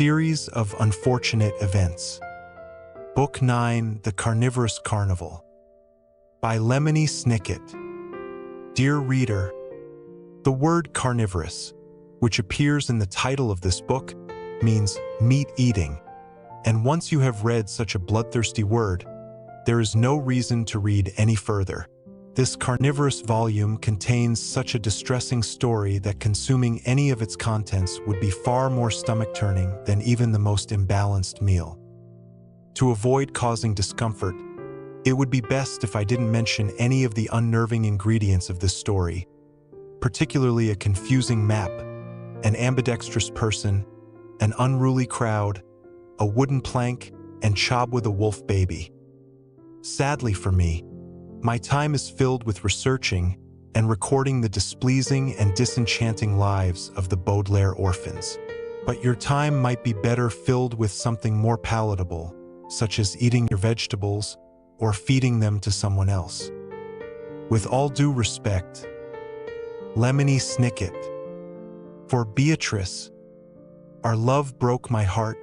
series of unfortunate events. Book 9, The Carnivorous Carnival, by Lemony Snicket. Dear reader, the word carnivorous, which appears in the title of this book, means meat-eating, and once you have read such a bloodthirsty word, there is no reason to read any further. This carnivorous volume contains such a distressing story that consuming any of its contents would be far more stomach-turning than even the most imbalanced meal. To avoid causing discomfort, it would be best if I didn't mention any of the unnerving ingredients of this story, particularly a confusing map, an ambidextrous person, an unruly crowd, a wooden plank, and Chabo the Wolf Baby. Sadly for me, my time is filled with researching and recording the displeasing and disenchanting lives of the Baudelaire orphans. But your time might be better filled with something more palatable, such as eating your vegetables or feeding them to someone else. With all due respect, Lemony Snicket. For Beatrice, our love broke my heart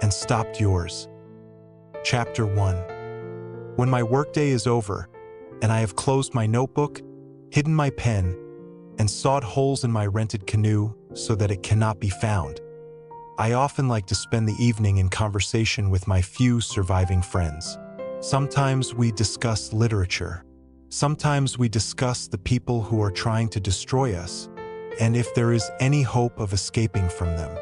and stopped yours. Chapter 1. When my workday is over, and I have closed my notebook, hidden my pen, and sawed holes in my rented canoe so that it cannot be found, I often like to spend the evening in conversation with my few surviving friends. Sometimes we discuss literature. Sometimes we discuss the people who are trying to destroy us, and if there is any hope of escaping from them.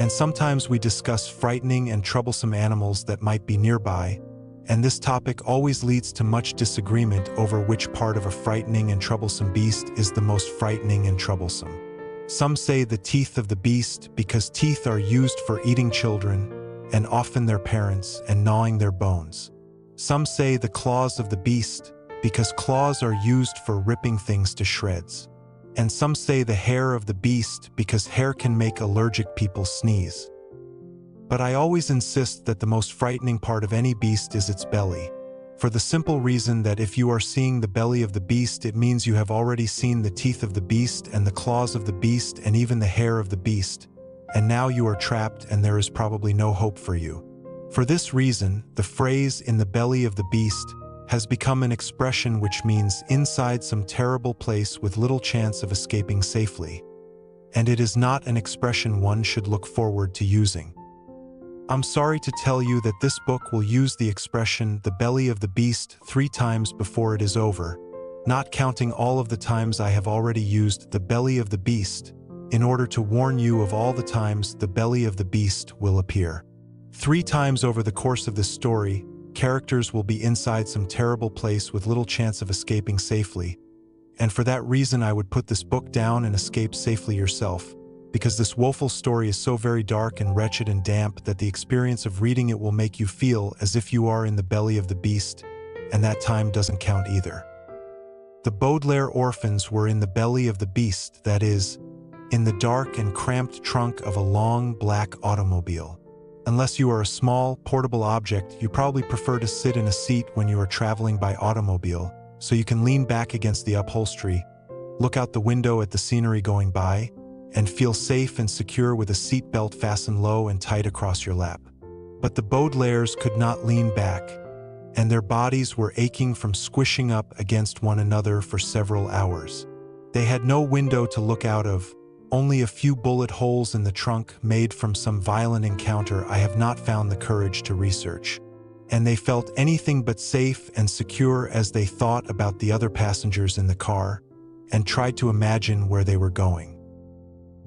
And sometimes we discuss frightening and troublesome animals that might be nearby, and this topic always leads to much disagreement over which part of a frightening and troublesome beast is the most frightening and troublesome. Some say the teeth of the beast because teeth are used for eating children, and often their parents, and gnawing their bones. Some say the claws of the beast because claws are used for ripping things to shreds. And some say the hair of the beast because hair can make allergic people sneeze. But I always insist that the most frightening part of any beast is its belly, for the simple reason that if you are seeing the belly of the beast, it means you have already seen the teeth of the beast and the claws of the beast and even the hair of the beast, and now you are trapped and there is probably no hope for you. For this reason, the phrase "in the belly of the beast" has become an expression which means inside some terrible place with little chance of escaping safely. And it is not an expression one should look forward to using. I'm sorry to tell you that this book will use the expression "the belly of the beast" 3 times before it is over, not counting all of the times I have already used "the belly of the beast" in order to warn you of all the times the belly of the beast will appear. 3 times over the course of this story, characters will be inside some terrible place with little chance of escaping safely, and for that reason I would put this book down and escape safely yourself, because this woeful story is so very dark and wretched and damp that the experience of reading it will make you feel as if you are in the belly of the beast, and that time doesn't count either. The Baudelaire orphans were in the belly of the beast, that is, in the dark and cramped trunk of a long black automobile. Unless you are a small, portable object, you probably prefer to sit in a seat when you are traveling by automobile, so you can lean back against the upholstery, look out the window at the scenery going by, and feel safe and secure with a seat belt fastened low and tight across your lap. But the Baudelaires could not lean back, and their bodies were aching from squishing up against one another for several hours. They had no window to look out of, only a few bullet holes in the trunk made from some violent encounter I have not found the courage to research. And they felt anything but safe and secure as they thought about the other passengers in the car and tried to imagine where they were going.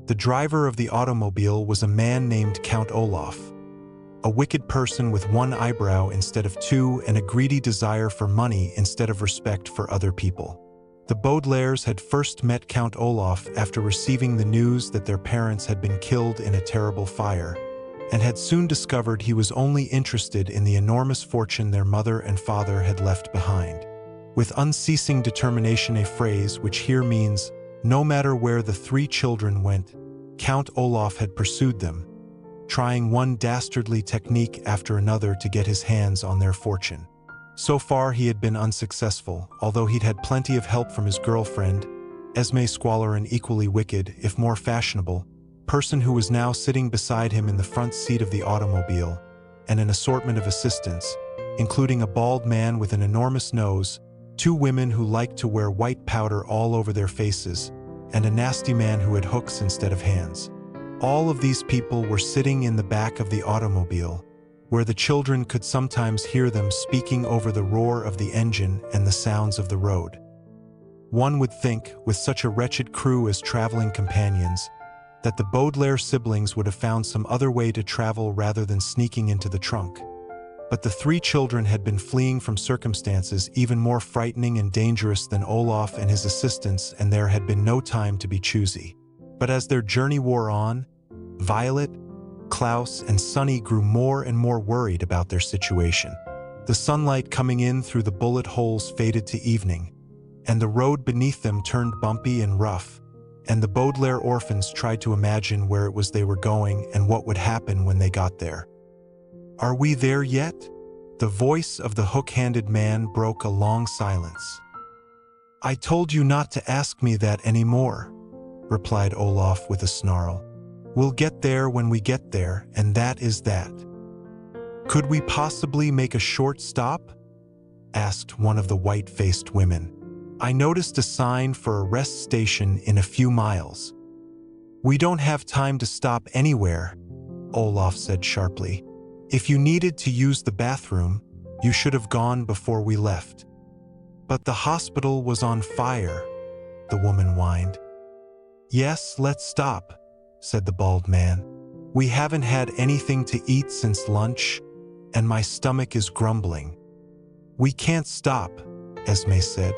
The driver of the automobile was a man named Count Olaf, a wicked person with 1 eyebrow instead of 2 and a greedy desire for money instead of respect for other people. The Baudelaires had first met Count Olaf after receiving the news that their parents had been killed in a terrible fire, and had soon discovered he was only interested in the enormous fortune their mother and father had left behind. With unceasing determination, a phrase which here means no matter where the 3 children went, Count Olaf had pursued them, trying one dastardly technique after another to get his hands on their fortune. So far he had been unsuccessful, although he'd had plenty of help from his girlfriend, Esme Squalor, and equally wicked, if more fashionable, person who was now sitting beside him in the front seat of the automobile, and an assortment of assistants, including a bald man with an enormous nose, 2 women who liked to wear white powder all over their faces, and a nasty man who had hooks instead of hands. All of these people were sitting in the back of the automobile, where the children could sometimes hear them speaking over the roar of the engine and the sounds of the road. One would think, with such a wretched crew as traveling companions, that the Baudelaire siblings would have found some other way to travel rather than sneaking into the trunk. But the 3 children had been fleeing from circumstances even more frightening and dangerous than Olaf and his assistants, and there had been no time to be choosy. But as their journey wore on, Violet, Klaus, and Sunny grew more and more worried about their situation. The sunlight coming in through the bullet holes faded to evening, and the road beneath them turned bumpy and rough, and the Baudelaire orphans tried to imagine where it was they were going and what would happen when they got there. "Are we there yet?" The voice of the hook-handed man broke a long silence. "I told you not to ask me that anymore," replied Olaf with a snarl. "We'll get there when we get there, and that is that." "Could we possibly make a short stop?" asked one of the white-faced women. "I noticed a sign for a rest station in a few miles." "We don't have time to stop anywhere," Olaf said sharply. "If you needed to use the bathroom, you should have gone before we left." "But the hospital was on fire," the woman whined. "Yes, let's stop," said the bald man. "We haven't had anything to eat since lunch, and my stomach is grumbling." "We can't stop," Esme said.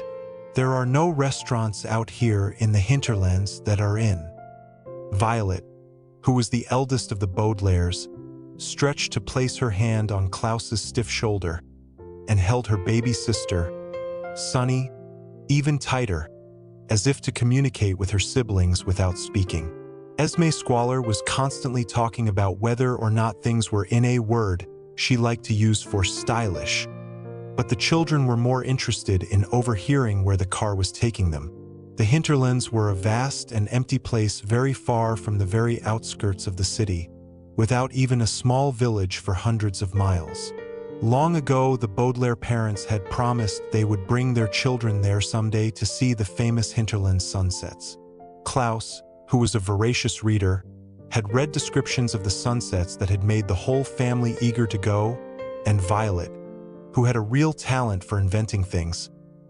"There are no restaurants out here in the hinterlands that are in." Violet, who was the eldest of the Baudelaires, stretched to place her hand on Klaus's stiff shoulder and held her baby sister, Sunny, even tighter, as if to communicate with her siblings without speaking. Esme Squalor was constantly talking about whether or not things were in a word she liked to use for stylish, but the children were more interested in overhearing where the car was taking them. The hinterlands were a vast and empty place very far from the very outskirts of the city, without even a small village for hundreds of miles. Long ago, the Baudelaire parents had promised they would bring their children there someday to see the famous hinterland sunsets. Klaus, who was a voracious reader, had read descriptions of the sunsets that had made the whole family eager to go, and Violet, who had a real talent for inventing things,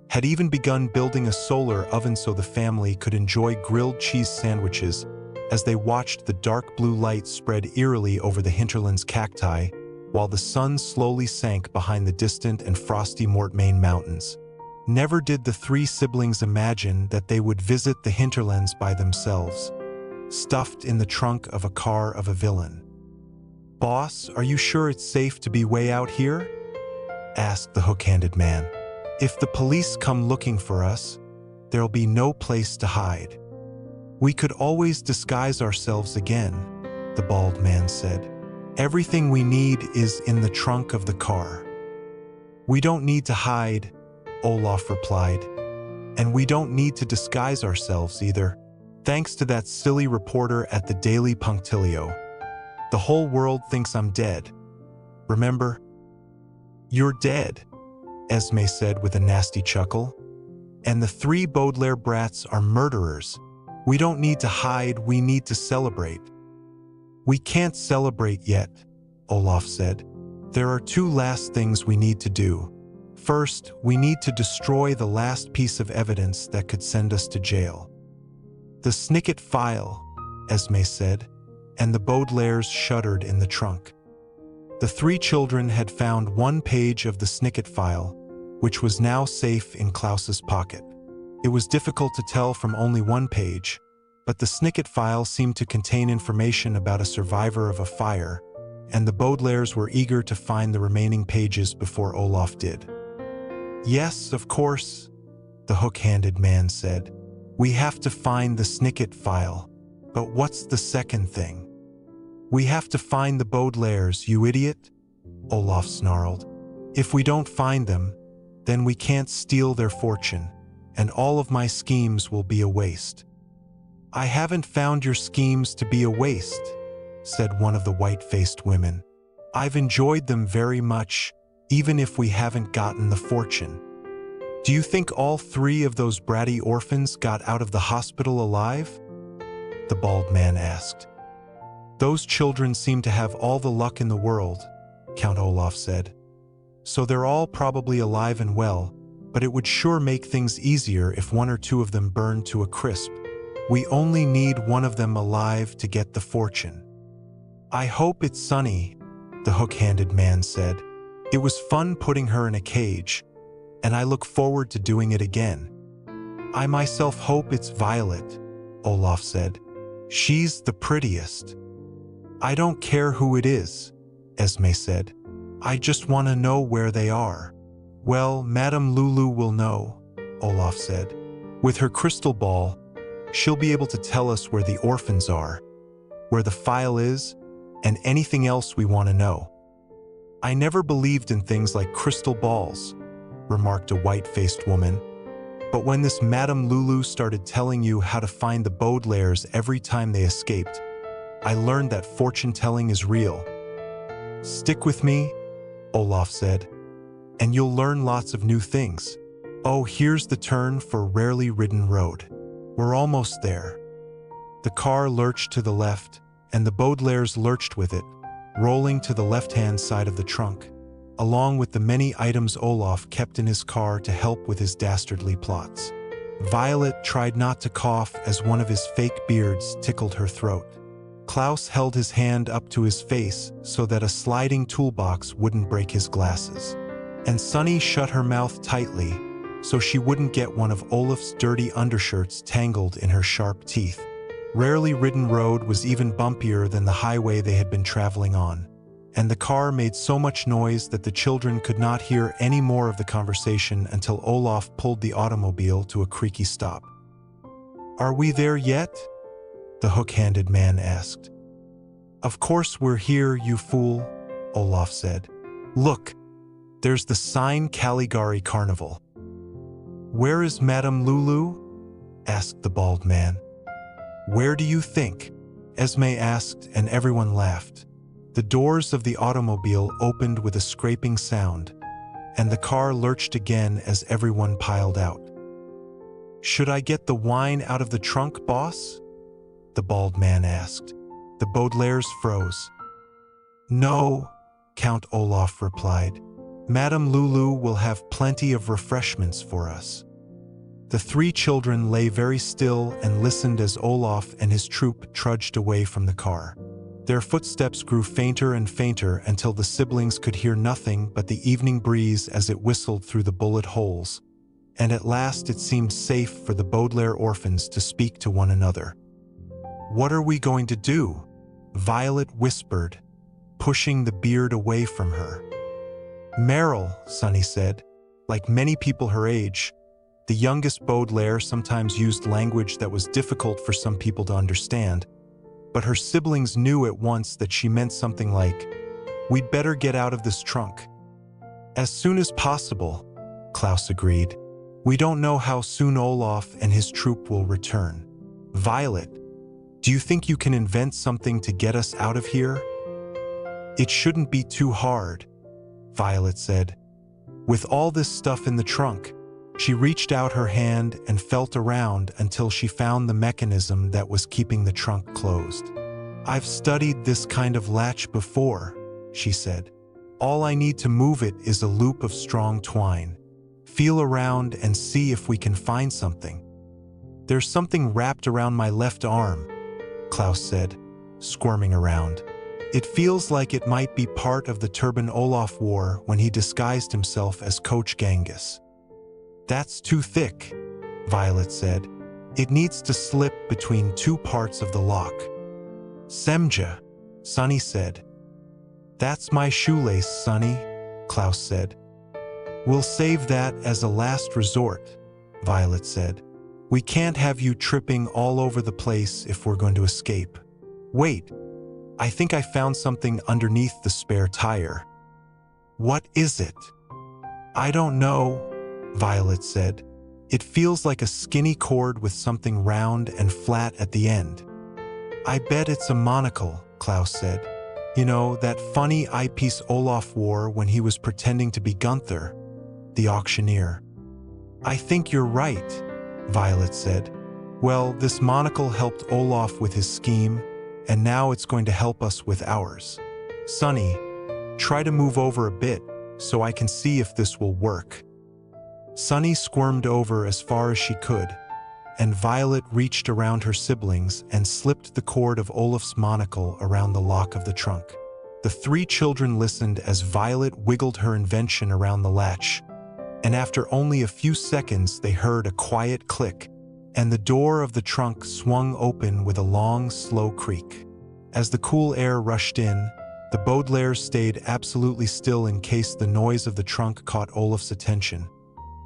had even begun building a solar oven so the family could enjoy grilled cheese sandwiches as they watched the dark blue light spread eerily over the hinterland's cacti while the sun slowly sank behind the distant and frosty Mortmain Mountains. Never did the 3 siblings imagine that they would visit the hinterlands by themselves, stuffed in the trunk of a car of a villain. "Boss, are you sure it's safe to be way out here?" asked the hook-handed man. "If the police come looking for us, there'll be no place to hide." "We could always disguise ourselves again," the bald man said. "Everything we need is in the trunk of the car." "We don't need to hide," Olaf replied. "And we don't need to disguise ourselves either, thanks to that silly reporter at the Daily Punctilio. The whole world thinks I'm dead. Remember?" "You're dead," Esme said with a nasty chuckle. "And the 3 Baudelaire brats are murderers. We don't need to hide, we need to celebrate." "We can't celebrate yet," Olaf said. "There are 2 last things we need to do. First, we need to destroy the last piece of evidence that could send us to jail." "The Snicket file," Esme said, and the Baudelaires shuddered in the trunk. The 3 children had found 1 page of the Snicket file, which was now safe in Klaus's pocket. It was difficult to tell from only 1 page, but the Snicket file seemed to contain information about a survivor of a fire, and the Baudelaires were eager to find the remaining pages before Olaf did. "Yes, of course," the hook-handed man said. "We have to find the Snicket file. But what's the second thing?" "We have to find the Baudelaires, you idiot," Olaf snarled. "If we don't find them, then we can't steal their fortune, and all of my schemes will be a waste." "I haven't found your schemes to be a waste," said one of the white-faced women. "I've enjoyed them very much, even if we haven't gotten the fortune." "Do you think all 3 of those bratty orphans got out of the hospital alive?" the bald man asked. "Those children seem to have all the luck in the world," Count Olaf said. "So they're all probably alive and well, but it would sure make things easier if 1 or 2 of them burned to a crisp. We only need 1 of them alive to get the fortune." "I hope it's Sunny," the hook-handed man said. "It was fun putting her in a cage, and I look forward to doing it again." "I myself hope it's Violet," Olaf said. "She's the prettiest." "I don't care who it is," Esme said. "I just want to know where they are." "Well, Madame Lulu will know," Olaf said. "With her crystal ball, she'll be able to tell us where the orphans are, where the file is, and anything else we want to know." "I never believed in things like crystal balls," remarked a white-faced woman. "But when this Madame Lulu started telling you how to find the Baudelaires every time they escaped, I learned that fortune-telling is real." "Stick with me," Olaf said, "and you'll learn lots of new things. Oh, here's the turn for Rarely Ridden Road. We're almost there." The car lurched to the left, and the Baudelaires lurched with it, rolling to the left-hand side of the trunk, along with the many items Olaf kept in his car to help with his dastardly plots. Violet tried not to cough as one of his fake beards tickled her throat. Klaus held his hand up to his face so that a sliding toolbox wouldn't break his glasses. And Sunny shut her mouth tightly so she wouldn't get one of Olaf's dirty undershirts tangled in her sharp teeth. Rarely Ridden Road was even bumpier than the highway they had been traveling on, and the car made so much noise that the children could not hear any more of the conversation until Olaf pulled the automobile to a creaky stop. "Are we there yet?" the hook-handed man asked. "Of course we're here, you fool," Olaf said. "Look, there's the sign Caligari Carnival." "Where is Madame Lulu?" asked the bald man. "Where do you think?" Esme asked, and everyone laughed. The doors of the automobile opened with a scraping sound, and the car lurched again as everyone piled out. "Should I get the wine out of the trunk, boss?" the bald man asked. The Baudelaires froze. "No," Count Olaf replied. "Madame Lulu will have plenty of refreshments for us." The 3 children lay very still and listened as Olaf and his troop trudged away from the car. Their footsteps grew fainter and fainter until the siblings could hear nothing but the evening breeze as it whistled through the bullet holes, and at last it seemed safe for the Baudelaire orphans to speak to one another. "What are we going to do?" Violet whispered, pushing the beard away from her. "Meryl," Sunny said. Like many people her age, the youngest Baudelaire sometimes used language that was difficult for some people to understand, but her siblings knew at once that she meant something like, "We'd better get out of this trunk." "As soon as possible," Klaus agreed. "We don't know how soon Olaf and his troop will return." "Violet, do you think you can invent something to get us out of here?" "It shouldn't be too hard," Violet said. "With all this stuff in the trunk." She reached out her hand and felt around until she found the mechanism that was keeping the trunk closed. "I've studied this kind of latch before," she said. "All I need to move it is a loop of strong twine. Feel around and see if we can find something." "There's something wrapped around my left arm," Klaus said, squirming around. "It feels like it might be part of the turban Olaf wore when he disguised himself as Coach Genghis." "That's too thick," Violet said. "It needs to slip between 2 parts of the lock." "Semja," Sunny said. "That's my shoelace, Sunny," Klaus said. "We'll save that as a last resort," Violet said. "We can't have you tripping all over the place if we're going to escape." "Wait, I think I found something underneath the spare tire." "What is it?" "I don't know," Violet said. It feels like a skinny cord with something round and flat at the end. I bet it's a monocle, Klaus said. You know, that funny eyepiece Olaf wore when he was pretending to be Gunther, the auctioneer. I think you're right, Violet said. Well, this monocle helped Olaf with his scheme, and now it's going to help us with ours. Sonny, try to move over a bit so I can see if this will work. Sonny squirmed over as far as she could, and Violet reached around her siblings and slipped the cord of Olaf's monocle around the lock of the trunk. The three children listened as Violet wiggled her invention around the latch, and after only a few seconds they heard a quiet click, and the door of the trunk swung open with a long, slow creak. As the cool air rushed in, the Baudelaires stayed absolutely still in case the noise of the trunk caught Olaf's attention.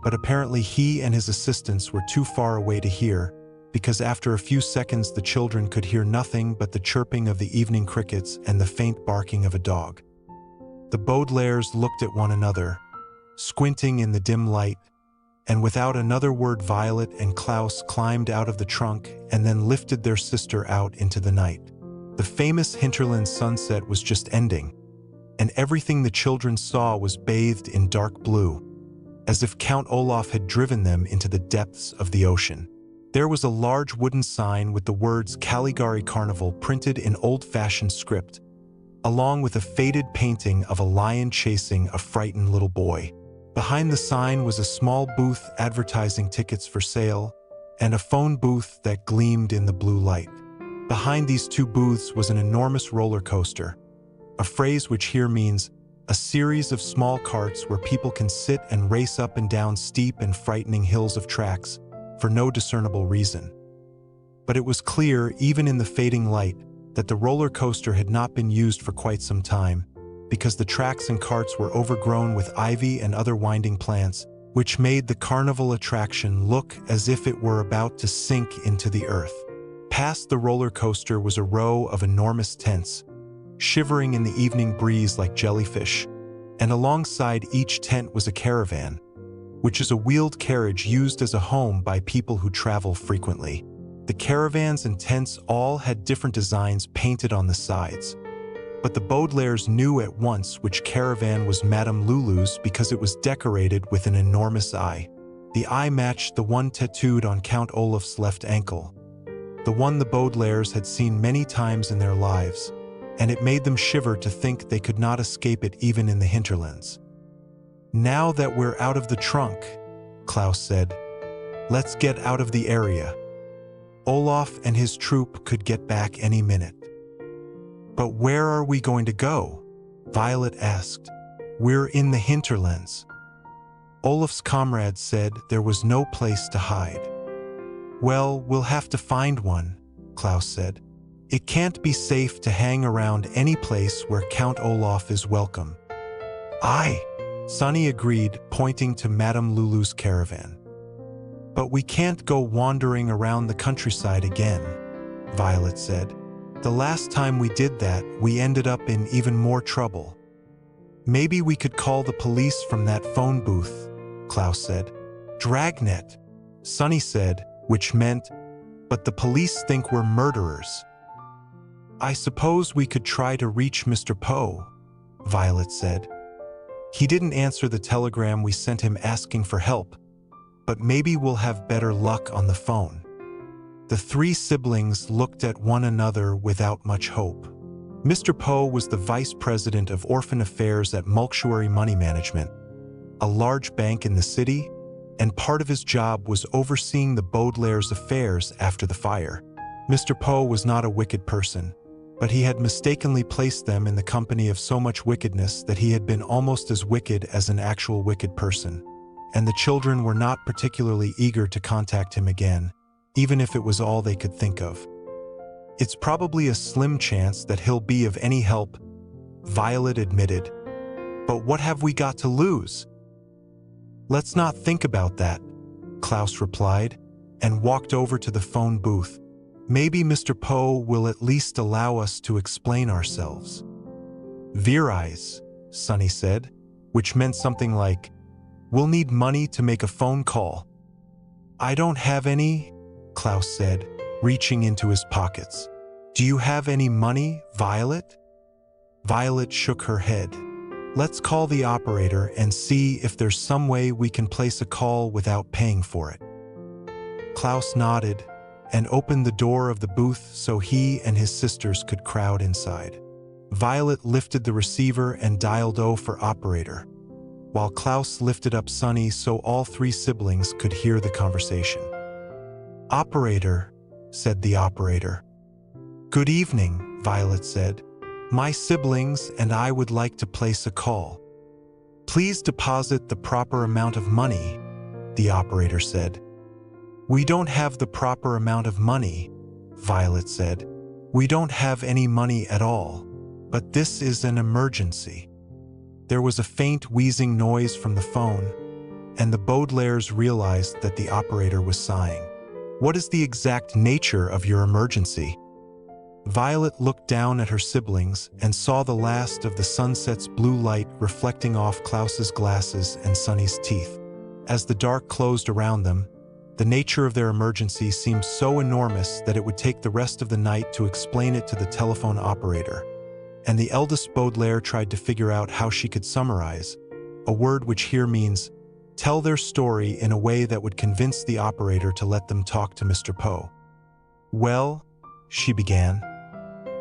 But apparently he and his assistants were too far away to hear, because after a few seconds the children could hear nothing but the chirping of the evening crickets and the faint barking of a dog. The Baudelaires looked at one another, squinting in the dim light, and without another word Violet and Klaus climbed out of the trunk and then lifted their sister out into the night. The famous hinterland sunset was just ending, and everything the children saw was bathed in dark blue, as if Count Olaf had driven them into the depths of the ocean. There was a large wooden sign with the words Caligari Carnival printed in old-fashioned script, along with a faded painting of a lion chasing a frightened little boy. Behind the sign was a small booth advertising tickets for sale, and a phone booth that gleamed in the blue light. Behind these two booths was an enormous roller coaster, a phrase which here means a series of small carts where people can sit and race up and down steep and frightening hills of tracks for no discernible reason. But it was clear, even in the fading light, that the roller coaster had not been used for quite some time, because the tracks and carts were overgrown with ivy and other winding plants, which made the carnival attraction look as if it were about to sink into the earth. Past the roller coaster was a row of enormous tents, shivering in the evening breeze like jellyfish, and alongside each tent was a caravan, which is a wheeled carriage used as a home by people who travel frequently. The caravans and tents all had different designs painted on the sides, but the Baudelaires knew at once which caravan was Madame Lulu's because it was decorated with an enormous eye. The eye matched the one tattooed on Count Olaf's left ankle, the one the Baudelaires had seen many times in their lives, and it made them shiver to think they could not escape it even in the hinterlands. Now that we're out of the trunk, Klaus said, let's get out of the area. Olaf and his troop could get back any minute. But where are we going to go? Violet asked. We're in the hinterlands. Olaf's comrades said there was no place to hide. Well, we'll have to find one, Klaus said. It can't be safe to hang around any place where Count Olaf is welcome. Aye, Sonny agreed, pointing to Madame Lulu's caravan. But we can't go wandering around the countryside again, Violet said. The last time we did that, we ended up in even more trouble. Maybe we could call the police from that phone booth, Klaus said. Dragnet, Sonny said, which meant, but the police think we're murderers. I suppose we could try to reach Mr. Poe, Violet said. He didn't answer the telegram we sent him asking for help, but maybe we'll have better luck on the phone. The three siblings looked at one another without much hope. Mr. Poe was the vice president of orphan affairs at Mulctuary Money Management, a large bank in the city, and part of his job was overseeing the Baudelaires' affairs after the fire. Mr. Poe was not a wicked person, but he had mistakenly placed them in the company of so much wickedness that he had been almost as wicked as an actual wicked person, and the children were not particularly eager to contact him again, even if it was all they could think of. It's probably a slim chance that he'll be of any help, Violet admitted. But what have we got to lose? Let's not think about that, Klaus replied, and walked over to the phone booth. Maybe Mr. Poe will at least allow us to explain ourselves. Verais, Sonny said, which meant something like, we'll need money to make a phone call. I don't have any, Klaus said, reaching into his pockets. Do you have any money, Violet? Violet shook her head. Let's call the operator and see if there's some way we can place a call without paying for it. Klaus nodded and opened the door of the booth so he and his sisters could crowd inside. Violet lifted the receiver and dialed O for operator, while Klaus lifted up Sonny so all three siblings could hear the conversation. Operator, said the operator. Good evening, Violet said. My siblings and I would like to place a call. Please deposit the proper amount of money, the operator said. We don't have the proper amount of money, Violet said. We don't have any money at all, but this is an emergency. There was a faint wheezing noise from the phone, and the Baudelaires realized that the operator was sighing. What is the exact nature of your emergency? Violet looked down at her siblings and saw the last of the sunset's blue light reflecting off Klaus's glasses and Sonny's teeth. As the dark closed around them, the nature of their emergency seemed so enormous that it would take the rest of the night to explain it to the telephone operator. And the eldest Baudelaire tried to figure out how she could summarize, a word which here means tell their story in a way that would convince the operator to let them talk to Mr. Poe. Well, she began.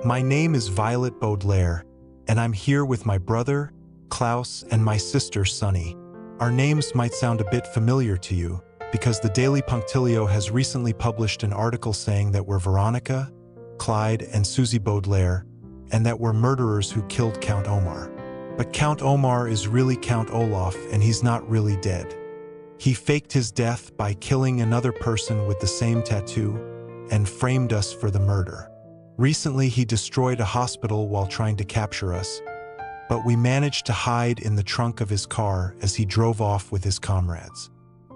My name is Violet Baudelaire, and I'm here with my brother, Klaus, and my sister, Sonny. Our names might sound a bit familiar to you, because the Daily Punctilio has recently published an article saying that we're Veronica, Clyde, and Susie Baudelaire, and that we're murderers who killed Count Omar. But Count Omar is really Count Olaf, and he's not really dead. He faked his death by killing another person with the same tattoo and framed us for the murder. Recently, he destroyed a hospital while trying to capture us, but we managed to hide in the trunk of his car as he drove off with his comrades.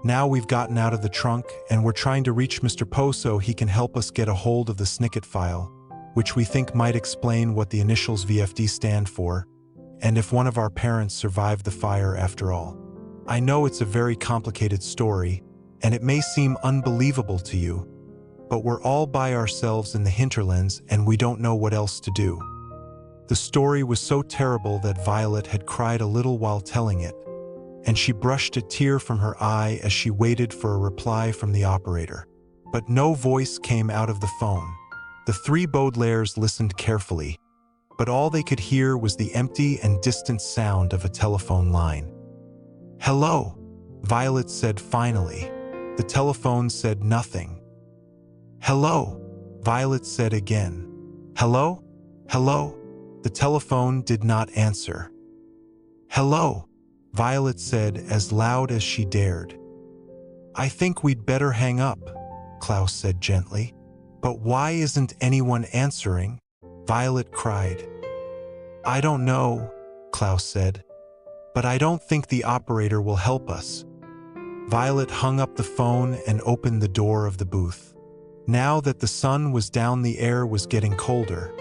Now we've gotten out of the trunk and we're trying to reach Mr. Poe so he can help us get a hold of the Snicket file, which we think might explain what the initials V.F.D stand for, and if one of our parents survived the fire after all. I know it's a very complicated story, and it may seem unbelievable to you, but we're all by ourselves in the hinterlands and we don't know what else to do. The story was so terrible that Violet had cried a little while telling it, and she brushed a tear from her eye as she waited for a reply from the operator. But no voice came out of the phone. The three Baudelaires listened carefully, but all they could hear was the empty and distant sound of a telephone line. Hello, Violet said finally. The telephone said nothing. Hello, Violet said again. Hello? Hello? The telephone did not answer. Hello, Violet said as loud as she dared. I think we'd better hang up, Klaus said gently. But why isn't anyone answering? Violet cried. I don't know, Klaus said, but I don't think the operator will help us. Violet hung up the phone and opened the door of the booth. Now that the sun was down, the air was getting colder,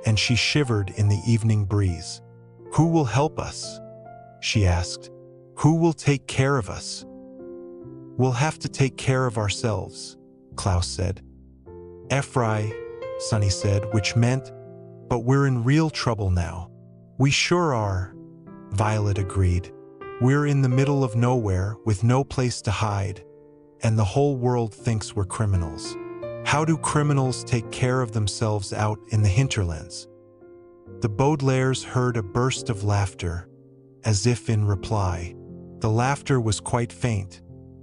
and she shivered in the evening breeze. Who will help us? She asked. Who will take care of us? We'll have to take care of ourselves, Klaus said. Ephraim, Sonny said, which meant, but we're in real trouble now. We sure are, Violet agreed. We're in the middle of nowhere with no place to hide, and the whole world thinks we're criminals. How do criminals take care of themselves out in the hinterlands? The Baudelaires heard a burst of laughter, as if in reply. The laughter was quite faint,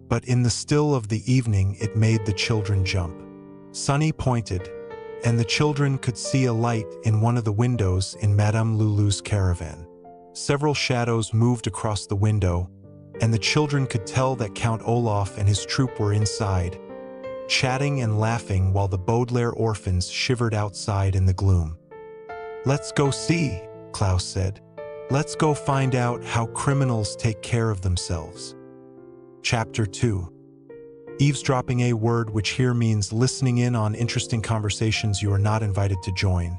but in the still of the evening it made the children jump. Sonny pointed, and the children could see a light in one of the windows in Madame Lulu's caravan. Several shadows moved across the window, and the children could tell that Count Olaf and his troop were inside, chatting and laughing while the Baudelaire orphans shivered outside in the gloom. Let's go see, Klaus said. Let's go find out how criminals take care of themselves. Chapter 2. Eavesdropping, a word which here means listening in on interesting conversations you are not invited to join,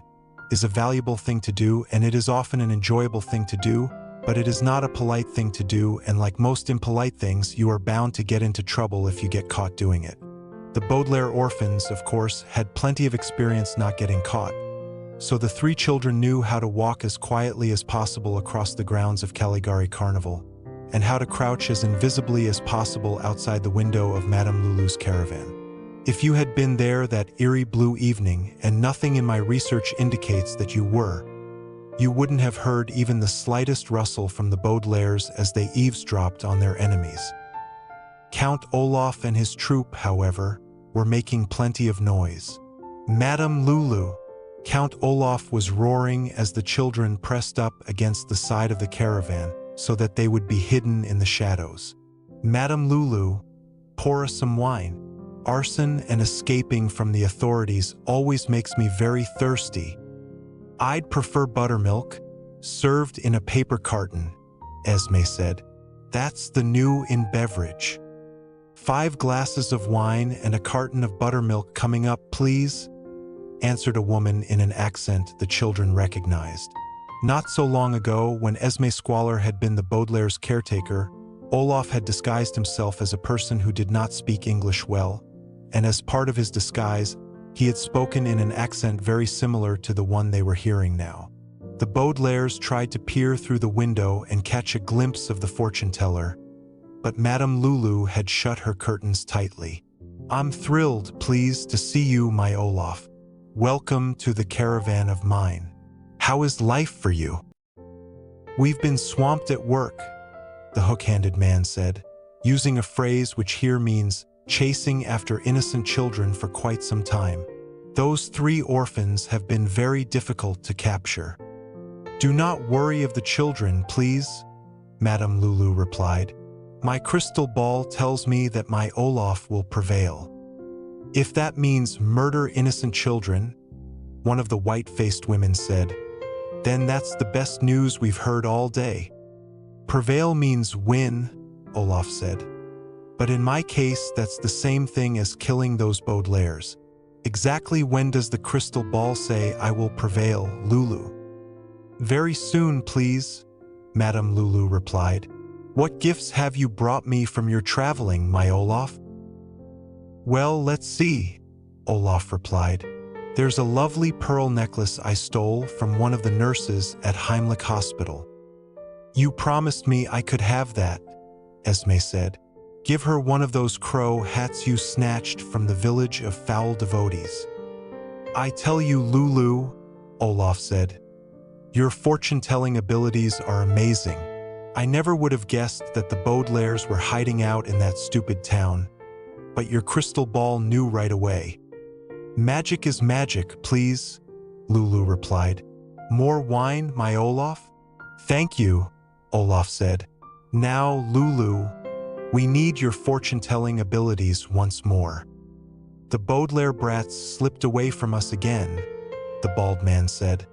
is a valuable thing to do, and it is often an enjoyable thing to do, but it is not a polite thing to do, and like most impolite things, you are bound to get into trouble if you get caught doing it. The Baudelaire orphans, of course, had plenty of experience not getting caught, so the three children knew how to walk as quietly as possible across the grounds of Caligari Carnival, and how to crouch as invisibly as possible outside the window of Madame Lulu's caravan. If you had been there that eerie blue evening, and nothing in my research indicates that you were, you wouldn't have heard even the slightest rustle from the Baudelaires as they eavesdropped on their enemies. Count Olaf and his troupe, however, were making plenty of noise. Madame Lulu! Count Olaf was roaring as the children pressed up against the side of the caravan so that they would be hidden in the shadows. Madame Lulu, pour us some wine. Arson and escaping from the authorities always makes me very thirsty. I'd prefer buttermilk, served in a paper carton, Esme said. That's the new in beverage. 5 glasses of wine and a carton of buttermilk coming up, please, answered a woman in an accent the children recognized. Not so long ago, when Esme Squalor had been the Baudelaire's caretaker, Olaf had disguised himself as a person who did not speak English well, and as part of his disguise, he had spoken in an accent very similar to the one they were hearing now. The Baudelaires tried to peer through the window and catch a glimpse of the fortune-teller, but Madame Lulu had shut her curtains tightly. I'm thrilled, pleased to see you, my Olaf. Welcome to the caravan of mine. How is life for you? We've been swamped at work, the hook-handed man said, using a phrase which here means chasing after innocent children for quite some time. Those 3 orphans have been very difficult to capture. Do not worry of the children, please, Madame Lulu replied. My crystal ball tells me that my Olaf will prevail. If that means murder innocent children, one of the white-faced women said, then that's the best news we've heard all day. Prevail means win, Olaf said. But in my case, that's the same thing as killing those Baudelaires. Exactly when does the crystal ball say I will prevail, Lulu? Very soon, please, Madame Lulu replied. What gifts have you brought me from your traveling, my Olaf? Well, let's see, Olaf replied. There's a lovely pearl necklace I stole from one of the nurses at Heimlich Hospital. You promised me I could have that, Esme said. Give her one of those crow hats you snatched from the village of foul devotees. I tell you, Lulu, Olaf said, your fortune-telling abilities are amazing. I never would have guessed that the Baudelaires were hiding out in that stupid town, but your crystal ball knew right away. Magic is magic, please, Lulu replied. More wine, my Olaf? Thank you, Olaf said. Now, Lulu, we need your fortune-telling abilities once more. The Baudelaire brats slipped away from us again, the bald man said,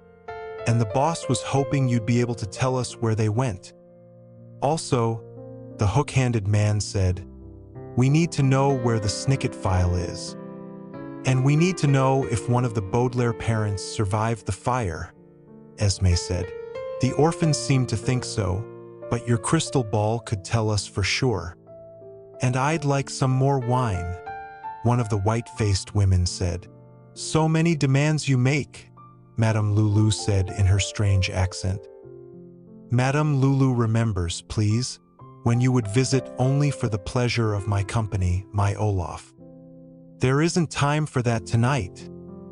and the boss was hoping you'd be able to tell us where they went. Also, the hook-handed man said, we need to know where the Snicket file is. And we need to know if one of the Baudelaire parents survived the fire, Esme said. The orphans seemed to think so, but your crystal ball could tell us for sure. And I'd like some more wine, one of the white-faced women said. So many demands you make, Madame Lulu said in her strange accent. Madame Lulu remembers, please, when you would visit only for the pleasure of my company, my Olaf. There isn't time for that tonight,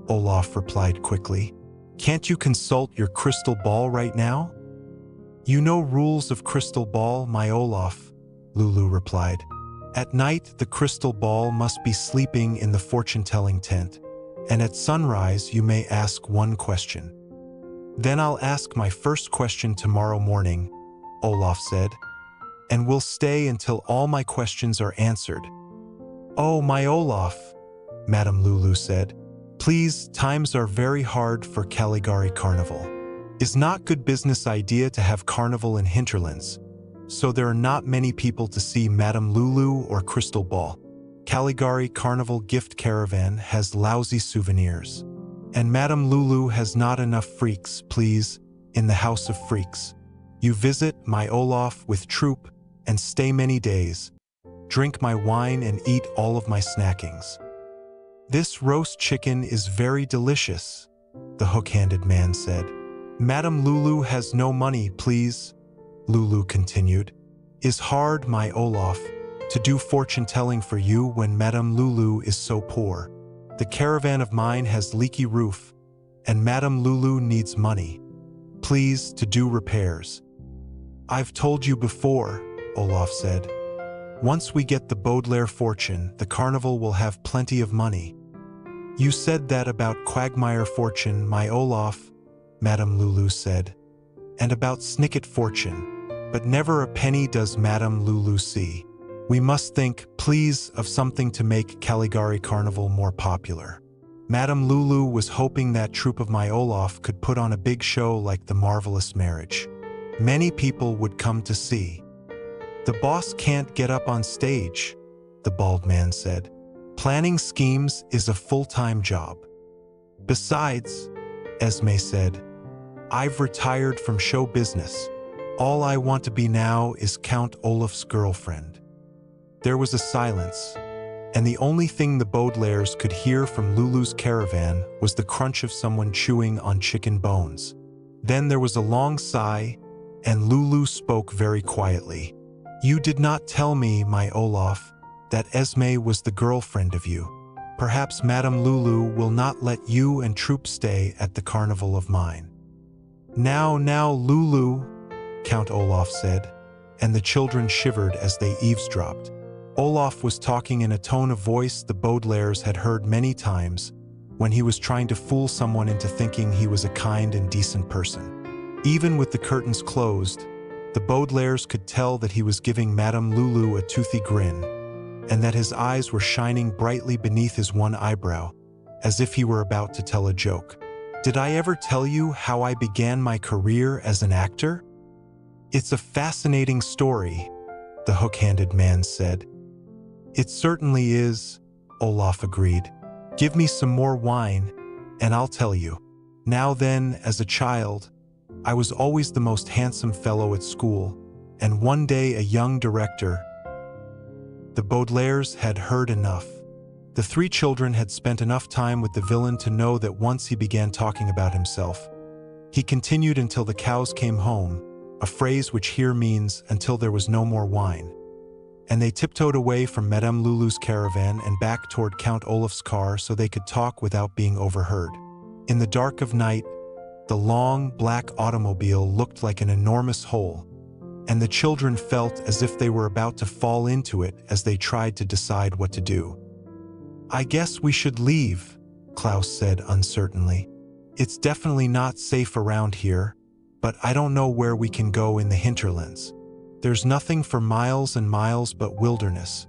Olaf replied quickly. Can't you consult your crystal ball right now? You know rules of crystal ball, my Olaf, Lulu replied. At night, the crystal ball must be sleeping in the fortune-telling tent, and at sunrise you may ask one question. Then I'll ask my first question tomorrow morning, Olaf said, and we'll stay until all my questions are answered. Oh, my Olaf, Madame Lulu said, please, times are very hard for Caligari Carnival. It's not good business idea to have carnival in hinterlands, so there are not many people to see Madame Lulu or Crystal Ball. Caligari Carnival gift caravan has lousy souvenirs. And Madame Lulu has not enough freaks, please, in the House of Freaks. You visit my Olaf with troop and stay many days, drink my wine and eat all of my snackings. This roast chicken is very delicious, the hook-handed man said. Madame Lulu has no money, please, Lulu continued. Is hard, my Olaf, to do fortune-telling for you when Madame Lulu is so poor. The caravan of mine has leaky roof, and Madame Lulu needs money, please, to do repairs. I've told you before, Olaf said. Once we get the Baudelaire fortune, the carnival will have plenty of money. You said that about quagmire fortune, my Olaf, Madame Lulu said, and about Snicket fortune, but never a penny does Madame Lulu see. We must think, please, of something to make Caligari Carnival more popular. Madame Lulu was hoping that troupe of my Olaf could put on a big show like the Marvelous Marriage. Many people would come to see. The boss can't get up on stage, the bald man said. Planning schemes is a full-time job. Besides, Esme said, I've retired from show business. All I want to be now is Count Olaf's girlfriend. There was a silence, and the only thing the Baudelaires could hear from Lulu's caravan was the crunch of someone chewing on chicken bones. Then there was a long sigh, and Lulu spoke very quietly. You did not tell me, my Olaf, that Esme was the girlfriend of you. Perhaps Madame Lulu will not let you and troop stay at the carnival of mine. Now, Lulu, Count Olaf said, and the children shivered as they eavesdropped. Olaf was talking in a tone of voice the Baudelaires had heard many times when he was trying to fool someone into thinking he was a kind and decent person. Even with the curtains closed, the Baudelaires could tell that he was giving Madame Lulu a toothy grin, and that his eyes were shining brightly beneath his one eyebrow, as if he were about to tell a joke. Did I ever tell you how I began my career as an actor? It's a fascinating story, the hook-handed man said. It certainly is, Olaf agreed. Give me some more wine, and I'll tell you. Now then, as a child, I was always the most handsome fellow at school, and one day a young director. The Baudelaires had heard enough. The three children had spent enough time with the villain to know that once he began talking about himself, he continued until the cows came home, a phrase which here means until there was no more wine. And they tiptoed away from Madame Lulu's caravan and back toward Count Olaf's car so they could talk without being overheard. In the dark of night, the long, black automobile looked like an enormous hole, and the children felt as if they were about to fall into it as they tried to decide what to do. I guess we should leave, Klaus said uncertainly. It's definitely not safe around here, but I don't know where we can go in the hinterlands. There's nothing for miles and miles but wilderness,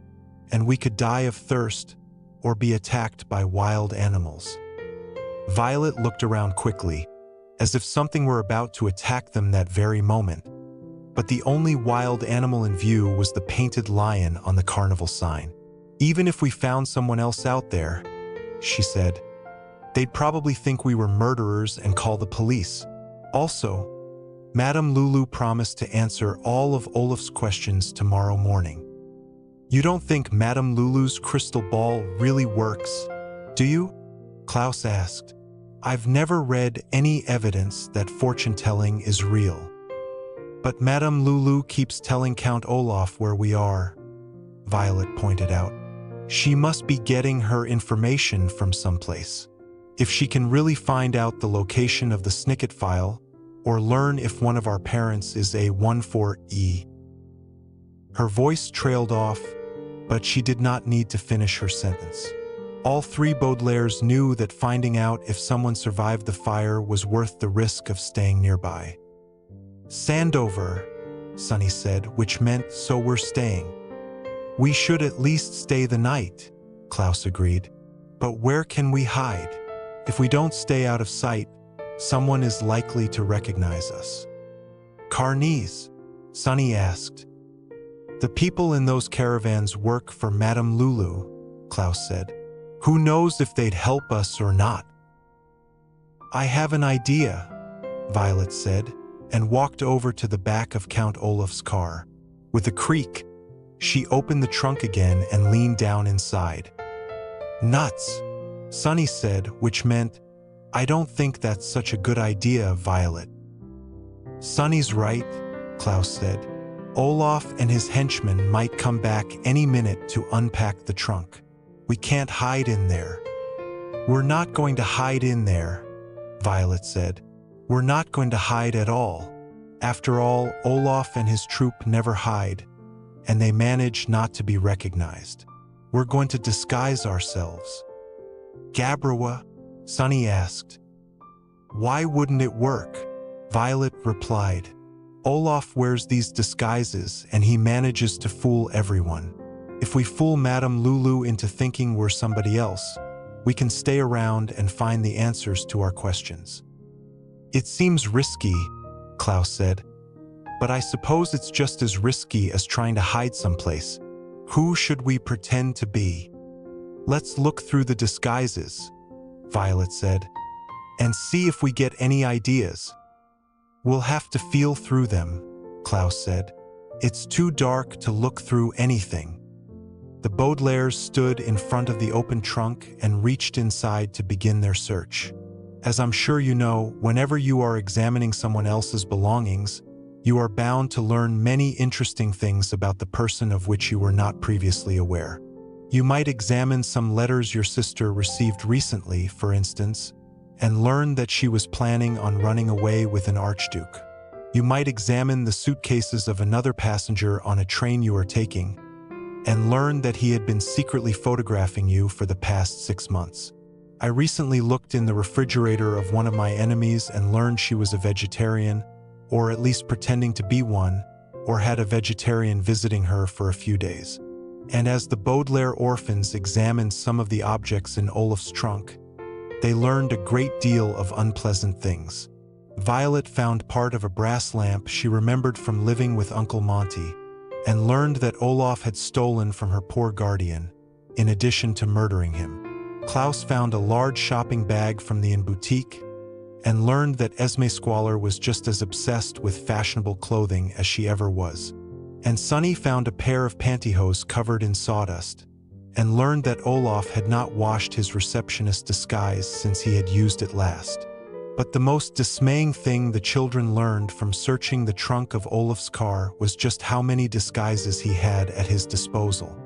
and we could die of thirst or be attacked by wild animals. Violet looked around quickly, as if something were about to attack them that very moment. But the only wild animal in view was the painted lion on the carnival sign. Even if we found someone else out there, she said, they'd probably think we were murderers and call the police. Also, Madame Lulu promised to answer all of Olaf's questions tomorrow morning. You don't think Madame Lulu's crystal ball really works, do you? Klaus asked. I've never read any evidence that fortune-telling is real. But Madame Lulu keeps telling Count Olaf where we are, Violet pointed out. She must be getting her information from someplace. If she can really find out the location of the Snicket file, or learn if one of our parents is a 14E. Her voice trailed off, but she did not need to finish her sentence. All three Baudelaires knew that finding out if someone survived the fire was worth the risk of staying nearby. Sandover, Sonny said, which meant so we're staying. We should at least stay the night, Klaus agreed. But where can we hide? If we don't stay out of sight, someone is likely to recognize us. Carnies, Sonny asked. The people in those caravans work for Madame Lulu, Klaus said. Who knows if they'd help us or not? I have an idea, Violet said. and walked over to the back of Count Olaf's car. With a creak, she opened the trunk again and leaned down inside. "Nuts," Sonny said, which meant, "I don't think that's such a good idea, Violet." "Sonny's right," Klaus said. "Olaf and his henchmen might come back any minute to unpack the trunk. We can't hide in there." "We're not going to hide in there," Violet said. "We're not going to hide at all. After all, Olaf and his troop never hide, and they manage not to be recognized. We're going to disguise ourselves." "Gabrawa?" Sonny asked. "Why wouldn't it work?" Violet replied. "Olaf wears these disguises and he manages to fool everyone. If we fool Madame Lulu into thinking we're somebody else, we can stay around and find the answers to our questions." "It seems risky," Klaus said, "but I suppose it's just as risky as trying to hide someplace. Who should we pretend to be?" "Let's look through the disguises," Violet said, "and see if we get any ideas." "We'll have to feel through them," Klaus said. "It's too dark to look through anything." The Baudelaires stood in front of the open trunk and reached inside to begin their search. As I'm sure you know, whenever you are examining someone else's belongings, you are bound to learn many interesting things about the person of which you were not previously aware. You might examine some letters your sister received recently, for instance, and learn that she was planning on running away with an archduke. You might examine the suitcases of another passenger on a train you are taking, and learn that he had been secretly photographing you for the past 6 months. I recently looked in the refrigerator of one of my enemies and learned she was a vegetarian, or at least pretending to be one, or had a vegetarian visiting her for a few days. And as the Baudelaire orphans examined some of the objects in Olaf's trunk, they learned a great deal of unpleasant things. Violet found part of a brass lamp she remembered from living with Uncle Monty, and learned that Olaf had stolen from her poor guardian, in addition to murdering him. Klaus found a large shopping bag from the inn boutique, and learned that Esme Squalor was just as obsessed with fashionable clothing as she ever was. And Sonny found a pair of pantyhose covered in sawdust, and learned that Olaf had not washed his receptionist disguise since he had used it last. But the most dismaying thing the children learned from searching the trunk of Olaf's car was just how many disguises he had at his disposal.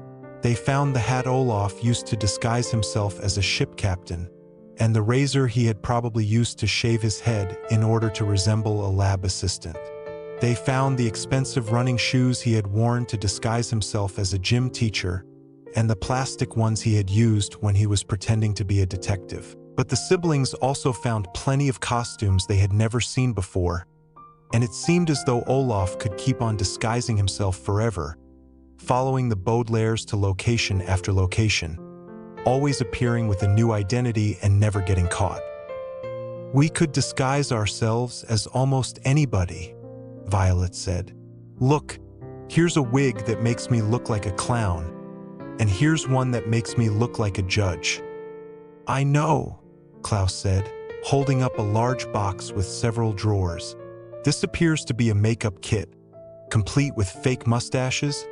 They found the hat Olaf used to disguise himself as a ship captain, and the razor he had probably used to shave his head in order to resemble a lab assistant. They found the expensive running shoes he had worn to disguise himself as a gym teacher, and the plastic ones he had used when he was pretending to be a detective. But the siblings also found plenty of costumes they had never seen before, and it seemed as though Olaf could keep on disguising himself forever, following the Baudelaires to location after location, always appearing with a new identity and never getting caught. "We could disguise ourselves as almost anybody," Violet said. "Look, here's a wig that makes me look like a clown, and here's one that makes me look like a judge." "I know," Klaus said, holding up a large box with several drawers. "This appears to be a makeup kit, complete with fake mustaches,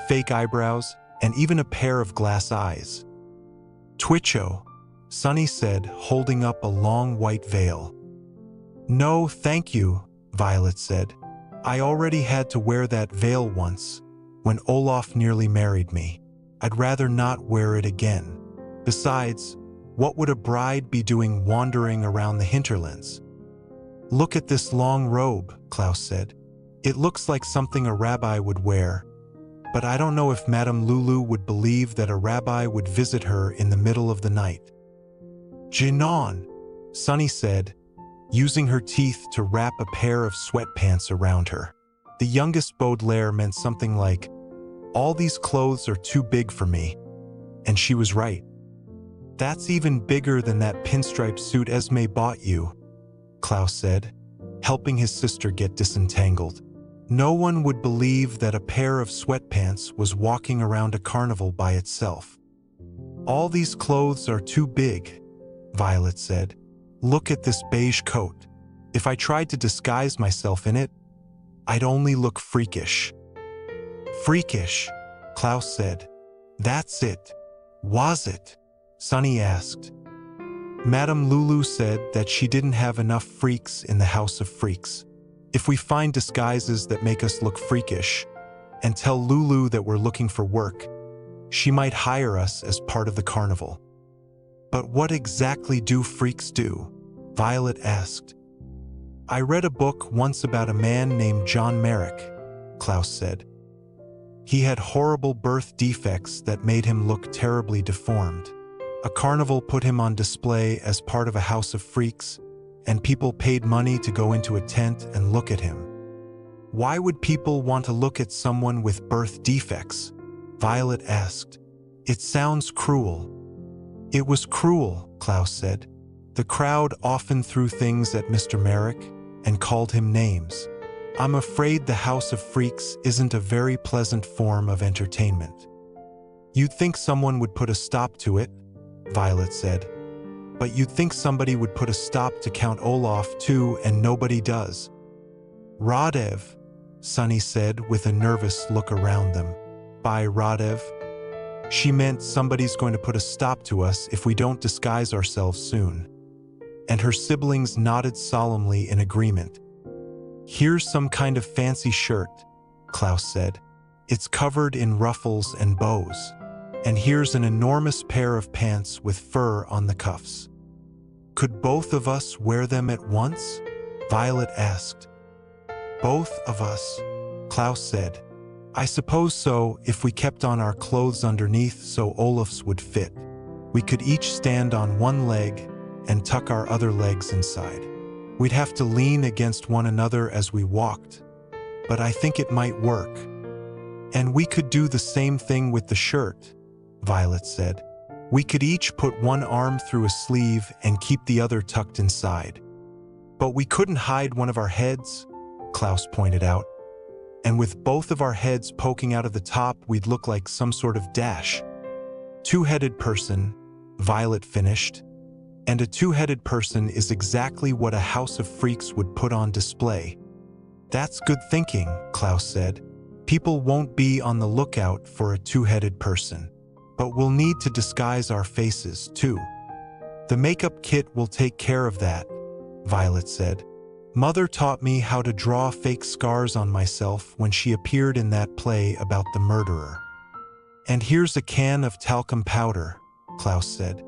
fake eyebrows, and even a pair of glass eyes." "Twitcho," Sonny said, holding up a long white veil. "No, thank you," Violet said. "I already had to wear that veil once, when Olaf nearly married me. I'd rather not wear it again. Besides, what would a bride be doing wandering around the hinterlands?" "Look at this long robe," Klaus said. "It looks like something a rabbi would wear, but I don't know if Madame Lulu would believe that a rabbi would visit her in the middle of the night." "Jinon," Sonny said, using her teeth to wrap a pair of sweatpants around her. The youngest Baudelaire meant something like, "All these clothes are too big for me," and she was right. "That's even bigger than that pinstripe suit Esme bought you," Klaus said, helping his sister get disentangled. No one would believe that a pair of sweatpants was walking around a carnival by itself. "All these clothes are too big," Violet said. "Look at this beige coat. If I tried to disguise myself in it, I'd only look freakish." "Freakish," Klaus said. "That's it. Was it?" Sunny asked. Madame Lulu said that she didn't have enough freaks in the House of Freaks. If we find disguises that make us look freakish and tell Lulu that we're looking for work, she might hire us as part of the carnival. "But what exactly do freaks do?" Violet asked. "I read a book once about a man named John Merrick," Klaus said. "He had horrible birth defects that made him look terribly deformed. A carnival put him on display as part of a house of freaks, and people paid money to go into a tent and look at him." "Why would people want to look at someone with birth defects?" Violet asked. "It sounds cruel." "It was cruel," Klaus said. "The crowd often threw things at Mr. Merrick and called him names. I'm afraid the House of Freaks isn't a very pleasant form of entertainment." "You'd think someone would put a stop to it," Violet said. "But you'd think somebody would put a stop to Count Olaf too, and nobody does." "Radev," Sunny said with a nervous look around them. "By Radev, she meant somebody's going to put a stop to us if we don't disguise ourselves soon." And her siblings nodded solemnly in agreement. "Here's some kind of fancy shirt," Klaus said. "It's covered in ruffles and bows. And here's an enormous pair of pants with fur on the cuffs." "Could both of us wear them at once?" Violet asked. "Both of us," Klaus said. "I suppose so, if we kept on our clothes underneath so Olaf's would fit. We could each stand on one leg and tuck our other legs inside. We'd have to lean against one another as we walked, but I think it might work." "And we could do the same thing with the shirt," Violet said. "We could each put one arm through a sleeve and keep the other tucked inside." "But we couldn't hide one of our heads," Klaus pointed out. "And with both of our heads poking out of the top, we'd look like some sort of dash." "Two-headed person," Violet finished. "And a two-headed person is exactly what a House of Freaks would put on display." "That's good thinking," Klaus said. "People won't be on the lookout for a two-headed person. But we'll need to disguise our faces, too." "The makeup kit will take care of that," Violet said. "Mother taught me how to draw fake scars on myself when she appeared in that play about the murderer." "And here's a can of talcum powder," Klaus said.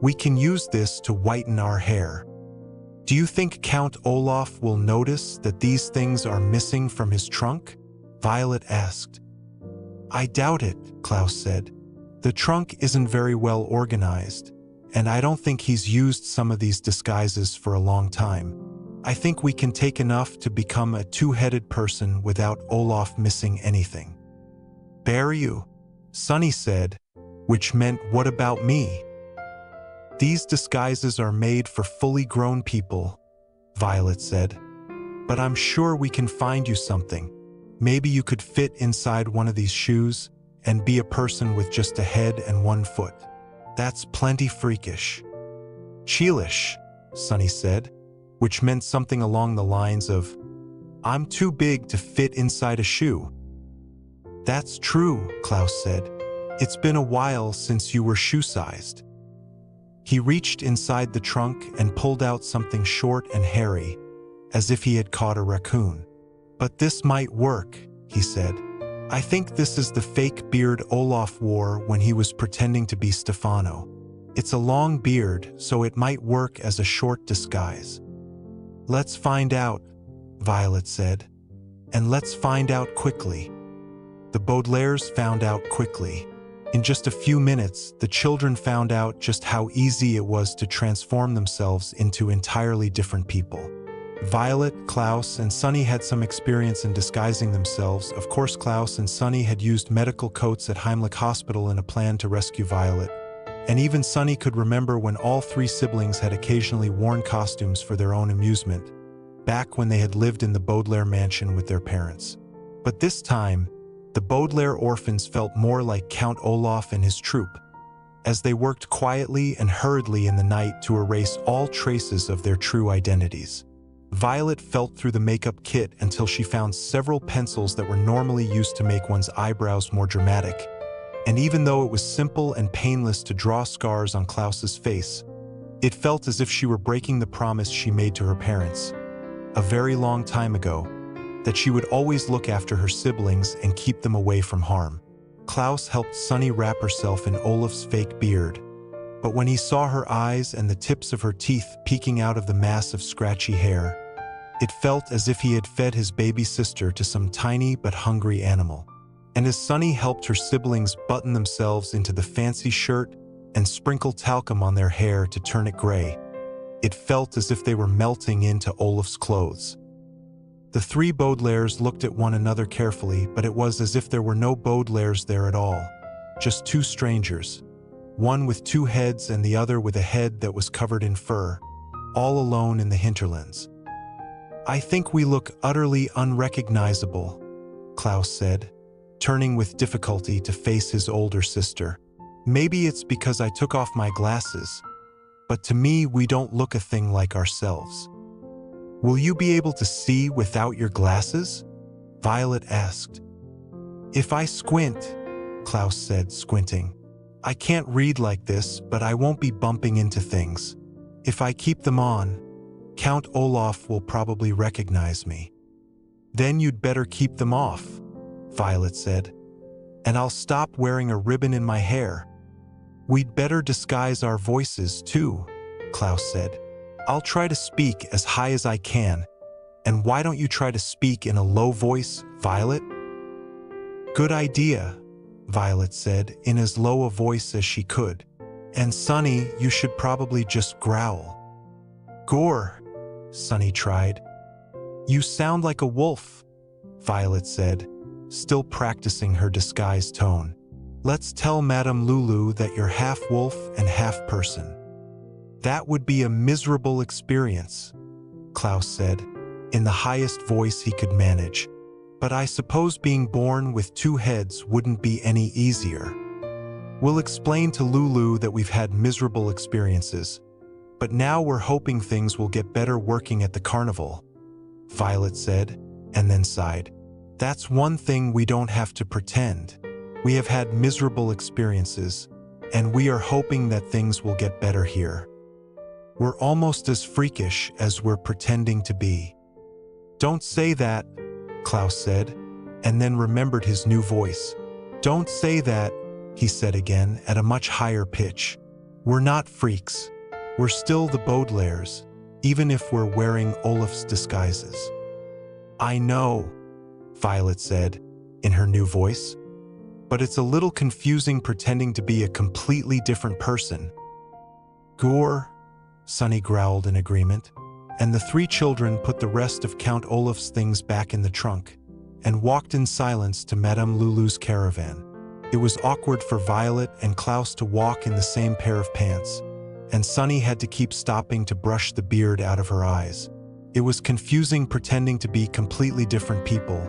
"We can use this to whiten our hair." "Do you think Count Olaf will notice that these things are missing from his trunk?" Violet asked. "I doubt it," Klaus said. "The trunk isn't very well organized, and I don't think he's used some of these disguises for a long time. I think we can take enough to become a two-headed person without Olaf missing anything." "Bear you," Sunny said, which meant, "What about me?" "These disguises are made for fully grown people," Violet said. "But I'm sure we can find you something. Maybe you could fit inside one of these shoes and be a person with just a head and one foot. That's plenty freakish." "Cheelish," Sunny said, which meant something along the lines of, "I'm too big to fit inside a shoe." "That's true," Klaus said. "It's been a while since you were shoe-sized." He reached inside the trunk and pulled out something short and hairy, as if he had caught a raccoon. "But this might work," he said. "I think this is the fake beard Olaf wore when he was pretending to be Stefano. It's a long beard, so it might work as a short disguise." "Let's find out," Violet said. "And let's find out quickly." The Baudelaires found out quickly. In just a few minutes, the children found out just how easy it was to transform themselves into entirely different people. Violet, Klaus, and Sunny had some experience in disguising themselves. Of course, Klaus and Sunny had used medical coats at Heimlich Hospital in a plan to rescue Violet. And even Sunny could remember when all three siblings had occasionally worn costumes for their own amusement, back when they had lived in the Baudelaire mansion with their parents. But this time, the Baudelaire orphans felt more like Count Olaf and his troupe, as they worked quietly and hurriedly in the night to erase all traces of their true identities. Violet felt through the makeup kit until she found several pencils that were normally used to make one's eyebrows more dramatic. And even though it was simple and painless to draw scars on Klaus's face, it felt as if she were breaking the promise she made to her parents, a very long time ago, that she would always look after her siblings and keep them away from harm. Klaus helped Sunny wrap herself in Olaf's fake beard, but when he saw her eyes and the tips of her teeth peeking out of the mass of scratchy hair, it felt as if he had fed his baby sister to some tiny but hungry animal. And as Sunny helped her siblings button themselves into the fancy shirt and sprinkle talcum on their hair to turn it gray, it felt as if they were melting into Olaf's clothes. The three Baudelaires looked at one another carefully, but it was as if there were no Baudelaires there at all, just two strangers, one with two heads and the other with a head that was covered in fur, all alone in the hinterlands. "I think we look utterly unrecognizable," Klaus said, turning with difficulty to face his older sister. "Maybe it's because I took off my glasses, but to me we don't look a thing like ourselves." "Will you be able to see without your glasses?" Violet asked. "If I squint," Klaus said, squinting. "I can't read like this, but I won't be bumping into things. If I keep them on, Count Olaf will probably recognize me." "Then you'd better keep them off," Violet said. "And I'll stop wearing a ribbon in my hair." "We'd better disguise our voices too," Klaus said. "I'll try to speak as high as I can. And why don't you try to speak in a low voice, Violet?" "Good idea," Violet said in as low a voice as she could. "And Sunny, you should probably just growl." "Gore," Sunny tried. "You sound like a wolf," Violet said, still practicing her disguise tone. "Let's tell Madame Lulu that you're half wolf and half person." "That would be a miserable experience," Klaus said, in the highest voice he could manage. "But I suppose being born with two heads wouldn't be any easier. We'll explain to Lulu that we've had miserable experiences, but now we're hoping things will get better working at the carnival," Violet said, and then sighed. "That's one thing we don't have to pretend. We have had miserable experiences, and we are hoping that things will get better here. We're almost as freakish as we're pretending to be." "Don't say that," Klaus said, and then remembered his new voice. "Don't say that," he said again at a much higher pitch. "We're not freaks. We're still the Baudelaires, even if we're wearing Olaf's disguises." "I know," Violet said, in her new voice, "but it's a little confusing pretending to be a completely different person." "Gore," Sunny growled in agreement, and the three children put the rest of Count Olaf's things back in the trunk and walked in silence to Madame Lulu's caravan. It was awkward for Violet and Klaus to walk in the same pair of pants, and Sunny had to keep stopping to brush the beard out of her eyes. It was confusing pretending to be completely different people,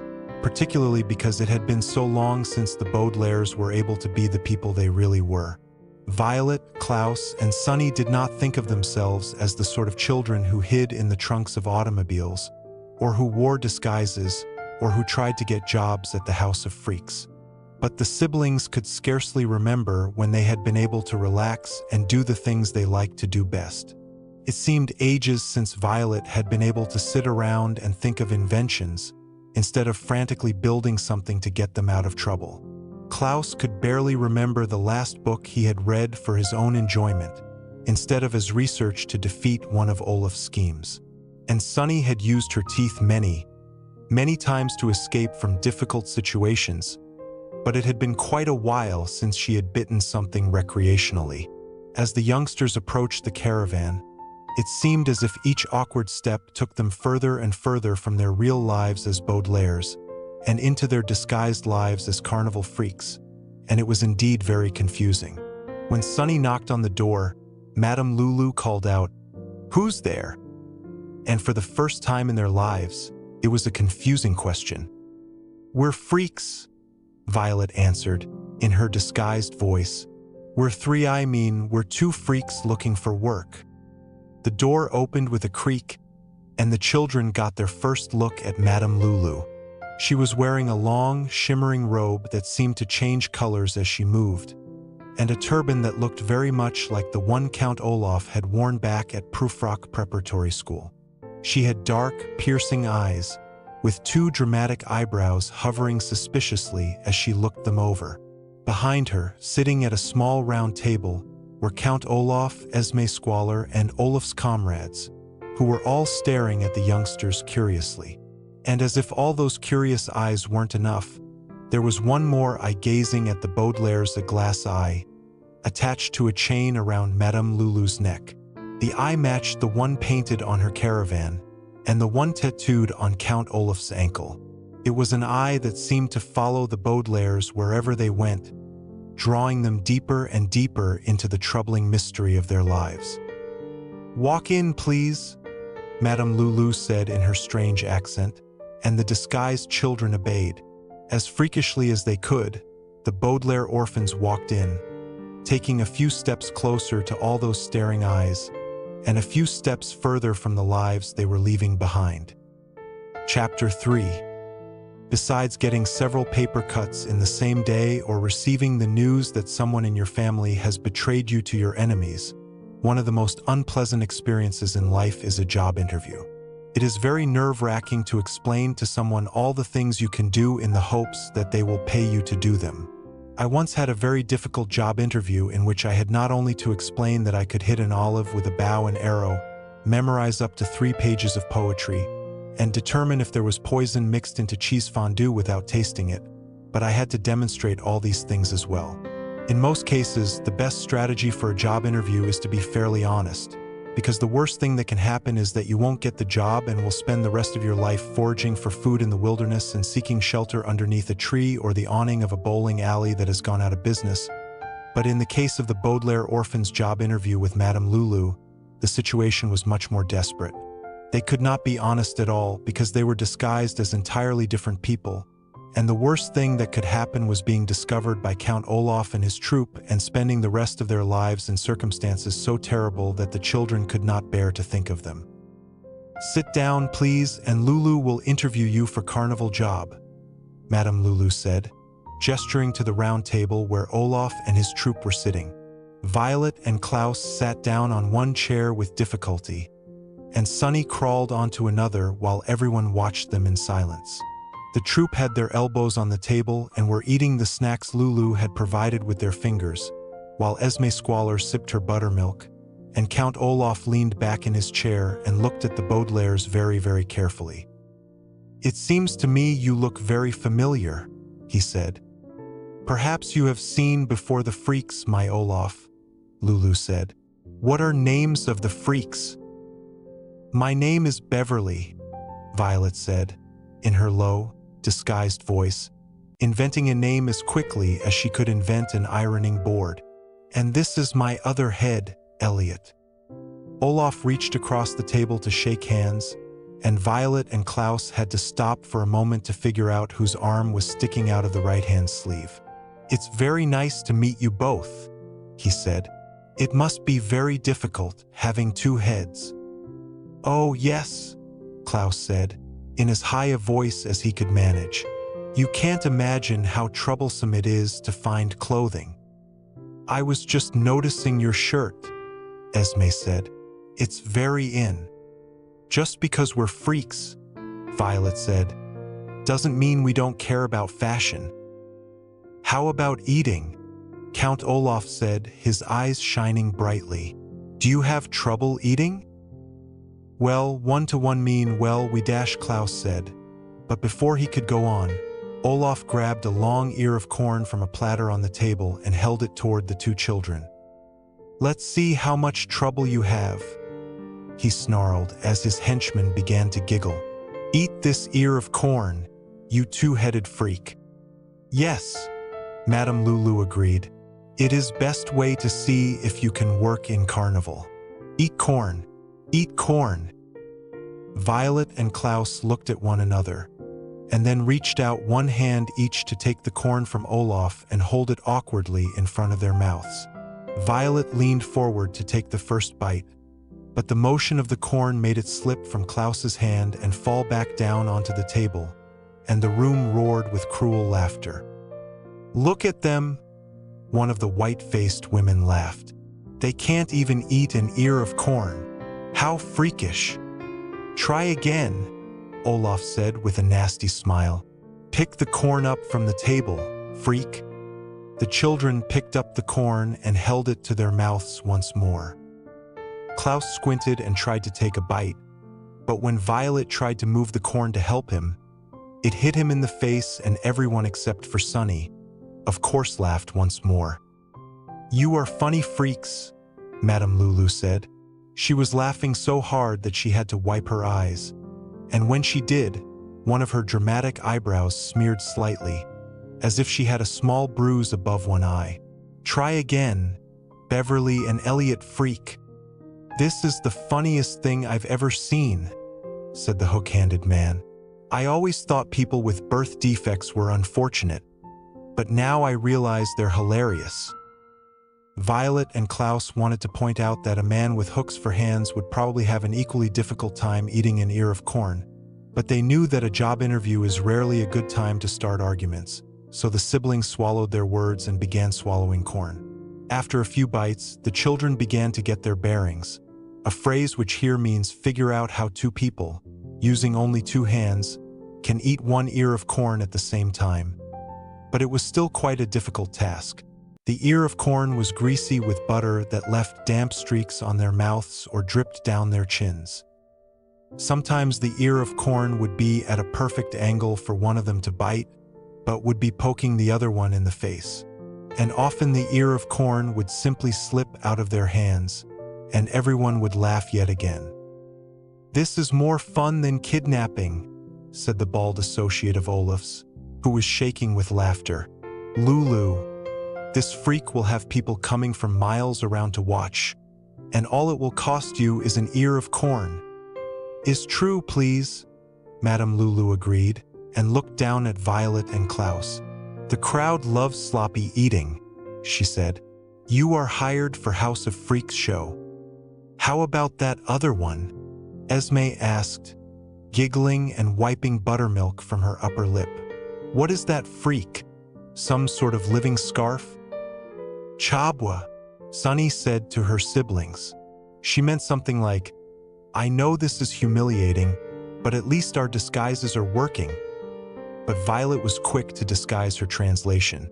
particularly because it had been so long since the Baudelaires were able to be the people they really were. Violet, Klaus, and Sunny did not think of themselves as the sort of children who hid in the trunks of automobiles, or who wore disguises, or who tried to get jobs at the House of Freaks. But the siblings could scarcely remember when they had been able to relax and do the things they liked to do best. It seemed ages since Violet had been able to sit around and think of inventions, instead of frantically building something to get them out of trouble. Klaus could barely remember the last book he had read for his own enjoyment, instead of as research to defeat one of Olaf's schemes. And Sunny had used her teeth many times to escape from difficult situations, but it had been quite a while since she had bitten something recreationally. As the youngsters approached the caravan, it seemed as if each awkward step took them further and further from their real lives as Baudelaires and into their disguised lives as carnival freaks, and it was indeed very confusing. When Sunny knocked on the door, Madame Lulu called out, "Who's there?" And for the first time in their lives, it was a confusing question. "We're freaks," Violet answered, in her disguised voice. We're two freaks looking for work." The door opened with a creak, and the children got their first look at Madame Lulu. She was wearing a long, shimmering robe that seemed to change colors as she moved, and a turban that looked very much like the one Count Olaf had worn back at Prufrock Preparatory School. She had dark, piercing eyes, with two dramatic eyebrows hovering suspiciously as she looked them over. Behind her, sitting at a small round table, were Count Olaf, Esme Squalor, and Olaf's comrades, who were all staring at the youngsters curiously. And as if all those curious eyes weren't enough, there was one more eye gazing at the Baudelaires, a glass eye, attached to a chain around Madame Lulu's neck. The eye matched the one painted on her caravan, and the one tattooed on Count Olaf's ankle. It was an eye that seemed to follow the Baudelaires wherever they went, drawing them deeper and deeper into the troubling mystery of their lives. "Walk in, please," Madame Lulu said in her strange accent, and the disguised children obeyed. As freakishly as they could, the Baudelaire orphans walked in, taking a few steps closer to all those staring eyes, and a few steps further from the lives they were leaving behind. Chapter 3. Besides getting several paper cuts in the same day or receiving the news that someone in your family has betrayed you to your enemies, one of the most unpleasant experiences in life is a job interview. It is very nerve-wracking to explain to someone all the things you can do in the hopes that they will pay you to do them. I once had a very difficult job interview in which I had not only to explain that I could hit an olive with a bow and arrow, memorize up to 3 pages of poetry, and determine if there was poison mixed into cheese fondue without tasting it, but I had to demonstrate all these things as well. In most cases, the best strategy for a job interview is to be fairly honest, because the worst thing that can happen is that you won't get the job and will spend the rest of your life foraging for food in the wilderness and seeking shelter underneath a tree or the awning of a bowling alley that has gone out of business. But in the case of the Baudelaire orphans' job interview with Madame Lulu, the situation was much more desperate. They could not be honest at all because they were disguised as entirely different people, and the worst thing that could happen was being discovered by Count Olaf and his troupe and spending the rest of their lives in circumstances so terrible that the children could not bear to think of them. "Sit down, please, and Lulu will interview you for carnival job," Madame Lulu said, gesturing to the round table where Olaf and his troupe were sitting. Violet and Klaus sat down on one chair with difficulty, and Sunny crawled onto another while everyone watched them in silence. The troupe had their elbows on the table and were eating the snacks Lulu had provided with their fingers, while Esme Squalor sipped her buttermilk, and Count Olaf leaned back in his chair and looked at the Baudelaires very, very carefully. "It seems to me you look very familiar," he said. "Perhaps you have seen before the freaks, my Olaf," Lulu said. "What are names of the freaks?" "My name is Beverly," Violet said, in her low, disguised voice, inventing a name as quickly as she could invent an ironing board. "And this is my other head, Elliot." Olaf reached across the table to shake hands, and Violet and Klaus had to stop for a moment to figure out whose arm was sticking out of the right-hand sleeve. "It's very nice to meet you both," he said. "It must be very difficult having 2 heads." "Oh, yes," Klaus said, in as high a voice as he could manage. "You can't imagine how troublesome it is to find clothing." "I was just noticing your shirt," Esme said. "It's very in." "Just because we're freaks," Violet said, "doesn't mean we don't care about fashion." "How about eating?" Count Olaf said, his eyes shining brightly. "Do you have trouble eating?" "Well, 1-to-1 mean well we dash," Klaus said. But before he could go on, Olaf grabbed a long ear of corn from a platter on the table and held it toward the 2 children. "Let's see how much trouble you have," he snarled as his henchmen began to giggle. "Eat this ear of corn, you 2-headed freak." "Yes," Madame Lulu agreed. "It is best way to see if you can work in carnival. Eat corn. Eat corn." Violet and Klaus looked at one another, and then reached out one hand each to take the corn from Olaf and hold it awkwardly in front of their mouths. Violet leaned forward to take the first bite, but the motion of the corn made it slip from Klaus's hand and fall back down onto the table, and the room roared with cruel laughter. "Look at them," one of the white-faced women laughed. "They can't even eat an ear of corn. How freakish." "Try again," Olaf said with a nasty smile. "Pick the corn up from the table, freak." The children picked up the corn and held it to their mouths once more. Klaus squinted and tried to take a bite, but when Violet tried to move the corn to help him, it hit him in the face, and everyone except for Sunny, of course, laughed once more. "You are funny freaks," Madame Lulu said. She was laughing so hard that she had to wipe her eyes, and when she did, one of her dramatic eyebrows smeared slightly, as if she had a small bruise above one eye. "Try again, Beverly and Elliot freak." "This is the funniest thing I've ever seen," said the hook-handed man. "I always thought people with birth defects were unfortunate, but now I realize they're hilarious." Violet and Klaus wanted to point out that a man with hooks for hands would probably have an equally difficult time eating an ear of corn, but they knew that a job interview is rarely a good time to start arguments, so the siblings swallowed their words and began swallowing corn. After a few bites, the children began to get their bearings, a phrase which here means figure out how two people, using only two hands, can eat one ear of corn at the same time. But it was still quite a difficult task. The ear of corn was greasy with butter that left damp streaks on their mouths or dripped down their chins. Sometimes the ear of corn would be at a perfect angle for one of them to bite, but would be poking the other one in the face. And often the ear of corn would simply slip out of their hands, and everyone would laugh yet again. "This is more fun than kidnapping," said the bald associate of Olaf's, who was shaking with laughter. "Lulu, this freak will have people coming from miles around to watch, and all it will cost you is an ear of corn." "Is true, please," Madame Lulu agreed, and looked down at Violet and Klaus. "The crowd loves sloppy eating," she said. "You are hired for House of Freaks show." "How about that other one?" Esme asked, giggling and wiping buttermilk from her upper lip. "What is that freak? Some sort of living scarf?" "Chabo," Sunny said to her siblings. She meant something like, "I know this is humiliating, but at least our disguises are working." But Violet was quick to disguise her translation.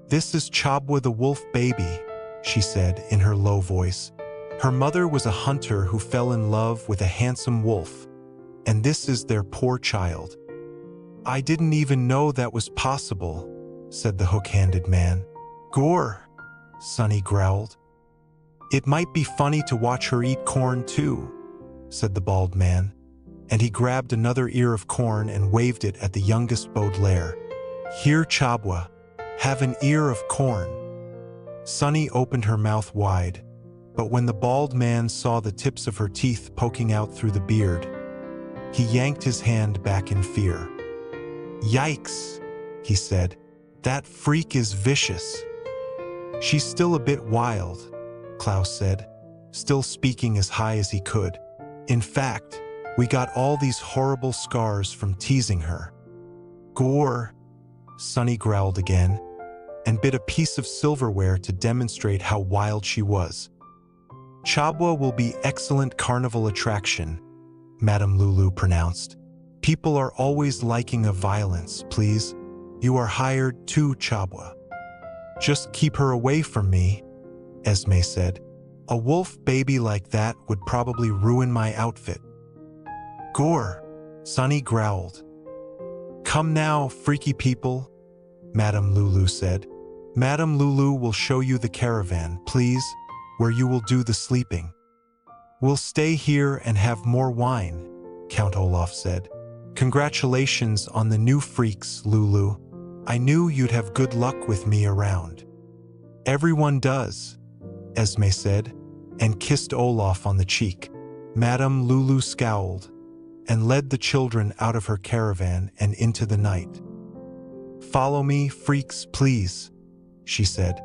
"This is Chabo the Wolf Baby," she said in her low voice. "Her mother was a hunter who fell in love with a handsome wolf, and this is their poor child." "I didn't even know that was possible," said the hook-handed man. "Gore," Sunny growled. "It might be funny to watch her eat corn too," said the bald man, and he grabbed another ear of corn and waved it at the youngest Baudelaire. "Here, Chabo, have an ear of corn." Sunny opened her mouth wide, but when the bald man saw the tips of her teeth poking out through the beard, he yanked his hand back in fear. "Yikes," he said. "That freak is vicious." "She's still a bit wild," Klaus said, still speaking as high as he could. "In fact, we got all these horrible scars from teasing her." "Gore," Sunny growled again, and bit a piece of silverware to demonstrate how wild she was. "Chabo will be excellent carnival attraction," Madame Lulu pronounced. "People are always liking a violence, please. You are hired too, Chabo." "Just keep her away from me," Esme said. "A wolf baby like that would probably ruin my outfit." "Gore," Sunny growled. "Come now, freaky people," Madame Lulu said. "Madame Lulu will show you the caravan, please, where you will do the sleeping." "We'll stay here and have more wine," Count Olaf said. "Congratulations on the new freaks, Lulu. I knew you'd have good luck with me around." "Everyone does," Esme said, and kissed Olaf on the cheek. Madame Lulu scowled and led the children out of her caravan and into the night. "Follow me, freaks, please," she said.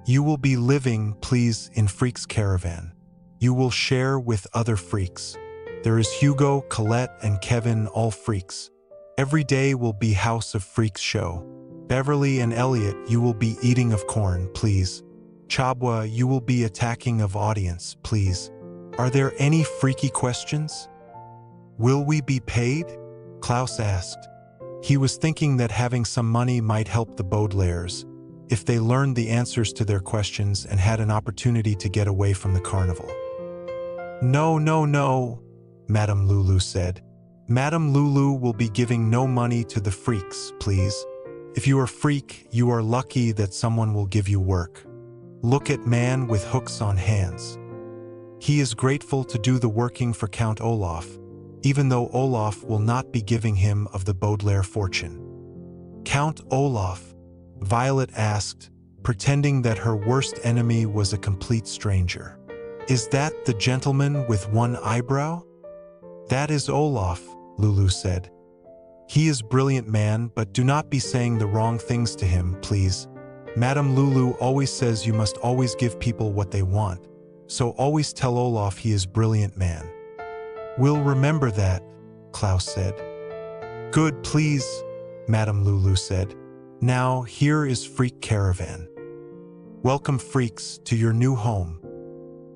"You will be living, please, in Freak's caravan." You will share with other freaks. There is Hugo, Colette, and Kevin, all freaks. Every day will be House of Freaks show. Beverly and Elliot, you will be eating of corn, please. Chabo, you will be attacking of audience, please. Are there any freaky questions? Will we be paid? Klaus asked. He was thinking that having some money might help the Baudelaires if they learned the answers to their questions and had an opportunity to get away from the carnival. No, no, no, Madame Lulu said. Madame Lulu will be giving no money to the freaks, please. If you are freak, you are lucky that someone will give you work. Look at man with hooks on hands. He is grateful to do the working for Count Olaf, even though Olaf will not be giving him of the Baudelaire fortune. Count Olaf, Violet asked, pretending that her worst enemy was a complete stranger. Is that the gentleman with one eyebrow? That is Olaf, Lulu said. He is brilliant man, but do not be saying the wrong things to him, please. Madame Lulu always says you must always give people what they want, so always tell Olaf he is brilliant man. We'll remember that, Klaus said. Good, please, Madame Lulu said. Now, here is Freak Caravan. Welcome, freaks, to your new home.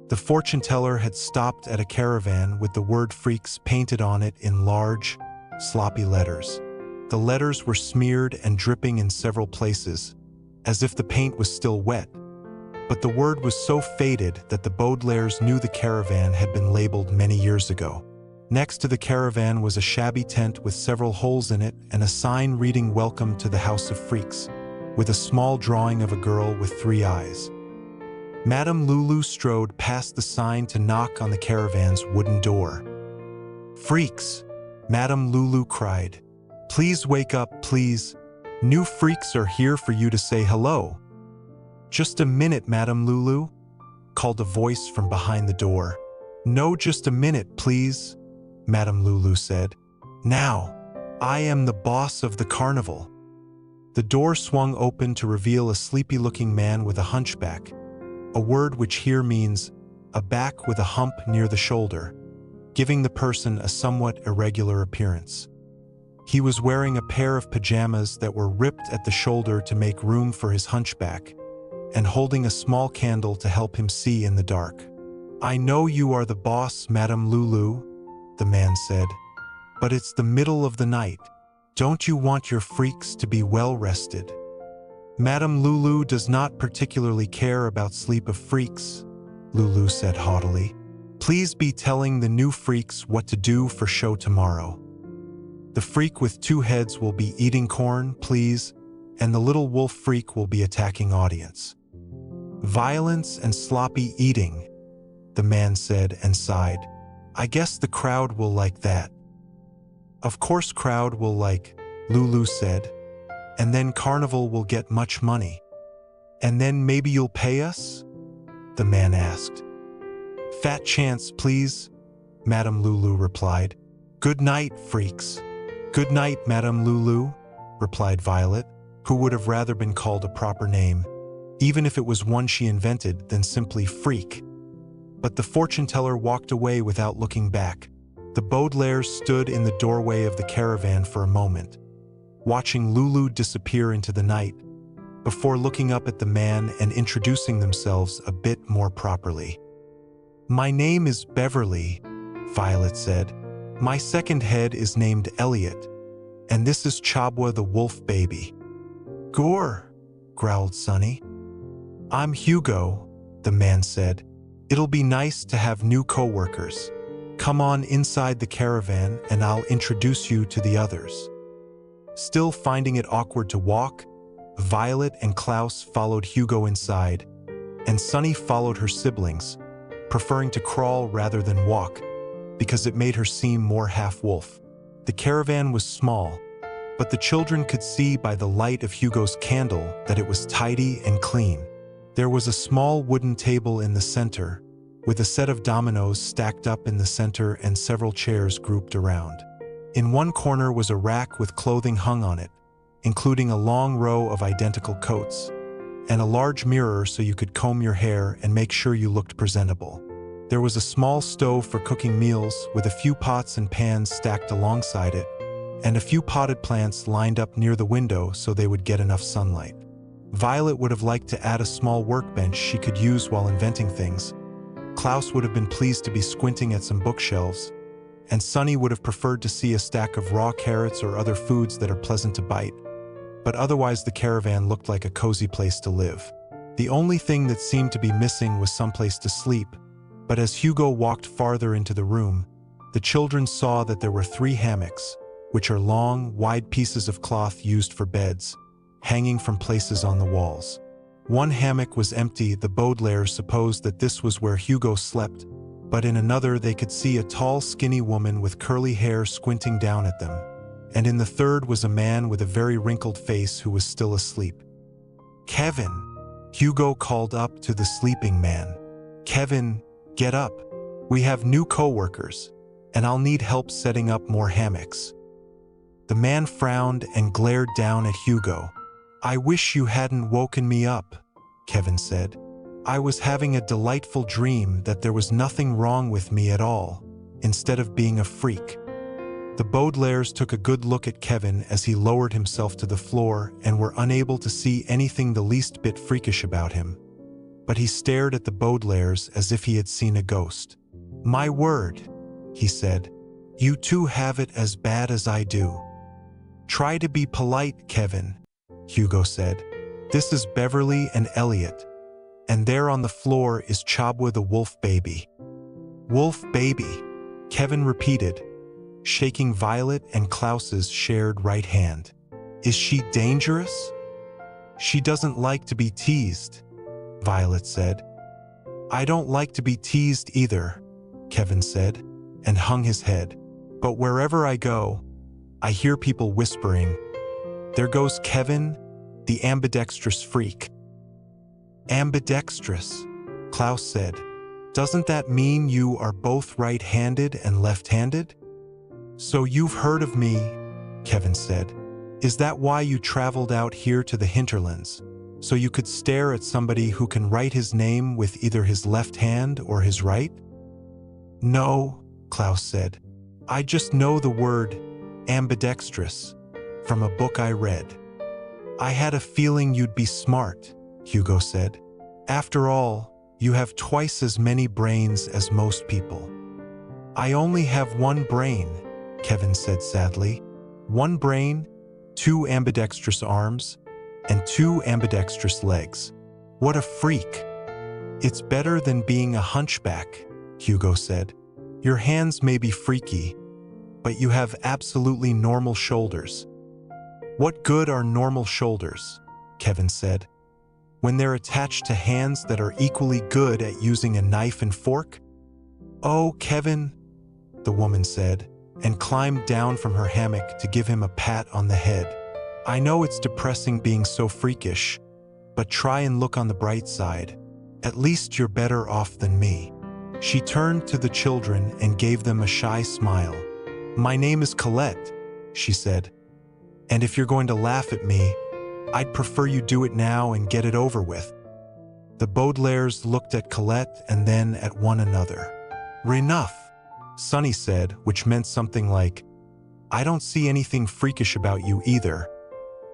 The fortune teller had stopped at a caravan with the word freaks painted on it in large, sloppy letters. The letters were smeared and dripping in several places, as if the paint was still wet. But the word was so faded that the Baudelaires knew the caravan had been labeled many years ago. Next to the caravan was a shabby tent with several holes in it and a sign reading "Welcome to the House of Freaks," with a small drawing of a girl with 3 eyes. Madame Lulu strode past the sign to knock on the caravan's wooden door. Freaks, Madame Lulu cried. Please wake up, please. New freaks are here for you to say hello. Just a minute, Madame Lulu, called a voice from behind the door. No, just a minute, please, Madame Lulu said. Now, I am the boss of the carnival. The door swung open to reveal a sleepy-looking man with a hunchback, a word which here means a back with a hump near the shoulder, giving the person a somewhat irregular appearance. He was wearing a pair of pajamas that were ripped at the shoulder to make room for his hunchback, and holding a small candle to help him see in the dark. I know you are the boss, Madame Lulu, the man said, but it's the middle of the night. Don't you want your freaks to be well rested? Madame Lulu does not particularly care about sleep of freaks, Lulu said haughtily. Please be telling the new freaks what to do for show tomorrow. The freak with 2 heads will be eating corn, please, and the little wolf freak will be attacking audience. Violence and sloppy eating, the man said and sighed. I guess the crowd will like that. Of course crowd will like, Lulu said. And then carnival will get much money. And then maybe you'll pay us? The man asked. Fat chance, please, Madame Lulu replied. Good night, freaks. Good night, Madame Lulu, replied Violet, who would have rather been called a proper name, even if it was one she invented, than simply freak. But the fortune teller walked away without looking back. The Baudelaires stood in the doorway of the caravan for a moment, watching Lulu disappear into the night, before looking up at the man and introducing themselves a bit more properly. My name is Beverly, Violet said. My second head is named Elliot, and this is Chabo the Wolf Baby. Gore, growled Sonny. I'm Hugo, the man said. It'll be nice to have new co-workers. Come on inside the caravan and I'll introduce you to the others. Still finding it awkward to walk, Violet and Klaus followed Hugo inside, and Sonny followed her siblings, preferring to crawl rather than walk, because it made her seem more half-wolf. The caravan was small, but the children could see by the light of Hugo's candle that it was tidy and clean. There was a small wooden table in the center, with a set of dominoes stacked up in the center and several chairs grouped around. In one corner was a rack with clothing hung on it, including a long row of identical coats, and a large mirror so you could comb your hair and make sure you looked presentable. There was a small stove for cooking meals with a few pots and pans stacked alongside it, and a few potted plants lined up near the window so they would get enough sunlight. Violet would have liked to add a small workbench she could use while inventing things. Klaus would have been pleased to be squinting at some bookshelves, and Sunny would have preferred to see a stack of raw carrots or other foods that are pleasant to bite. But otherwise the caravan looked like a cozy place to live. The only thing that seemed to be missing was someplace to sleep, but as Hugo walked farther into the room, the children saw that there were 3 hammocks, which are long, wide pieces of cloth used for beds, hanging from places on the walls. One hammock was empty. The Baudelaires supposed that this was where Hugo slept, but in another they could see a tall, skinny woman with curly hair squinting down at them, and in the third was a man with a very wrinkled face who was still asleep. "Kevin," Hugo called up to the sleeping man. "Kevin, get up. We have new co-workers, and I'll need help setting up more hammocks." The man frowned and glared down at Hugo. "I wish you hadn't woken me up," Kevin said. "I was having a delightful dream that there was nothing wrong with me at all, instead of being a freak." The Baudelaires took a good look at Kevin as he lowered himself to the floor and were unable to see anything the least bit freakish about him. But he stared at the Baudelaires as if he had seen a ghost. "My word," he said, "you two have it as bad as I do." "Try to be polite, Kevin," Hugo said. "This is Beverly and Elliot, and there on the floor is Chabo the Wolf Baby." "Wolf Baby," Kevin repeated, shaking Violet and Klaus's shared right hand. "Is she dangerous?" "She doesn't like to be teased," Violet said. "I don't like to be teased either," Kevin said, and hung his head. "But wherever I go, I hear people whispering, 'There goes Kevin, the ambidextrous freak.'" "Ambidextrous," Klaus said. "Doesn't that mean you are both right-handed and left-handed?" "So you've heard of me," Kevin said. "Is that why you traveled out here to the hinterlands, so you could stare at somebody who can write his name with either his left hand or his right?" "No," Klaus said. "I just know the word ambidextrous from a book I read." "I had a feeling you'd be smart," Hugo said. "After all, you have twice as many brains as most people." "I only have one brain," Kevin said sadly. "One brain, 2 ambidextrous arms, and 2 ambidextrous legs. What a freak." "It's better than being a hunchback," Hugo said. "Your hands may be freaky, but you have absolutely normal shoulders." "What good are normal shoulders?" Kevin said. "When they're attached to hands that are equally good at using a knife and fork?" "Oh, Kevin," the woman said, and climbed down from her hammock to give him a pat on the head. "I know it's depressing being so freakish, but try and look on the bright side. At least you're better off than me." She turned to the children and gave them a shy smile. "My name is Colette," she said. "And if you're going to laugh at me, I'd prefer you do it now and get it over with." The Baudelaires looked at Colette and then at one another. "Enough," Sunny said, which meant something like, "I don't see anything freakish about you either,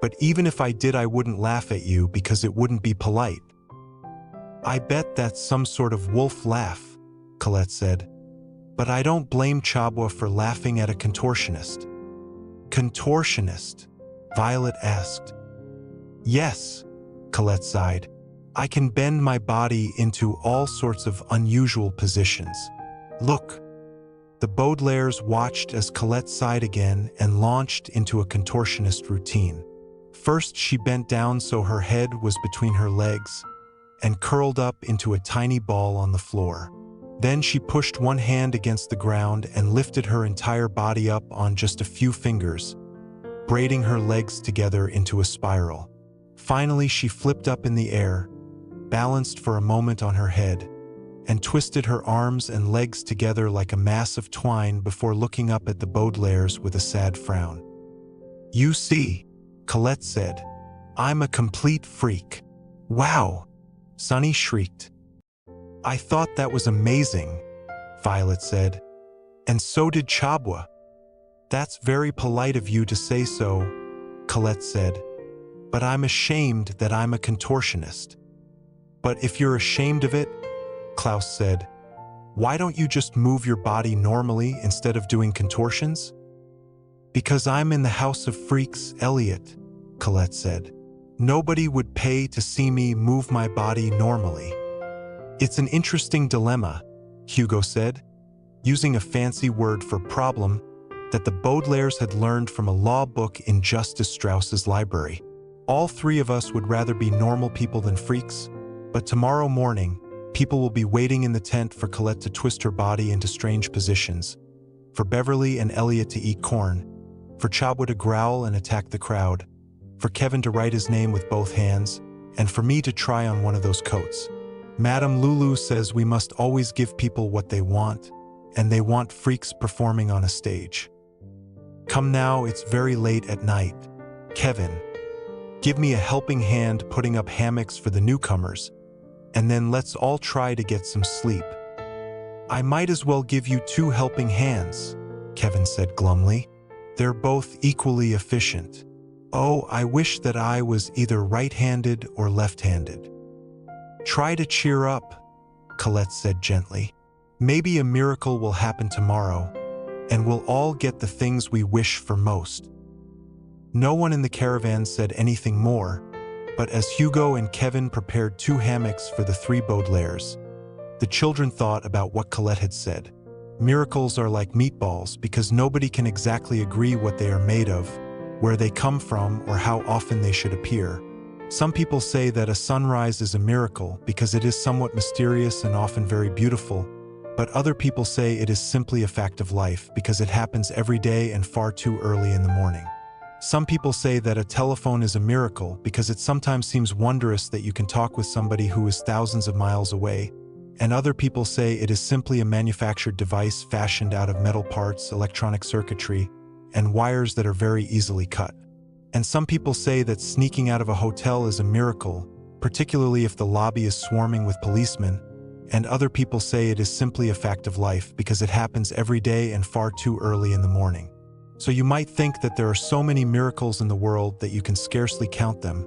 but even if I did I wouldn't laugh at you because it wouldn't be polite." "I bet that's some sort of wolf laugh," Colette said. "But I don't blame Chabo for laughing at a contortionist." "Contortionist?" Violet asked. "Yes," Colette sighed. "I can bend my body into all sorts of unusual positions. Look." The Baudelaires watched as Colette sighed again and launched into a contortionist routine. First, she bent down so her head was between her legs and curled up into a tiny ball on the floor. Then she pushed one hand against the ground and lifted her entire body up on just a few fingers, braiding her legs together into a spiral. Finally, she flipped up in the air, balanced for a moment on her head, and twisted her arms and legs together like a mass of twine before looking up at the Baudelaires with a sad frown. "You see," Colette said, "I'm a complete freak." "Wow!" Sunny shrieked. "I thought that was amazing," Violet said. "And so did Chabo." "That's very polite of you to say so," Colette said. "But I'm ashamed that I'm a contortionist." "But if you're ashamed of it," Klaus said, "why don't you just move your body normally instead of doing contortions?" "Because I'm in the House of Freaks, Elliot," Colette said. "Nobody would pay to see me move my body normally." "It's an interesting dilemma," Hugo said, using a fancy word for problem that the Baudelaires had learned from a law book in Justice Strauss's library. "All three of us would rather be normal people than freaks, but tomorrow morning, people will be waiting in the tent for Colette to twist her body into strange positions, for Beverly and Elliot to eat corn, for Chabo to growl and attack the crowd, for Kevin to write his name with both hands, and for me to try on one of those coats. Madame Lulu says we must always give people what they want, and they want freaks performing on a stage. Come now, it's very late at night. Kevin, give me a helping hand putting up hammocks for the newcomers, and then let's all try to get some sleep." "I might as well give you 2 helping hands," Kevin said glumly. "They're both equally efficient." "Oh, I wish that I was either right-handed or left-handed." "Try to cheer up," Colette said gently. "Maybe a miracle will happen tomorrow, and we'll all get the things we wish for most." No one in the caravan said anything more, but as Hugo and Kevin prepared 2 hammocks for the 3 Baudelaires, the children thought about what Colette had said. Miracles are like meatballs because nobody can exactly agree what they are made of, where they come from, or how often they should appear. Some people say that a sunrise is a miracle because it is somewhat mysterious and often very beautiful, but other people say it is simply a fact of life because it happens every day and far too early in the morning. Some people say that a telephone is a miracle because it sometimes seems wondrous that you can talk with somebody who is thousands of miles away, and other people say it is simply a manufactured device fashioned out of metal parts, electronic circuitry, and wires that are very easily cut. And some people say that sneaking out of a hotel is a miracle, particularly if the lobby is swarming with policemen, and other people say it is simply a fact of life because it happens every day and far too early in the morning. So you might think that there are so many miracles in the world that you can scarcely count them,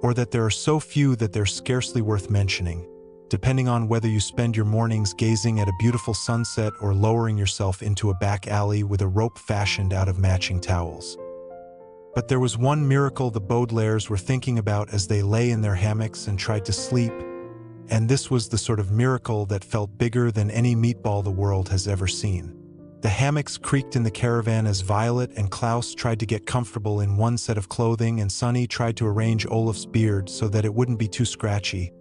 or that there are so few that they're scarcely worth mentioning, depending on whether you spend your mornings gazing at a beautiful sunset or lowering yourself into a back alley with a rope fashioned out of matching towels. But there was one miracle the Baudelaires were thinking about as they lay in their hammocks and tried to sleep, and this was the sort of miracle that felt bigger than any meatball the world has ever seen. The hammocks creaked in the caravan as Violet and Klaus tried to get comfortable in one set of clothing, and Sonny tried to arrange Olaf's beard so that it wouldn't be too scratchy.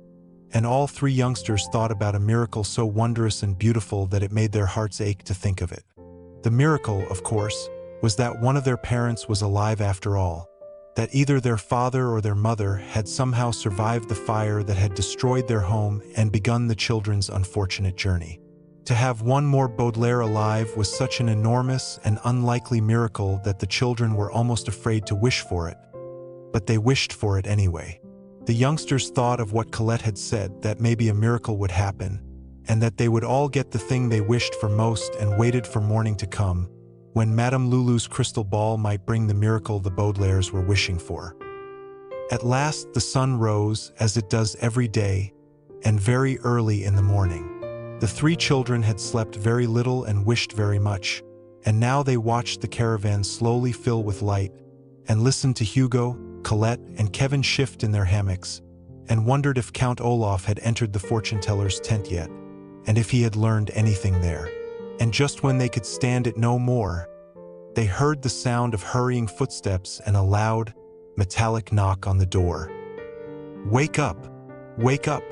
And all 3 youngsters thought about a miracle so wondrous and beautiful that it made their hearts ache to think of it. The miracle, of course, was that one of their parents was alive after all, that either their father or their mother had somehow survived the fire that had destroyed their home and begun the children's unfortunate journey. To have one more Baudelaire alive was such an enormous and unlikely miracle that the children were almost afraid to wish for it, but they wished for it anyway. The youngsters thought of what Colette had said, that maybe a miracle would happen, and that they would all get the thing they wished for most, and waited for morning to come, when Madame Lulu's crystal ball might bring the miracle the Baudelaires were wishing for. At last the sun rose, as it does every day, and very early in the morning. The 3 children had slept very little and wished very much, and now they watched the caravan slowly fill with light, and listened to Hugo, Colette, and Kevin shift in their hammocks, and wondered if Count Olaf had entered the fortune-teller's tent yet, and if he had learned anything there. And just when they could stand it no more, they heard the sound of hurrying footsteps and a loud, metallic knock on the door. "Wake up! Wake up!"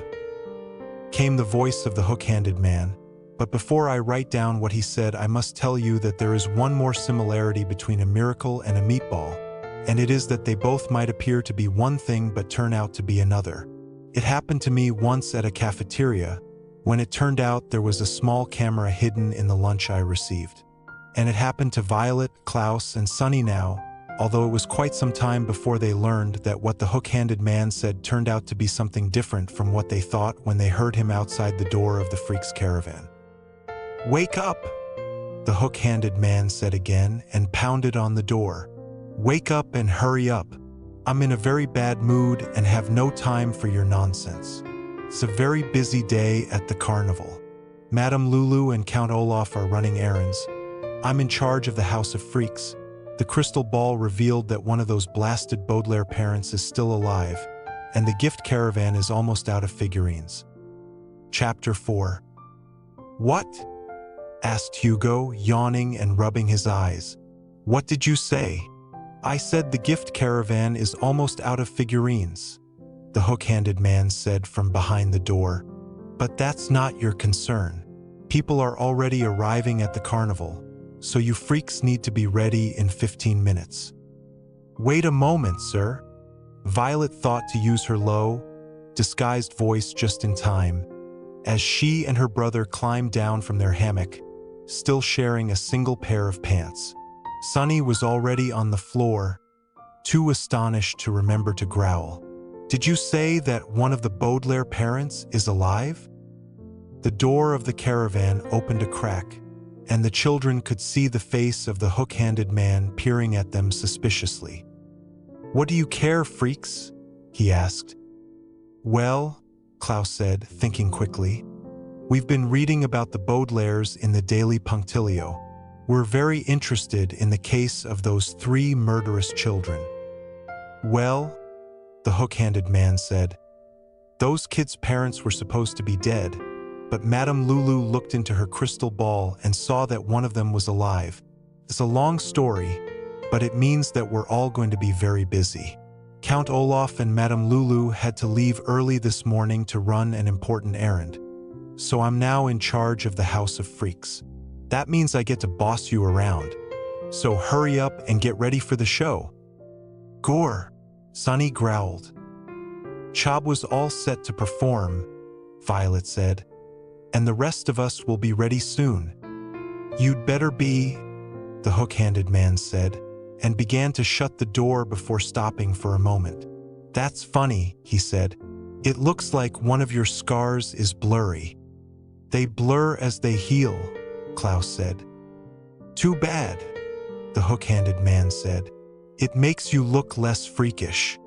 came the voice of the hook-handed man. But before I write down what he said, I must tell you that there is one more similarity between a miracle and a meatball, and it is that they both might appear to be one thing but turn out to be another. It happened to me once at a cafeteria, when it turned out there was a small camera hidden in the lunch I received. And it happened to Violet, Klaus, and Sonny now, although it was quite some time before they learned that what the hook-handed man said turned out to be something different from what they thought when they heard him outside the door of the freak's caravan. "Wake up!" the hook-handed man said again and pounded on the door. "Wake up and hurry up. I'm in a very bad mood and have no time for your nonsense. It's a very busy day at the carnival. Madame Lulu and Count Olaf are running errands. I'm in charge of the House of Freaks." The crystal ball revealed that one of those blasted Baudelaire parents is still alive, and the gift caravan is almost out of figurines. Chapter 4. "What?" asked Hugo, yawning and rubbing his eyes. "What did you say?" "I said the gift caravan is almost out of figurines," the hook-handed man said from behind the door. "But that's not your concern. People are already arriving at the carnival, so you freaks need to be ready in 15 minutes. "Wait a moment, sir." Violet thought to use her low, disguised voice just in time, as she and her brother climbed down from their hammock, still sharing a single pair of pants. Sunny was already on the floor, too astonished to remember to growl. "Did you say that one of the Baudelaire parents is alive?" The door of the caravan opened a crack, and the children could see the face of the hook-handed man peering at them suspiciously. "What do you care, freaks?" he asked. "Well," Klaus said, thinking quickly, "we've been reading about the Baudelaires in the Daily Punctilio. We're very interested in the case of those 3 murderous children." "Well," the hook-handed man said, "those kids' parents were supposed to be dead, but Madame Lulu looked into her crystal ball and saw that one of them was alive. It's a long story, but it means that we're all going to be very busy. Count Olaf and Madame Lulu had to leave early this morning to run an important errand, so I'm now in charge of the House of Freaks. That means I get to boss you around. So hurry up and get ready for the show." "Gore," Sunny growled. "Chab was all set to perform," Violet said, "and the rest of us will be ready soon." "You'd better be," the hook-handed man said, and began to shut the door before stopping for a moment. "That's funny," he said. "It looks like one of your scars is blurry." "They blur as they heal," Klaus said. "Too bad," the hook-handed man said. "It makes you look less freakish."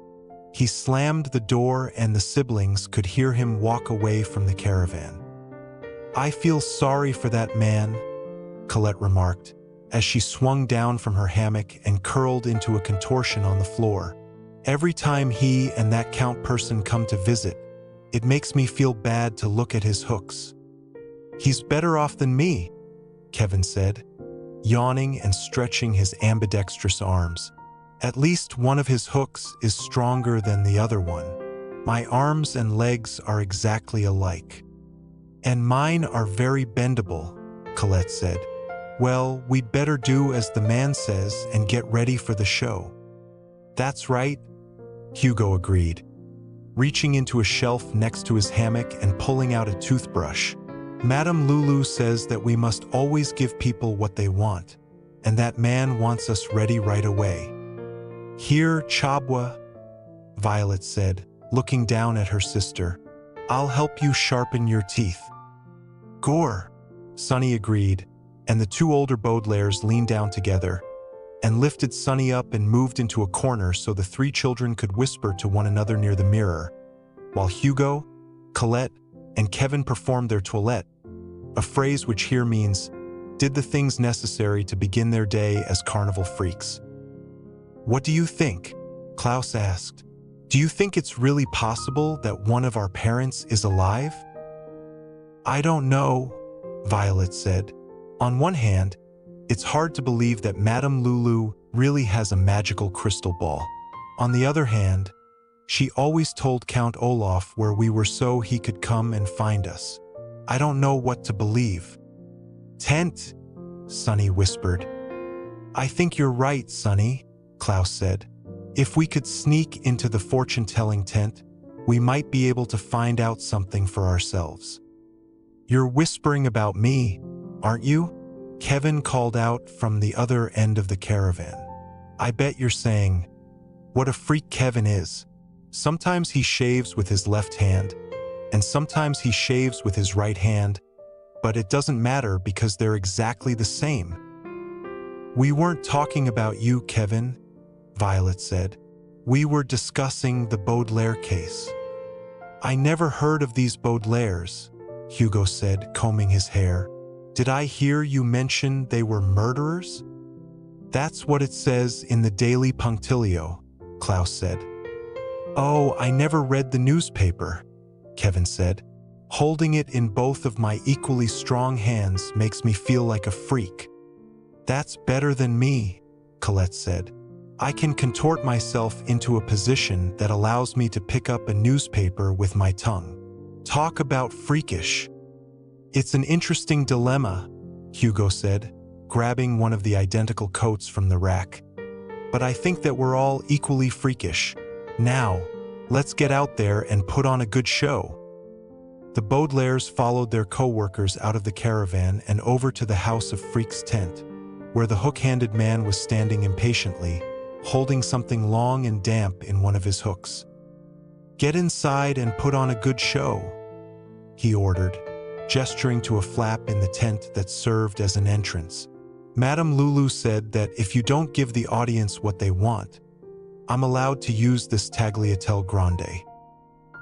He slammed the door and the siblings could hear him walk away from the caravan. "I feel sorry for that man," Colette remarked, as she swung down from her hammock and curled into a contortion on the floor. "Every time he and that Count person come to visit, it makes me feel bad to look at his hooks." "He's better off than me," Kevin said, yawning and stretching his ambidextrous arms. "At least one of his hooks is stronger than the other one. My arms and legs are exactly alike." "And mine are very bendable," Colette said. "Well, we'd better do as the man says and get ready for the show." "That's right," Hugo agreed, reaching into a shelf next to his hammock and pulling out a toothbrush. "Madame Lulu says that we must always give people what they want, and that man wants us ready right away." "Here, Chabwa," Violet said, looking down at her sister. "I'll help you sharpen your teeth." "Gore," Sunny agreed, and the 2 older Baudelaires leaned down together and lifted Sunny up and moved into a corner so the 3 children could whisper to one another near the mirror, while Hugo, Colette, and Kevin performed their toilette, a phrase which here means, did the things necessary to begin their day as carnival freaks. "What do you think?" Klaus asked. "Do you think it's really possible that one of our parents is alive?" "I don't know," Violet said. "On one hand, it's hard to believe that Madame Lulu really has a magical crystal ball. On the other hand, she always told Count Olaf where we were so he could come and find us. I don't know what to believe." "Tent," Sunny whispered. "I think you're right, Sunny," Klaus said. "If we could sneak into the fortune-telling tent, we might be able to find out something for ourselves." "You're whispering about me, aren't you?" Kevin called out from the other end of the caravan. I bet you're saying, what a freak Kevin is. Sometimes he shaves with his left hand, and sometimes he shaves with his right hand, but it doesn't matter because they're exactly the same. We weren't talking about you, Kevin, Violet said. We were discussing the Baudelaire case. I never heard of these Baudelaires, Hugo said, combing his hair. Did I hear you mention they were murderers? That's what it says in the Daily Punctilio, Klaus said. Oh, I never read the newspaper, Kevin said. Holding it in both of my equally strong hands makes me feel like a freak. That's better than me, Colette said. I can contort myself into a position that allows me to pick up a newspaper with my tongue. Talk about freakish. It's an interesting dilemma, Hugo said, grabbing one of the identical coats from the rack. But I think that we're all equally freakish. Now, let's get out there and put on a good show. The Baudelaires followed their co-workers out of the caravan and over to the House of Freaks tent, where the hook-handed man was standing impatiently, holding something long and damp in one of his hooks. Get inside and put on a good show, he ordered, gesturing to a flap in the tent that served as an entrance. Madame Lulu said that if you don't give the audience what they want, I'm allowed to use this tagliatelle grande.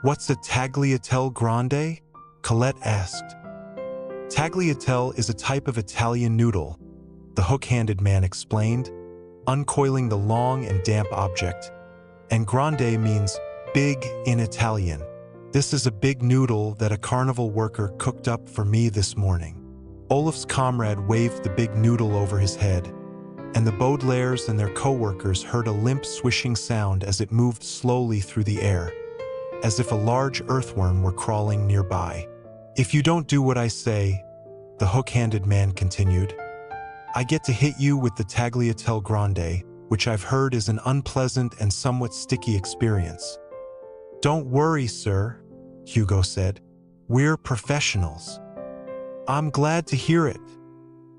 What's a tagliatelle grande? Colette asked. Tagliatelle is a type of Italian noodle, the hook-handed man explained, uncoiling the long and damp object, and grande means big in Italian. This is a big noodle that a carnival worker cooked up for me this morning. Olaf's comrade waved the big noodle over his head, and the Baudelaires and their co-workers heard a limp swishing sound as it moved slowly through the air, as if a large earthworm were crawling nearby. If you don't do what I say, the hook-handed man continued, I get to hit you with the tagliatelle grande, which I've heard is an unpleasant and somewhat sticky experience. Don't worry, sir, Hugo said. We're professionals. I'm glad to hear it,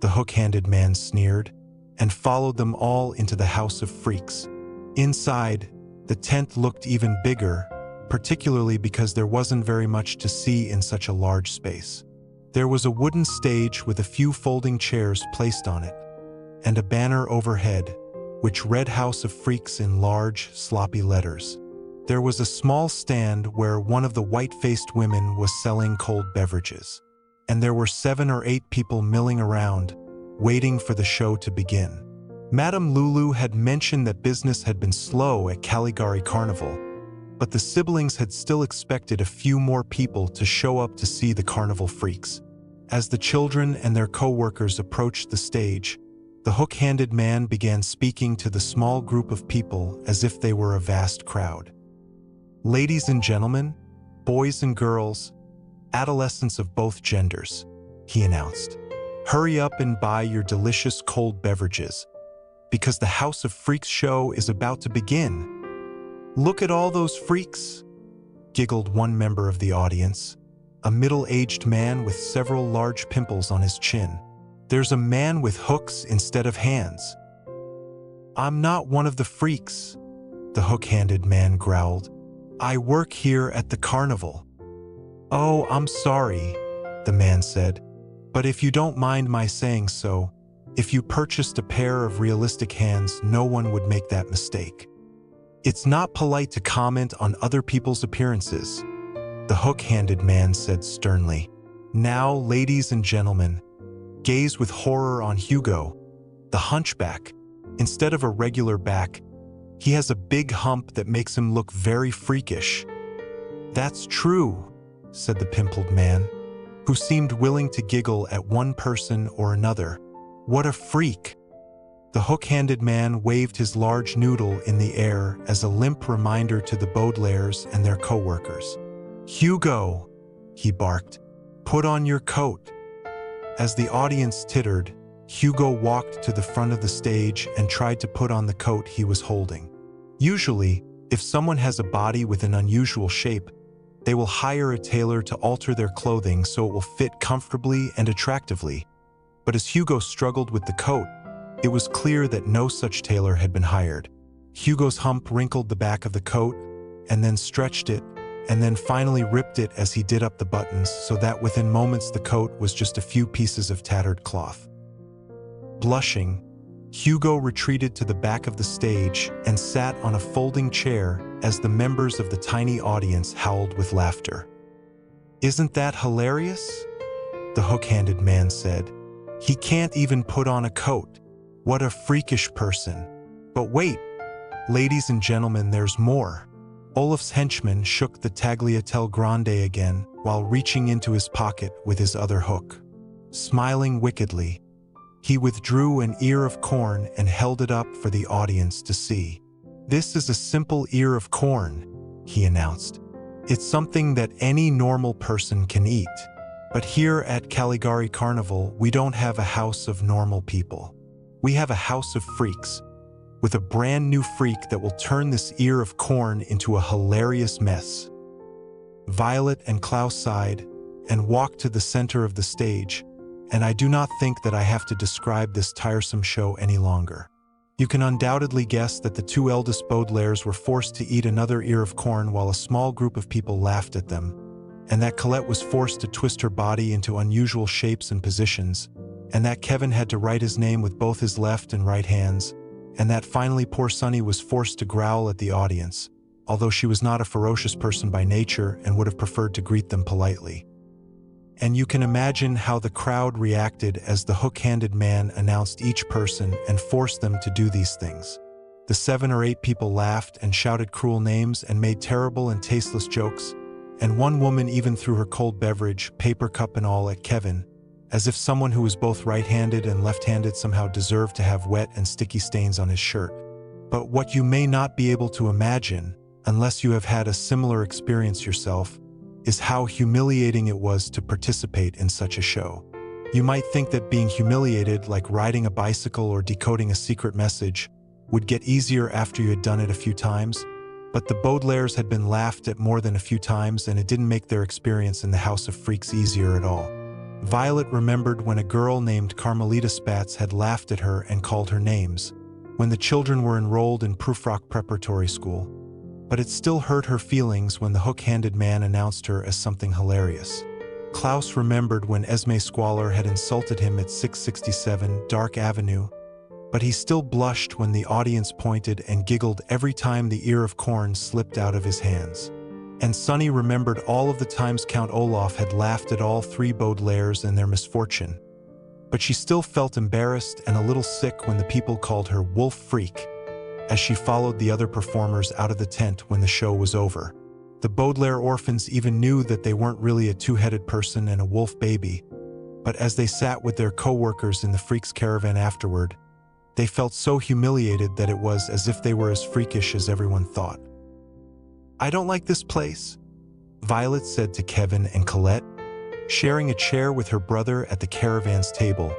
the hook-handed man sneered, and followed them all into the House of Freaks. Inside, the tent looked even bigger, particularly because there wasn't very much to see in such a large space. There was a wooden stage with a few folding chairs placed on it, and a banner overhead, which read House of Freaks in large, sloppy letters. There was a small stand where one of the white-faced women was selling cold beverages, and there were 7 or 8 people milling around, waiting for the show to begin. Madame Lulu had mentioned that business had been slow at Caligari Carnival, but the siblings had still expected a few more people to show up to see the carnival freaks. As the children and their co-workers approached the stage, the hook-handed man began speaking to the small group of people as if they were a vast crowd. Ladies and gentlemen, boys and girls, adolescents of both genders, he announced. Hurry up and buy your delicious cold beverages, because the House of Freaks show is about to begin. Look at all those freaks, giggled one member of the audience, a middle-aged man with several large pimples on his chin. There's a man with hooks instead of hands. I'm not one of the freaks, the hook-handed man growled. I work here at the carnival. Oh, I'm sorry, the man said, but if you don't mind my saying so, if you purchased a pair of realistic hands, no one would make that mistake. It's not polite to comment on other people's appearances, the hook-handed man said sternly. Now, ladies and gentlemen, gaze with horror on Hugo, the hunchback. Instead of a regular back, he has a big hump that makes him look very freakish. That's true, said the pimpled man, who seemed willing to giggle at one person or another. What a freak! The hook-handed man waved his large noodle in the air as a limp reminder to the Baudelaires and their co-workers. Hugo, he barked, put on your coat. As the audience tittered, Hugo walked to the front of the stage and tried to put on the coat he was holding. Usually, if someone has a body with an unusual shape, they will hire a tailor to alter their clothing so it will fit comfortably and attractively. But as Hugo struggled with the coat, It was clear that no such tailor had been hired. Hugo's hump wrinkled the back of the coat, and then stretched it, and then finally ripped it as he did up the buttons so that within moments the coat was just a few pieces of tattered cloth. Blushing, Hugo retreated to the back of the stage and sat on a folding chair as the members of the tiny audience howled with laughter. "Isn't that hilarious?" the hook-handed man said. "He can't even put on a coat. What a freakish person." But wait, ladies and gentlemen, there's more. Olaf's henchman shook the tagliatelle grande again while reaching into his pocket with his other hook. Smiling wickedly, he withdrew an ear of corn and held it up for the audience to see. "This is a simple ear of corn," he announced. "It's something that any normal person can eat. But here at Caligari Carnival, we don't have a house of normal people. We have a house of freaks, with a brand new freak that will turn this ear of corn into a hilarious mess." Violet and Klaus sighed and walked to the center of the stage, and I do not think that I have to describe this tiresome show any longer. You can undoubtedly guess that the two eldest Baudelaires were forced to eat another ear of corn while a small group of people laughed at them, and that Colette was forced to twist her body into unusual shapes and positions, and that Kevin had to write his name with both his left and right hands, and that finally poor Sunny was forced to growl at the audience, although she was not a ferocious person by nature and would have preferred to greet them politely. And you can imagine how the crowd reacted as the hook-handed man announced each person and forced them to do these things. The 7 or 8 people laughed and shouted cruel names and made terrible and tasteless jokes, and one woman even threw her cold beverage, paper cup and all, at Kevin, as if someone who was both right-handed and left-handed somehow deserved to have wet and sticky stains on his shirt. But what you may not be able to imagine, unless you have had a similar experience yourself, is how humiliating it was to participate in such a show. You might think that being humiliated, like riding a bicycle or decoding a secret message, would get easier after you had done it a few times, but the Baudelaires had been laughed at more than a few times, and it didn't make their experience in the House of Freaks easier at all. Violet remembered when a girl named Carmelita Spatz had laughed at her and called her names, when the children were enrolled in Prufrock Preparatory School, but it still hurt her feelings when the hook-handed man announced her as something hilarious. Klaus remembered when Esme Squalor had insulted him at 667 Dark Avenue, but he still blushed when the audience pointed and giggled every time the ear of corn slipped out of his hands. And Sunny remembered all of the times Count Olaf had laughed at all 3 Baudelaires and their misfortune. But she still felt embarrassed and a little sick when the people called her Wolf Freak, as she followed the other performers out of the tent when the show was over. The Baudelaire orphans even knew that they weren't really a 2-headed person and a wolf baby, but as they sat with their co-workers in the Freaks caravan afterward, they felt so humiliated that it was as if they were as freakish as everyone thought. "I don't like this place," Violet said to Kevin and Colette, sharing a chair with her brother at the caravan's table,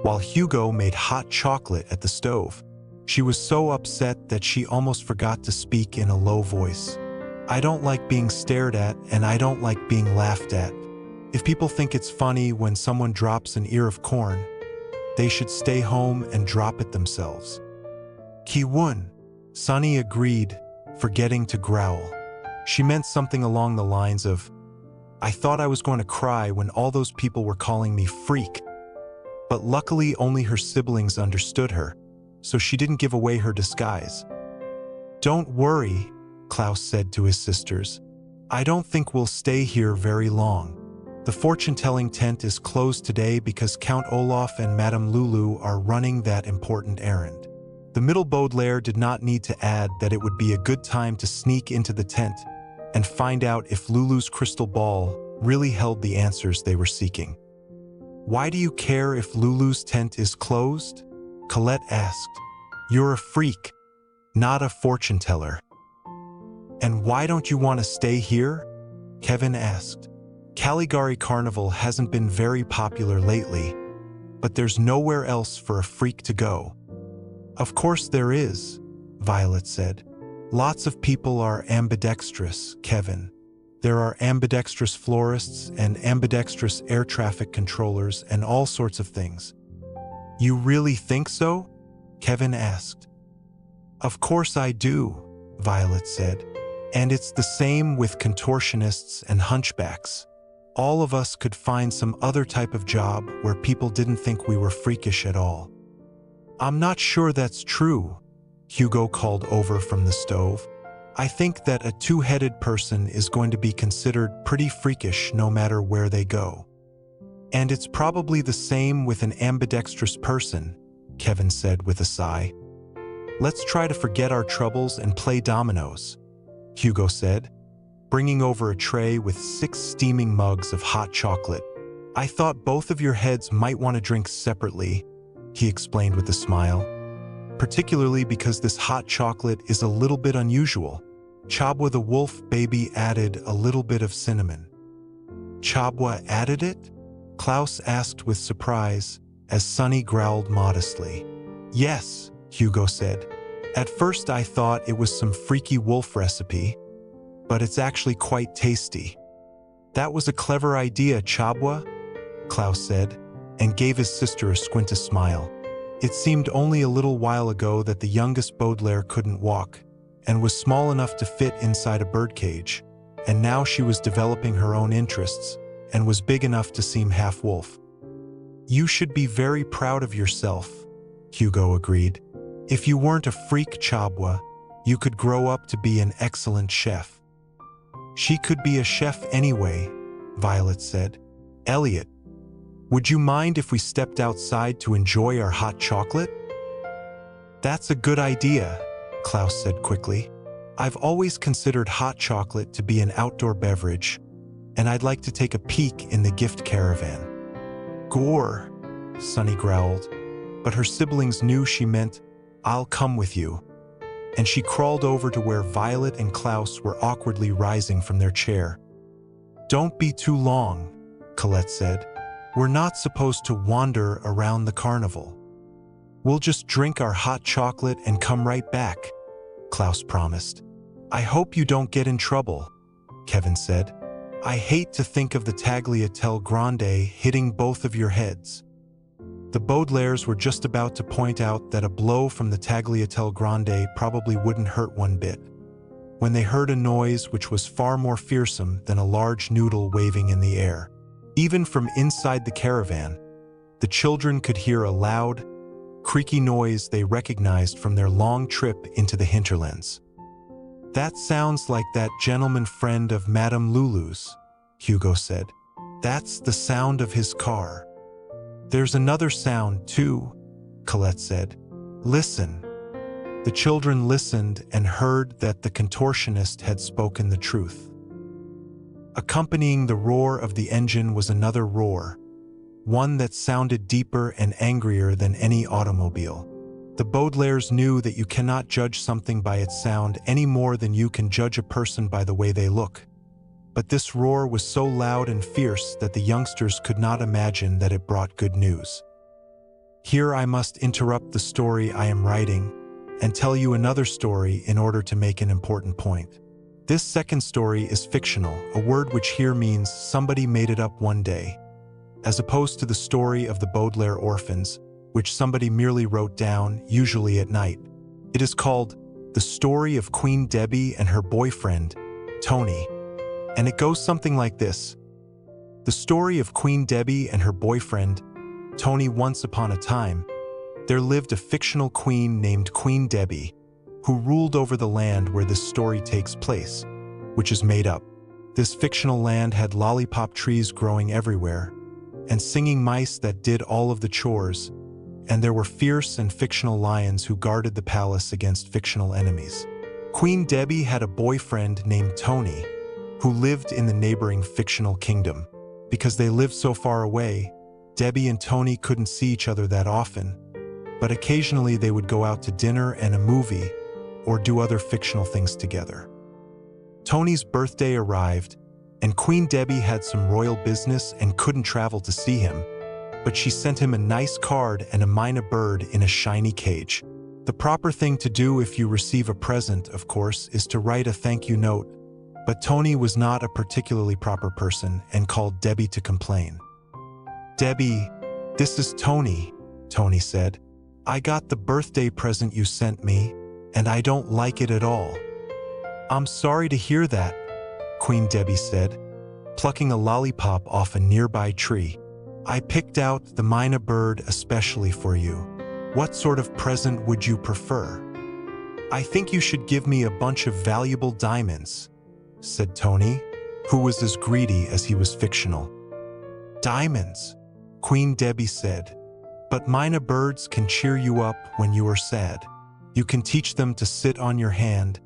while Hugo made hot chocolate at the stove. She was so upset that she almost forgot to speak in a low voice. "I don't like being stared at, and I don't like being laughed at. If people think it's funny when someone drops an ear of corn, they should stay home and drop it themselves." "Ki-wun," Sunny agreed, forgetting to growl. She meant something along the lines of, "I thought I was going to cry when all those people were calling me freak." But luckily only her siblings understood her, so she didn't give away her disguise. "Don't worry," Klaus said to his sisters. "I don't think we'll stay here very long. The fortune-telling tent is closed today because Count Olaf and Madame Lulu are running that important errand." The middle Baudelaire did not need to add that it would be a good time to sneak into the tent and find out if Lulu's crystal ball really held the answers they were seeking. "Why do you care if Lulu's tent is closed?" Colette asked. "You're a freak, not a fortune teller." "And why don't you want to stay here?" Kevin asked. "Caligari Carnival hasn't been very popular lately, but there's nowhere else for a freak to go." "Of course there is," Violet said. "Lots of people are ambidextrous, Kevin. There are ambidextrous florists and ambidextrous air traffic controllers and all sorts of things." "You really think so?" Kevin asked. Of course I do, Violet said. And it's the same with contortionists and hunchbacks. All of us could find some other type of job where people didn't think we were freakish at all. I'm not sure that's true, Hugo called over from the stove. I think that a two-headed person is going to be considered pretty freakish no matter where they go. And it's probably the same with an ambidextrous person, Kevin said with a sigh. Let's try to forget our troubles and play dominoes, Hugo said, bringing over a tray with 6 steaming mugs of hot chocolate. I thought both of your heads might want to drink separately, he explained with a smile, particularly because this hot chocolate is a little bit unusual. Chabo the Wolf Baby added a little bit of cinnamon. Chabo added it? Klaus asked with surprise, as Sonny growled modestly. Yes, Hugo said. At first I thought it was some freaky wolf recipe, but it's actually quite tasty. That was a clever idea, Chabo, Klaus said, and gave his sister a squinty smile. It seemed only a little while ago that the youngest Baudelaire couldn't walk, and was small enough to fit inside a birdcage, and now she was developing her own interests, and was big enough to seem half-wolf. You should be very proud of yourself, Hugo agreed. If you weren't a freak, Chabo, you could grow up to be an excellent chef. She could be a chef anyway, Violet said. Elliot, would you mind if we stepped outside to enjoy our hot chocolate? That's a good idea, Klaus said quickly. I've always considered hot chocolate to be an outdoor beverage, and I'd like to take a peek in the gift caravan. Gore, Sonny growled, but her siblings knew she meant, I'll come with you. And she crawled over to where Violet and Klaus were awkwardly rising from their chair. Don't be too long, Colette said. We're not supposed to wander around the carnival. We'll just drink our hot chocolate and come right back, Klaus promised. I hope you don't get in trouble, Kevin said. I hate to think of the tagliatelle grande hitting both of your heads. The Baudelaires were just about to point out that a blow from the tagliatelle grande probably wouldn't hurt one bit, when they heard a noise which was far more fearsome than a large noodle waving in the air. Even from inside the caravan, the children could hear a loud, creaky noise they recognized from their long trip into the hinterlands. That sounds like that gentleman friend of Madame Lulu's, Hugo said. That's the sound of his car. There's another sound, too, Colette said. Listen. The children listened and heard that the contortionist had spoken the truth. Accompanying the roar of the engine was another roar, one that sounded deeper and angrier than any automobile. The Baudelaires knew that you cannot judge something by its sound any more than you can judge a person by the way they look. But this roar was so loud and fierce that the youngsters could not imagine that it brought good news. Here I must interrupt the story I am writing and tell you another story in order to make an important point. This second story is fictional, a word which here means somebody made it up one day, as opposed to the story of the Baudelaire orphans, which somebody merely wrote down, usually at night. It is called The Story of Queen Debbie and Her Boyfriend, Tony, and it goes something like this. The story of Queen Debbie and her boyfriend, Tony. Once upon a time, there lived a fictional queen named Queen Debbie, who ruled over the land where this story takes place, which is made up. This fictional land had lollipop trees growing everywhere, and singing mice that did all of the chores, and there were fierce and fictional lions who guarded the palace against fictional enemies. Queen Debbie had a boyfriend named Tony, who lived in the neighboring fictional kingdom. Because they lived so far away, Debbie and Tony couldn't see each other that often, but occasionally they would go out to dinner and a movie, or do other fictional things together. Tony's birthday arrived, and Queen Debbie had some royal business and couldn't travel to see him, but she sent him a nice card and a mynah bird in a shiny cage. The proper thing to do if you receive a present, of course, is to write a thank you note, but Tony was not a particularly proper person and called Debbie to complain. Debbie, this is Tony, Tony said. I got the birthday present you sent me, and I don't like it at all." "I'm sorry to hear that," Queen Debbie said, plucking a lollipop off a nearby tree. "I picked out the mynah bird especially for you. What sort of present would you prefer?" "I think you should give me a bunch of valuable diamonds," said Tony, who was as greedy as he was fictional. "Diamonds," Queen Debbie said. "But mynah birds can cheer you up when you are sad. You can teach them to sit on your hand,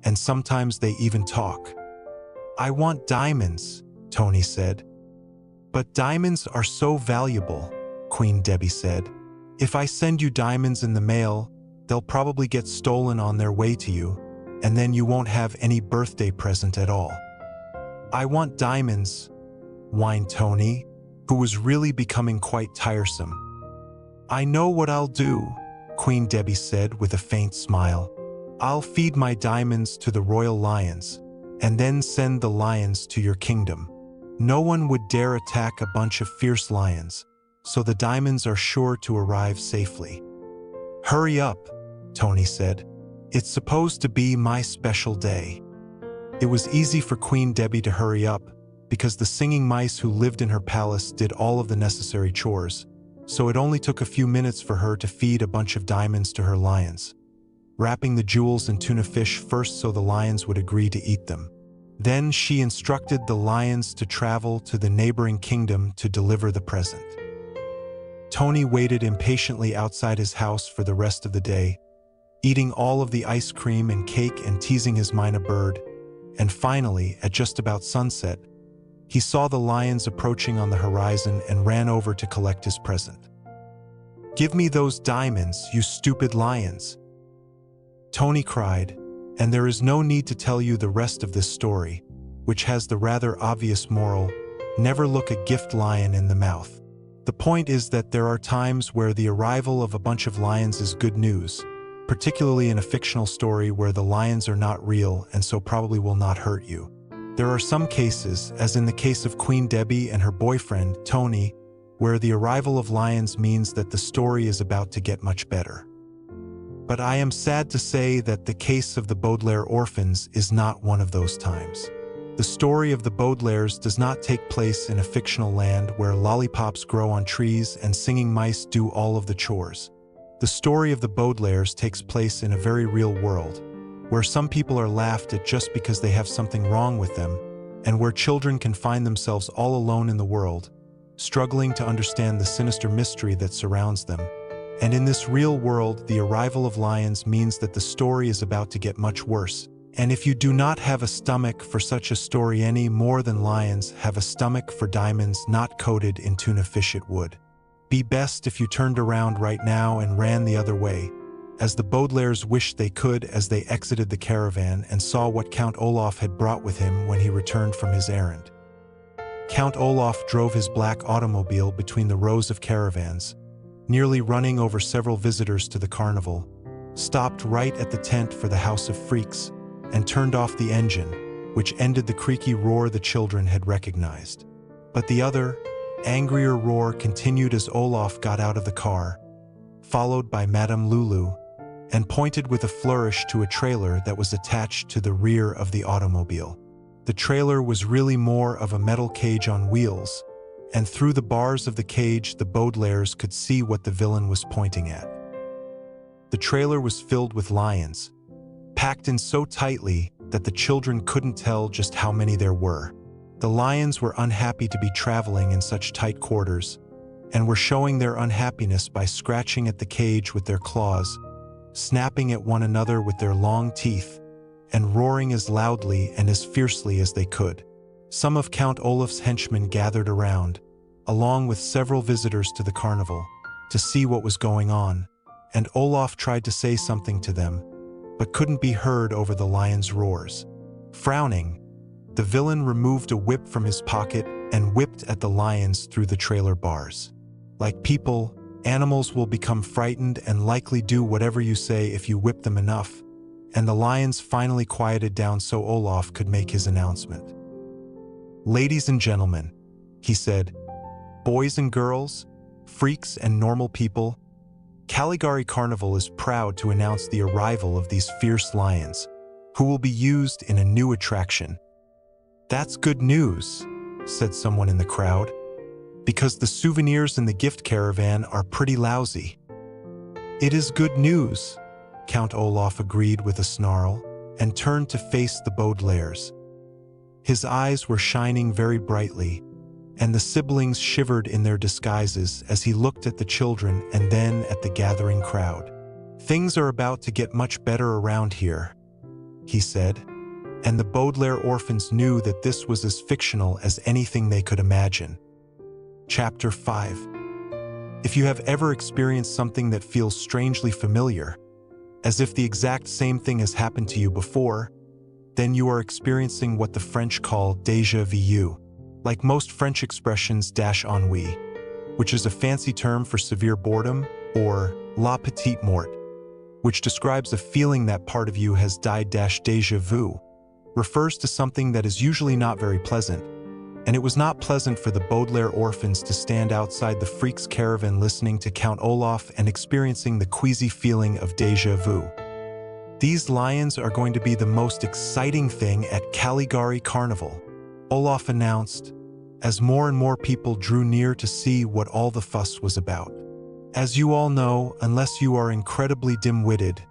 and sometimes they even talk." "I want diamonds," Tony said. "But diamonds are so valuable," Queen Debbie said. "If I send you diamonds in the mail, they'll probably get stolen on their way to you, and then you won't have any birthday present at all." "I want diamonds," whined Tony, who was really becoming quite tiresome. "I know what I'll do," Queen Debbie said with a faint smile. "I'll feed my diamonds to the royal lions, and then send the lions to your kingdom. No one would dare attack a bunch of fierce lions, so the diamonds are sure to arrive safely." "Hurry up," Tony said. "It's supposed to be my special day." It was easy for Queen Debbie to hurry up, because the singing mice who lived in her palace did all of the necessary chores, so it only took a few minutes for her to feed a bunch of diamonds to her lions, wrapping the jewels in tuna fish first so the lions would agree to eat them. Then she instructed the lions to travel to the neighboring kingdom to deliver the present. Tony waited impatiently outside his house for the rest of the day, eating all of the ice cream and cake and teasing his mynah bird, and finally, at just about sunset, he saw the lions approaching on the horizon and ran over to collect his present. "Give me those diamonds, you stupid lions!" Tony cried, and there is no need to tell you the rest of this story, which has the rather obvious moral, never look a gift lion in the mouth. The point is that there are times where the arrival of a bunch of lions is good news, particularly in a fictional story where the lions are not real and so probably will not hurt you. There are some cases, as in the case of Queen Debbie and her boyfriend, Tony, where the arrival of lions means that the story is about to get much better. But I am sad to say that the case of the Baudelaire orphans is not one of those times. The story of the Baudelaires does not take place in a fictional land where lollipops grow on trees and singing mice do all of the chores. The story of the Baudelaires takes place in a very real world, where some people are laughed at just because they have something wrong with them, and where children can find themselves all alone in the world, struggling to understand the sinister mystery that surrounds them. And in this real world, the arrival of lions means that the story is about to get much worse. And if you do not have a stomach for such a story any more than lions have a stomach for diamonds not coated in tuna fish, it would be best if you turned around right now and ran the other way, as the Baudelaires wished they could as they exited the caravan and saw what Count Olaf had brought with him when he returned from his errand. Count Olaf drove his black automobile between the rows of caravans, nearly running over several visitors to the carnival, stopped right at the tent for the House of Freaks, and turned off the engine, which ended the creaky roar the children had recognized. But the other, angrier roar continued as Olaf got out of the car, followed by Madame Lulu, and pointed with a flourish to a trailer that was attached to the rear of the automobile. The trailer was really more of a metal cage on wheels, and through the bars of the cage the Baudelaires could see what the villain was pointing at. The trailer was filled with lions, packed in so tightly that the children couldn't tell just how many there were. The lions were unhappy to be traveling in such tight quarters, and were showing their unhappiness by scratching at the cage with their claws, snapping at one another with their long teeth, and roaring as loudly and as fiercely as they could. Some of Count Olaf's henchmen gathered around, along with several visitors to the carnival, to see what was going on, and Olaf tried to say something to them, but couldn't be heard over the lions' roars. Frowning, the villain removed a whip from his pocket and whipped at the lions through the trailer bars. Like people, animals will become frightened and likely do whatever you say if you whip them enough, and the lions finally quieted down so Olaf could make his announcement. "Ladies and gentlemen," he said, "boys and girls, freaks and normal people, Caligari Carnival is proud to announce the arrival of these fierce lions, who will be used in a new attraction. "That's good news," said someone in the crowd, "because the souvenirs in the gift caravan are pretty lousy." "It is good news," Count Olaf agreed with a snarl, and turned to face the Baudelaires. His eyes were shining very brightly, and the siblings shivered in their disguises as he looked at the children and then at the gathering crowd. "Things are about to get much better around here," he said, and the Baudelaire orphans knew that this was as fictional as anything they could imagine. Chapter 5. If you have ever experienced something that feels strangely familiar, as if the exact same thing has happened to you before, then you are experiencing what the French call déjà vu. Like most French expressions, ennui, which is a fancy term for severe boredom, or la petite mort, which describes a feeling that part of you has died. Déjà vu refers to something that is usually not very pleasant, and it was not pleasant for the Baudelaire orphans to stand outside the freaks' caravan listening to Count Olaf and experiencing the queasy feeling of déjà vu. "These lions are going to be the most exciting thing at Caligari Carnival," Olaf announced, as more and more people drew near to see what all the fuss was about. "As you all know, unless you are incredibly dim-witted,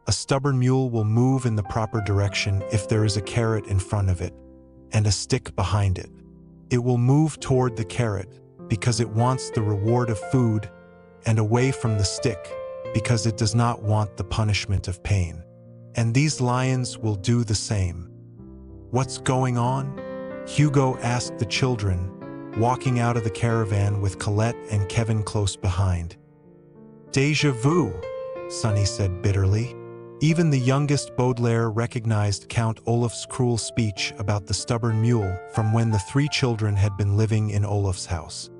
a stubborn mule will move in the proper direction if there is a carrot in front of it and a stick behind it. It will move toward the carrot because it wants the reward of food, and away from the stick because it does not want the punishment of pain. And these lions will do the same." "What's going on?" Hugo asked the children, walking out of the caravan with Colette and Kevin close behind. "Déjà vu," Sonny said bitterly. Even the youngest Baudelaire recognized Count Olaf's cruel speech about the stubborn mule from when the three children had been living in Olaf's house.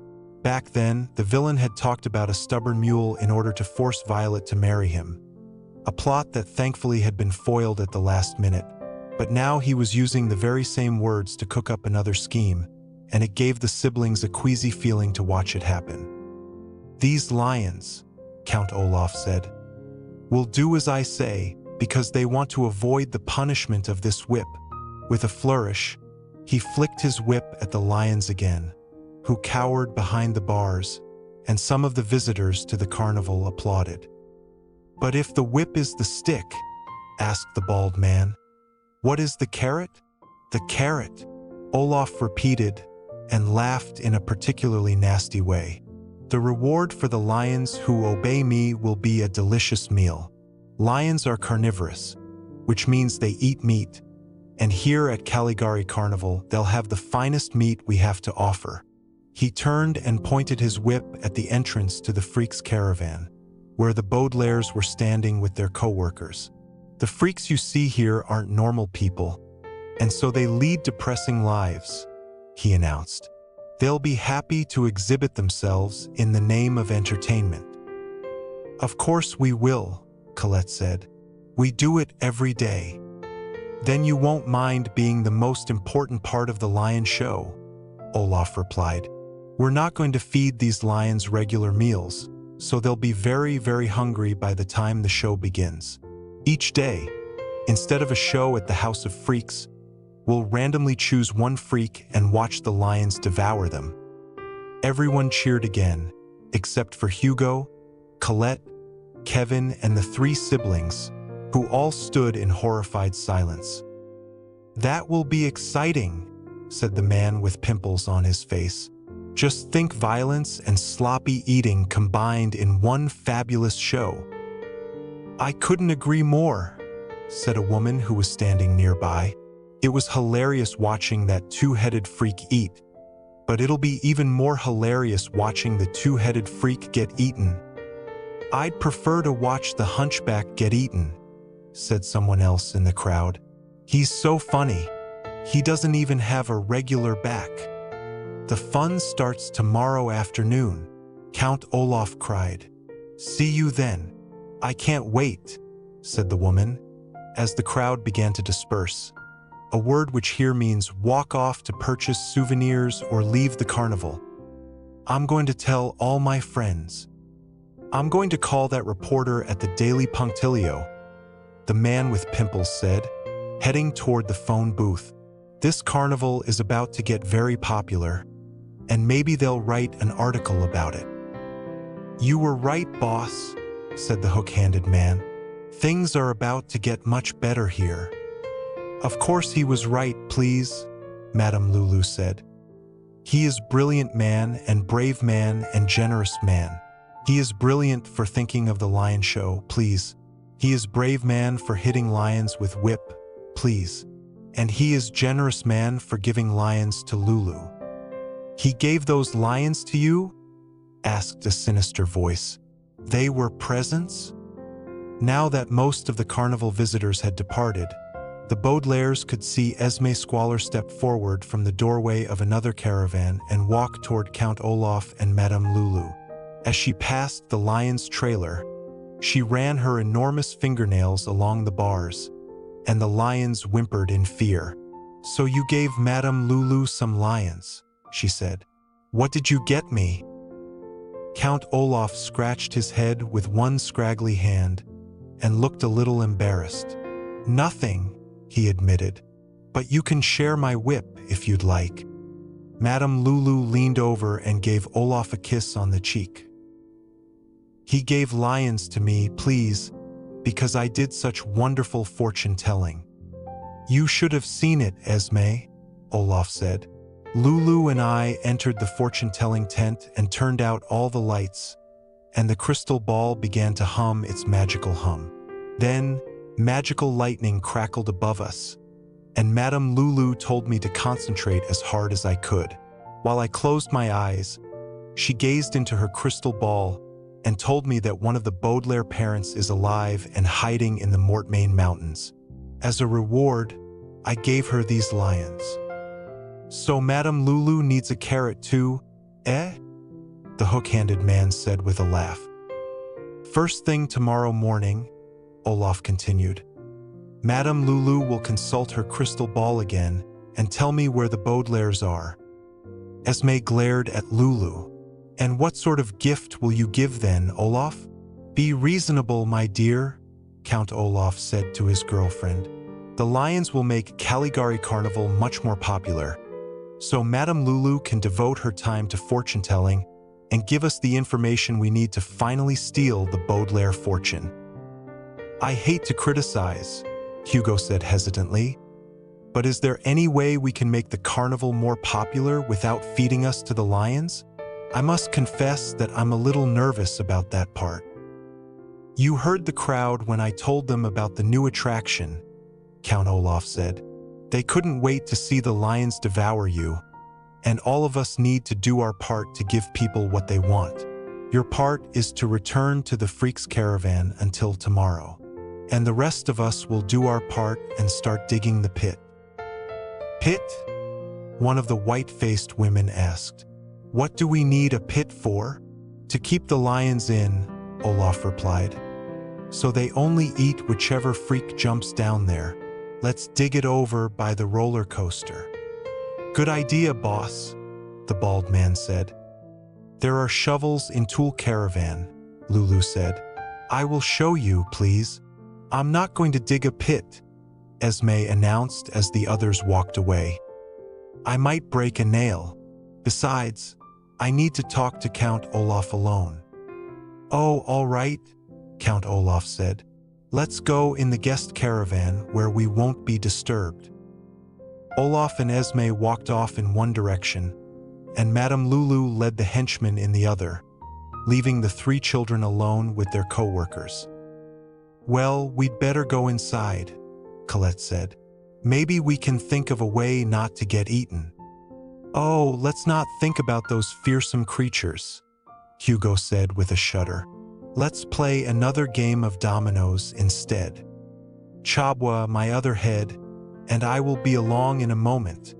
Back then, the villain had talked about a stubborn mule in order to force Violet to marry him, a plot that thankfully had been foiled at the last minute. But now he was using the very same words to cook up another scheme, and it gave the siblings a queasy feeling to watch it happen. "These lions," Count Olaf said, "will do as I say because they want to avoid the punishment of this whip." With a flourish, he flicked his whip at the lions again, who cowered behind the bars, and some of the visitors to the carnival applauded. "But if the whip is the stick," asked the bald man, "what is the carrot?" "The carrot," Olaf repeated, and laughed in a particularly nasty way. "The reward for the lions who obey me will be a delicious meal. Lions are carnivorous, which means they eat meat, and here at Caligari Carnival they'll have the finest meat we have to offer." He turned and pointed his whip at the entrance to the freaks' caravan, where the Baudelaires were standing with their co-workers. "The freaks you see here aren't normal people, and so they lead depressing lives," he announced. "They'll be happy to exhibit themselves in the name of entertainment." "Of course we will," Colette said. "We do it every day." "Then you won't mind being the most important part of the lion show," Olaf replied. "We're not going to feed these lions regular meals, so they'll be very, very hungry by the time the show begins. Each day, instead of a show at the House of Freaks, we'll randomly choose one freak and watch the lions devour them." Everyone cheered again, except for Hugo, Colette, Kevin, and the three siblings, who all stood in horrified silence. "That will be exciting," said the man with pimples on his face. "Just think, violence and sloppy eating combined in one fabulous show." "I couldn't agree more," said a woman who was standing nearby. "It was hilarious watching that two-headed freak eat, but it'll be even more hilarious watching the two-headed freak get eaten." "I'd prefer to watch the hunchback get eaten," said someone else in the crowd. "He's so funny. He doesn't even have a regular back." "The fun starts tomorrow afternoon," Count Olaf cried. "See you then." "I can't wait," said the woman, as the crowd began to disperse, a word which here means walk off to purchase souvenirs or leave the carnival. "I'm going to tell all my friends." I'm going to call that reporter at the Daily Punctilio, the man with pimples said, heading toward the phone booth. This carnival is about to get very popular, and maybe they'll write an article about it. You were right, boss, said the hook-handed man. Things are about to get much better here. Of course he was right, please, Madame Lulu said. He is brilliant man and brave man and generous man. He is brilliant for thinking of the lion show, please. He is brave man for hitting lions with whip, please. And he is generous man for giving lions to Lulu. He gave those lions to you? Asked a sinister voice. They were presents? Now that most of the carnival visitors had departed, the Baudelaires could see Esme Squalor step forward from the doorway of another caravan and walk toward Count Olaf and Madame Lulu. As she passed the lion's trailer, she ran her enormous fingernails along the bars, and the lions whimpered in fear. So you gave Madame Lulu some lions, she said. What did you get me? Count Olaf scratched his head with one scraggly hand and looked a little embarrassed. Nothing, he admitted, but you can share my whip if you'd like. Madame Lulu leaned over and gave Olaf a kiss on the cheek. He gave lions to me, please, because I did such wonderful fortune-telling. You should have seen it, Esme, Olaf said. Lulu and I entered the fortune-telling tent and turned out all the lights, and the crystal ball began to hum its magical hum. Then, magical lightning crackled above us, and Madame Lulu told me to concentrate as hard as I could. While I closed my eyes, she gazed into her crystal ball and told me that one of the Baudelaire parents is alive and hiding in the Mortmain Mountains. As a reward, I gave her these lions. So Madame Lulu needs a carrot too, eh? The hook-handed man said with a laugh. First thing tomorrow morning, Olaf continued, Madame Lulu will consult her crystal ball again and tell me where the Baudelaires are. Esme glared at Lulu. And what sort of gift will you give then, Olaf? Be reasonable, my dear, Count Olaf said to his girlfriend. The lions will make Caligari Carnival much more popular, so Madame Lulu can devote her time to fortune-telling and give us the information we need to finally steal the Baudelaire fortune. I hate to criticize, Hugo said hesitantly, but is there any way we can make the carnival more popular without feeding us to the lions? I must confess that I'm a little nervous about that part. You heard the crowd when I told them about the new attraction, Count Olaf said. They couldn't wait to see the lions devour you, and all of us need to do our part to give people what they want. Your part is to return to the Freaks Caravan until tomorrow, and the rest of us will do our part and start digging the pit. Pit? One of the white-faced women asked. What do we need a pit for? To keep the lions in, Olaf replied. So they only eat whichever freak jumps down there. Let's dig it over by the roller coaster. Good idea, boss, the bald man said. There are shovels in Tool Caravan, Lulu said. I will show you, please. I'm not going to dig a pit, Esme announced as the others walked away. I might break a nail. Besides, I need to talk to Count Olaf alone. Oh, all right, Count Olaf said. Let's go in the guest caravan where we won't be disturbed. Olaf and Esme walked off in one direction, and Madame Lulu led the henchmen in the other, leaving the three children alone with their co-workers. Well, we'd better go inside, Colette said. Maybe we can think of a way not to get eaten. Oh, let's not think about those fearsome creatures, Hugo said with a shudder. Let's play another game of dominoes instead. Chabo, my other head, and I will be along in a moment,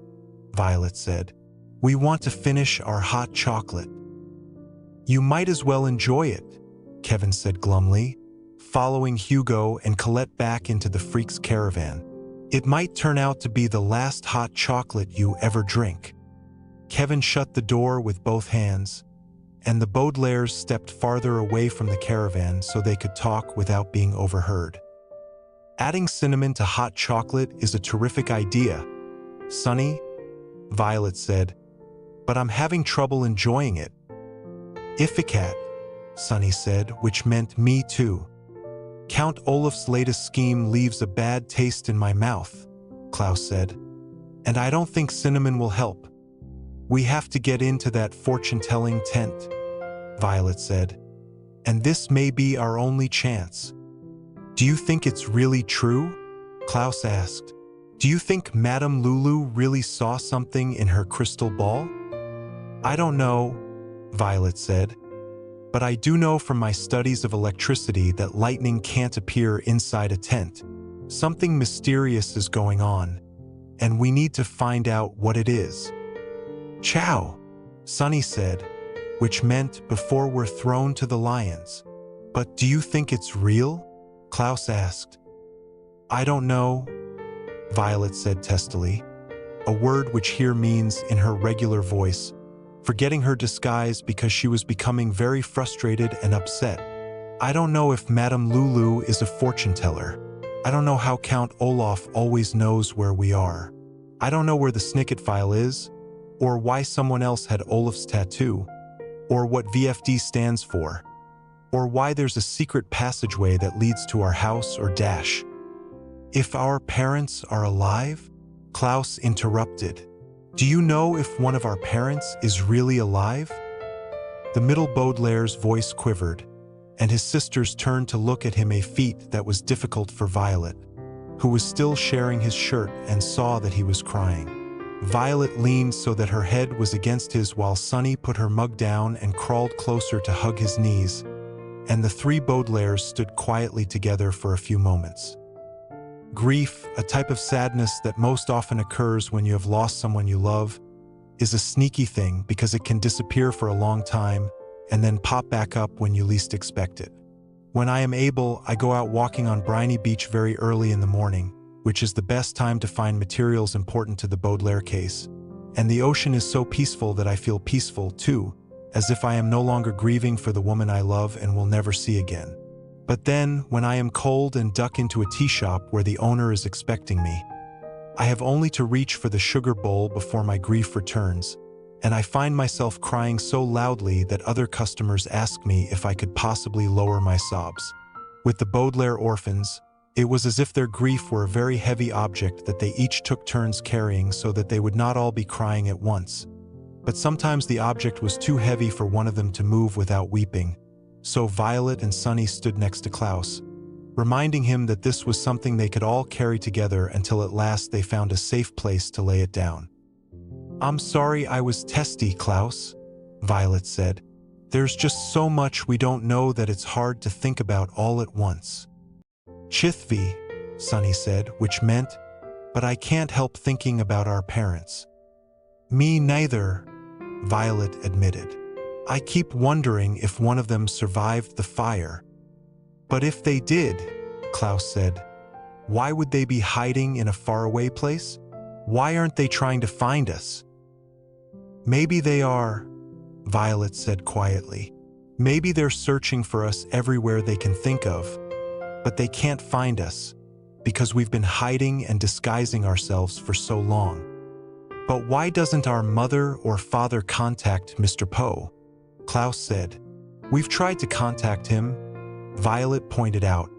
Violet said. We want to finish our hot chocolate. You might as well enjoy it, Kevin said glumly, following Hugo and Colette back into the Freaks Caravan. It might turn out to be the last hot chocolate you ever drink. Kevin shut the door with both hands, and the Baudelaires stepped farther away from the caravan so they could talk without being overheard. Adding cinnamon to hot chocolate is a terrific idea, Sonny, Violet said, but I'm having trouble enjoying it. Ificat, Sonny said, which meant me too. Count Olaf's latest scheme leaves a bad taste in my mouth, Klaus said, and I don't think cinnamon will help. We have to get into that fortune-telling tent, Violet said, and this may be our only chance. Do you think it's really true? Klaus asked. Do you think Madame Lulu really saw something in her crystal ball? I don't know, Violet said, but I do know from my studies of electricity that lightning can't appear inside a tent. Something mysterious is going on, and we need to find out what it is. Chow, Sonny said, which meant before we're thrown to the lions. But do you think it's real? Klaus asked. I don't know, Violet said testily, a word which here means in her regular voice, forgetting her disguise because she was becoming very frustrated and upset. I don't know if Madame Lulu is a fortune teller. I don't know how Count Olaf always knows where we are. I don't know where the Snicket file is, or why someone else had Olaf's tattoo, or what V.F.D stands for, or why there's a secret passageway that leads to our house or dash. If our parents are alive? Klaus interrupted. Do you know if one of our parents is really alive? The middle Baudelaire's voice quivered, and his sisters turned to look at him, a feat that was difficult for Violet, who was still sharing his shirt and saw that he was crying. Violet leaned so that her head was against his while Sonny put her mug down and crawled closer to hug his knees, and the three Baudelaires stood quietly together for a few moments. Grief, a type of sadness that most often occurs when you have lost someone you love, is a sneaky thing because it can disappear for a long time and then pop back up when you least expect it. When I am able, I go out walking on briny beach very early in the morning, which is the best time to find materials important to the Baudelaire case. And the ocean is so peaceful that I feel peaceful too, as if I am no longer grieving for the woman I love and will never see again. But then, when I am cold and duck into a tea shop where the owner is expecting me, I have only to reach for the sugar bowl before my grief returns, and I find myself crying so loudly that other customers ask me if I could possibly lower my sobs. With the Baudelaire orphans, it was as if their grief were a very heavy object that they each took turns carrying so that they would not all be crying at once. But sometimes the object was too heavy for one of them to move without weeping, so Violet and Sonny stood next to Klaus, reminding him that this was something they could all carry together until at last they found a safe place to lay it down. I'm sorry I was testy, Klaus, Violet said. There's just so much we don't know that it's hard to think about all at once. Chithvi, Sonny said, which meant, but I can't help thinking about our parents. Me neither, Violet admitted. I keep wondering if one of them survived the fire. But if they did, Klaus said, why would they be hiding in a faraway place? Why aren't they trying to find us? Maybe they are, Violet said quietly. Maybe they're searching for us everywhere they can think of, but they can't find us because we've been hiding and disguising ourselves for so long. But why doesn't our mother or father contact Mr. Poe? Klaus said. We've tried to contact him, Violet pointed out,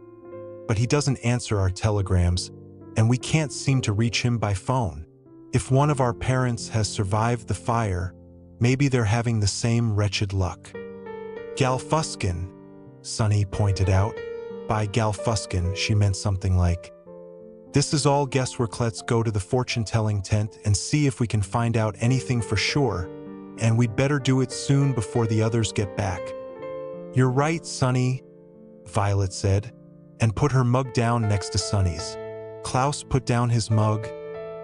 but he doesn't answer our telegrams, and we can't seem to reach him by phone. If one of our parents has survived the fire, maybe they're having the same wretched luck. Galfuskin, Sonny pointed out. By Galfuskin, she meant something like, this is all guesswork, let's go to the fortune-telling tent and see if we can find out anything for sure, and we'd better do it soon before the others get back. You're right, Sonny, Violet said, and put her mug down next to Sonny's. Klaus put down his mug,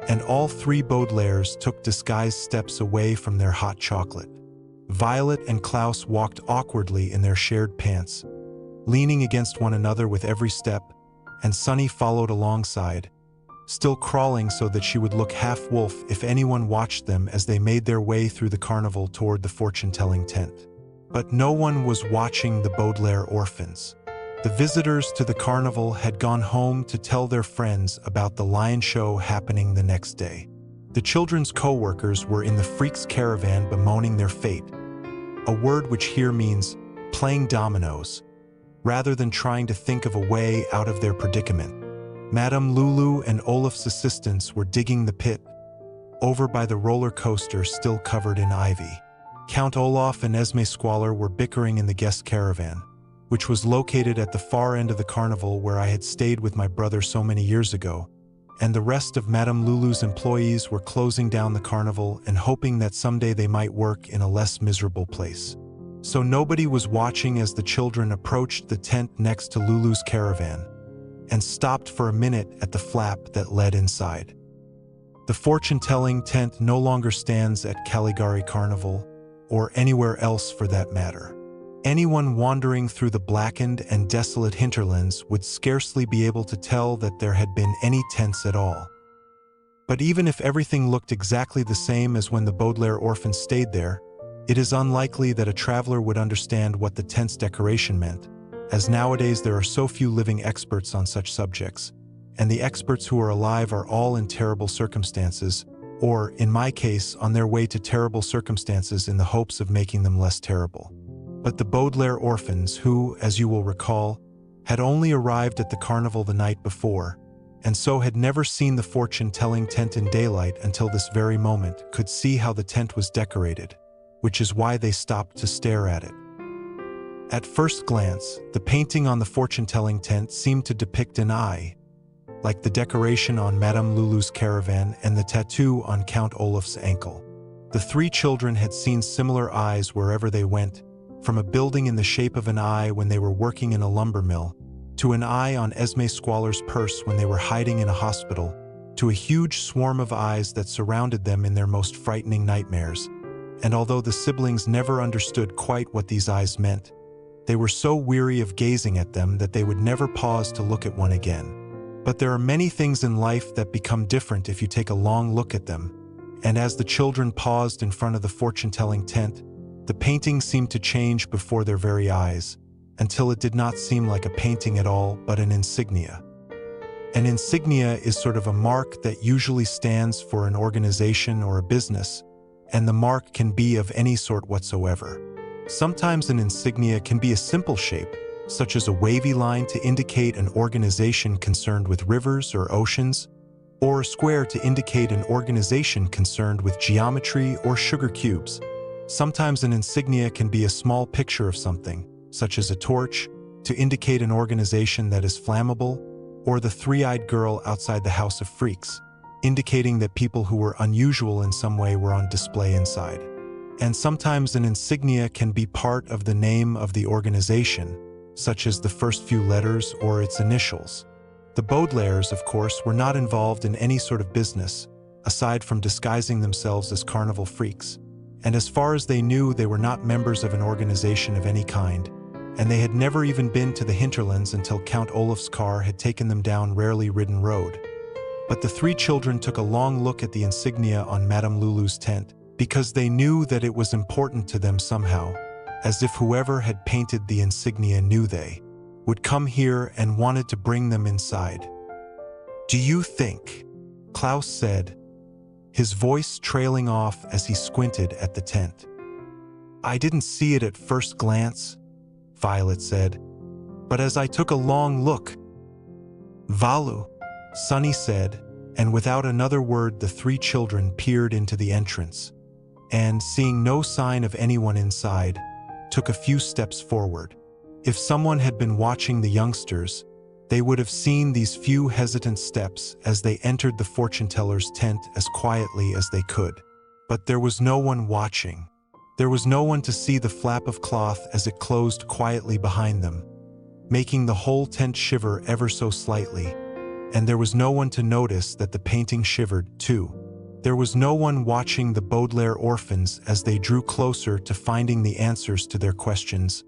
and all three Baudelaires took disguised steps away from their hot chocolate. Violet and Klaus walked awkwardly in their shared pants, leaning against one another with every step, and Sonny followed alongside, still crawling so that she would look half-wolf if anyone watched them as they made their way through the carnival toward the fortune-telling tent. But no one was watching the Baudelaire orphans. The visitors to the carnival had gone home to tell their friends about the lion show happening the next day. The children's co-workers were in the freaks' caravan bemoaning their fate, a word which here means playing dominoes, rather than trying to think of a way out of their predicament. Madame Lulu and Olaf's assistants were digging the pit, over by the roller coaster still covered in ivy. Count Olaf and Esme Squalor were bickering in the guest caravan, which was located at the far end of the carnival where I had stayed with my brother so many years ago, and the rest of Madame Lulu's employees were closing down the carnival and hoping that someday they might work in a less miserable place. So nobody was watching as the children approached the tent next to Lulu's caravan and stopped for a minute at the flap that led inside. The fortune-telling tent no longer stands at Caligari Carnival, or anywhere else for that matter. Anyone wandering through the blackened and desolate hinterlands would scarcely be able to tell that there had been any tents at all. But even if everything looked exactly the same as when the Baudelaire orphans stayed there, it is unlikely that a traveler would understand what the tent's decoration meant, as nowadays there are so few living experts on such subjects, and the experts who are alive are all in terrible circumstances, or, in my case, on their way to terrible circumstances in the hopes of making them less terrible. But the Baudelaire orphans, who, as you will recall, had only arrived at the carnival the night before, and so had never seen the fortune-telling tent in daylight until this very moment, could see how the tent was decorated, which is why they stopped to stare at it. At first glance, the painting on the fortune-telling tent seemed to depict an eye, like the decoration on Madame Lulu's caravan and the tattoo on Count Olaf's ankle. The three children had seen similar eyes wherever they went, from a building in the shape of an eye when they were working in a lumber mill, to an eye on Esme Squalor's purse when they were hiding in a hospital, to a huge swarm of eyes that surrounded them in their most frightening nightmares. And although the siblings never understood quite what these eyes meant, they were so weary of gazing at them that they would never pause to look at one again. But there are many things in life that become different if you take a long look at them, and as the children paused in front of the fortune-telling tent, the painting seemed to change before their very eyes, until it did not seem like a painting at all, but an insignia. An insignia is sort of a mark that usually stands for an organization or a business, and the mark can be of any sort whatsoever. Sometimes an insignia can be a simple shape, such as a wavy line to indicate an organization concerned with rivers or oceans, or a square to indicate an organization concerned with geometry or sugar cubes. Sometimes an insignia can be a small picture of something, such as a torch, to indicate an organization that is flammable, or the three-eyed girl outside the House of Freaks, indicating that people who were unusual in some way were on display inside. And sometimes an insignia can be part of the name of the organization, such as the first few letters or its initials. The Baudelaires, of course, were not involved in any sort of business, aside from disguising themselves as carnival freaks. And as far as they knew, they were not members of an organization of any kind, and they had never even been to the hinterlands until Count Olaf's car had taken them down rarely ridden road. But the three children took a long look at the insignia on Madame Lulu's tent, because they knew that it was important to them somehow, as if whoever had painted the insignia knew they would come here and wanted to bring them inside. "Do you think?" Klaus said, his voice trailing off as he squinted at the tent. "I didn't see it at first glance," Violet said, "but as I took a long look." "Valu," Sunny said, and without another word the three children peered into the entrance, and, seeing no sign of anyone inside, took a few steps forward. If someone had been watching the youngsters, they would have seen these few hesitant steps as they entered the fortune-teller's tent as quietly as they could. But there was no one watching. There was no one to see the flap of cloth as it closed quietly behind them, making the whole tent shiver ever so slightly, and there was no one to notice that the painting shivered, too. There was no one watching the Baudelaire orphans as they drew closer to finding the answers to their questions,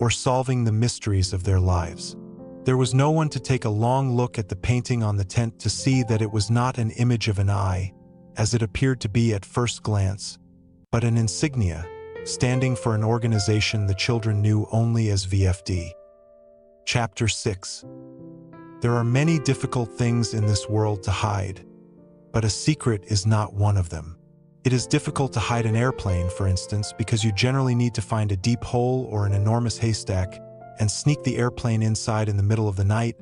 or solving the mysteries of their lives. There was no one to take a long look at the painting on the tent to see that it was not an image of an eye, as it appeared to be at first glance, but an insignia, standing for an organization the children knew only as V.F.D. Chapter 6. There are many difficult things in this world to hide, but a secret is not one of them. It is difficult to hide an airplane, for instance, because you generally need to find a deep hole or an enormous haystack and sneak the airplane inside in the middle of the night,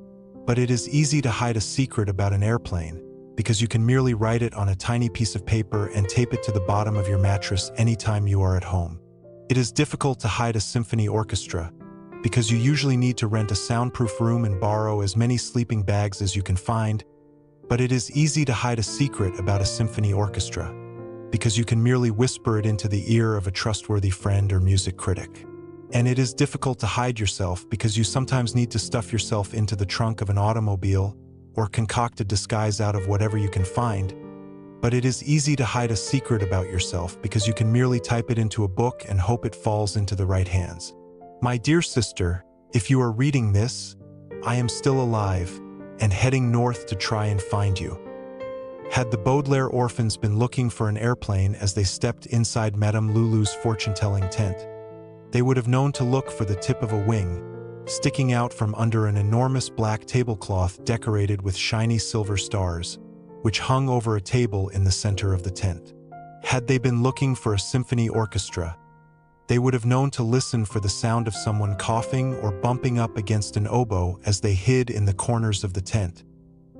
but it is easy to hide a secret about an airplane because you can merely write it on a tiny piece of paper and tape it to the bottom of your mattress anytime you are at home. It is difficult to hide a symphony orchestra because you usually need to rent a soundproof room and borrow as many sleeping bags as you can find, but it is easy to hide a secret about a symphony orchestra because you can merely whisper it into the ear of a trustworthy friend or music critic. And it is difficult to hide yourself because you sometimes need to stuff yourself into the trunk of an automobile or concoct a disguise out of whatever you can find. But it is easy to hide a secret about yourself because you can merely type it into a book and hope it falls into the right hands. My dear sister, if you are reading this, I am still alive and heading north to try and find you. Had the Baudelaire orphans been looking for an airplane as they stepped inside Madame Lulu's fortune-telling tent, they would have known to look for the tip of a wing, sticking out from under an enormous black tablecloth decorated with shiny silver stars, which hung over a table in the center of the tent. Had they been looking for a symphony orchestra, they would have known to listen for the sound of someone coughing or bumping up against an oboe as they hid in the corners of the tent,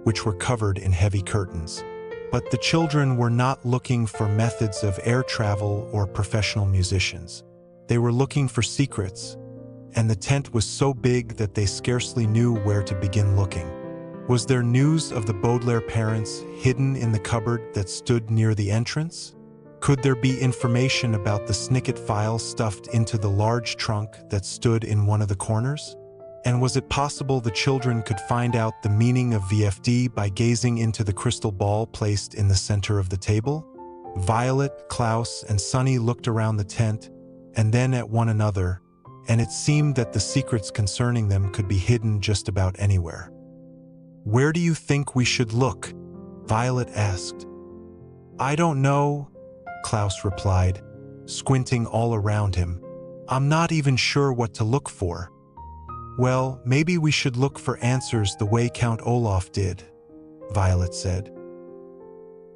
which were covered in heavy curtains. But the children were not looking for methods of air travel or professional musicians. They were looking for secrets, and the tent was so big that they scarcely knew where to begin looking. Was there news of the Baudelaire parents hidden in the cupboard that stood near the entrance? Could there be information about the Snicket file stuffed into the large trunk that stood in one of the corners? And was it possible the children could find out the meaning of V.F.D by gazing into the crystal ball placed in the center of the table? Violet, Klaus, and Sunny looked around the tent and then at one another, and it seemed that the secrets concerning them could be hidden just about anywhere. "Where do you think we should look?" Violet asked. "I don't know," Klaus replied, squinting all around him. "I'm not even sure what to look for." "Well, maybe we should look for answers the way Count Olaf did," Violet said.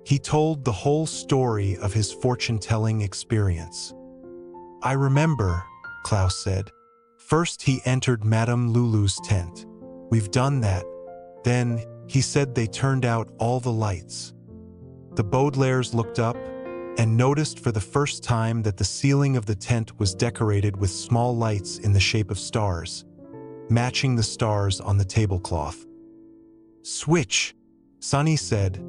He told the whole story of his fortune-telling experience. "I remember," Klaus said. "First he entered Madame Lulu's tent. We've done that. Then, he said they turned out all the lights." The Baudelaires looked up and noticed for the first time that the ceiling of the tent was decorated with small lights in the shape of stars, matching the stars on the tablecloth. "Switch," Sunny said,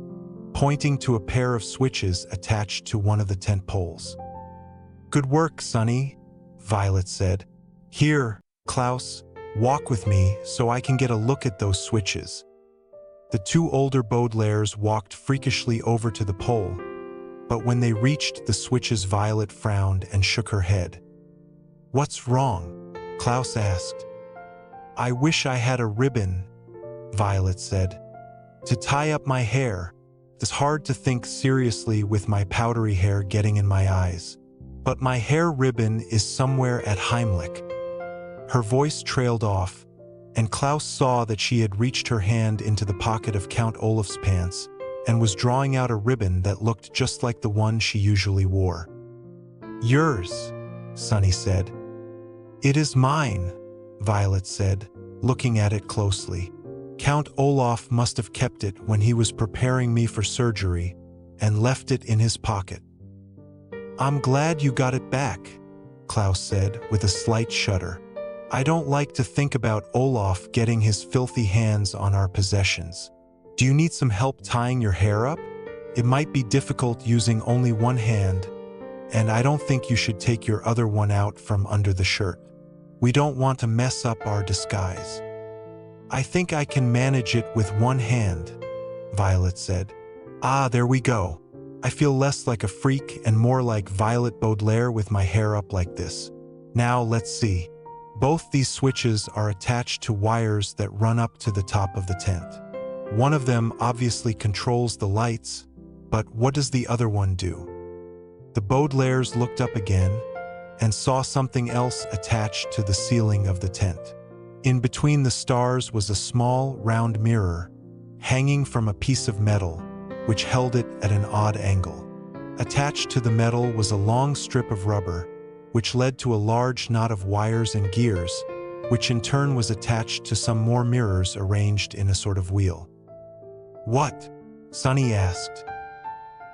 pointing to a pair of switches attached to one of the tent poles. "Good work, Sunny," Violet said. "Here, Klaus, walk with me so I can get a look at those switches." The two older Baudelaires walked freakishly over to the pole, but when they reached the switches, Violet frowned and shook her head. "What's wrong?" Klaus asked. "I wish I had a ribbon," Violet said, "to tie up my hair. It's hard to think seriously with my powdery hair getting in my eyes. But my hair ribbon is somewhere at Heimlich." Her voice trailed off, and Klaus saw that she had reached her hand into the pocket of Count Olaf's pants and was drawing out a ribbon that looked just like the one she usually wore. "Yours," Sunny said. "It is mine," Violet said, looking at it closely. "Count Olaf must have kept it when he was preparing me for surgery and left it in his pocket." "I'm glad you got it back," Klaus said with a slight shudder. "I don't like to think about Olaf getting his filthy hands on our possessions. Do you need some help tying your hair up? It might be difficult using only one hand, and I don't think you should take your other one out from under the shirt. We don't want to mess up our disguise." "I think I can manage it with one hand," Violet said. "Ah, there we go. I feel less like a freak and more like Violet Baudelaire with my hair up like this. Now let's see. Both these switches are attached to wires that run up to the top of the tent. One of them obviously controls the lights, but what does the other one do?" The Baudelaires looked up again, and saw something else attached to the ceiling of the tent. In between the stars was a small, round mirror, hanging from a piece of metal, which held it at an odd angle. Attached to the metal was a long strip of rubber, which led to a large knot of wires and gears, which in turn was attached to some more mirrors arranged in a sort of wheel. "What?" Sonny asked.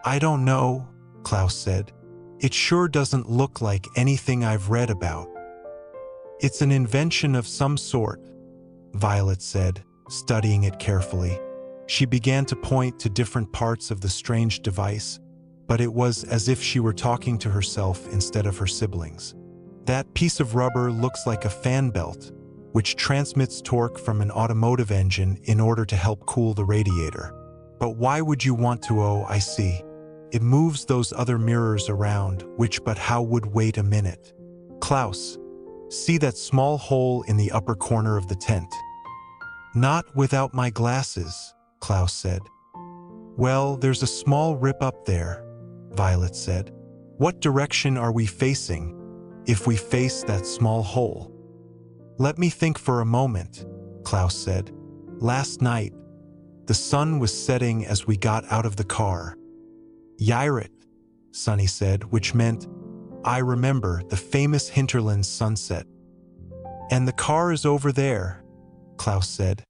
"I don't know," Klaus said. "It sure doesn't look like anything I've read about." "It's an invention of some sort," Violet said, studying it carefully. She began to point to different parts of the strange device, but it was as if she were talking to herself instead of her siblings. "That piece of rubber looks like a fan belt, which transmits torque from an automotive engine in order to help cool the radiator. But why would you want to? Oh, I see. It moves those other mirrors around, but how would wait a minute? Klaus, see that small hole in the upper corner of the tent?" "Not without my glasses," Klaus said. "Well, there's a small rip up there," Violet said. "What direction are we facing if we face that small hole?" "Let me think for a moment," Klaus said. "Last night, the sun was setting as we got out of the car." "Yiret," Sonny said, which meant, "I remember the famous hinterland sunset." "And the car is over there," Klaus said,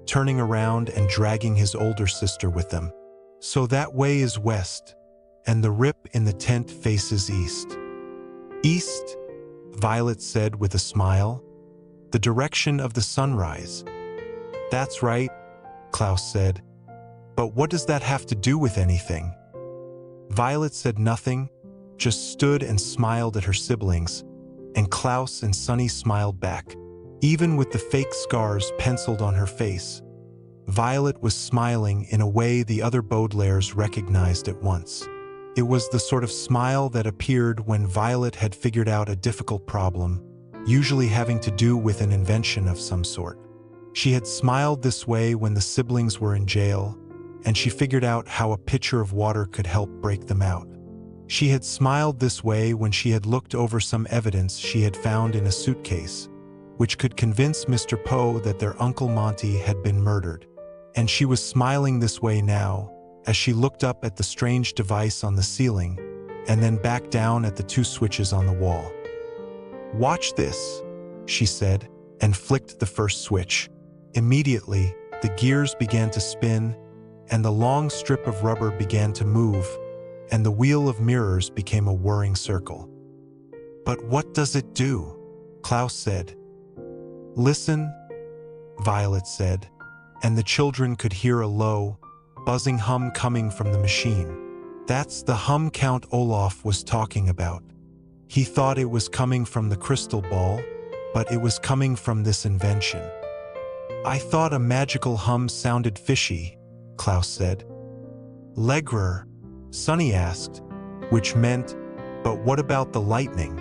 turning around and dragging his older sister with them. "So that way is west, and the rip in the tent faces east." "East?" Violet said with a smile. "The direction of the sunrise." "That's right," Klaus said. "But what does that have to do with anything?" Violet said nothing, just stood and smiled at her siblings, and Klaus and Sonny smiled back. Even with the fake scars penciled on her face, Violet was smiling in a way the other Baudelaires recognized at once. It was the sort of smile that appeared when Violet had figured out a difficult problem, usually having to do with an invention of some sort. She had smiled this way when the siblings were in jail, and she figured out how a pitcher of water could help break them out. She had smiled this way when she had looked over some evidence she had found in a suitcase, which could convince Mr. Poe that their Uncle Monty had been murdered. And she was smiling this way now, as she looked up at the strange device on the ceiling, and then back down at the two switches on the wall. "Watch this," she said, and flicked the first switch. Immediately, the gears began to spin, and the long strip of rubber began to move, and the wheel of mirrors became a whirring circle. "But what does it do?" Klaus said. "Listen," Violet said, and the children could hear a low, buzzing hum coming from the machine. That's the hum Count Olaf was talking about. He thought it was coming from the crystal ball, but it was coming from this invention. "I thought a magical hum sounded fishy," Klaus said. "Legrer," Sonny asked, which meant, "But what about the lightning?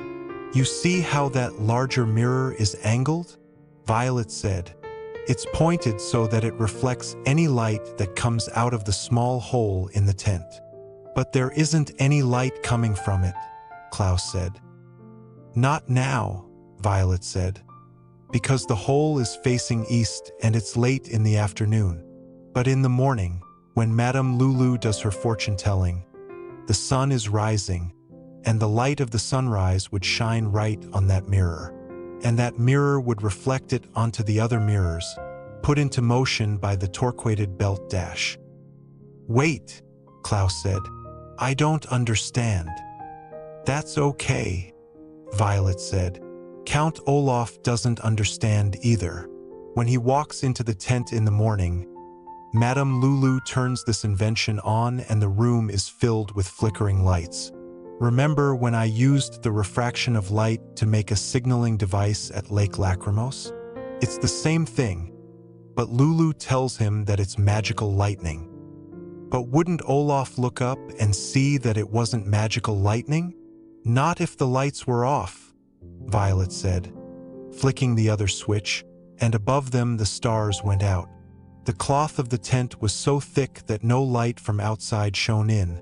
You see how that larger mirror is angled?" Violet said. "It's pointed so that it reflects any light that comes out of the small hole in the tent." "But there isn't any light coming from it," Klaus said. "Not now," Violet said, "because the hole is facing east and it's late in the afternoon. But in the morning, when Madame Lulu does her fortune-telling, the sun is rising, and the light of the sunrise would shine right on that mirror, and that mirror would reflect it onto the other mirrors, put into motion by the torquated belt dash." "Wait," Klaus said. "I don't understand." "That's okay," Violet said. "Count Olaf doesn't understand either. When he walks into the tent in the morning, Madame Lulu turns this invention on and the room is filled with flickering lights. Remember when I used the refraction of light to make a signaling device at Lake Lachrymos? It's the same thing, but Lulu tells him that it's magical lightning. But wouldn't Olaf look up and see that it wasn't magical lightning? Not if the lights were off," Violet said, flicking the other switch, and above them the stars went out. The cloth of the tent was so thick that no light from outside shone in,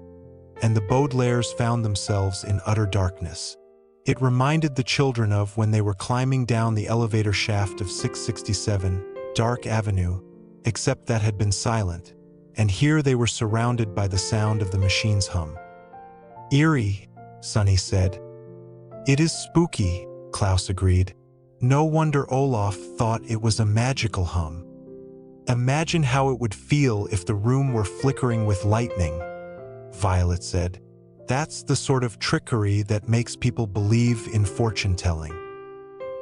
and the Baudelaires found themselves in utter darkness. It reminded the children of when they were climbing down the elevator shaft of 667 Dark Avenue, except that had been silent, and here they were surrounded by the sound of the machine's hum. "Eerie," Sonny said. "It is spooky," Klaus agreed. "No wonder Olaf thought it was a magical hum. Imagine how it would feel if the room were flickering with lightning," Violet said. "That's the sort of trickery that makes people believe in fortune-telling."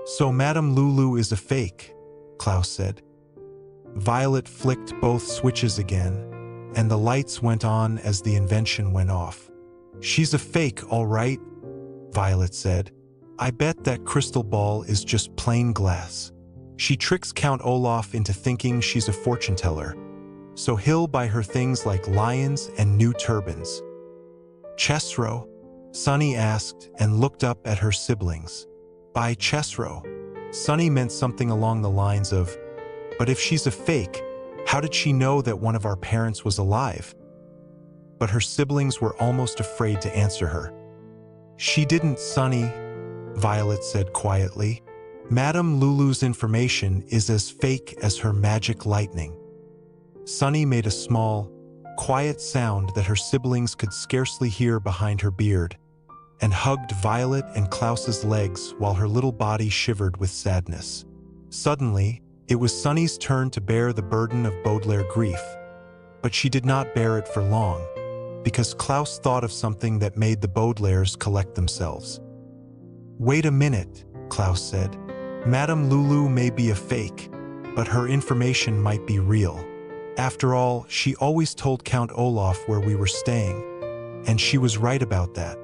"So Madame Lulu is a fake," Klaus said. Violet flicked both switches again, and the lights went on as the invention went off. "She's a fake, all right," Violet said. "I bet that crystal ball is just plain glass. She tricks Count Olaf into thinking she's a fortune-teller, so he'll buy her things like lions and new turbans." "Chesro?" Sonny asked and looked up at her siblings. By Chesro, Sonny meant something along the lines of, "But if she's a fake, how did she know that one of our parents was alive?" But her siblings were almost afraid to answer her. "She didn't, Sonny," Violet said quietly. "Madame Lulu's information is as fake as her magic lightning." Sonny made a small, quiet sound that her siblings could scarcely hear behind her beard, and hugged Violet and Klaus's legs while her little body shivered with sadness. Suddenly, it was Sonny's turn to bear the burden of Baudelaire grief, but she did not bear it for long, because Klaus thought of something that made the Baudelaires collect themselves. "Wait a minute," Klaus said. "Madame Lulu may be a fake, but her information might be real. After all, she always told Count Olaf where we were staying, and she was right about that."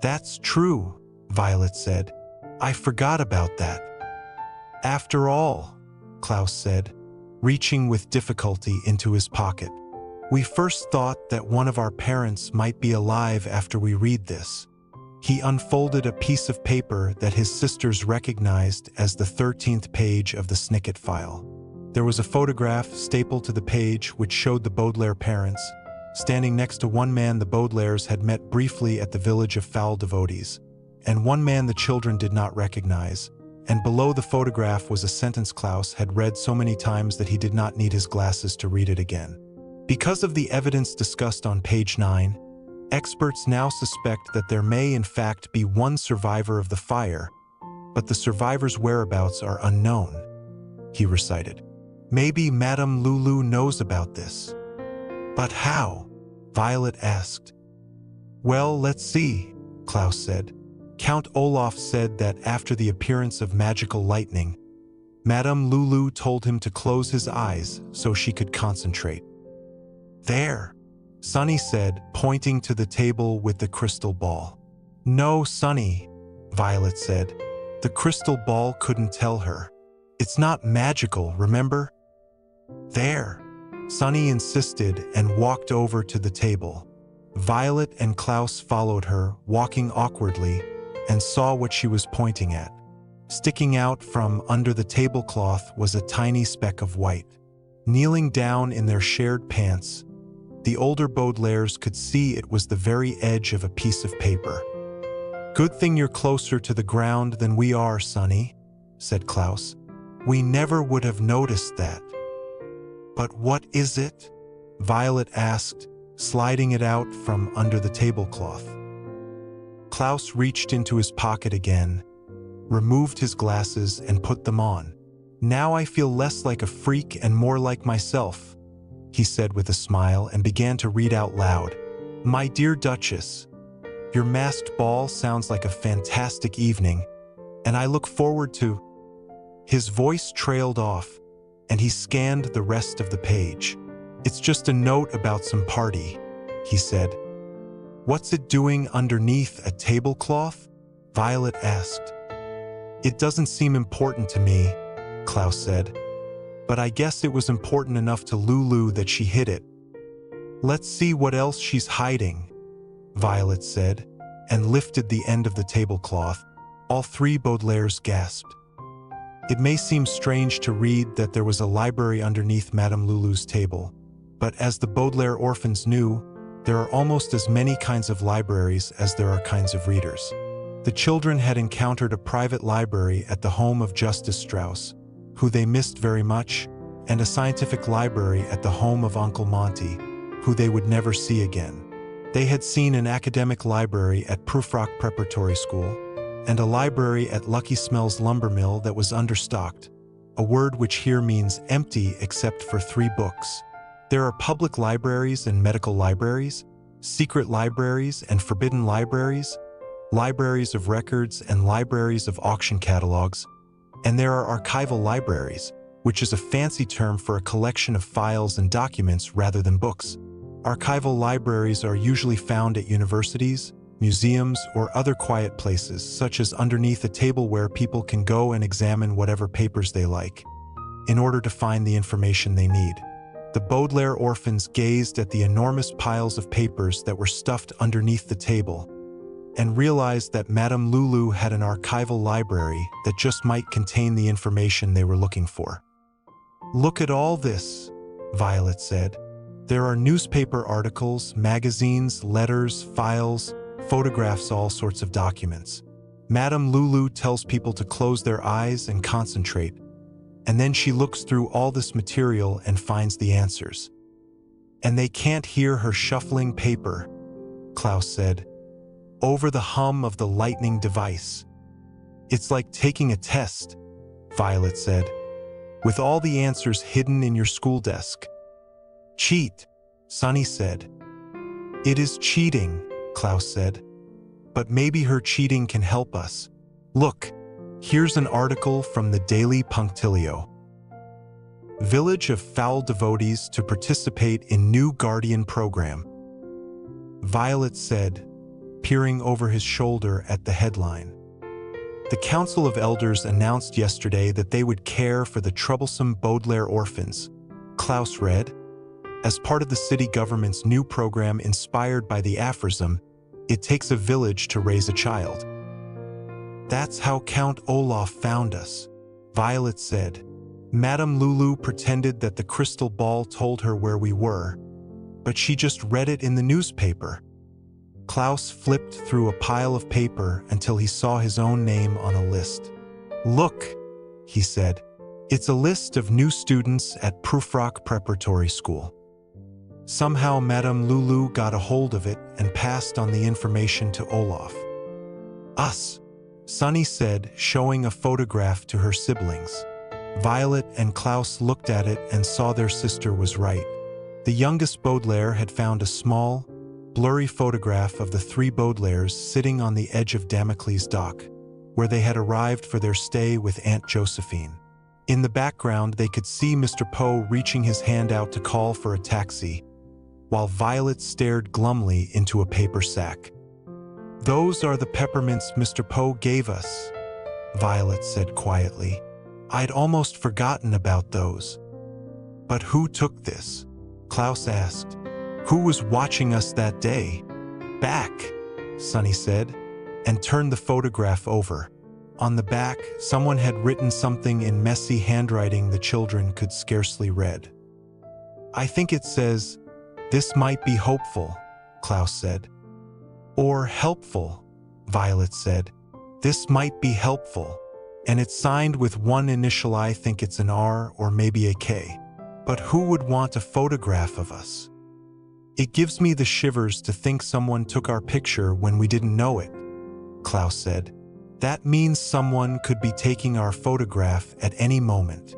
"That's true," Violet said. "I forgot about that." "After all," Klaus said, reaching with difficulty into his pocket, "we first thought that one of our parents might be alive after we read this." He unfolded a piece of paper that his sisters recognized as the 13th page of the Snicket file. There was a photograph stapled to the page which showed the Baudelaire parents, standing next to one man the Baudelaires had met briefly at the village of Foul Devotees, and one man the children did not recognize, and below the photograph was a sentence Klaus had read so many times that he did not need his glasses to read it again. Because of the evidence discussed on page 9, experts now suspect that there may in fact be one survivor of the fire, but the survivor's whereabouts are unknown, he recited. "Maybe Madame Lulu knows about this." "But how?" Violet asked. "Well, let's see," Klaus said. "Count Olaf said that after the appearance of magical lightning, Madame Lulu told him to close his eyes so she could concentrate." "There," Sonny said, pointing to the table with the crystal ball. "No, Sonny," Violet said. "The crystal ball couldn't tell her. It's not magical, remember?" "There," Sonny insisted and walked over to the table. Violet and Klaus followed her, walking awkwardly, and saw what she was pointing at. Sticking out from under the tablecloth was a tiny speck of white. Kneeling down in their shared pants, the older Baudelaires could see it was the very edge of a piece of paper. "Good thing you're closer to the ground than we are, Sonny," said Klaus. "We never would have noticed that." "But what is it?" Violet asked, sliding it out from under the tablecloth. Klaus reached into his pocket again, removed his glasses, and put them on. "Now I feel less like a freak and more like myself," he said with a smile and began to read out loud. "My dear Duchess, your masked ball sounds like a fantastic evening, and I look forward to—" His voice trailed off, and he scanned the rest of the page. "It's just a note about some party," he said. "What's it doing underneath a tablecloth?" Violet asked. "It doesn't seem important to me," Klaus said. "But I guess it was important enough to Lulu that she hid it." "Let's see what else she's hiding," Violet said, and lifted the end of the tablecloth. All three Baudelaires gasped. It may seem strange to read that there was a library underneath Madame Lulu's table, but as the Baudelaire orphans knew, there are almost as many kinds of libraries as there are kinds of readers. The children had encountered a private library at the home of Justice Strauss, who they missed very much, and a scientific library at the home of Uncle Monty, who they would never see again. They had seen an academic library at Prufrock Preparatory School, and a library at Lucky Smell's lumber mill that was understocked, a word which here means empty except for 3 books. There are public libraries and medical libraries, secret libraries and forbidden libraries, libraries of records and libraries of auction catalogs, and there are archival libraries, which is a fancy term for a collection of files and documents rather than books. Archival libraries are usually found at universities, museums, or other quiet places, such as underneath a table where people can go and examine whatever papers they like, in order to find the information they need. The Baudelaire orphans gazed at the enormous piles of papers that were stuffed underneath the table, and realized that Madame Lulu had an archival library that just might contain the information they were looking for. "Look at all this," Violet said. "There are newspaper articles, magazines, letters, files, photographs, all sorts of documents. Madame Lulu tells people to close their eyes and concentrate, and then she looks through all this material and finds the answers. And they can't hear her shuffling paper," Klaus said, "over the hum of the lightning device. It's like taking a test," Violet said, "with all the answers hidden in your school desk." "Cheat," Sunny said. "It is cheating," Klaus said. "But maybe her cheating can help us. Look, here's an article from the Daily Punctilio. Village of foul devotees to participate in new Guardian program," Violet said, peering over his shoulder at the headline. "The Council of Elders announced yesterday that they would care for the troublesome Baudelaire orphans," Klaus read, "as part of the city government's new program inspired by the aphorism, 'It takes a village to raise a child.' That's how Count Olaf found us," Violet said. "Madame Lulu pretended that the crystal ball told her where we were, but she just read it in the newspaper." Klaus flipped through a pile of paper until he saw his own name on a list. "Look," he said, "it's a list of new students at Prufrock Preparatory School." Somehow Madame Lulu got a hold of it and passed on the information to Olaf. "Us," Sunny said, showing a photograph to her siblings. Violet and Klaus looked at it and saw their sister was right. The youngest Baudelaire had found a small, blurry photograph of the 3 Baudelaires sitting on the edge of Damocles Dock, where they had arrived for their stay with Aunt Josephine. In the background, they could see Mr. Poe reaching his hand out to call for a taxi, while Violet stared glumly into a paper sack. "Those are the peppermints Mr. Poe gave us," Violet said quietly. "I'd almost forgotten about those." "But who took this?" Klaus asked. "Who was watching us that day?" "Back," Sunny said, and turned the photograph over. On the back, someone had written something in messy handwriting the children could scarcely read. "I think it says, 'This might be hopeful,'" Klaus said. "Or helpful," Violet said. "This might be helpful. And it's signed with one initial. I think it's an R or maybe a K. But who would want a photograph of us? It gives me the shivers to think someone took our picture when we didn't know it," Klaus said. "That means someone could be taking our photograph at any moment."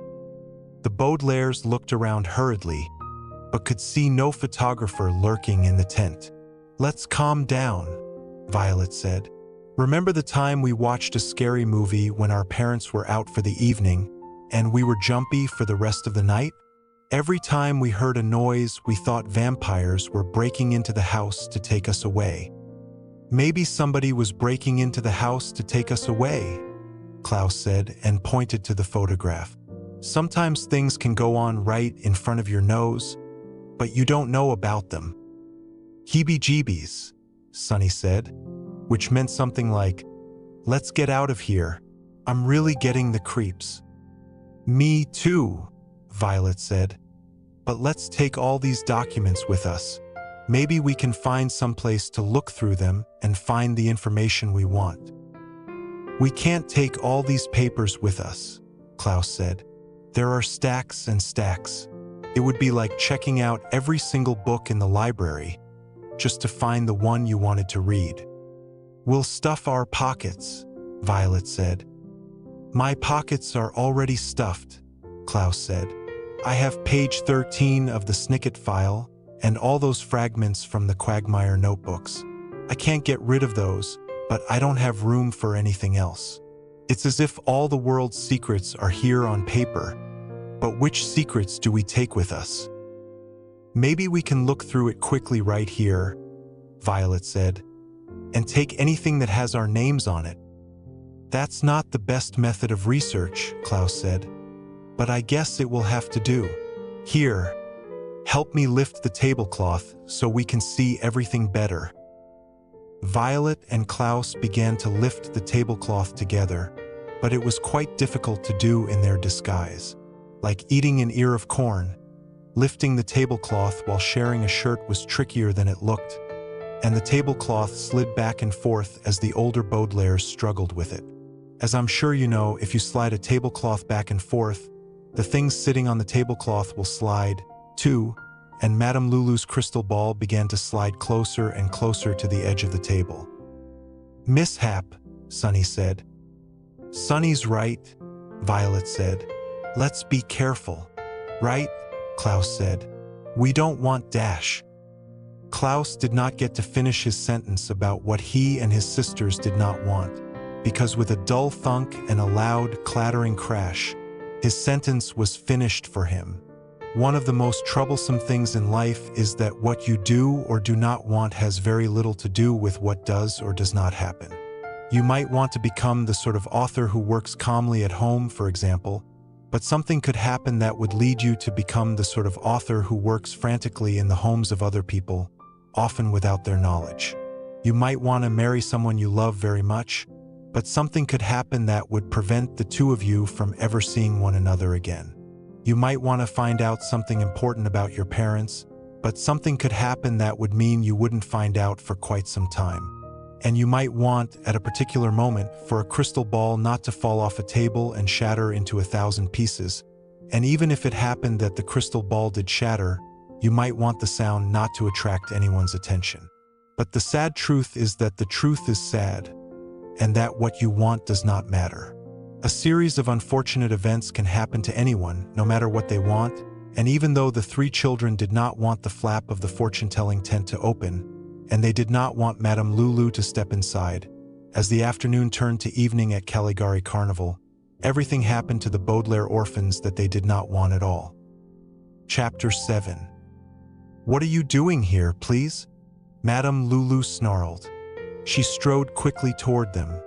The Baudelaires looked around hurriedly, but could see no photographer lurking in the tent. "Let's calm down," Violet said. "Remember the time we watched a scary movie when our parents were out for the evening, and we were jumpy for the rest of the night? Every time we heard a noise, we thought vampires were breaking into the house to take us away. Maybe somebody was breaking into the house to take us away," Klaus said and pointed to the photograph. "Sometimes things can go on right in front of your nose, but you don't know about them." "Heebie-jeebies," Sunny said, which meant something like, "Let's get out of here. I'm really getting the creeps." "Me too," Violet said. "But let's take all these documents with us. Maybe we can find someplace to look through them and find the information we want." "We can't take all these papers with us," Klaus said. "There are stacks and stacks. It would be like checking out every single book in the library just to find the one you wanted to read." "We'll stuff our pockets," Violet said. "My pockets are already stuffed," Klaus said. "I have page 13 of the Snicket file and all those fragments from the Quagmire notebooks. I can't get rid of those, but I don't have room for anything else. It's as if all the world's secrets are here on paper. But which secrets do we take with us?" "Maybe we can look through it quickly right here," Violet said, "and take anything that has our names on it." "That's not the best method of research," Klaus said, "but I guess it will have to do. Here, help me lift the tablecloth so we can see everything better." Violet and Klaus began to lift the tablecloth together, but it was quite difficult to do in their disguise. Like eating an ear of corn, lifting the tablecloth while sharing a shirt was trickier than it looked, and the tablecloth slid back and forth as the older Baudelaires struggled with it. As I'm sure you know, if you slide a tablecloth back and forth, the things sitting on the tablecloth will slide, too, and Madame Lulu's crystal ball began to slide closer and closer to the edge of the table. "Mishap," Sunny said. "Sunny's right," Violet said. "Let's be careful." "Right," Klaus said. "We don't want dash." Klaus did not get to finish his sentence about what he and his sisters did not want, because with a dull thunk and a loud, clattering crash, his sentence was finished for him. One of the most troublesome things in life is that what you do or do not want has very little to do with what does or does not happen. You might want to become the sort of author who works calmly at home, for example, but something could happen that would lead you to become the sort of author who works frantically in the homes of other people, often without their knowledge. You might want to marry someone you love very much, but something could happen that would prevent the two of you from ever seeing one another again. You might want to find out something important about your parents, but something could happen that would mean you wouldn't find out for quite some time. And you might want, at a particular moment, for a crystal ball not to fall off a table and shatter into 1,000 pieces. And even if it happened that the crystal ball did shatter, you might want the sound not to attract anyone's attention. But the sad truth is that the truth is sad, and that what you want does not matter. A series of unfortunate events can happen to anyone, no matter what they want, and even though the three children did not want the flap of the fortune-telling tent to open, and they did not want Madame Lulu to step inside, as the afternoon turned to evening at Caligari Carnival, everything happened to the Baudelaire orphans that they did not want at all. Chapter 7. "What are you doing here, please?" Madame Lulu snarled. She strode quickly toward them,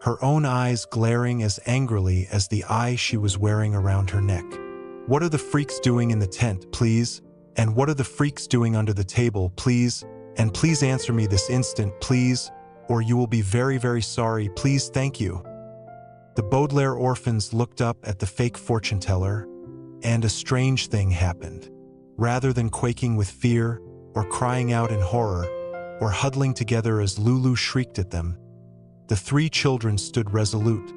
her own eyes glaring as angrily as the eye she was wearing around her neck. "What are the freaks doing in the tent, please? And what are the freaks doing under the table, please? And please answer me this instant, please, or you will be very, very sorry, please, thank you." The Baudelaire orphans looked up at the fake fortune teller, and a strange thing happened. Rather than quaking with fear, or crying out in horror, or huddling together as Lulu shrieked at them, the three children stood resolute,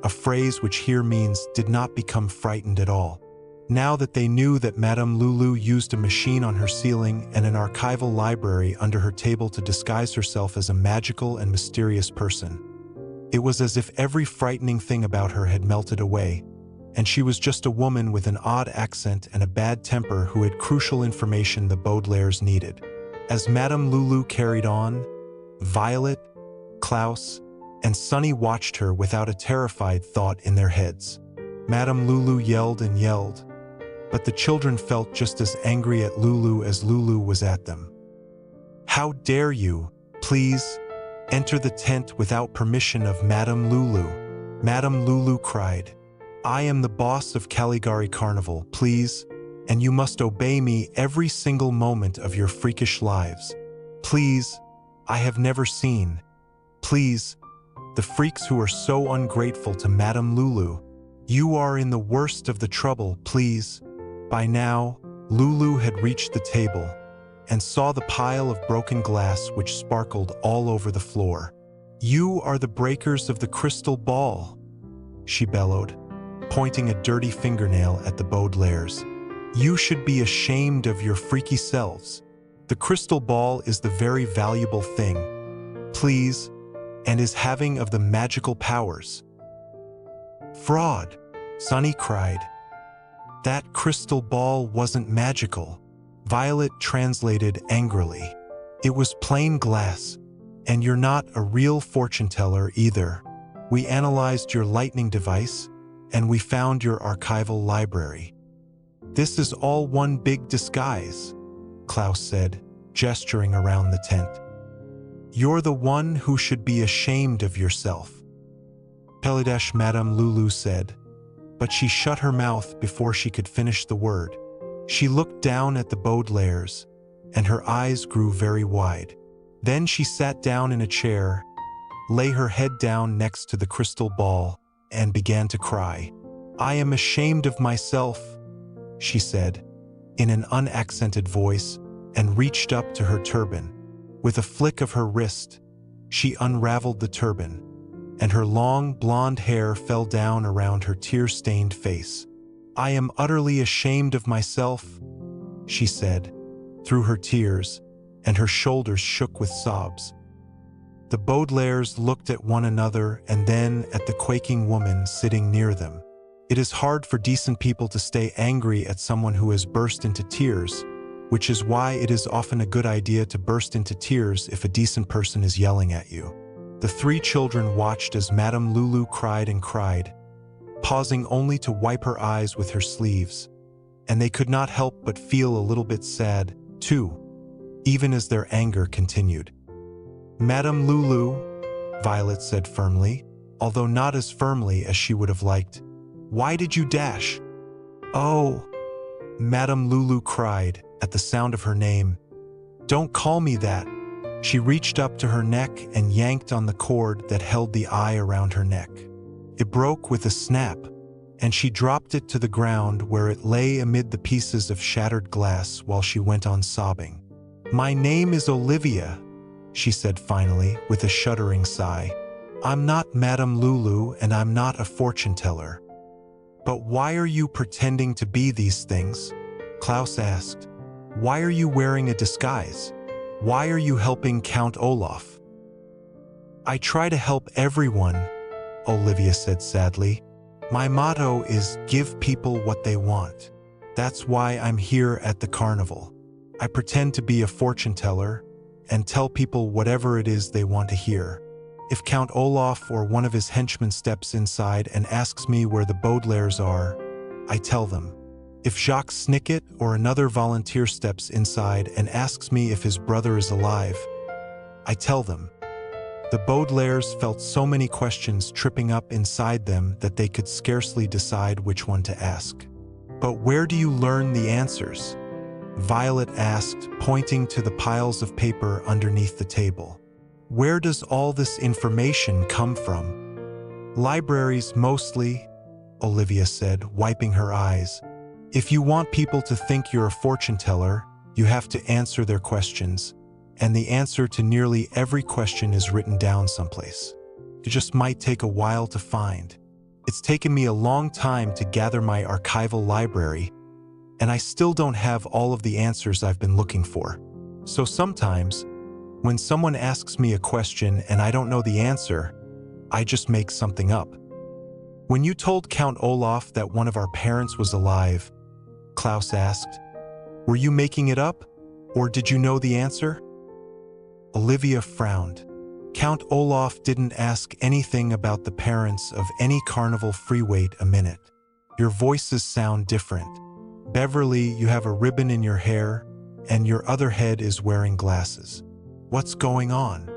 a phrase which here means did not become frightened at all. Now that they knew that Madame Lulu used a machine on her ceiling and an archival library under her table to disguise herself as a magical and mysterious person, it was as if every frightening thing about her had melted away, and she was just a woman with an odd accent and a bad temper who had crucial information the Baudelaires needed. As Madame Lulu carried on, Violet, Klaus, and Sunny watched her without a terrified thought in their heads. Madame Lulu yelled and yelled, but the children felt just as angry at Lulu as Lulu was at them. "How dare you, please, enter the tent without permission of Madame Lulu?" Madame Lulu cried. "I am the boss of Caligari Carnival, please, and you must obey me every single moment of your freakish lives. Please, I have never seen. Please, the freaks who are so ungrateful to Madame Lulu. You are in the worst of the trouble, please." By now, Lulu had reached the table and saw the pile of broken glass which sparkled all over the floor. "You are the breakers of the crystal ball," she bellowed, pointing a dirty fingernail at the Baudelaires. "You should be ashamed of your freaky selves. The crystal ball is the very valuable thing, please, and is having of the magical powers." "Fraud," Sunny cried. "That crystal ball wasn't magical," Violet translated angrily. "It was plain glass, and you're not a real fortune teller either. We analyzed your lightning device, and we found your archival library." "This is all one big disguise," Klaus said, gesturing around the tent. "You're the one who should be ashamed of yourself," Madame Lulu said, but she shut her mouth before she could finish the word. She looked down at the Baudelaires, and her eyes grew very wide. Then she sat down in a chair, lay her head down next to the crystal ball, and began to cry. "I am ashamed of myself," she said, in an unaccented voice, and reached up to her turban. With a flick of her wrist, she unraveled the turban, and her long blonde hair fell down around her tear-stained face. "I am utterly ashamed of myself," she said, through her tears, and her shoulders shook with sobs. The Baudelaires looked at one another and then at the quaking woman sitting near them. It is hard for decent people to stay angry at someone who has burst into tears, which is why it is often a good idea to burst into tears if a decent person is yelling at you. The three children watched as Madame Lulu cried and cried, pausing only to wipe her eyes with her sleeves, and they could not help but feel a little bit sad, too, even as their anger continued. "Madame Lulu," Violet said firmly, although not as firmly as she would have liked, "why did you dash?" "Oh," Madame Lulu cried at the sound of her name. "Don't call me that." She reached up to her neck and yanked on the cord that held the eye around her neck. It broke with a snap, and she dropped it to the ground where it lay amid the pieces of shattered glass while she went on sobbing. "My name is Olivia," she said finally with a shuddering sigh. "I'm not Madame Lulu and I'm not a fortune teller." "But why are you pretending to be these things?" Klaus asked. "Why are you wearing a disguise? Why are you helping Count Olaf?" "I try to help everyone," Olivia said sadly. "My motto is give people what they want. That's why I'm here at the carnival. I pretend to be a fortune teller and tell people whatever it is they want to hear. If Count Olaf or one of his henchmen steps inside and asks me where the Baudelaires are, I tell them. If Jacques Snicket or another volunteer steps inside and asks me if his brother is alive, I tell them." The Baudelaires felt so many questions tripping up inside them that they could scarcely decide which one to ask. "But where do you learn the answers?" Violet asked, pointing to the piles of paper underneath the table. "Where does all this information come from?" "Libraries mostly," Olivia said, wiping her eyes. "If you want people to think you're a fortune teller, you have to answer their questions, and the answer to nearly every question is written down someplace. It just might take a while to find. It's taken me a long time to gather my archival library, and I still don't have all of the answers I've been looking for. So sometimes, when someone asks me a question and I don't know the answer, I just make something up." "When you told Count Olaf that one of our parents was alive," Klaus asked, "were you making it up, or did you know the answer?" Olivia frowned. "Count Olaf didn't ask anything about the parents of any carnival free. Wait a minute. Your voices sound different. Beverly, you have a ribbon in your hair, and your other head is wearing glasses. What's going on?"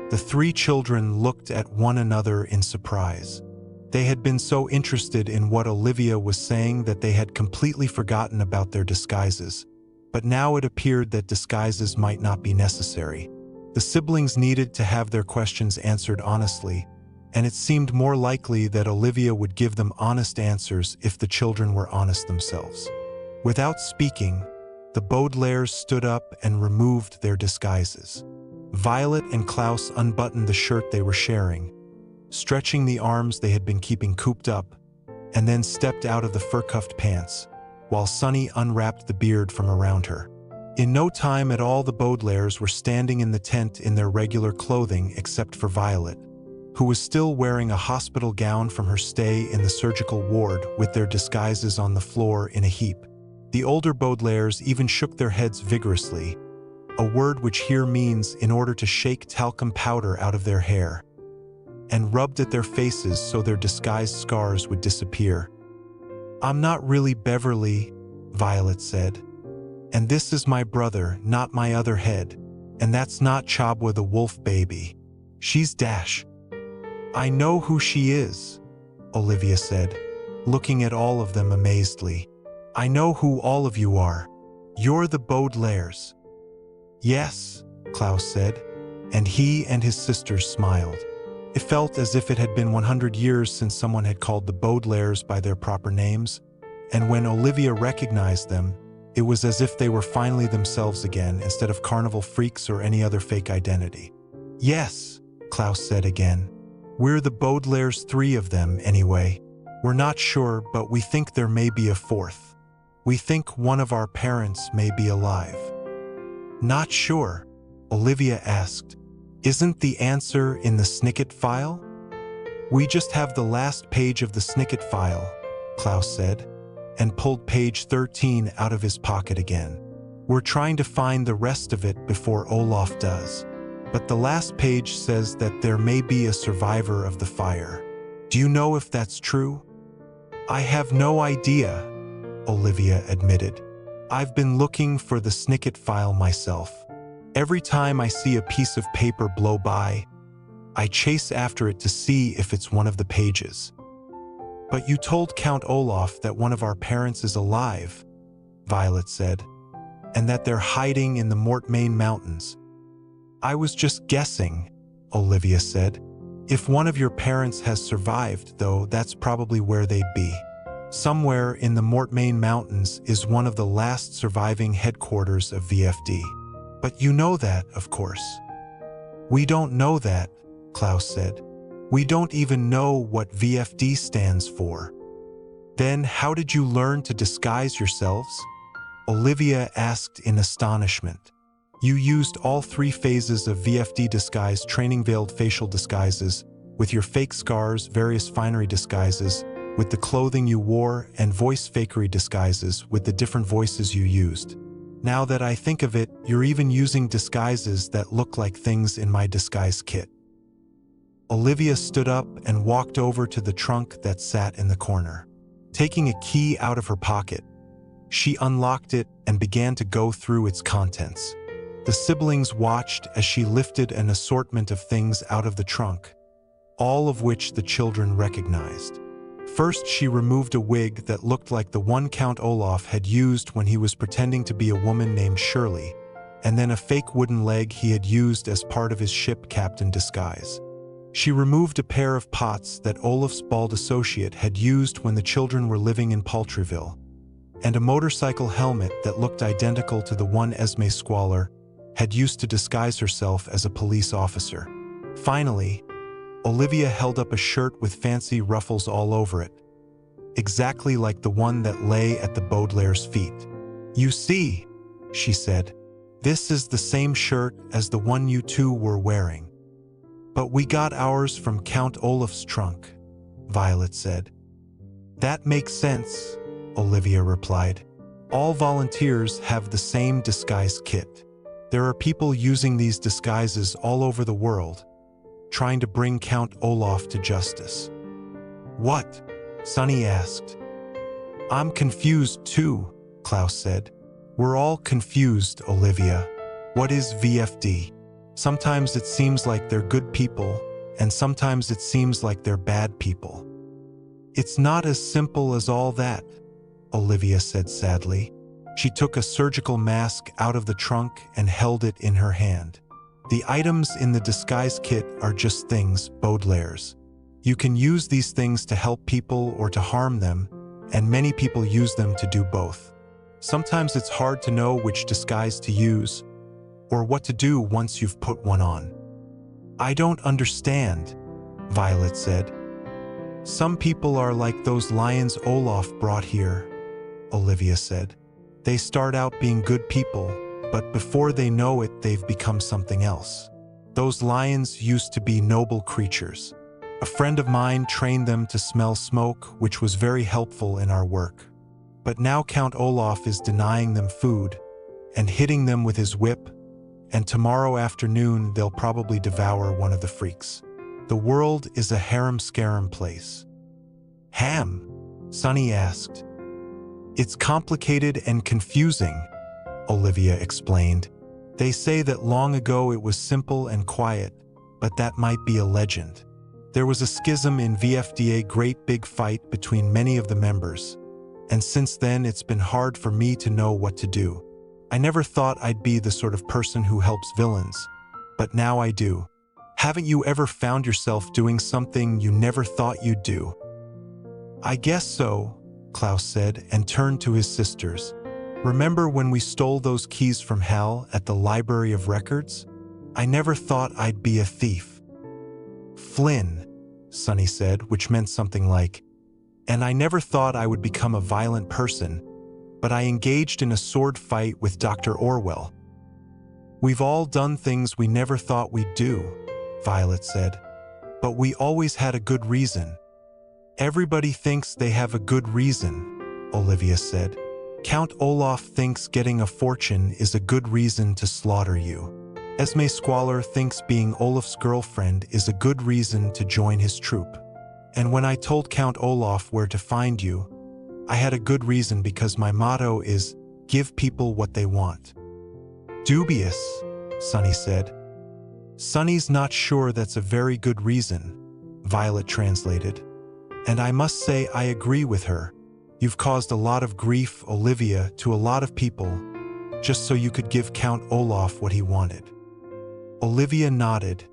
The three children looked at one another in surprise. They had been so interested in what Olivia was saying that they had completely forgotten about their disguises. But now it appeared that disguises might not be necessary. The siblings needed to have their questions answered honestly, and it seemed more likely that Olivia would give them honest answers if the children were honest themselves. Without speaking, the Baudelaires stood up and removed their disguises. Violet and Klaus unbuttoned the shirt they were sharing, stretching the arms they had been keeping cooped up, and then stepped out of the fur-cuffed pants, while Sunny unwrapped the beard from around her. In no time at all, the Baudelaires were standing in the tent in their regular clothing except for Violet, who was still wearing a hospital gown from her stay in the surgical ward with their disguises on the floor in a heap. The older Baudelaires even shook their heads vigorously, a word which here means in order to shake talcum powder out of their hair, and rubbed at their faces so their disguised scars would disappear. "I'm not really Beverly," Violet said. "And this is my brother, not my other head. And that's not Chabo the Wolf Baby. She's Dash." "I know who she is," Olivia said, looking at all of them amazedly. "I know who all of you are. You're the Baudelaires." "Yes," Klaus said, and he and his sisters smiled. It felt as if it had been 100 years since someone had called the Baudelaires by their proper names, and when Olivia recognized them, it was as if they were finally themselves again instead of carnival freaks or any other fake identity. "Yes," Klaus said again. "We're the Baudelaires, 3 of them anyway. We're not sure, but we think there may be a 4th. We think one of our parents may be alive." "Not sure?" Olivia asked. "Isn't the answer in the Snicket file?" "We just have the last page of the Snicket file," Klaus said, and pulled page 13 out of his pocket again. "We're trying to find the rest of it before Olaf does. But the last page says that there may be a survivor of the fire. Do you know if that's true?" "I have no idea," Olivia admitted. "I've been looking for the Snicket file myself. Every time I see a piece of paper blow by, I chase after it to see if it's one of the pages." "But you told Count Olaf that one of our parents is alive," Violet said, "and that they're hiding in the Mortmain Mountains." "I was just guessing," Olivia said. "If one of your parents has survived, though, that's probably where they'd be. Somewhere in the Mortmain Mountains is one of the last surviving headquarters of V.F.D. But you know that, of course." "We don't know that," Klaus said. "We don't even know what V.F.D. stands for." "Then how did you learn to disguise yourselves?" Olivia asked in astonishment. "You used all 3 phases of V.F.D. disguise training: veiled facial disguises, with your fake scars, various finery disguises, with the clothing you wore, and voice fakery disguises, with the different voices you used. Now that I think of it, you're even using disguises that look like things in my disguise kit." Olivia stood up and walked over to the trunk that sat in the corner. Taking a key out of her pocket, she unlocked it and began to go through its contents. The siblings watched as she lifted an assortment of things out of the trunk, all of which the children recognized. First, she removed a wig that looked like the one Count Olaf had used when he was pretending to be a woman named Shirley, and then a fake wooden leg he had used as part of his ship captain disguise. She removed a pair of pots that Olaf's bald associate had used when the children were living in Paltryville, and a motorcycle helmet that looked identical to the one Esme Squalor had used to disguise herself as a police officer. Finally, Olivia held up a shirt with fancy ruffles all over it, exactly like the one that lay at the Baudelaires' feet. "You see," she said, "this is the same shirt as the one you 2 were wearing." "But we got ours from Count Olaf's trunk," Violet said. "That makes sense," Olivia replied. "All volunteers have the same disguise kit. There are people using these disguises all over the world, trying to bring Count Olaf to justice." "What?" Sunny asked. "I'm confused too," Klaus said. "We're all confused, Olivia. What is V.F.D.? Sometimes it seems like they're good people, and sometimes it seems like they're bad people." "It's not as simple as all that," Olivia said sadly. She took a surgical mask out of the trunk and held it in her hand. "The items in the disguise kit are just things, Baudelaires. You can use these things to help people or to harm them, and many people use them to do both. Sometimes it's hard to know which disguise to use, or what to do once you've put one on. I don't understand, Violet said. Some people are like those lions Olaf brought here, Olivia said. They start out being good people, but before they know it, they've become something else. Those lions used to be noble creatures. A friend of mine trained them to smell smoke, which was very helpful in our work. But now Count Olaf is denying them food and hitting them with his whip, and tomorrow afternoon they'll probably devour one of the freaks. The world is a harem-scarum place. Ham? Sonny asked. It's complicated and confusing, Olivia explained. They say that long ago it was simple and quiet, but that might be a legend. There was a schism in V.F.D, a great big fight between many of the members, and since then it's been hard for me to know what to do. I never thought I'd be the sort of person who helps villains, but now I do. Haven't you ever found yourself doing something you never thought you'd do? I guess so, Klaus said and turned to his sisters. Remember when we stole those keys from Hal at the Library of Records? I never thought I'd be a thief. Flynn, Sonny said, which meant something like, and I never thought I would become a violent person, but I engaged in a sword fight with Dr. Orwell. We've all done things we never thought we'd do, Violet said, but we always had a good reason. Everybody thinks they have a good reason, Olivia said. Count Olaf thinks getting a fortune is a good reason to slaughter you. Esme Squalor thinks being Olaf's girlfriend is a good reason to join his troop. And when I told Count Olaf where to find you, I had a good reason because my motto is, give people what they want. Dubious, Sonny said. Sonny's not sure that's a very good reason, Violet translated. And I must say I agree with her. You've caused a lot of grief, Olivia, to a lot of people, just so you could give Count Olaf what he wanted. Olivia nodded,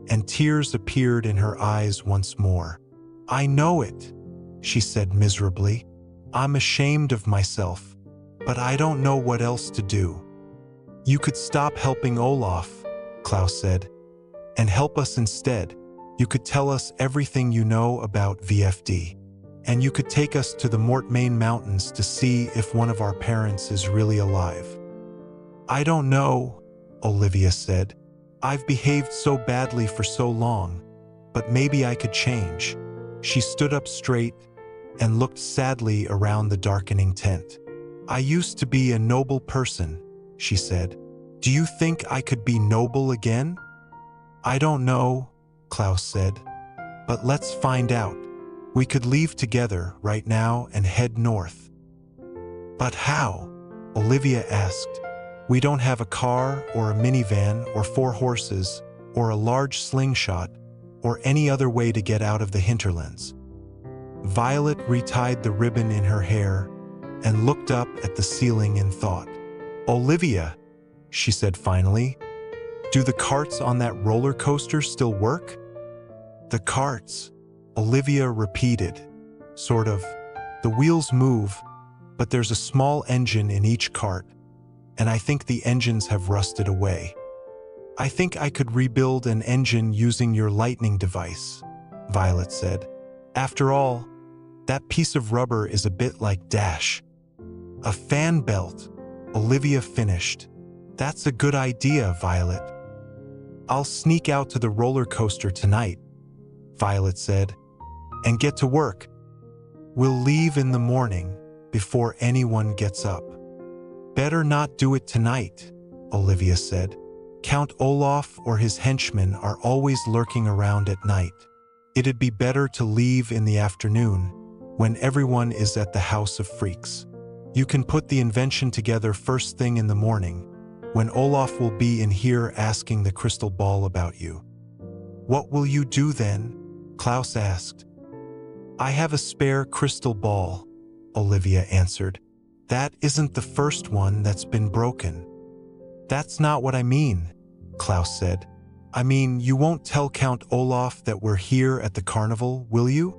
and tears appeared in her eyes once more. I know it, she said miserably. I'm ashamed of myself, but I don't know what else to do. You could stop helping Olaf, Klaus said, and help us instead. You could tell us everything you know about V.F.D. And you could take us to the Mortmain Mountains to see if one of our parents is really alive. I don't know, Olivia said. I've behaved so badly for so long, but maybe I could change. She stood up straight and looked sadly around the darkening tent. I used to be a noble person, she said. Do you think I could be noble again? I don't know, Klaus said, but let's find out. We could leave together right now and head north. But how? Olivia asked. We don't have a car or a minivan or 4 horses or a large slingshot or any other way to get out of the hinterlands. Violet retied the ribbon in her hair and looked up at the ceiling in thought. Olivia, she said finally, do the carts on that roller coaster still work? The carts, Olivia repeated. Sort of. The wheels move, but there's a small engine in each cart, and I think the engines have rusted away. I think I could rebuild an engine using your lightning device, Violet said. After all, that piece of rubber is a bit like Dash. A fan belt, Olivia finished. That's a good idea, Violet. I'll sneak out to the roller coaster tonight, Violet said, and get to work. We'll leave in the morning before anyone gets up. Better not do it tonight, Olivia said. Count Olaf or his henchmen are always lurking around at night. It'd be better to leave in the afternoon, when everyone is at the House of Freaks. You can put the invention together first thing in the morning, when Olaf will be in here asking the crystal ball about you. What will you do then? Klaus asked. I have a spare crystal ball, Olivia answered. That isn't the first one that's been broken. That's not what I mean, Klaus said. I mean, you won't tell Count Olaf that we're here at the carnival, will you?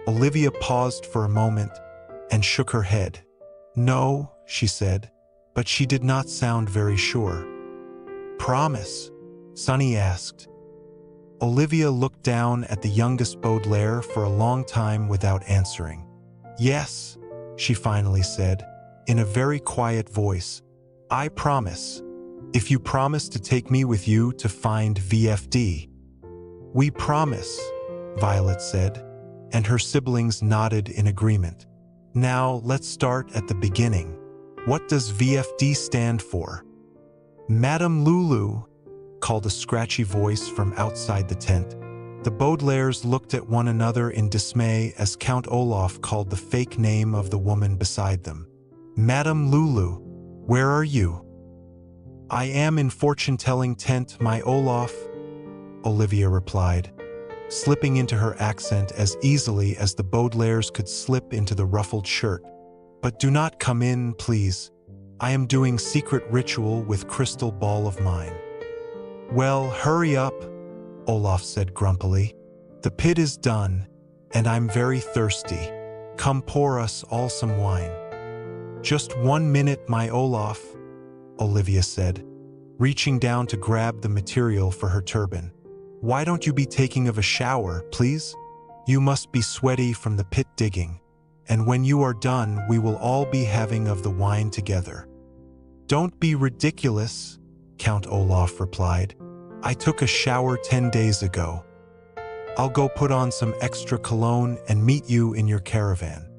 Olivia paused for a moment and shook her head. No, she said, but she did not sound very sure. Promise? Sonny asked. Olivia looked down at the youngest Baudelaire for a long time without answering. Yes, she finally said, in a very quiet voice. I promise. If you promise to take me with you to find V.F.D. We promise, Violet said, and her siblings nodded in agreement. Now let's start at the beginning. What does V.F.D. stand for? Madame Lulu, called a scratchy voice from outside the tent. The Baudelaires looked at one another in dismay as Count Olaf called the fake name of the woman beside them. Madame Lulu, where are you? I am in fortune-telling tent, my Olaf, Olivia replied, slipping into her accent as easily as the Baudelaires could slip into the ruffled shirt. But do not come in, please. I am doing secret ritual with crystal ball of mine. Well, hurry up, Olaf said grumpily. The pit is done, and I'm very thirsty. Come pour us all some wine. Just 1 minute, my Olaf, Olivia said, reaching down to grab the material for her turban. Why don't you be taking of a shower, please? You must be sweaty from the pit digging, and when you are done, we will all be having of the wine together. Don't be ridiculous, Count Olaf replied. I took a shower 10 days ago. I'll go put on some extra cologne and meet you in your caravan.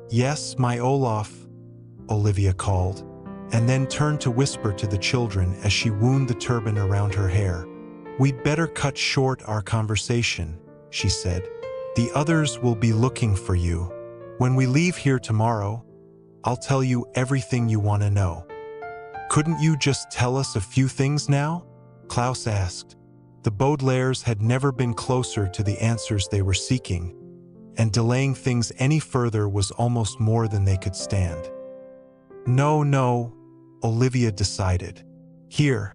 Yes, my Olaf, Olivia called, and then turned to whisper to the children as she wound the turban around her hair. We'd better cut short our conversation, she said. The others will be looking for you. When we leave here tomorrow, I'll tell you everything you want to know. Couldn't you just tell us a few things now? Klaus asked. The Baudelaires had never been closer to the answers they were seeking, and delaying things any further was almost more than they could stand. No, Olivia decided. Here,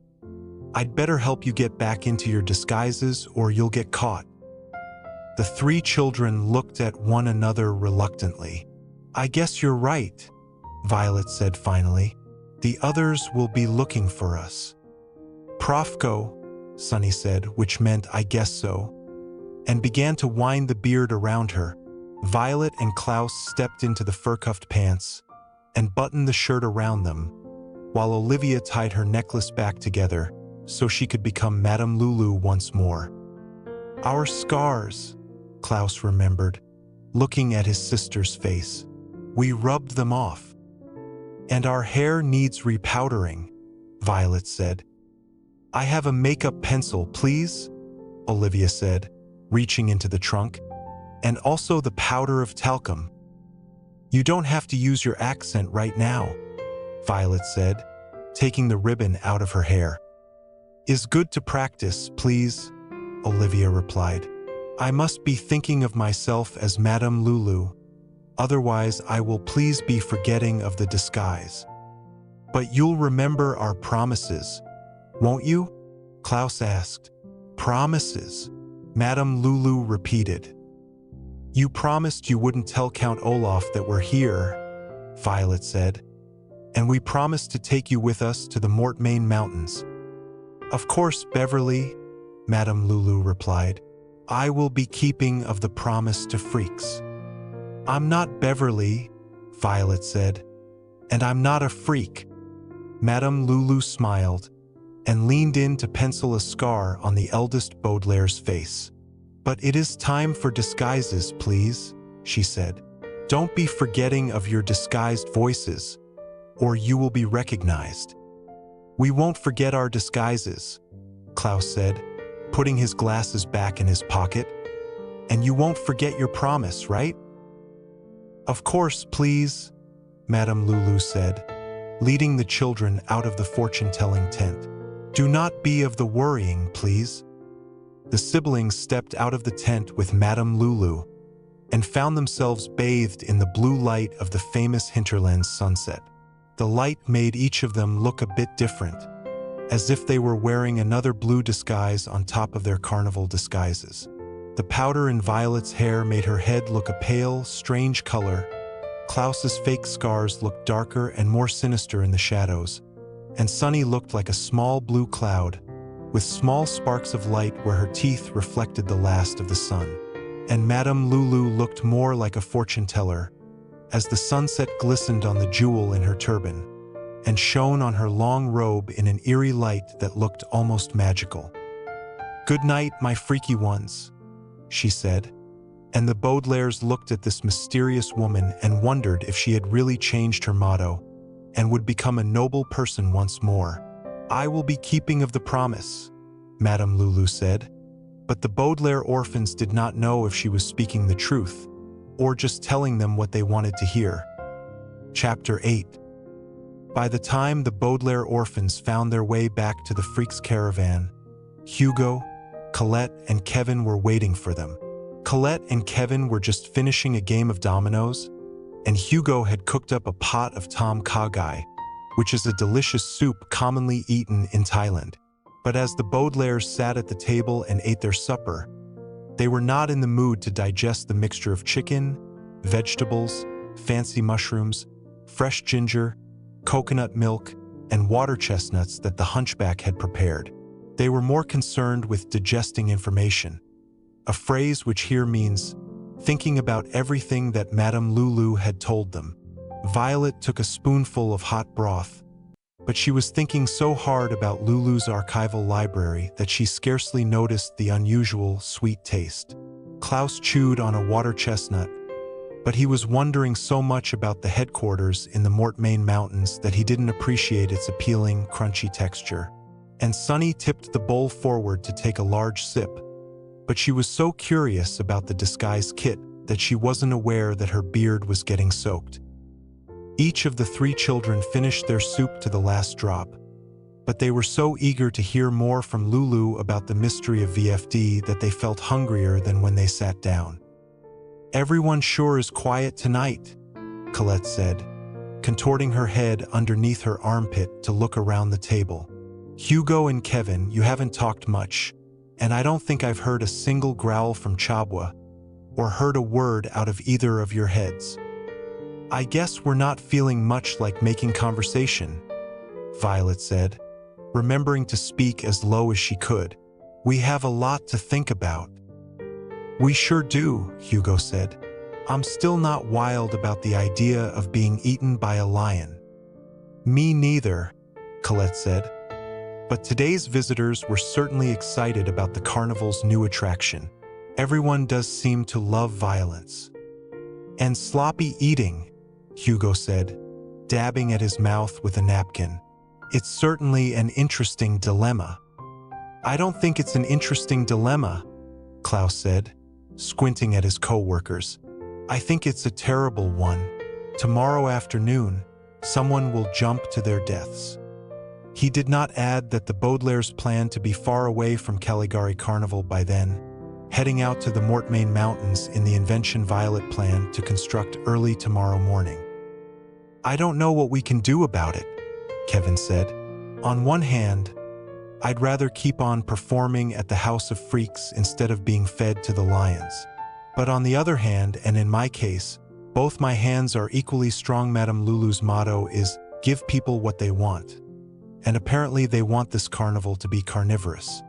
I'd better help you get back into your disguises or you'll get caught. The three children looked at one another reluctantly. I guess you're right, Violet said finally. The others will be looking for us. Profco, Sonny said, which meant I guess so, and began to wind the beard around her. Violet and Klaus stepped into the fur-cuffed pants and buttoned the shirt around them, while Olivia tied her necklace back together so she could become Madame Lulu once more. Our scars, Klaus remembered, looking at his sister's face. We rubbed them off. And our hair needs repowdering, Violet said. I have a makeup pencil, please, Olivia said, reaching into the trunk, and also the powder of talcum. You don't have to use your accent right now, Violet said, taking the ribbon out of her hair. Is good to practice, please, Olivia replied. I must be thinking of myself as Madame Lulu, otherwise I will please be forgetting of the disguise. But you'll remember our promises, won't you? Klaus asked. Promises, Madame Lulu repeated. You promised you wouldn't tell Count Olaf that we're here, Violet said, and we promised to take you with us to the Mortmain Mountains. Of course, Beverly, Madame Lulu replied. I will be keeping of the promise to freaks. I'm not Beverly, Violet said, and I'm not a freak. Madame Lulu smiled and leaned in to pencil a scar on the eldest Baudelaire's face. But it is time for disguises, please, she said. Don't be forgetting of your disguised voices, or you will be recognized. We won't forget our disguises, Klaus said, putting his glasses back in his pocket. And you won't forget your promise, right? Of course, please, Madame Lulu said, leading the children out of the fortune-telling tent. Do not be of the worrying, please. The siblings stepped out of the tent with Madame Lulu and found themselves bathed in the blue light of the famous hinterland's sunset. The light made each of them look a bit different, as if they were wearing another blue disguise on top of their carnival disguises. The powder in Violet's hair made her head look a pale, strange color. Klaus's fake scars looked darker and more sinister in the shadows, and Sunny looked like a small blue cloud, with small sparks of light where her teeth reflected the last of the sun. And Madame Lulu looked more like a fortune teller, as the sunset glistened on the jewel in her turban, and shone on her long robe in an eerie light that looked almost magical. "Good night, my freaky ones," she said, and the Baudelaires looked at this mysterious woman and wondered if she had really changed her motto and would become a noble person once more. "I will be keeping of the promise," Madame Lulu said, but the Baudelaire orphans did not know if she was speaking the truth or just telling them what they wanted to hear. Chapter 8. By the time the Baudelaire orphans found their way back to the Freaks' caravan, Hugo, Colette, and Kevin were waiting for them. Colette and Kevin were just finishing a game of dominoes, and Hugo had cooked up a pot of tom kha gai, which is a delicious soup commonly eaten in Thailand. But as the Baudelaires sat at the table and ate their supper, they were not in the mood to digest the mixture of chicken, vegetables, fancy mushrooms, fresh ginger, coconut milk, and water chestnuts that the hunchback had prepared. They were more concerned with digesting information, a phrase which here means thinking about everything that Madame Lulu had told them. Violet took a spoonful of hot broth, but she was thinking so hard about Lulu's archival library that she scarcely noticed the unusual sweet taste. Klaus chewed on a water chestnut, but he was wondering so much about the headquarters in the Mortmain Mountains that he didn't appreciate its appealing, crunchy texture. And Sunny tipped the bowl forward to take a large sip, but she was so curious about the disguise kit that she wasn't aware that her beard was getting soaked. Each of the three children finished their soup to the last drop, but they were so eager to hear more from Lulu about the mystery of V.F.D. that they felt hungrier than when they sat down. "Everyone sure is quiet tonight," Colette said, contorting her head underneath her armpit to look around the table. "Hugo and Kevin, you haven't talked much, and I don't think I've heard a single growl from Chabo, or heard a word out of either of your heads. I guess we're not feeling much like making conversation," Violet said, remembering to speak as low as she could. "We have a lot to think about." "We sure do," Hugo said. "I'm still not wild about the idea of being eaten by a lion." "Me neither," Colette said. But today's visitors were certainly excited about the carnival's new attraction. Everyone does seem to love violence. "And sloppy eating," Hugo said, dabbing at his mouth with a napkin. "It's certainly an interesting dilemma." "I don't think it's an interesting dilemma," Klaus said, squinting at his co-workers. "I think it's a terrible one. Tomorrow afternoon, someone will jump to their deaths." He did not add that the Baudelaires planned to be far away from Caligari Carnival by then, heading out to the Mortmain Mountains in the Invention Violet plan to construct early tomorrow morning. "I don't know what we can do about it," Kevin said. "On one hand, I'd rather keep on performing at the House of Freaks instead of being fed to the lions. But on the other hand, and in my case, both my hands are equally strong. Madame Lulu's motto is, 'Give people what they want.' And apparently they want this carnival to be carnivorous."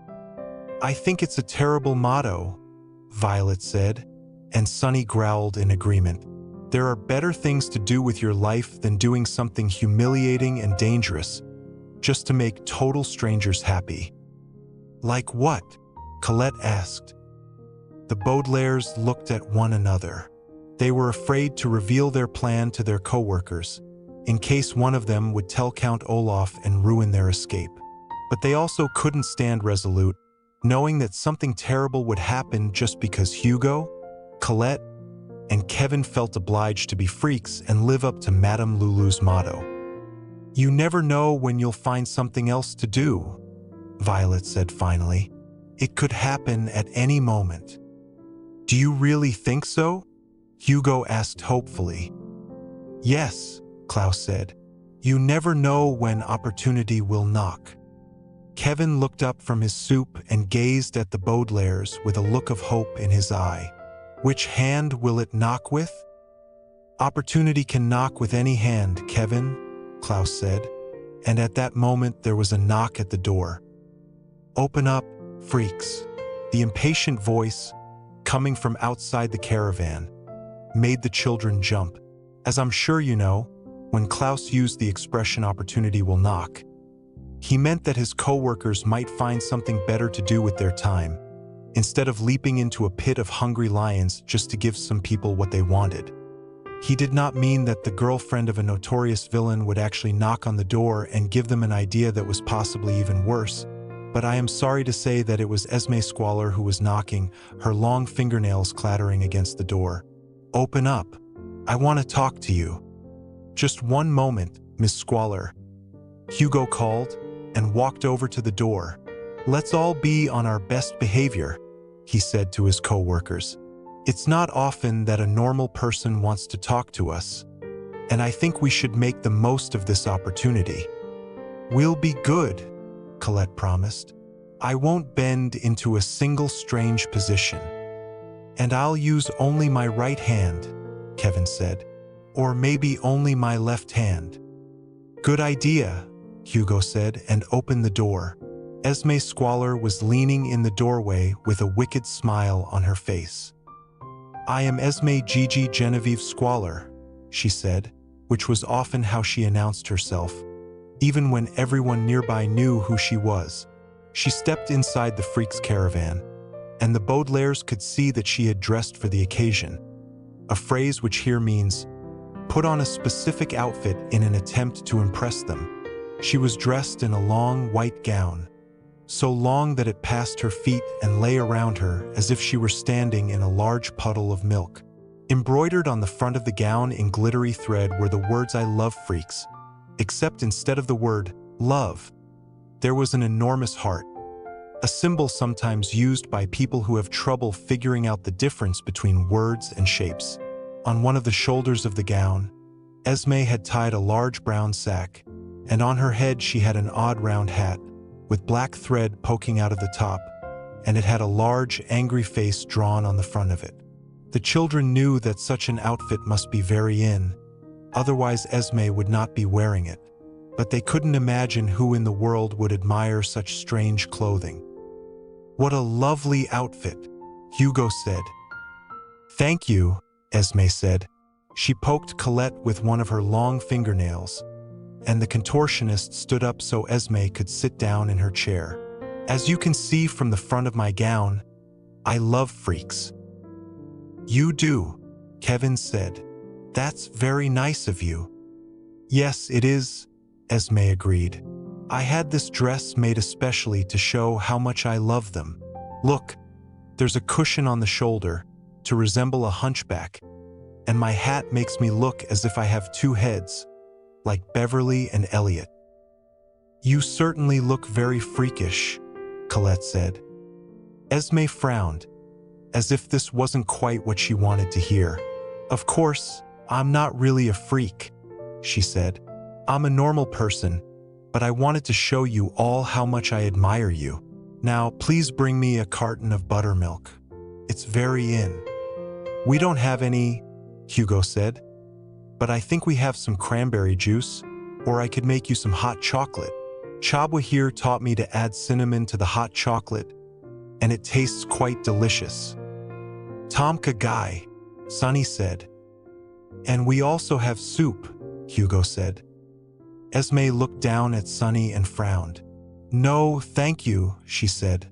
"I think it's a terrible motto," Violet said, and Sunny growled in agreement. "There are better things to do with your life than doing something humiliating and dangerous, just to make total strangers happy." "Like what?" Colette asked. The Baudelaires looked at one another. They were afraid to reveal their plan to their co-workers, in case one of them would tell Count Olaf and ruin their escape. But they also couldn't stand resolute, knowing that something terrible would happen just because Hugo, Colette, and Kevin felt obliged to be freaks and live up to Madame Lulu's motto. "You never know when you'll find something else to do," Violet said finally. "It could happen at any moment." "Do you really think so?" Hugo asked hopefully. "Yes," Klaus said. "You never know when opportunity will knock." Kevin looked up from his soup and gazed at the Baudelaires with a look of hope in his eye. "Which hand will it knock with?" "Opportunity can knock with any hand, Kevin," Klaus said, and at that moment there was a knock at the door. "Open up, freaks." The impatient voice, coming from outside the caravan, made the children jump. As I'm sure you know, when Klaus used the expression "opportunity will knock," he meant that his co-workers might find something better to do with their time, instead of leaping into a pit of hungry lions just to give some people what they wanted. He did not mean that the girlfriend of a notorious villain would actually knock on the door and give them an idea that was possibly even worse, but I am sorry to say that it was Esme Squalor who was knocking, her long fingernails clattering against the door. "Open up. I want to talk to you." "Just one moment, Miss Squalor," Hugo called and walked over to the door. "Let's all be on our best behavior," he said to his co-workers. "It's not often that a normal person wants to talk to us, and I think we should make the most of this opportunity." "We'll be good," Colette promised. "I won't bend into a single strange position. And I'll use only my right hand," Kevin said. "Or maybe only my left hand." "Good idea," Hugo said and opened the door. Esme Squalor was leaning in the doorway with a wicked smile on her face. "I am Esme Gigi Genevieve Squalor," she said, which was often how she announced herself, even when everyone nearby knew who she was. She stepped inside the freak's caravan, and the Baudelaires could see that she had dressed for the occasion, a phrase which here means, put on a specific outfit in an attempt to impress them. She was dressed in a long white gown, so long that it passed her feet and lay around her as if she were standing in a large puddle of milk. Embroidered on the front of the gown in glittery thread were the words "I love freaks," except instead of the word love, there was an enormous heart, a symbol sometimes used by people who have trouble figuring out the difference between words and shapes. On one of the shoulders of the gown, Esme had tied a large brown sack, and on her head she had an odd round hat, with black thread poking out of the top, and it had a large, angry face drawn on the front of it. The children knew that such an outfit must be very in, otherwise Esme would not be wearing it, but they couldn't imagine who in the world would admire such strange clothing. "What a lovely outfit," Hugo said. "Thank you," Esme said. She poked Colette with one of her long fingernails, and the contortionist stood up so Esme could sit down in her chair. "As you can see from the front of my gown, I love freaks." "You do," Kevin said. "That's very nice of you." "Yes, it is," Esme agreed. "I had this dress made especially to show how much I love them. Look, there's a cushion on the shoulder to resemble a hunchback, and my hat makes me look as if I have two heads, like Beverly and Elliot." "You certainly look very freakish," Colette said. Esme frowned, as if this wasn't quite what she wanted to hear. "Of course, I'm not really a freak," she said. "I'm a normal person, but I wanted to show you all how much I admire you. Now, please bring me a carton of buttermilk. It's very in." "We don't have any," Hugo said, "but I think we have some cranberry juice, or I could make you some hot chocolate. Chabo here taught me to add cinnamon to the hot chocolate, and it tastes quite delicious." "Tomka Guy," Sonny said. "And we also have soup," Hugo said. Esme looked down at Sonny and frowned. "No, thank you," she said,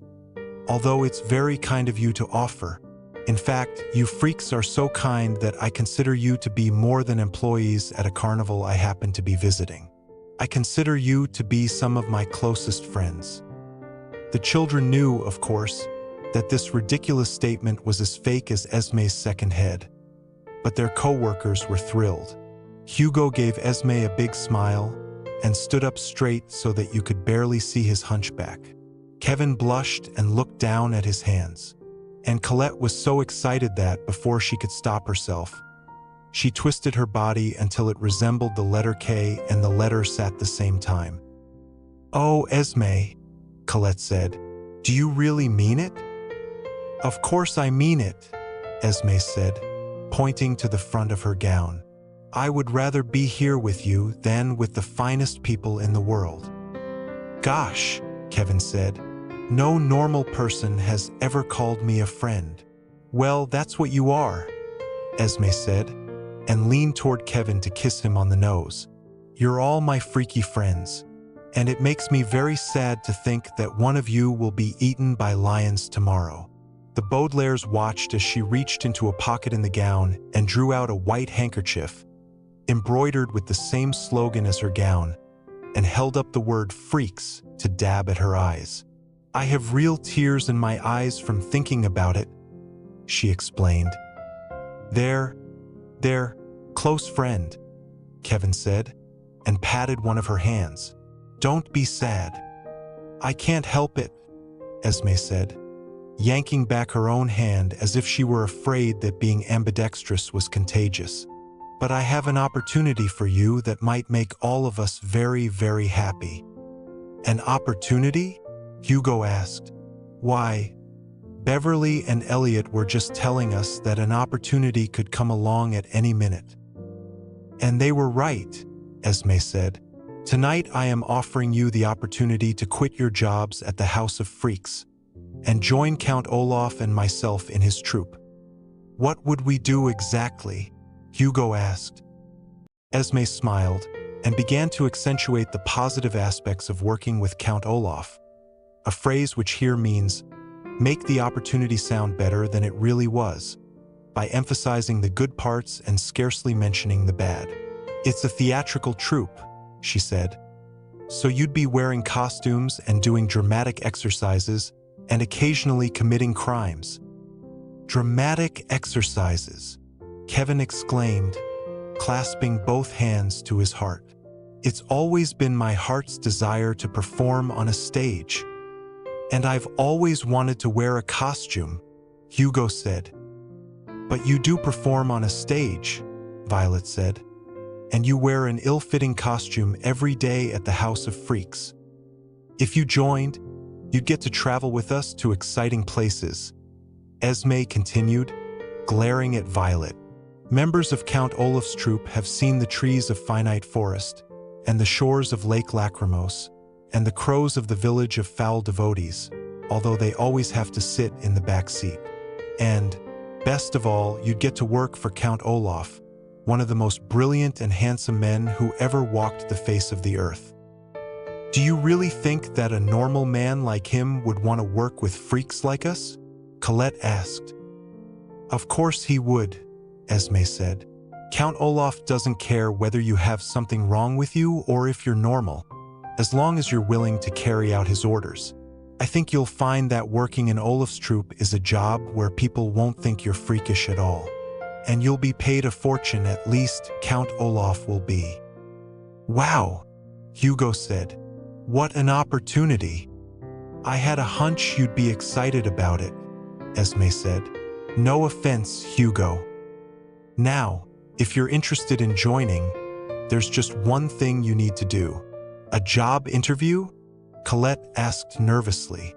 "although it's very kind of you to offer. In fact, you freaks are so kind that I consider you to be more than employees at a carnival I happen to be visiting. I consider you to be some of my closest friends." The children knew, of course, that this ridiculous statement was as fake as Esme's second head, but their co-workers were thrilled. Hugo gave Esme a big smile and stood up straight so that you could barely see his hunchback. Kevin blushed and looked down at his hands, and Colette was so excited that, before she could stop herself, she twisted her body until it resembled the letter K and the letters at the same time. "Oh, Esme," Colette said, "do you really mean it?" "Of course I mean it," Esme said, pointing to the front of her gown. I would rather be here with you than with the finest people in the world." "Gosh," Kevin said, "no normal person has ever called me a friend." "Well, that's what you are," Esme said, and leaned toward Kevin to kiss him on the nose. "You're all my freaky friends, and it makes me very sad to think that one of you will be eaten by lions tomorrow." The Baudelaires watched as she reached into a pocket in the gown and drew out a white handkerchief, embroidered with the same slogan as her gown, and held up the word "freaks" to dab at her eyes. "I have real tears in my eyes from thinking about it," she explained. They're close friend," Kevin said, and patted one of her hands. "Don't be sad." "I can't help it," Esme said, yanking back her own hand as if she were afraid that being ambidextrous was contagious. "But I have an opportunity for you that might make all of us very, very happy." "An opportunity?" Hugo asked. "Why, Beverly and Elliot were just telling us that an opportunity could come along at any minute." "And they were right," Esme said. "Tonight I am offering you the opportunity to quit your jobs at the House of Freaks and join Count Olaf and myself in his troupe." "What would we do exactly?" Hugo asked. Esme smiled and began to accentuate the positive aspects of working with Count Olaf, a phrase which here means make the opportunity sound better than it really was, by emphasizing the good parts and scarcely mentioning the bad. "It's a theatrical troupe," she said. "So you'd be wearing costumes and doing dramatic exercises and occasionally committing crimes." "Dramatic exercises," Kevin exclaimed, clasping both hands to his heart. "It's always been my heart's desire to perform on a stage. And I've always wanted to wear a costume," Hugo said. "But you do perform on a stage," Violet said. "And you wear an ill-fitting costume every day at the House of Freaks. If you joined, you'd get to travel with us to exciting places," Esme continued, glaring at Violet. "Members of Count Olaf's troupe have seen the trees of Finite Forest, and the shores of Lake Lachrymose, and the crows of the village of Foul Devotees, although they always have to sit in the back seat. And, best of all, you'd get to work for Count Olaf, one of the most brilliant and handsome men who ever walked the face of the earth." "Do you really think that a normal man like him would want to work with freaks like us?" Colette asked. "Of course he would," Esme said. "Count Olaf doesn't care whether you have something wrong with you or if you're normal, as long as you're willing to carry out his orders. I think you'll find that working in Olaf's troupe is a job where people won't think you're freakish at all. And you'll be paid a fortune, at least Count Olaf will be." "Wow," Hugo said. "What an opportunity." "I had a hunch you'd be excited about it," Esme said. "No offense, Hugo. Now, if you're interested in joining, there's just one thing you need to do." "A job interview?" Colette asked nervously.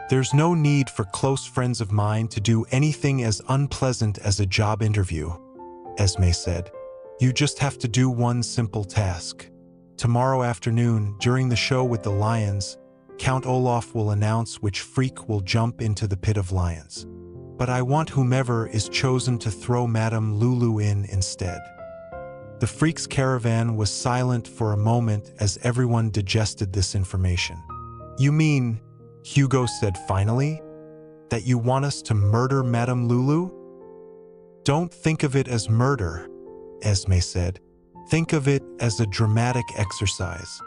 "There's no need for close friends of mine to do anything as unpleasant as a job interview," Esme said. "You just have to do one simple task. Tomorrow afternoon, during the show with the lions, Count Olaf will announce which freak will jump into the pit of lions. But I want whomever is chosen to throw Madame Lulu in instead." The freaks' caravan was silent for a moment as everyone digested this information. "You mean," Hugo said finally, "that you want us to murder Madame Lulu?" "Don't think of it as murder," Esme said. "Think of it as a dramatic exercise.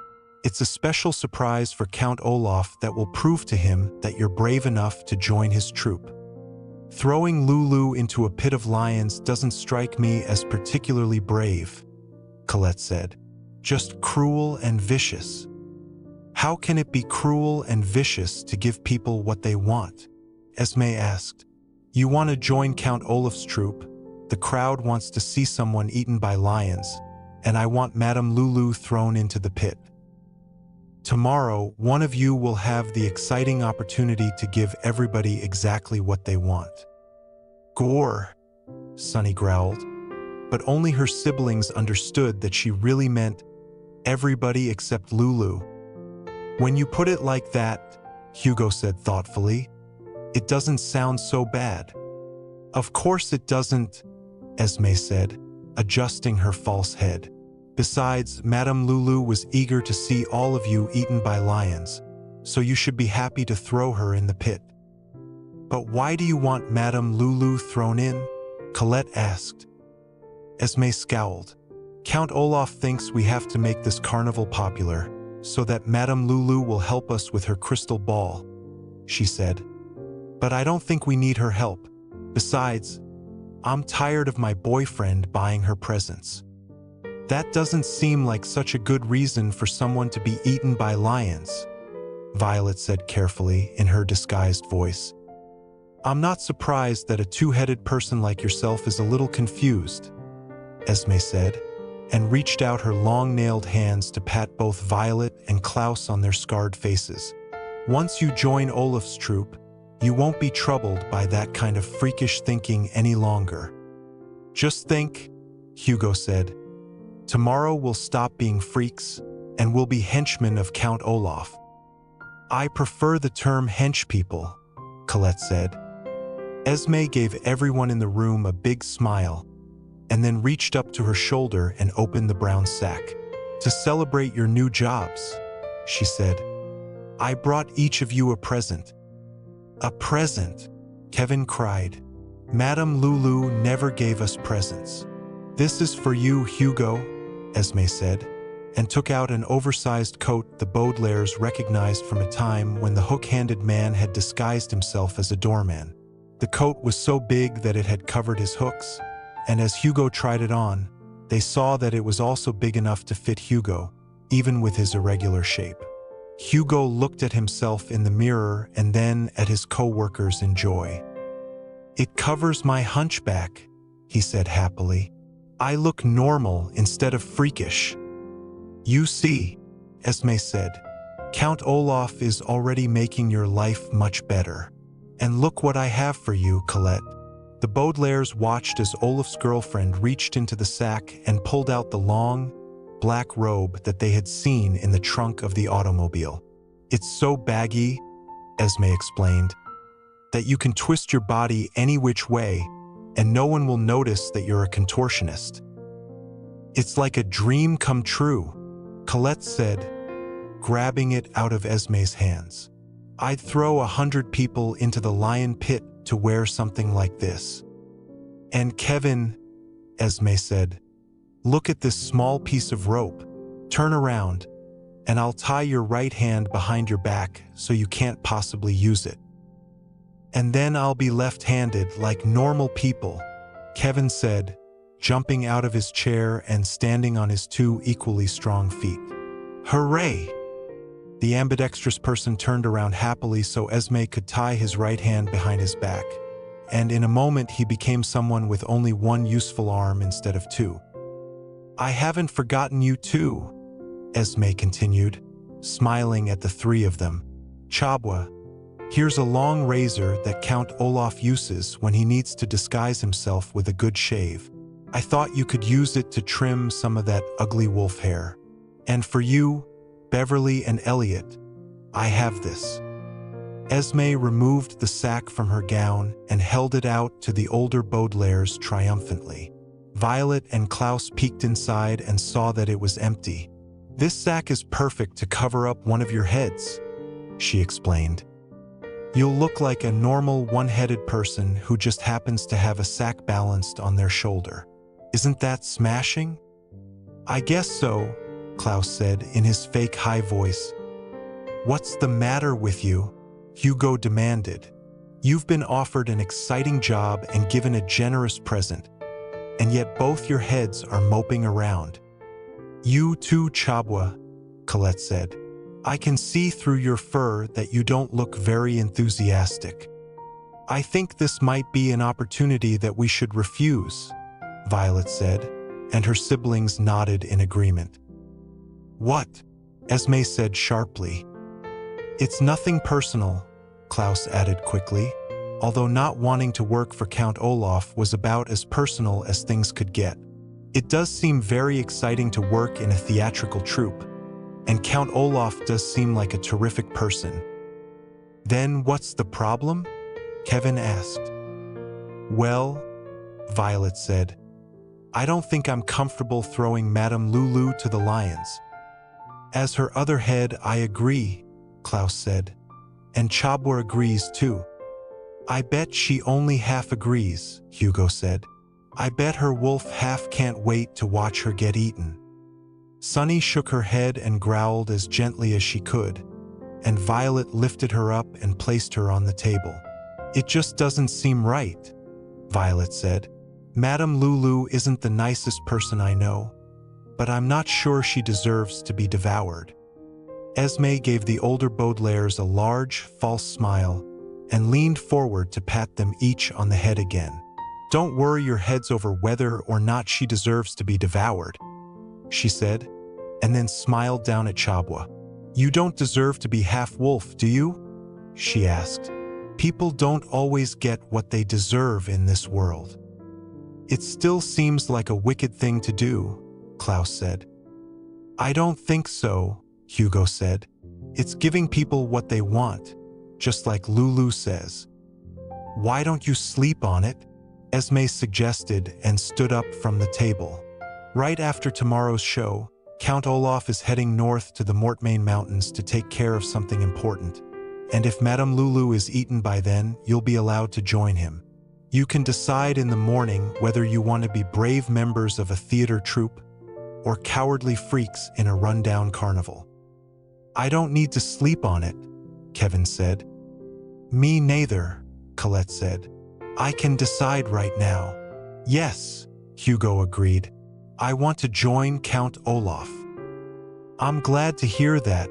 It's a special surprise for Count Olaf that will prove to him that you're brave enough to join his troupe. Throwing Lulu into a pit of lions doesn't strike me as particularly brave," Colette said. "Just cruel and vicious." "How can it be cruel and vicious to give people what they want?" Esme asked. "You want to join Count Olaf's troupe, the crowd wants to see someone eaten by lions, and I want Madame Lulu thrown into the pit. Tomorrow, one of you will have the exciting opportunity to give everybody exactly what they want." "Gore," Sonny growled. but only her siblings understood that she really meant everybody except Lulu. When you put it like that, Hugo said thoughtfully, it doesn't sound so bad. Of course it doesn't, Esme said, adjusting her false head. Besides, Madame Lulu was eager to see all of you eaten by lions, so you should be happy to throw her in the pit. But why do you want Madame Lulu thrown in? Colette asked. Esme scowled. Count Olaf thinks we have to make this carnival popular, so that Madame Lulu will help us with her crystal ball, she said. But I don't think we need her help. Besides, I'm tired of my boyfriend buying her presents. That doesn't seem like such a good reason for someone to be eaten by lions, Violet said carefully in her disguised voice. I'm not surprised that a two-headed person like yourself is a little confused, Esme said, and reached out her long-nailed hands to pat both Violet and Klaus on their scarred faces. Once you join Olaf's troupe, you won't be troubled by that kind of freakish thinking any longer. Just think, Hugo said. Tomorrow we'll stop being freaks, and we'll be henchmen of Count Olaf. I prefer the term hench people, Colette said. Esme gave everyone in the room a big smile, and then reached up to her shoulder and opened the brown sack. To celebrate your new jobs, she said, I brought each of you a present. A present, Kevin cried. Madame Lulu never gave us presents. This is for you, Hugo, Esme said, and took out an oversized coat the Baudelaires recognized from a time when the hook-handed man had disguised himself as a doorman. The coat was so big that it had covered his hooks, and as Hugo tried it on, they saw that it was also big enough to fit Hugo, even with his irregular shape. Hugo looked at himself in the mirror and then at his co-workers in joy. It covers my hunchback, he said happily. I look normal instead of freakish. You see, Esme said, Count Olaf is already making your life much better. And look what I have for you, Colette. The Baudelaires watched as Olaf's girlfriend reached into the sack and pulled out the long, black robe that they had seen in the trunk of the automobile. It's so baggy, Esme explained, that you can twist your body any which way, and no one will notice that you're a contortionist. It's like a dream come true, Colette said, grabbing it out of Esme's hands. I'd throw 100 people into the lion pit to wear something like this. And Kevin, Esme said, look at this small piece of rope. Turn around, and I'll tie your right hand behind your back so you can't possibly use it. And then I'll be left-handed like normal people, Kevin said, jumping out of his chair and standing on his two equally strong feet. Hooray! The ambidextrous person turned around happily so Esme could tie his right hand behind his back, and in a moment he became someone with only one useful arm instead of two. I haven't forgotten you too, Esme continued, smiling at the three of them. Chabo, here's a long razor that Count Olaf uses when he needs to disguise himself with a good shave. I thought you could use it to trim some of that ugly wolf hair. And for you, Beverly and Elliot, I have this. Esme removed the sack from her gown and held it out to the older Baudelaires triumphantly. Violet and Klaus peeked inside and saw that it was empty. This sack is perfect to cover up one of your heads, she explained. You'll look like a normal one-headed person who just happens to have a sack balanced on their shoulder. Isn't that smashing? I guess so, Klaus said in his fake high voice. What's the matter with you? Hugo demanded. You've been offered an exciting job and given a generous present, and yet both your heads are moping around. You too, Chabo, Colette said. I can see through your fur that you don't look very enthusiastic. I think this might be an opportunity that we should refuse, Violet said, and her siblings nodded in agreement. What? Esme said sharply. It's nothing personal, Klaus added quickly, although not wanting to work for Count Olaf was about as personal as things could get. It does seem very exciting to work in a theatrical troupe, and Count Olaf does seem like a terrific person. Then what's the problem? Kevin asked. Well, Violet said, I don't think I'm comfortable throwing Madame Lulu to the lions. As her other head, I agree, Klaus said. And Chabo agrees too. I bet she only half agrees, Hugo said. I bet her wolf half can't wait to watch her get eaten. Sunny shook her head and growled as gently as she could, and Violet lifted her up and placed her on the table. It just doesn't seem right, Violet said. Madame Lulu isn't the nicest person I know, but I'm not sure she deserves to be devoured. Esme gave the older Baudelaires a large, false smile and leaned forward to pat them each on the head again. Don't worry your heads over whether or not she deserves to be devoured, she said, and then smiled down at Chabo. You don't deserve to be half wolf, do you? She asked. People don't always get what they deserve in this world. It still seems like a wicked thing to do, Klaus said. I don't think so, Hugo said. It's giving people what they want, just like Lulu says. Why don't you sleep on it? Esme suggested and stood up from the table. Right after tomorrow's show, Count Olaf is heading north to the Mortmain Mountains to take care of something important. And if Madame Lulu is eaten by then, you'll be allowed to join him. You can decide in the morning whether you want to be brave members of a theater troupe or cowardly freaks in a rundown carnival. I don't need to sleep on it, Kevin said. Me neither, Colette said. I can decide right now. Yes, Hugo agreed. I want to join Count Olaf. I'm glad to hear that,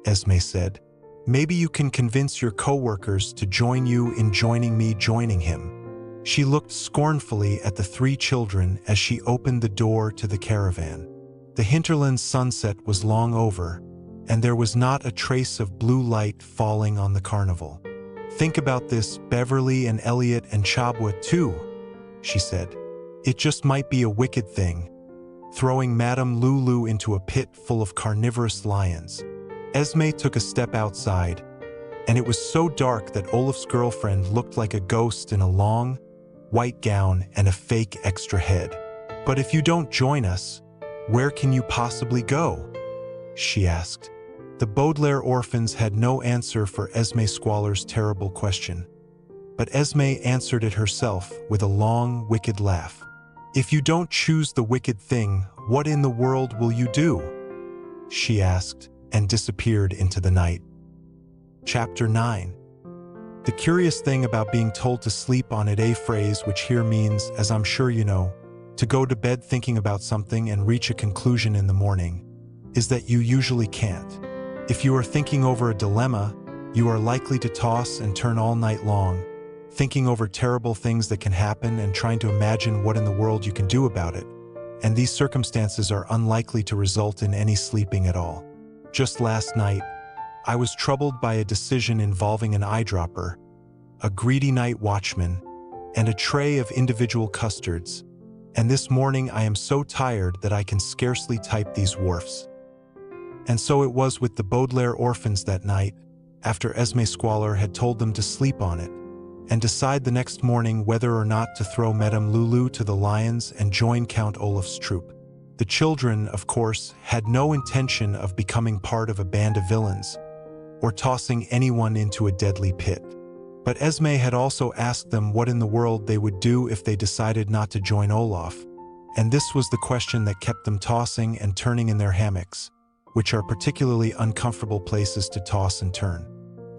Esme said. Maybe you can convince your co-workers to join you in joining me joining him. She looked scornfully at the three children as she opened the door to the caravan. The hinterland's sunset was long over, and there was not a trace of blue light falling on the carnival. Think about this, Beverly and Elliot and Chabo too, she said. It just might be a wicked thing, throwing Madame Lulu into a pit full of carnivorous lions. Esme took a step outside, and it was so dark that Olaf's girlfriend looked like a ghost in a long, white gown and a fake extra head. But if you don't join us, where can you possibly go? She asked. The Baudelaire orphans had no answer for Esme Squalor's terrible question, but Esme answered it herself with a long, wicked laugh. If you don't choose the wicked thing, what in the world will you do? She asked and disappeared into the night. Chapter 9. The curious thing about being told to sleep on it, a phrase which here means, as I'm sure you know, to go to bed thinking about something and reach a conclusion in the morning, is that you usually can't. If you are thinking over a dilemma, you are likely to toss and turn all night long, thinking over terrible things that can happen and trying to imagine what in the world you can do about it. And these circumstances are unlikely to result in any sleeping at all. Just last night, I was troubled by a decision involving an eyedropper, a greedy night watchman, and a tray of individual custards. And this morning I am so tired that I can scarcely type these wharfs. And so it was with the Baudelaire orphans that night, after Esme Squalor had told them to sleep on it, and decide the next morning whether or not to throw Madame Lulu to the lions and join Count Olaf's troupe. The children, of course, had no intention of becoming part of a band of villains, or tossing anyone into a deadly pit. But Esme had also asked them what in the world they would do if they decided not to join Olaf, and this was the question that kept them tossing and turning in their hammocks, which are particularly uncomfortable places to toss and turn.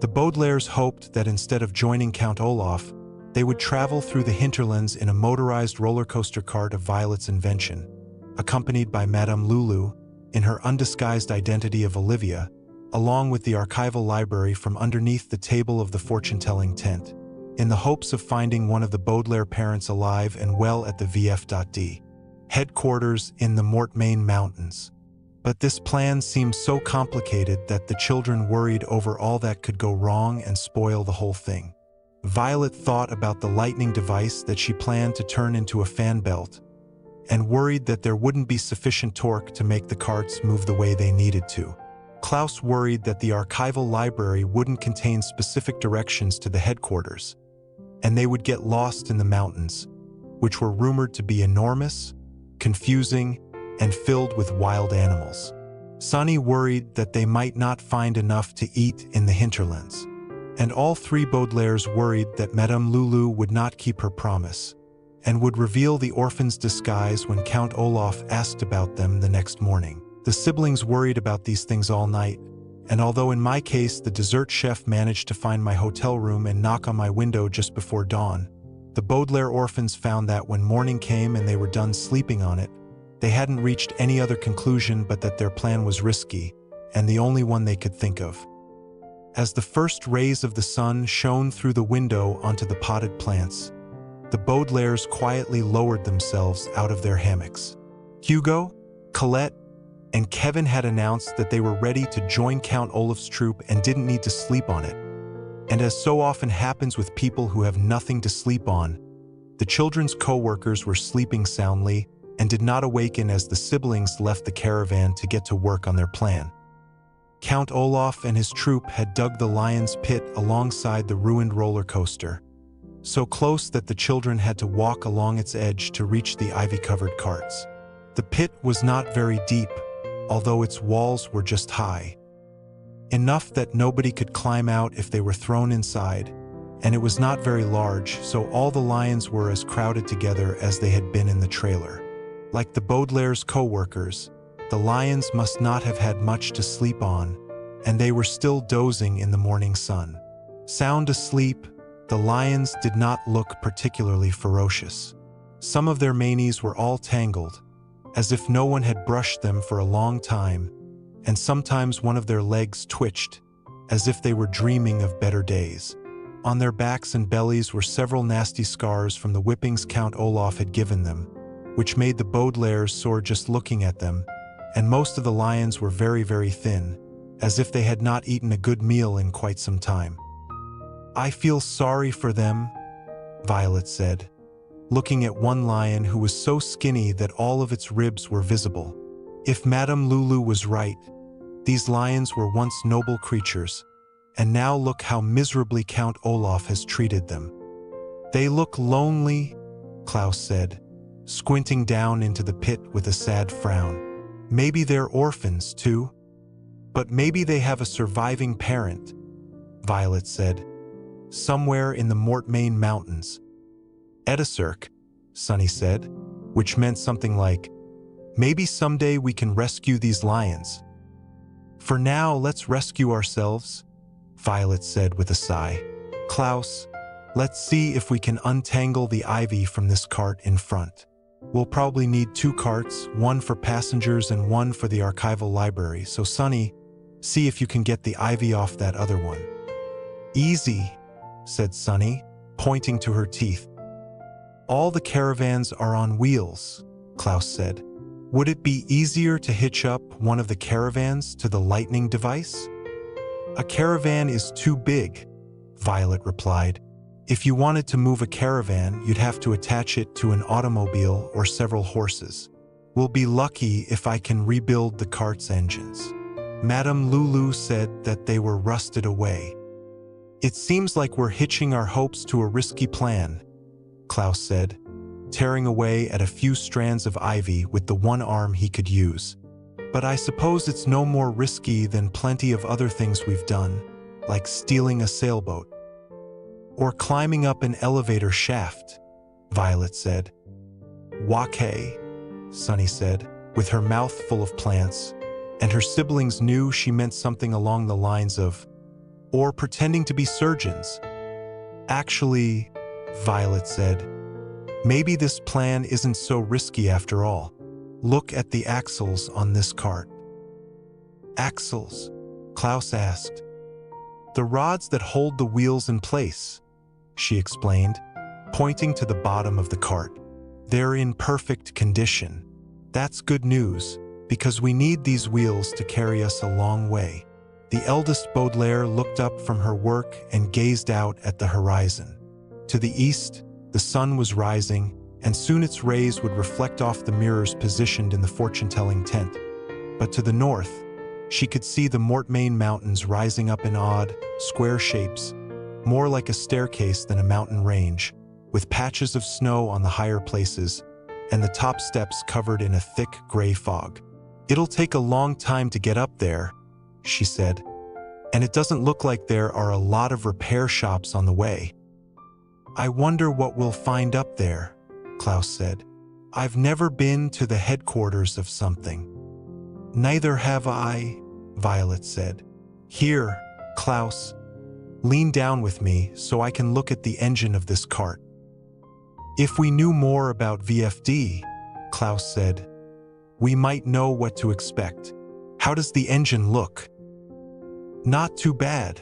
The Baudelaires hoped that instead of joining Count Olaf, they would travel through the hinterlands in a motorized roller coaster cart of Violet's invention, accompanied by Madame Lulu, in her undisguised identity of Olivia, along with the archival library from underneath the table of the fortune-telling tent, in the hopes of finding one of the Baudelaire parents alive and well at the V.F.D. headquarters in the Mortmain Mountains. But this plan seemed so complicated that the children worried over all that could go wrong and spoil the whole thing. Violet thought about the lightning device that she planned to turn into a fan belt, and worried that there wouldn't be sufficient torque to make the carts move the way they needed to. Klaus worried that the archival library wouldn't contain specific directions to the headquarters, and they would get lost in the mountains, which were rumored to be enormous, confusing, and filled with wild animals. Sonny worried that they might not find enough to eat in the hinterlands. And all three Baudelaires worried that Madame Lulu would not keep her promise, and would reveal the orphans' disguise when Count Olaf asked about them the next morning. The siblings worried about these things all night, and although in my case the dessert chef managed to find my hotel room and knock on my window just before dawn, the Baudelaire orphans found that when morning came and they were done sleeping on it, they hadn't reached any other conclusion but that their plan was risky, and the only one they could think of. As the first rays of the sun shone through the window onto the potted plants, the Baudelaires quietly lowered themselves out of their hammocks. Hugo, Colette, and Kevin had announced that they were ready to join Count Olaf's troop and didn't need to sleep on it. And as so often happens with people who have nothing to sleep on, the children's co-workers were sleeping soundly and did not awaken as the siblings left the caravan to get to work on their plan. Count Olaf and his troop had dug the lion's pit alongside the ruined roller coaster, so close that the children had to walk along its edge to reach the ivy-covered carts. The pit was not very deep, although its walls were just high. Enough that nobody could climb out if they were thrown inside, and it was not very large, so all the lions were as crowded together as they had been in the trailer. Like the Baudelaires' co-workers, the lions must not have had much to sleep on, and they were still dozing in the morning sun. Sound asleep, the lions did not look particularly ferocious. Some of their manes were all tangled, as if no one had brushed them for a long time, and sometimes one of their legs twitched, as if they were dreaming of better days. On their backs and bellies were several nasty scars from the whippings Count Olaf had given them, which made the Baudelaires sore just looking at them, and most of the lions were very, very thin, as if they had not eaten a good meal in quite some time. "I feel sorry for them," Violet said, looking at one lion who was so skinny that all of its ribs were visible. If Madame Lulu was right, these lions were once noble creatures, and now look how miserably Count Olaf has treated them. "They look lonely," Klaus said, squinting down into the pit with a sad frown. "Maybe they're orphans, too. But maybe they have a surviving parent," Violet said, "somewhere in the Mortmain Mountains." "Edisirk," Sonny said, which meant something like, "Maybe someday we can rescue these lions." "For now, let's rescue ourselves," Violet said with a sigh. "Klaus, let's see if we can untangle the ivy from this cart in front. We'll probably need 2 carts, one for passengers and one for the archival library, so Sonny, see if you can get the ivy off that other one." "Easy," said Sonny, pointing to her teeth. "All the caravans are on wheels," Klaus said. "Would it be easier to hitch up one of the caravans to the lightning device?" "A caravan is too big," Violet replied. "If you wanted to move a caravan, you'd have to attach it to an automobile or several horses. We'll be lucky if I can rebuild the cart's engines." Madame Lulu said that they were rusted away. "It seems like we're hitching our hopes to a risky plan," Klaus said, tearing away at a few strands of ivy with the one arm he could use. "But I suppose it's no more risky than plenty of other things we've done, like stealing a sailboat. Or climbing up an elevator shaft," Violet said. "Wake," Sonny said, with her mouth full of plants, and her siblings knew she meant something along the lines of, "Or pretending to be surgeons." "Actually," Violet said, "maybe this plan isn't so risky after all. Look at the axles on this cart." "Axles?" Klaus asked. "The rods that hold the wheels in place," she explained, pointing to the bottom of the cart. "They're in perfect condition. That's good news, because we need these wheels to carry us a long way." The eldest Baudelaire looked up from her work and gazed out at the horizon. To the east, the sun was rising, and soon its rays would reflect off the mirrors positioned in the fortune-telling tent. But to the north, she could see the Mortmain Mountains rising up in odd, square shapes, more like a staircase than a mountain range, with patches of snow on the higher places, and the top steps covered in a thick gray fog. "It'll take a long time to get up there," she said, "and it doesn't look like there are a lot of repair shops on the way." "I wonder what we'll find up there," Klaus said. "I've never been to the headquarters of something." "Neither have I," Violet said. "Here, Klaus, lean down with me so I can look at the engine of this cart." "If we knew more about V.F.D., Klaus said, we might know what to expect. How does the engine look?" "Not too bad,"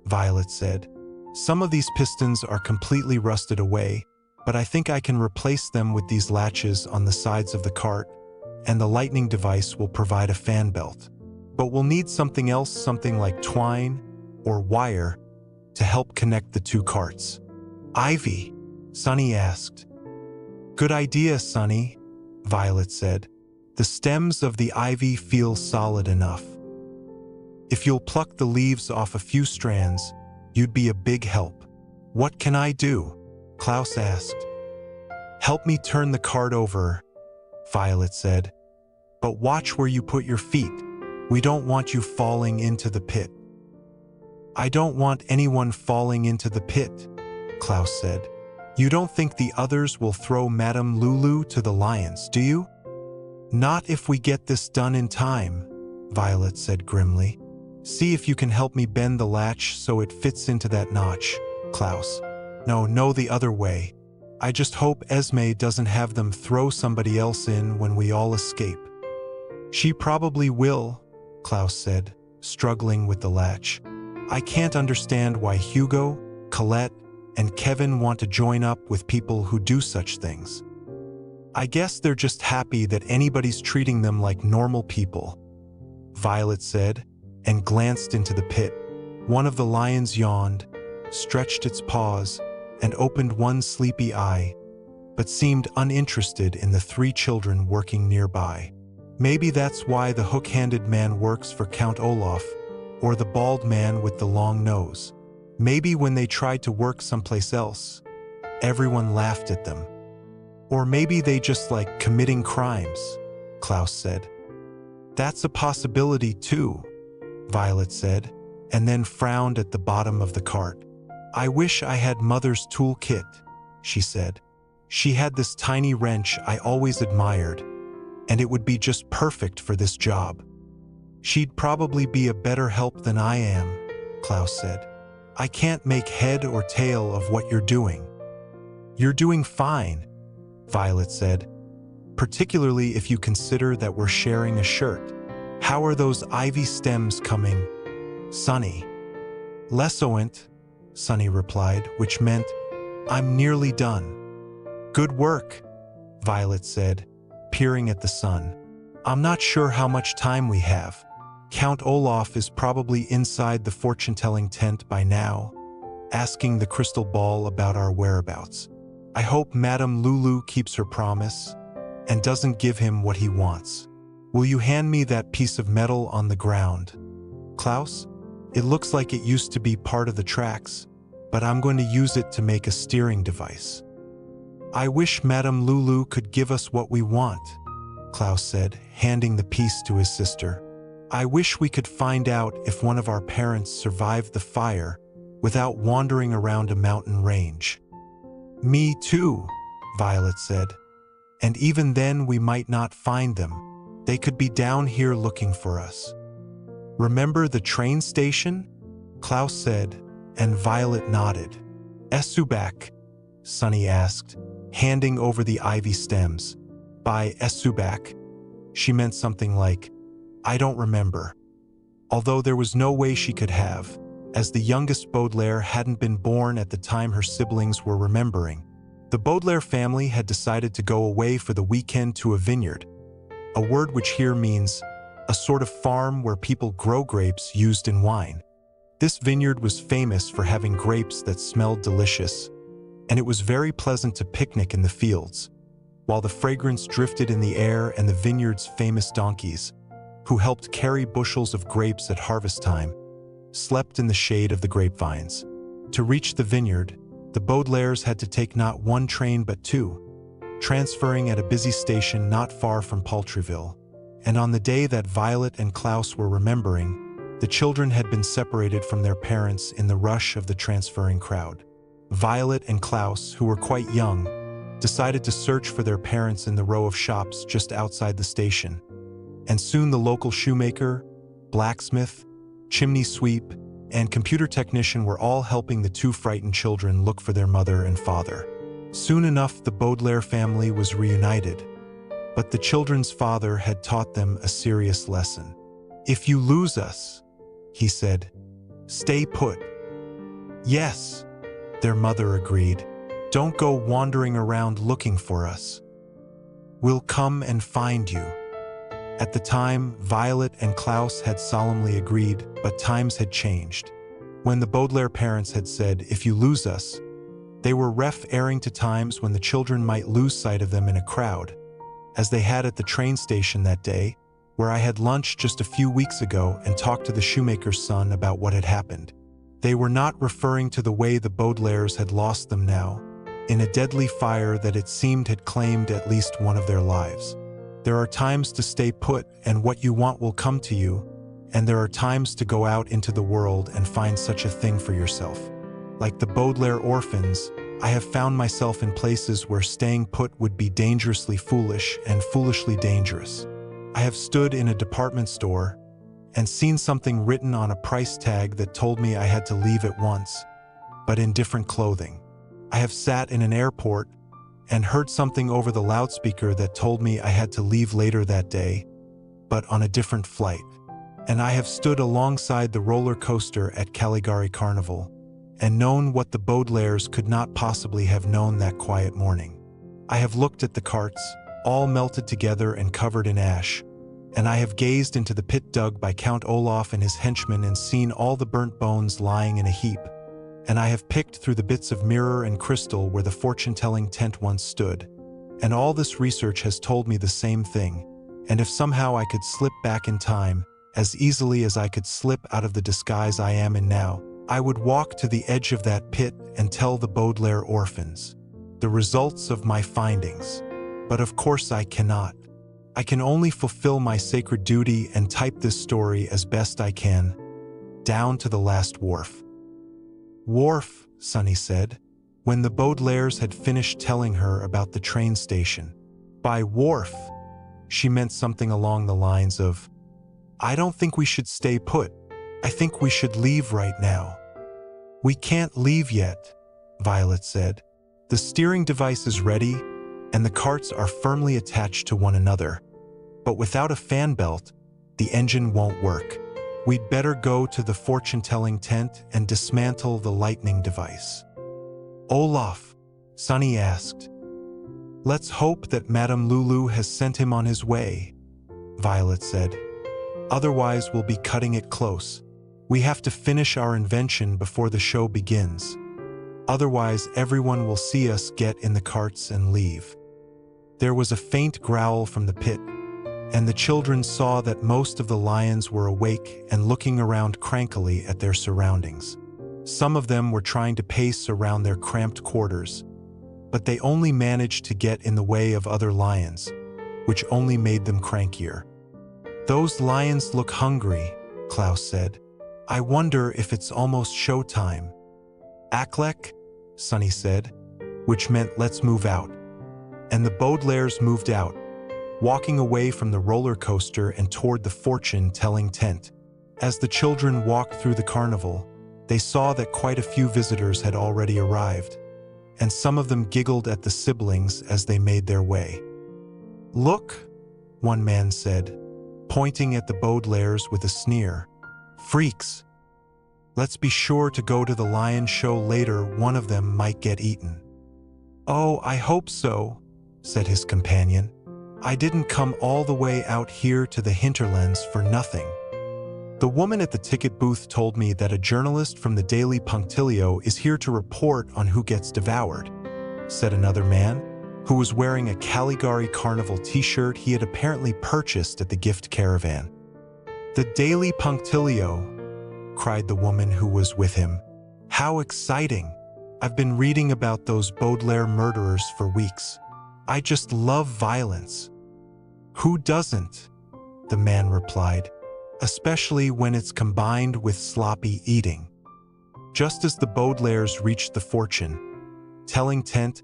Violet said. "Some of these pistons are completely rusted away, but I think I can replace them with these latches on the sides of the cart, and the lightning device will provide a fan belt. But we'll need something else, something like twine or wire, to help connect the two carts." "Ivy?" Sunny asked. "Good idea, Sunny," Violet said. "The stems of the ivy feel solid enough. If you'll pluck the leaves off a few strands, you'd be a big help." "What can I do?" Klaus asked. "Help me turn the cart over," Violet said. "But watch where you put your feet. We don't want you falling into the pit." "I don't want anyone falling into the pit," Klaus said. "You don't think the others will throw Madame Lulu to the lions, do you?" "Not if we get this done in time," Violet said grimly. "See if you can help me bend the latch so it fits into that notch, Klaus." No, the other way. I just hope Esme doesn't have them throw somebody else in when we all escape." "She probably will," Klaus said, struggling with the latch. "I can't understand why Hugo, Colette, and Kevin want to join up with people who do such things. I guess they're just happy that anybody's treating them like normal people," Violet said, and glanced into the pit. One of the lions yawned, stretched its paws, and opened one sleepy eye, but seemed uninterested in the three children working nearby. Maybe that's why the hook-handed man works for Count Olaf, or the bald man with the long nose. Maybe when they tried to work someplace else, everyone laughed at them. Or maybe they just like committing crimes, Klaus said. "That's a possibility too," Violet said, and then frowned at the bottom of the cart. "I wish I had Mother's toolkit," she said. "She had this tiny wrench I always admired, and it would be just perfect for this job." "She'd probably be a better help than I am," Klaus said. "I can't make head or tail of what you're doing." "You're doing fine," Violet said, "particularly if you consider that we're sharing a shirt. How are those ivy stems coming, Sunny?" "Lessoent," Sunny replied, which meant, "I'm nearly done." "Good work," Violet said, peering at the sun. "I'm not sure how much time we have. Count Olaf is probably inside the fortune-telling tent by now, asking the crystal ball about our whereabouts. I hope Madame Lulu keeps her promise and doesn't give him what he wants. Will you hand me that piece of metal on the ground, Klaus? It looks like it used to be part of the tracks, but I'm going to use it to make a steering device." "I wish Madame Lulu could give us what we want," Klaus said, handing the piece to his sister. "I wish we could find out if one of our parents survived the fire without wandering around a mountain range." "Me too," Violet said. "And even then we might not find them. They could be down here looking for us." "Remember the train station?" Klaus said, and Violet nodded. "Esubak?" Sunny asked, handing over the ivy stems. By Esubak, she meant something like, "I don't remember." Although there was no way she could have, as the youngest Baudelaire hadn't been born at the time her siblings were remembering. The Baudelaire family had decided to go away for the weekend to a vineyard, a word which here means a sort of farm where people grow grapes used in wine. This vineyard was famous for having grapes that smelled delicious, and it was very pleasant to picnic in the fields. while the fragrance drifted in the air and the vineyard's famous donkeys, who helped carry bushels of grapes at harvest time, slept in the shade of the grapevines. To reach the vineyard, the Baudelaires had to take not one train but two, transferring at a busy station not far from Paltryville. And on the day that Violet and Klaus were remembering, the children had been separated from their parents in the rush of the transferring crowd. Violet and Klaus, who were quite young, decided to search for their parents in the row of shops just outside the station. And soon the local shoemaker, blacksmith, chimney sweep, and computer technician were all helping the two frightened children look for their mother and father. Soon enough, the Baudelaire family was reunited, but the children's father had taught them a serious lesson. "If you lose us," he said, "stay put." "Yes," their mother agreed. "Don't go wandering around looking for us. We'll come and find you." At the time, Violet and Klaus had solemnly agreed, but times had changed. When the Baudelaire parents had said, "If you lose us," they were referring to times when the children might lose sight of them in a crowd, as they had at the train station that day, where I had lunch just a few weeks ago and talked to the shoemaker's son about what had happened. They were not referring to the way the Baudelaires had lost them now, in a deadly fire that it seemed had claimed at least one of their lives. There are times to stay put and what you want will come to you, and there are times to go out into the world and find such a thing for yourself. Like the Baudelaire orphans, I have found myself in places where staying put would be dangerously foolish and foolishly dangerous. I have stood in a department store and seen something written on a price tag that told me I had to leave at once, but in different clothing. I have sat in an airport and heard something over the loudspeaker that told me I had to leave later that day, but on a different flight. And I have stood alongside the roller coaster at Caligari Carnival and known what the Baudelaires could not possibly have known that quiet morning. I have looked at the carts, all melted together and covered in ash, and I have gazed into the pit dug by Count Olaf and his henchmen and seen all the burnt bones lying in a heap. And I have picked through the bits of mirror and crystal where the fortune-telling tent once stood. And all this research has told me the same thing. And if somehow I could slip back in time, as easily as I could slip out of the disguise I am in now, I would walk to the edge of that pit and tell the Baudelaire orphans the results of my findings. But of course I cannot. I can only fulfill my sacred duty and type this story as best I can, down to the last wharf. "Wharf," Sunny said, when the Baudelaires had finished telling her about the train station. By wharf, she meant something along the lines of, "I don't think we should stay put. I think we should leave right now." "We can't leave yet," Violet said. "The steering device is ready, and the carts are firmly attached to one another. But without a fan belt, the engine won't work. We'd better go to the fortune-telling tent and dismantle the lightning device." "Olaf," Sunny asked. "Let's hope that Madame Lulu has sent him on his way," Violet said. "Otherwise we'll be cutting it close. We have to finish our invention before the show begins. Otherwise everyone will see us get in the carts and leave." There was a faint growl from the pit, and the children saw that most of the lions were awake and looking around crankily at their surroundings. Some of them were trying to pace around their cramped quarters, but they only managed to get in the way of other lions, which only made them crankier. "Those lions look hungry," Klaus said. "I wonder if it's almost showtime." "Aklek," Sunny said, which meant let's move out. And the Baudelaires moved out, walking away from the roller coaster and toward the fortune-telling tent. As the children walked through the carnival, they saw that quite a few visitors had already arrived, and some of them giggled at the siblings as they made their way. "Look," one man said, pointing at the Baudelaires with a sneer. "Freaks. Let's be sure to go to the lion show later, one of them might get eaten." "Oh, I hope so," said his companion. "I didn't come all the way out here to the hinterlands for nothing." "The woman at the ticket booth told me that a journalist from the Daily Punctilio is here to report on who gets devoured," said another man. who was wearing a Caligari Carnival t-shirt he had apparently purchased at the gift caravan. "The Daily Punctilio," cried the woman who was with him. "How exciting! I've been reading about those Baudelaire murderers for weeks. I just love violence." "Who doesn't?" the man replied, "especially when it's combined with sloppy eating." Just as the Baudelaires reached the fortune-telling tent,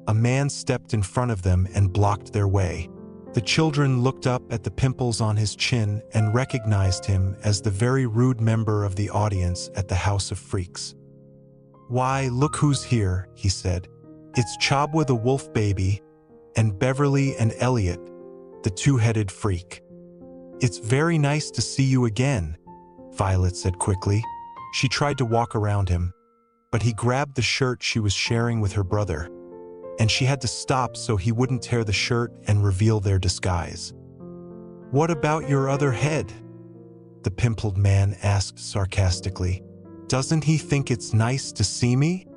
a man stepped in front of them and blocked their way. The children looked up at the pimples on his chin and recognized him as the very rude member of the audience at the House of Freaks. "Why, look who's here," he said. "It's Chabo the Wolf Baby and Beverly and Elliot, the two-headed freak." "It's very nice to see you again," Violet said quickly. She tried to walk around him, but he grabbed the shirt she was sharing with her brother, and she had to stop so he wouldn't tear the shirt and reveal their disguise. "What about your other head?" the pimpled man asked sarcastically. "Doesn't he think it's nice to see me?"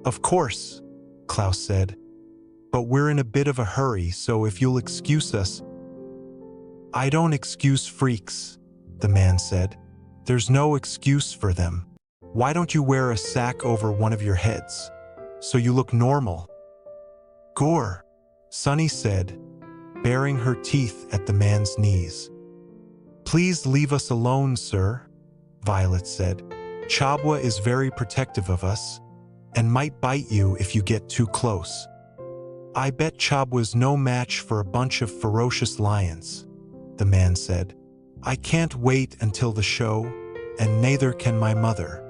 "Of course," Klaus said, "but we're in a bit of a hurry, so if you'll excuse us." "I don't excuse freaks," the man said. "There's no excuse for them. Why don't you wear a sack over one of your heads, so you look normal?" "Gore," Sunny said, baring her teeth at the man's knees. "Please leave us alone, sir," Violet said. "Chabo is very protective of us, and might bite you if you get too close." "I bet Chabo's no match for a bunch of ferocious lions," the man said. "I can't wait until the show, and neither can my mother."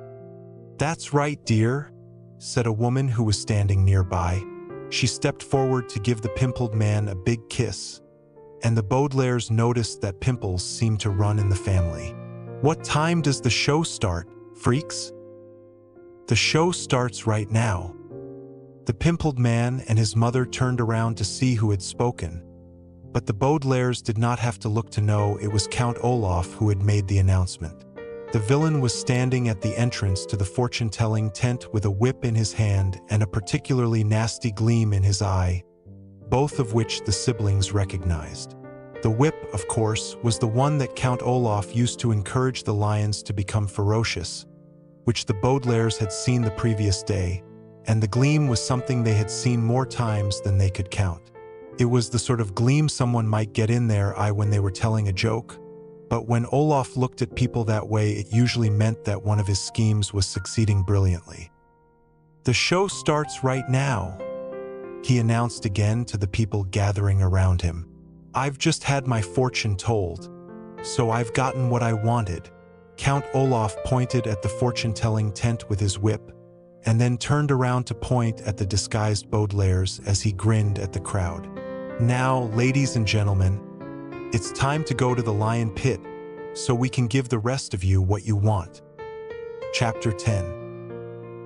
"That's right, dear," said a woman who was standing nearby. She stepped forward to give the pimpled man a big kiss, and the Baudelaires noticed that pimples seemed to run in the family. "What time does the show start, freaks?" "The show starts right now." The pimpled man and his mother turned around to see who had spoken, but the Baudelaires did not have to look to know it was Count Olaf who had made the announcement. The villain was standing at the entrance to the fortune-telling tent with a whip in his hand and a particularly nasty gleam in his eye, both of which the siblings recognized. The whip, of course, was the one that Count Olaf used to encourage the lions to become ferocious, which the Baudelaires had seen the previous day, and the gleam was something they had seen more times than they could count. It was the sort of gleam someone might get in their eye when they were telling a joke, but when Olaf looked at people that way, it usually meant that one of his schemes was succeeding brilliantly. "The show starts right now," he announced again to the people gathering around him. "I've just had my fortune told, so I've gotten what I wanted." Count Olaf pointed at the fortune-telling tent with his whip, and then turned around to point at the disguised Baudelaires as he grinned at the crowd. "Now, ladies and gentlemen, it's time to go to the lion pit, so we can give the rest of you what you want." Chapter 10.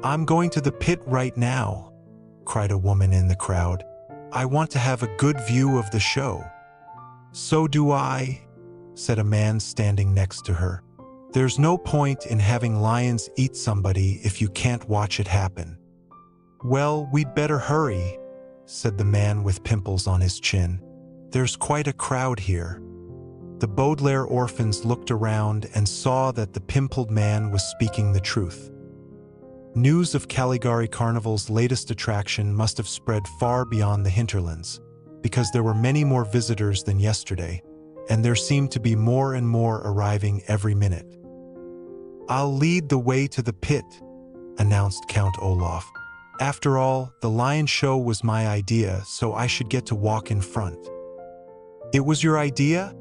"I'm going to the pit right now," cried a woman in the crowd. "I want to have a good view of the show." "So do I," said a man standing next to her. "There's no point in having lions eat somebody if you can't watch it happen." "Well, we'd better hurry," said the man with pimples on his chin. "There's quite a crowd here." The Baudelaire orphans looked around and saw that the pimpled man was speaking the truth. News of Caligari Carnival's latest attraction must have spread far beyond the hinterlands, because there were many more visitors than yesterday, and there seemed to be more and more arriving every minute. "I'll lead the way to the pit," announced Count Olaf. "After all, the lion show was my idea, so I should get to walk in front." "It was your idea?"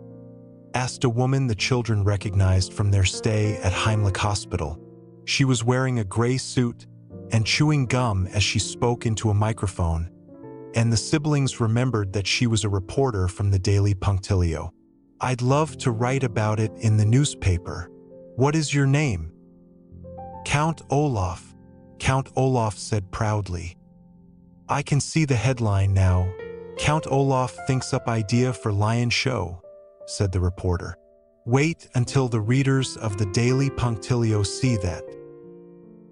asked a woman the children recognized from their stay at Heimlich Hospital. She was wearing a gray suit and chewing gum as she spoke into a microphone, and the siblings remembered that she was a reporter from the Daily Punctilio. "I'd love to write about it in the newspaper. What is your name?" "Count Olaf," Count Olaf said proudly. "I can see the headline now. Count Olaf thinks up idea for lion show," said the reporter. "Wait until the readers of the Daily Punctilio see that."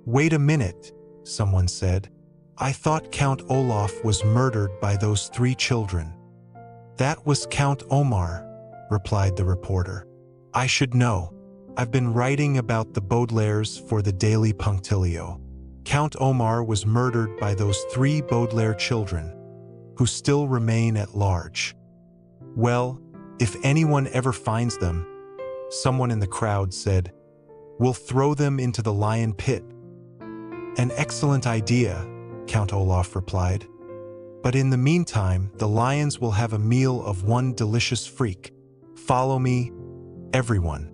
"Wait a minute," someone said. I thought Count Olaf was murdered by those 3 children." "That was Count Omar," replied the reporter. "I should know. I've been writing about the Baudelaires for the Daily Punctilio. Count Omar was murdered by those 3 Baudelaire children, who still remain at large. Well, if anyone ever finds them," someone in the crowd said, "we'll throw them into the lion pit." "An excellent idea," Count Olaf replied. "But in the meantime, the lions will have a meal of one delicious freak. Follow me, everyone,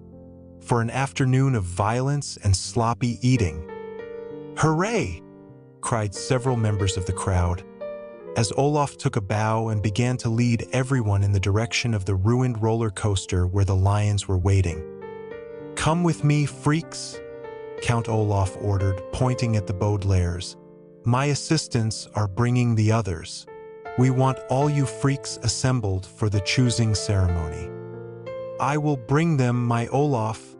for an afternoon of violence and sloppy eating." "Hooray!" cried several members of the crowd, as Olaf took a bow and began to lead everyone in the direction of the ruined roller coaster where the lions were waiting. "Come with me, freaks," Count Olaf ordered, pointing at the Baudelaires. "My assistants are bringing the others. We want all you freaks assembled for the choosing ceremony." "I will bring them, my Olaf,"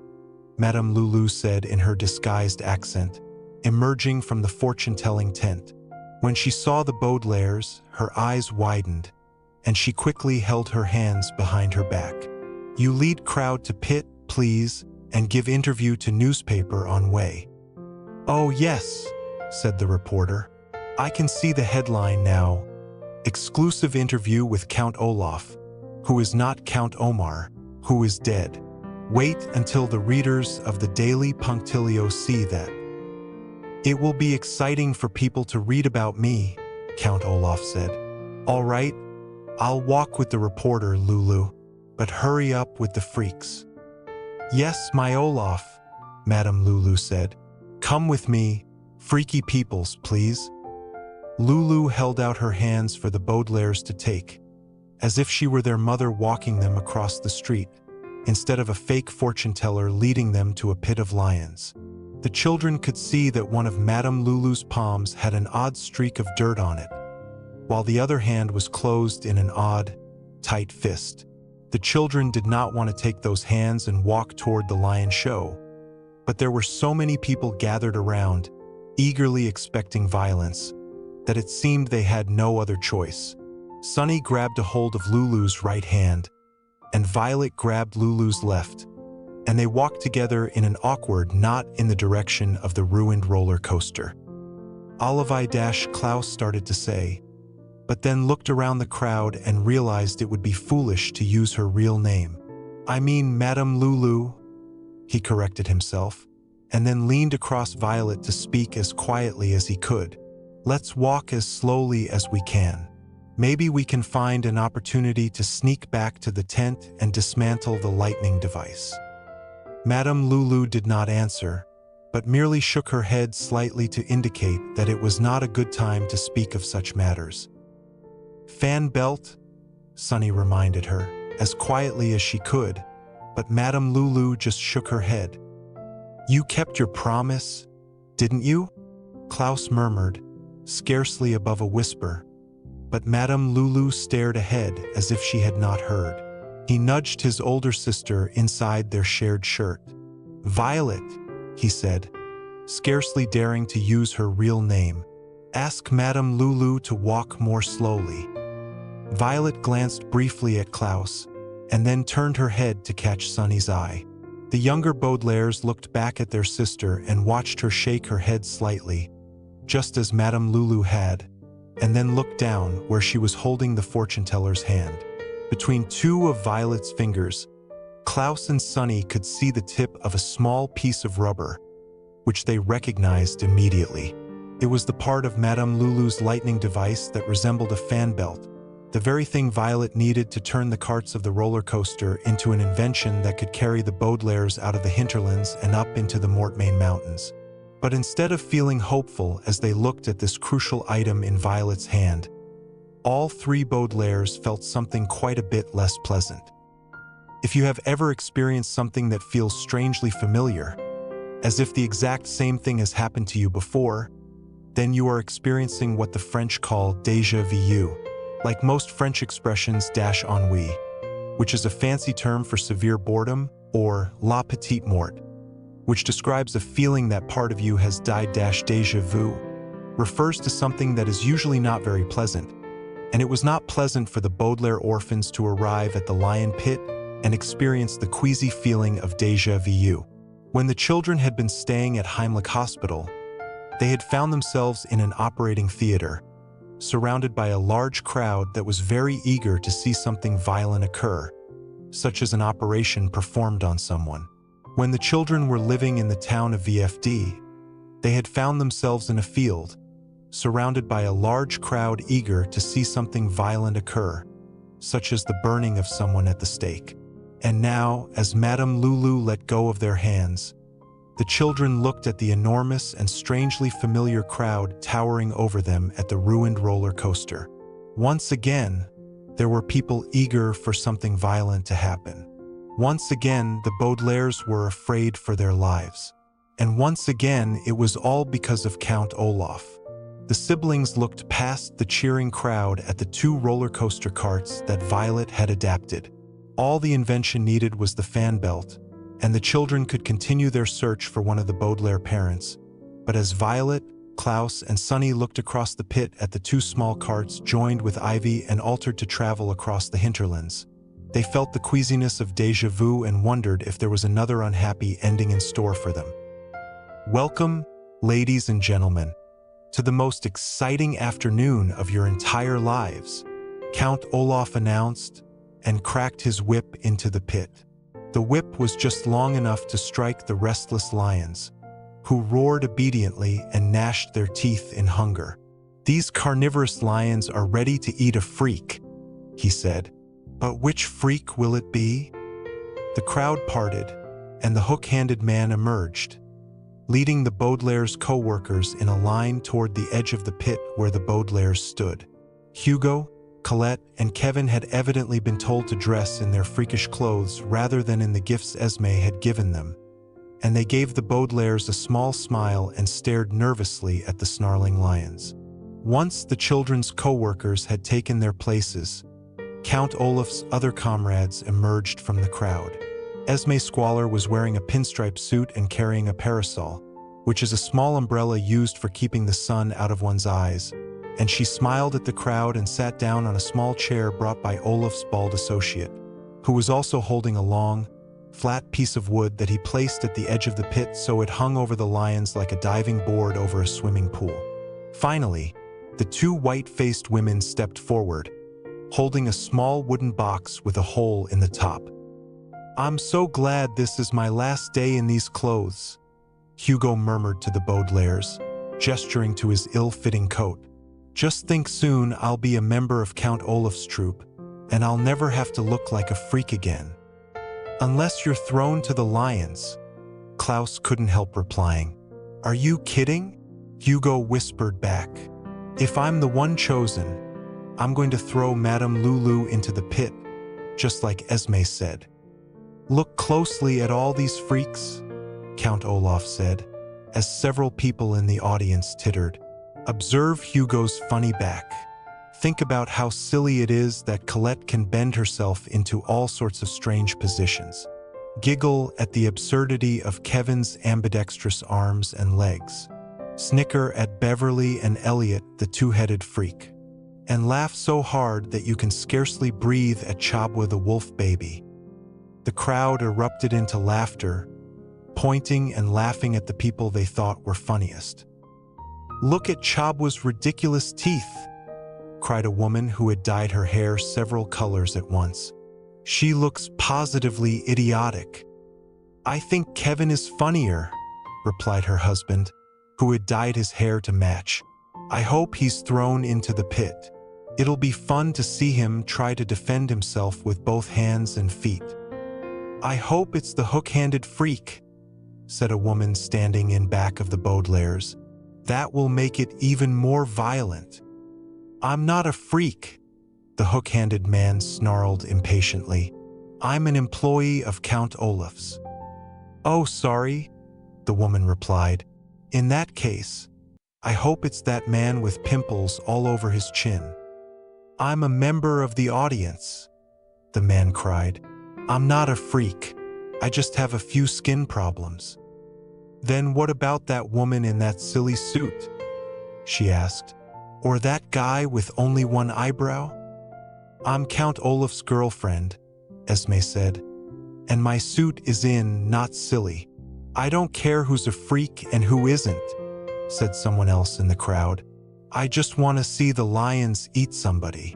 Madame Lulu said in her disguised accent, emerging from the fortune-telling tent. When she saw the Baudelaires, her eyes widened, and she quickly held her hands behind her back. "You lead crowd to pit, please, and give interview to newspaper on way." "Oh yes," said the reporter. "I can see the headline now. Exclusive interview with Count Olaf, who is not Count Omar, who is dead. Wait until the readers of the Daily Punctilio see that." "It will be exciting for people to read about me," Count Olaf said. "All right, I'll walk with the reporter, Lulu, but hurry up with the freaks." "Yes, my Olaf," Madame Lulu said. "Come with me, freaky peoples, please." Lulu held out her hands for the Baudelaires to take, as if she were their mother walking them across the street, instead of a fake fortune-teller leading them to a pit of lions. The children could see that one of Madame Lulu's palms had an odd streak of dirt on it, while the other hand was closed in an odd, tight fist. The children did not want to take those hands and walk toward the lion show, but there were so many people gathered around, eagerly expecting violence, that it seemed they had no other choice. Sunny grabbed a hold of Lulu's right hand, and Violet grabbed Lulu's left, and they walked together in an awkward knot in the direction of the ruined roller coaster. Klaus started to say, but then looked around the crowd and realized it would be foolish to use her real name. "I mean Madame Lulu," he corrected himself, and then leaned across Violet to speak as quietly as he could. "Let's walk as slowly as we can. Maybe we can find an opportunity to sneak back to the tent and dismantle the lightning device." Madame Lulu did not answer, but merely shook her head slightly to indicate that it was not a good time to speak of such matters. "Fan belt?" Sunny reminded her, as quietly as she could, but Madame Lulu just shook her head. "You kept your promise, didn't you?" Klaus murmured, scarcely above a whisper, but Madame Lulu stared ahead as if she had not heard. He nudged his older sister inside their shared shirt. "Violet," he said, scarcely daring to use her real name, "ask Madame Lulu to walk more slowly." Violet glanced briefly at Klaus, and then turned her head to catch Sunny's eye. The younger Baudelaires looked back at their sister and watched her shake her head slightly, just as Madame Lulu had, and then looked down where she was holding the fortune-teller's hand. Between 2 of Violet's fingers, Klaus and Sunny could see the tip of a small piece of rubber, which they recognized immediately. It was the part of Madame Lulu's lightning device that resembled a fan belt, the very thing Violet needed to turn the carts of the roller coaster into an invention that could carry the Baudelaires out of the hinterlands and up into the Mortmain Mountains. But instead of feeling hopeful as they looked at this crucial item in Violet's hand, all 3 Baudelaires felt something quite a bit less pleasant. If you have ever experienced something that feels strangely familiar, as if the exact same thing has happened to you before, then you are experiencing what the French call déjà vu. Like most French expressions, ennui, which is a fancy term for severe boredom, or la petite mort, which describes a feeling that part of you has died. Déjà vu, refers to something that is usually not very pleasant, and it was not pleasant for the Baudelaire orphans to arrive at the lion pit and experience the queasy feeling of déjà vu. When the children had been staying at Heimlich Hospital, they had found themselves in an operating theater, surrounded by a large crowd that was very eager to see something violent occur, such as an operation performed on someone. When the children were living in the town of V.F.D, they had found themselves in a field, surrounded by a large crowd eager to see something violent occur, such as the burning of someone at the stake. And now, as Madame Lulu let go of their hands, the children looked at the enormous and strangely familiar crowd towering over them at the ruined roller coaster. Once again, there were people eager for something violent to happen. Once again, the Baudelaires were afraid for their lives. And once again, it was all because of Count Olaf. The siblings looked past the cheering crowd at the 2 roller coaster carts that Violet had adapted. All the invention needed was the fan belt, and the children could continue their search for one of the Baudelaire parents. But as Violet, Klaus, and Sunny looked across the pit at the 2 small carts joined with Ivy and altered to travel across the hinterlands, they felt the queasiness of déjà vu and wondered if there was another unhappy ending in store for them. Welcome, ladies and gentlemen, to the most exciting afternoon of your entire lives, Count Olaf announced and cracked his whip into the pit. The whip was just long enough to strike the restless lions, who roared obediently and gnashed their teeth in hunger. "These carnivorous lions are ready to eat a freak," he said. "But which freak will it be?" The crowd parted, and the hook-handed man emerged, leading the Baudelaires' co-workers in a line toward the edge of the pit where the Baudelaires stood. Hugo, Colette, and Kevin had evidently been told to dress in their freakish clothes rather than in the gifts Esme had given them, and they gave the Baudelaires a small smile and stared nervously at the snarling lions. Once the children's co-workers had taken their places, Count Olaf's other comrades emerged from the crowd. Esme Squalor was wearing a pinstripe suit and carrying a parasol, which is a small umbrella used for keeping the sun out of one's eyes, and she smiled at the crowd and sat down on a small chair brought by Olaf's bald associate, who was also holding a long, flat piece of wood that he placed at the edge of the pit so it hung over the lions like a diving board over a swimming pool. Finally, the 2 white-faced women stepped forward, holding a small wooden box with a hole in the top. "I'm so glad this is my last day in these clothes," Hugo murmured to the Baudelaires, gesturing to his ill-fitting coat. "Just think soon I'll be a member of Count Olaf's troupe, and I'll never have to look like a freak again." "Unless you're thrown to the lions," Klaus couldn't help replying. "Are you kidding?" Hugo whispered back. "If I'm the one chosen, I'm going to throw Madame Lulu into the pit, just like Esme said." "Look closely at all these freaks," Count Olaf said, as several people in the audience tittered. "Observe Hugo's funny back. Think about how silly it is that Colette can bend herself into all sorts of strange positions. Giggle at the absurdity of Kevin's ambidextrous arms and legs. Snicker at Beverly and Elliot, the 2-headed freak. And laugh so hard that you can scarcely breathe at Chabo the Wolf Baby." The crowd erupted into laughter, pointing and laughing at the people they thought were funniest. "Look at Chabo's ridiculous teeth," cried a woman who had dyed her hair several colors at once. "She looks positively idiotic." "I think Kevin is funnier," replied her husband, who had dyed his hair to match. "I hope he's thrown into the pit. It'll be fun to see him try to defend himself with both hands and feet." "I hope it's the hook-handed freak," said a woman standing in back of the Baudelaires. "That will make it even more violent." "I'm not a freak," the hook-handed man snarled impatiently. "I'm an employee of Count Olaf's." "Oh, sorry," the woman replied. "In that case, I hope it's that man with pimples all over his chin." "I'm a member of the audience," the man cried. "I'm not a freak. I just have a few skin problems." "Then what about that woman in that silly suit?" she asked. Or that guy with only one eyebrow? I'm Count Olaf's girlfriend, Esme said. And my suit is in, not silly. I don't care who's a freak and who isn't, said someone else in the crowd. I just want to see the lions eat somebody.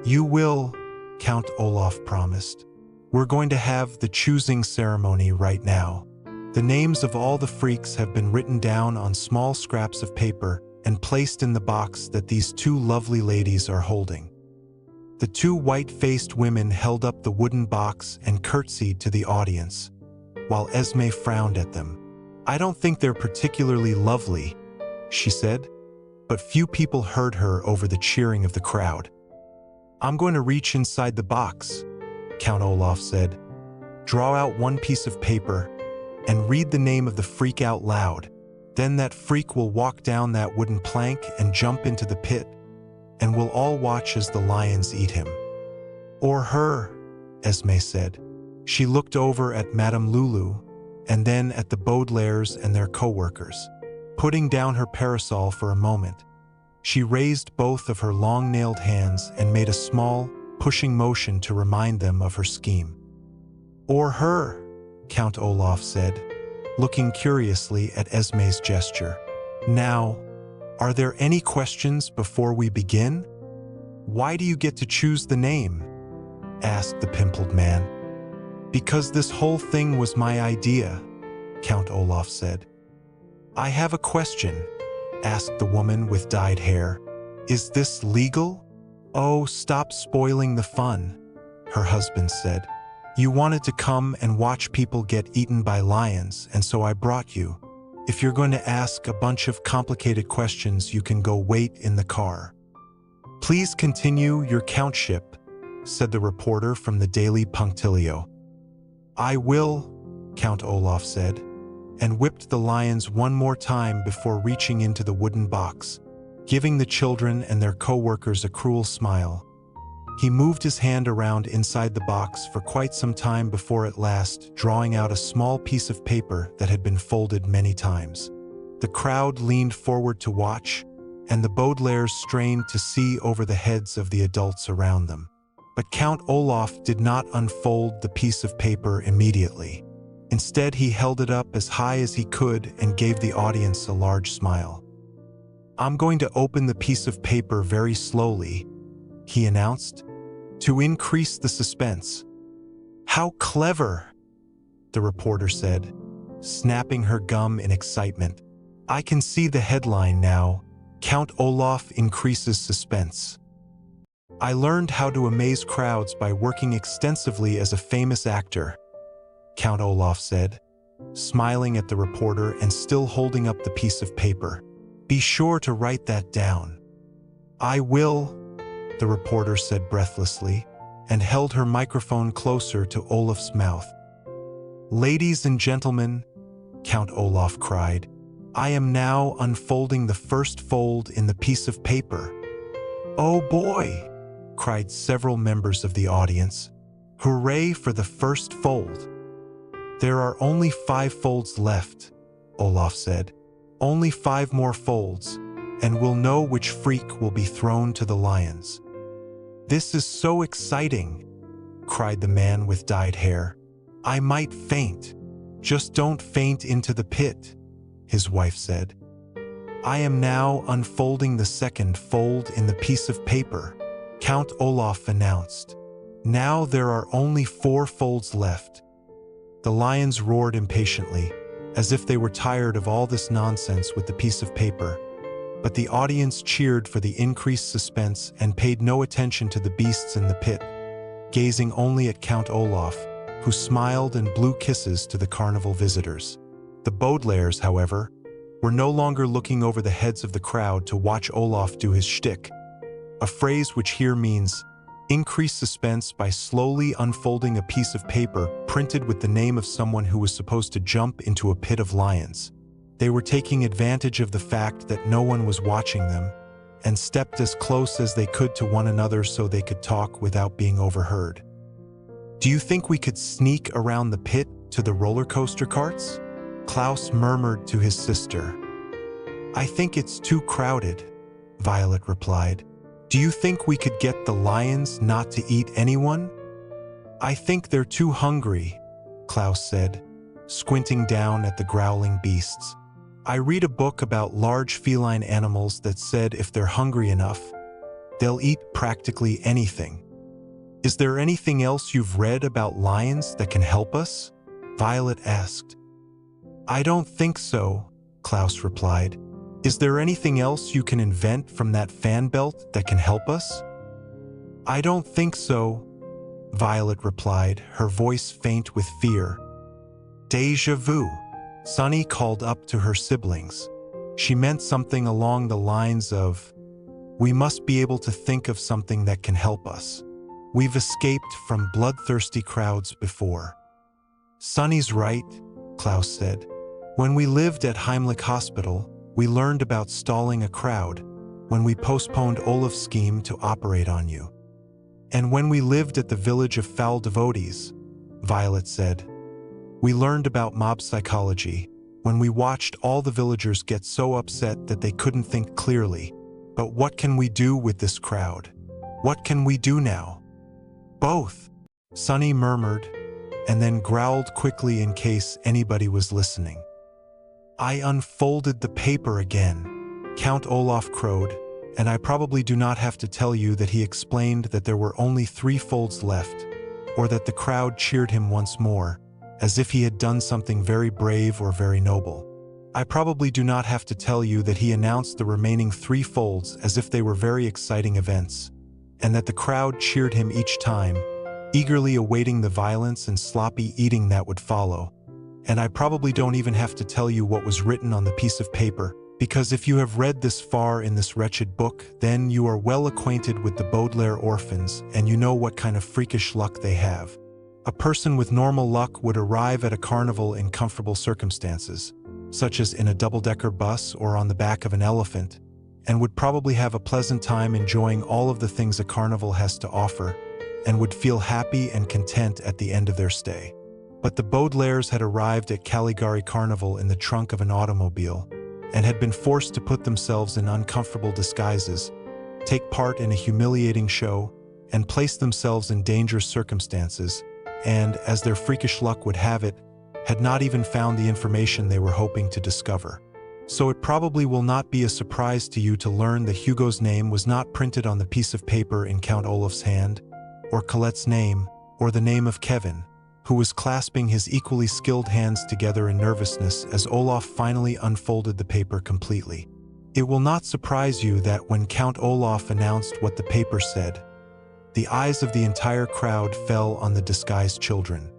You will, Count Olaf promised. We're going to have the choosing ceremony right now. The names of all the freaks have been written down on small scraps of paper and placed in the box that these two lovely ladies are holding. The two white-faced women held up the wooden box and curtsied to the audience, while Esme frowned at them. I don't think they're particularly lovely, she said, but few people heard her over the cheering of the crowd. I'm going to reach inside the box, Count Olaf said. Draw out one piece of paper and read the name of the freak out loud. Then that freak will walk down that wooden plank and jump into the pit, and we'll all watch as the lions eat him. Or her, Esme said. She looked over at Madame Lulu and then at the Baudelaires and their co-workers. Putting down her parasol for a moment, she raised both of her long-nailed hands and made a small, pushing motion to remind them of her scheme. Or her, Count Olaf said, looking curiously at Esme's gesture. Now, are there any questions before we begin? Why do you get to choose the name? Asked the pimpled man. Because this whole thing was my idea, Count Olaf said. I have a question, asked the woman with dyed hair. Is this legal? Oh, stop spoiling the fun, her husband said. You wanted to come and watch people get eaten by lions, and so I brought you. If you're going to ask a bunch of complicated questions, you can go wait in the car. Please continue your countship, said the reporter from the Daily Punctilio. I will, Count Olaf said, and whipped the lions one more time before reaching into the wooden box, giving the children and their co-workers a cruel smile. He moved his hand around inside the box for quite some time before at last drawing out a small piece of paper that had been folded many times. The crowd leaned forward to watch, and the Baudelaires strained to see over the heads of the adults around them. But Count Olaf did not unfold the piece of paper immediately. Instead, he held it up as high as he could and gave the audience a large smile. I'm going to open the piece of paper very slowly, he announced, to increase the suspense. How clever, the reporter said, snapping her gum in excitement. I can see the headline now. Count Olaf increases suspense. I learned how to amaze crowds by working extensively as a famous actor, Count Olaf said, smiling at the reporter and still holding up the piece of paper. Be sure to write that down. I will, the reporter said breathlessly, and held her microphone closer to Olaf's mouth. Ladies and gentlemen, Count Olaf cried, I am now unfolding the first fold in the piece of paper. Oh boy, cried several members of the audience. Hooray for the first fold. There are only 5 folds left, Olaf said. Only 5 more folds, and we'll know which freak will be thrown to the lions. This is so exciting, cried the man with dyed hair. I might faint. Just don't faint into the pit, his wife said. I am now unfolding the second fold in the piece of paper, Count Olaf announced. Now there are only 4 folds left. The lions roared impatiently, as if they were tired of all this nonsense with the piece of paper. But the audience cheered for the increased suspense and paid no attention to the beasts in the pit, gazing only at Count Olaf, who smiled and blew kisses to the carnival visitors. The Baudelaires, however, were no longer looking over the heads of the crowd to watch Olaf do his shtick, a phrase which here means increase suspense by slowly unfolding a piece of paper printed with the name of someone who was supposed to jump into a pit of lions. They were taking advantage of the fact that no one was watching them and stepped as close as they could to one another so they could talk without being overheard. Do you think we could sneak around the pit to the roller coaster carts? Klaus murmured to his sister. I think it's too crowded, Violet replied. Do you think we could get the lions not to eat anyone? I think they're too hungry, Klaus said, squinting down at the growling beasts. I read a book about large feline animals that said if they're hungry enough, they'll eat practically anything. Is there anything else you've read about lions that can help us? Violet asked. I don't think so, Klaus replied. Is there anything else you can invent from that fan belt that can help us? I don't think so, Violet replied, her voice faint with fear. Déjà vu, Sunny called up to her siblings. She meant something along the lines of, we must be able to think of something that can help us. We've escaped from bloodthirsty crowds before. Sunny's right, Klaus said. When we lived at Heimlich Hospital, we learned about stalling a crowd when we postponed Olaf's scheme to operate on you. And when we lived at the village of foul devotees, Violet said, we learned about mob psychology when we watched all the villagers get so upset that they couldn't think clearly. But what can we do with this crowd? What can we do now? Both, Sunny murmured, and then growled quickly in case anybody was listening. I unfolded the paper again, Count Olaf crowed, and I probably do not have to tell you that he explained that there were only 3 folds left, or that the crowd cheered him once more, as if he had done something very brave or very noble. I probably do not have to tell you that he announced the remaining 3 folds as if they were very exciting events, and that the crowd cheered him each time, eagerly awaiting the violence and sloppy eating that would follow. And I probably don't even have to tell you what was written on the piece of paper, because if you have read this far in this wretched book, then you are well acquainted with the Baudelaire orphans, and you know what kind of freakish luck they have. A person with normal luck would arrive at a carnival in comfortable circumstances, such as in a double-decker bus or on the back of an elephant, and would probably have a pleasant time enjoying all of the things a carnival has to offer, and would feel happy and content at the end of their stay. But the Baudelaires had arrived at Caligari Carnival in the trunk of an automobile, and had been forced to put themselves in uncomfortable disguises, take part in a humiliating show, and place themselves in dangerous circumstances, and, as their freakish luck would have it, had not even found the information they were hoping to discover. So it probably will not be a surprise to you to learn that Hugo's name was not printed on the piece of paper in Count Olaf's hand, or Colette's name, or the name of Kevin, who was clasping his equally skilled hands together in nervousness as Olaf finally unfolded the paper completely. It will not surprise you that when Count Olaf announced what the paper said, the eyes of the entire crowd fell on the disguised children.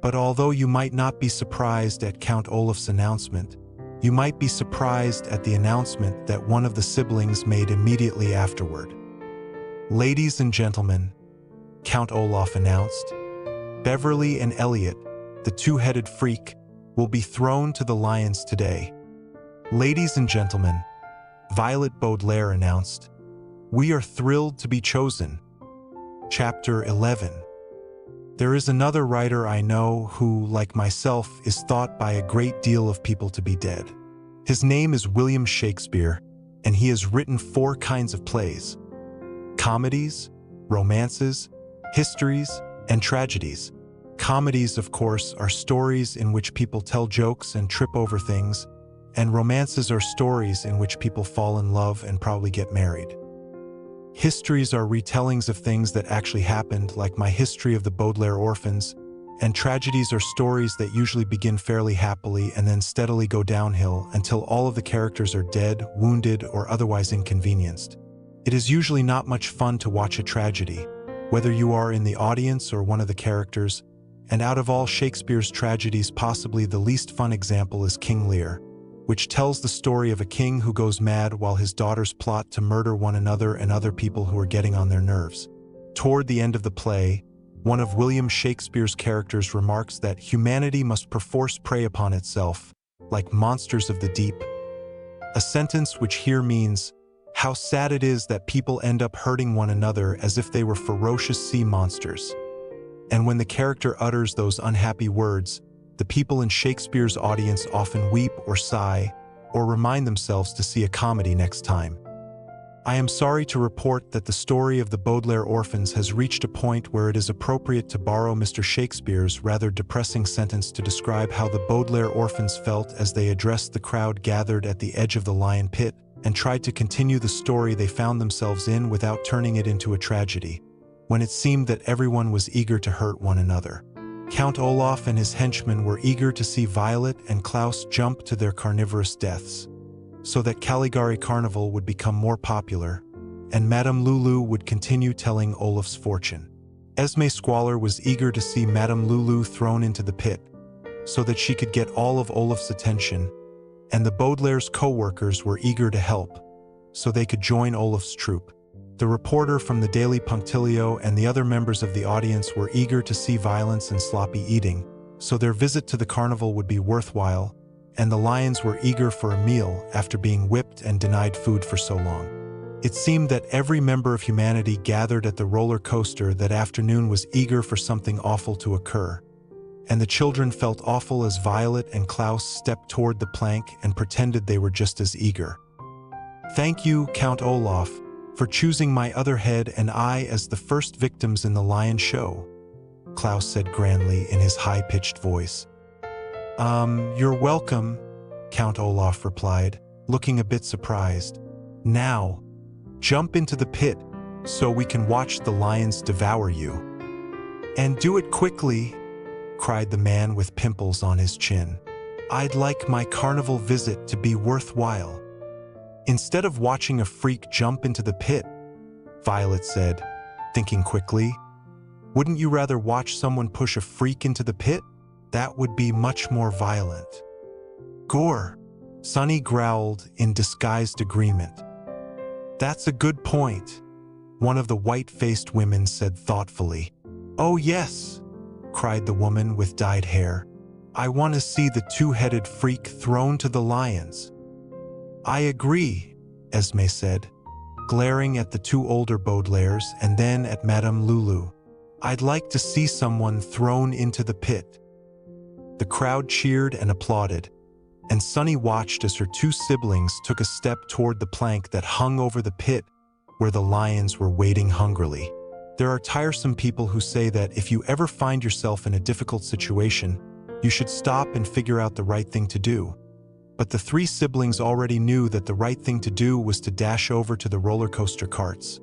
But although you might not be surprised at Count Olaf's announcement, you might be surprised at the announcement that one of the siblings made immediately afterward. Ladies and gentlemen, Count Olaf announced, Beverly and Elliot, the 2-headed freak, will be thrown to the lions today. Ladies and gentlemen, Violet Baudelaire announced, we are thrilled to be chosen. Chapter 11. There is another writer I know who, like myself, is thought by a great deal of people to be dead. His name is William Shakespeare, and he has written 4 kinds of plays: comedies, romances, histories, and tragedies. Comedies, of course, are stories in which people tell jokes and trip over things, and romances are stories in which people fall in love and probably get married. Histories are retellings of things that actually happened, like my history of the Baudelaire orphans, and tragedies are stories that usually begin fairly happily and then steadily go downhill until all of the characters are dead, wounded, or otherwise inconvenienced. It is usually not much fun to watch a tragedy, whether you are in the audience or one of the characters, and out of all Shakespeare's tragedies, possibly the least fun example is King Lear, which tells the story of a king who goes mad while his daughters plot to murder one another and other people who are getting on their nerves. Toward the end of the play, one of William Shakespeare's characters remarks that humanity must perforce prey upon itself, like monsters of the deep, a sentence which here means, how sad it is that people end up hurting one another as if they were ferocious sea monsters. And when the character utters those unhappy words, the people in Shakespeare's audience often weep or sigh, or remind themselves to see a comedy next time. I am sorry to report that the story of the Baudelaire orphans has reached a point where it is appropriate to borrow Mr. Shakespeare's rather depressing sentence to describe how the Baudelaire orphans felt as they addressed the crowd gathered at the edge of the lion pit and tried to continue the story they found themselves in without turning it into a tragedy, when it seemed that everyone was eager to hurt one another. Count Olaf and his henchmen were eager to see Violet and Klaus jump to their carnivorous deaths, so that Caligari Carnival would become more popular, and Madame Lulu would continue telling Olaf's fortune. Esme Squalor was eager to see Madame Lulu thrown into the pit, so that she could get all of Olaf's attention, and the Baudelaire's co-workers were eager to help, so they could join Olaf's troupe. The reporter from the Daily Punctilio and the other members of the audience were eager to see violence and sloppy eating, so their visit to the carnival would be worthwhile, and the lions were eager for a meal after being whipped and denied food for so long. It seemed that every member of humanity gathered at the roller coaster that afternoon was eager for something awful to occur, and the children felt awful as Violet and Klaus stepped toward the plank and pretended they were just as eager. "Thank you, Count Olaf, for choosing my other head and I as the first victims in the lion show," Klaus said grandly in his high-pitched voice. You're welcome," Count Olaf replied, looking a bit surprised. "Now, jump into the pit so we can watch the lions devour you. And do it quickly," cried the man with pimples on his chin. "I'd like my carnival visit to be worthwhile." "Instead of watching a freak jump into the pit," Violet said, thinking quickly, "wouldn't you rather watch someone push a freak into the pit? That would be much more violent." "Gore," Sonny growled in disguised agreement. "That's a good point," one of the white-faced women said thoughtfully. "Oh yes," cried the woman with dyed hair. "I want to see the two-headed freak thrown to the lions." "I agree," Esme said, glaring at the two older Baudelaires and then at Madame Lulu. "I'd like to see someone thrown into the pit." The crowd cheered and applauded, and Sunny watched as her two siblings took a step toward the plank that hung over the pit where the lions were waiting hungrily. There are tiresome people who say that if you ever find yourself in a difficult situation, you should stop and figure out the right thing to do. But the three siblings already knew that the right thing to do was to dash over to the roller coaster carts,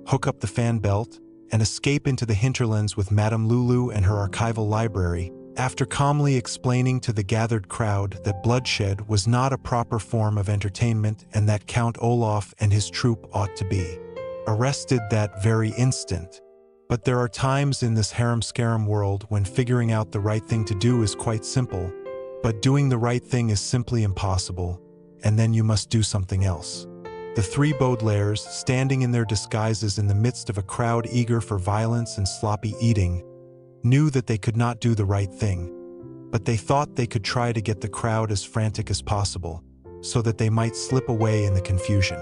hook up the fan belt, and escape into the hinterlands with Madame Lulu and her archival library, after calmly explaining to the gathered crowd that bloodshed was not a proper form of entertainment and that Count Olaf and his troupe ought to be arrested that very instant. But there are times in this harum-scarum world when figuring out the right thing to do is quite simple, but doing the right thing is simply impossible, and then you must do something else. The three Baudelaires, standing in their disguises in the midst of a crowd eager for violence and sloppy eating, knew that they could not do the right thing, but they thought they could try to get the crowd as frantic as possible, so that they might slip away in the confusion.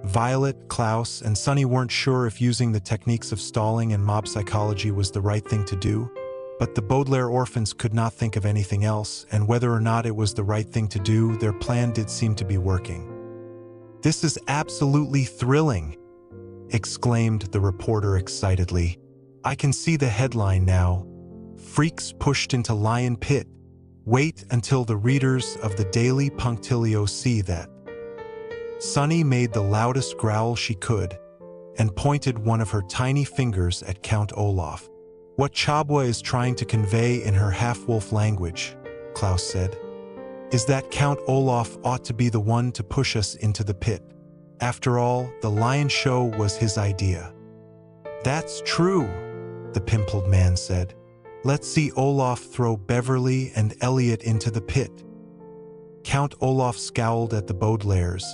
Violet, Klaus, and Sunny weren't sure if using the techniques of stalling and mob psychology was the right thing to do, but the Baudelaire orphans could not think of anything else, and whether or not it was the right thing to do, their plan did seem to be working. "This is absolutely thrilling," exclaimed the reporter excitedly. "I can see the headline now. Freaks pushed into lion pit. Wait until the readers of the Daily Punctilio see that." Sunny made the loudest growl she could and pointed one of her tiny fingers at Count Olaf. "What Chabo is trying to convey in her half-wolf language," Klaus said, "is that Count Olaf ought to be the one to push us into the pit. After all, the lion show was his idea." "That's true," the pimpled man said. "Let's see Olaf throw Beverly and Elliot into the pit." Count Olaf scowled at the Baudelaires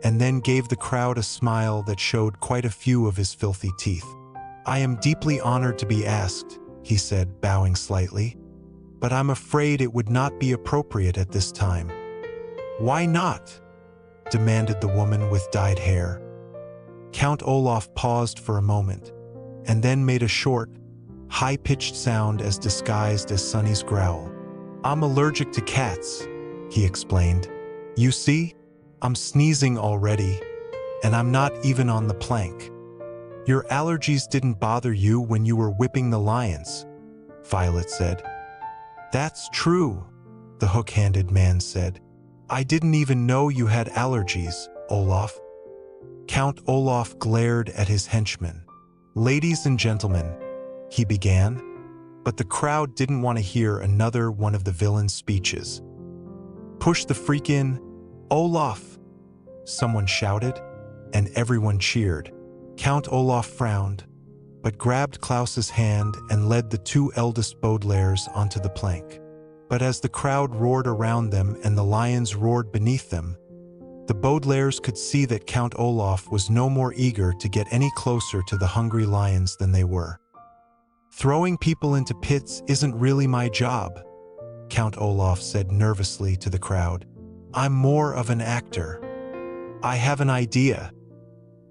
and then gave the crowd a smile that showed quite a few of his filthy teeth. "I am deeply honored to be asked," he said, bowing slightly, "but I'm afraid it would not be appropriate at this time." "Why not?" demanded the woman with dyed hair. Count Olaf paused for a moment, and then made a short, high-pitched sound as disguised as Sunny's growl. "I'm allergic to cats," he explained. "You see, I'm sneezing already, and I'm not even on the plank." "Your allergies didn't bother you when you were whipping the lions," Violet said. "That's true," the hook-handed man said. "I didn't even know you had allergies, Olaf." Count Olaf glared at his henchmen. "Ladies and gentlemen," he began, but the crowd didn't want to hear another one of the villain's speeches. "Push the freak in, Olaf!" someone shouted, and everyone cheered. Count Olaf frowned, but grabbed Klaus's hand and led the two eldest Baudelaires onto the plank. But as the crowd roared around them and the lions roared beneath them, the Baudelaires could see that Count Olaf was no more eager to get any closer to the hungry lions than they were. "Throwing people into pits isn't really my job," Count Olaf said nervously to the crowd. "I'm more of an actor." "I have an idea,"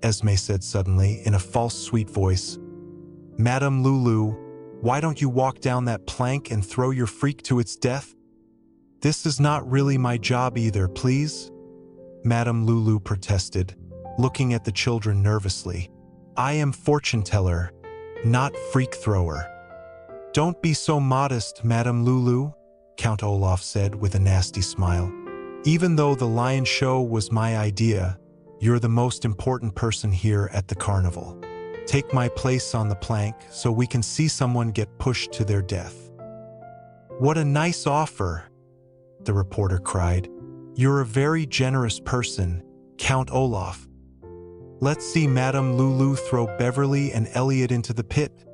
Esme said suddenly in a false sweet voice. "Madame Lulu, why don't you walk down that plank and throw your freak to its death?" "This is not really my job either, please," Madame Lulu protested, looking at the children nervously. "I am fortune teller, not freak thrower." "Don't be so modest, Madame Lulu," Count Olaf said with a nasty smile. "Even though the lion show was my idea, you're the most important person here at the carnival. Take my place on the plank so we can see someone get pushed to their death." "What a nice offer," the reporter cried. "You're a very generous person, Count Olaf." "Let's see Madame Lulu throw Beverly and Elliot into the pit,"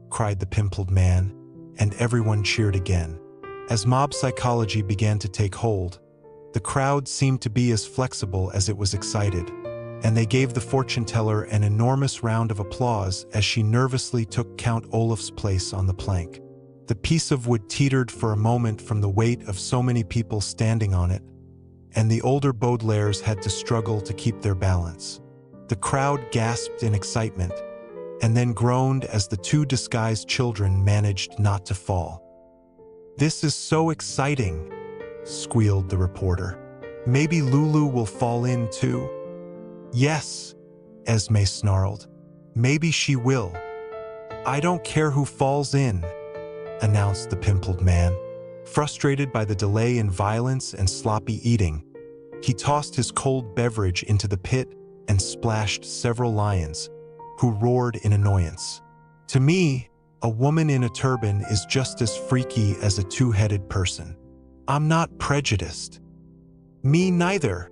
cried the pimpled man, and everyone cheered again. As mob psychology began to take hold, the crowd seemed to be as flexible as it was excited, and they gave the fortune teller an enormous round of applause as she nervously took Count Olaf's place on the plank. The piece of wood teetered for a moment from the weight of so many people standing on it, and the older Baudelaires had to struggle to keep their balance. The crowd gasped in excitement, and then groaned as the two disguised children managed not to fall. "This is so exciting," squealed the reporter. "Maybe Lulu will fall in too?" "Yes," Esme snarled. "Maybe she will." "I don't care who falls in," announced the pimpled man. Frustrated by the delay in violence and sloppy eating, he tossed his cold beverage into the pit and splashed several lions, who roared in annoyance. "To me, a woman in a turban is just as freaky as a two-headed person. I'm not prejudiced." "Me neither,"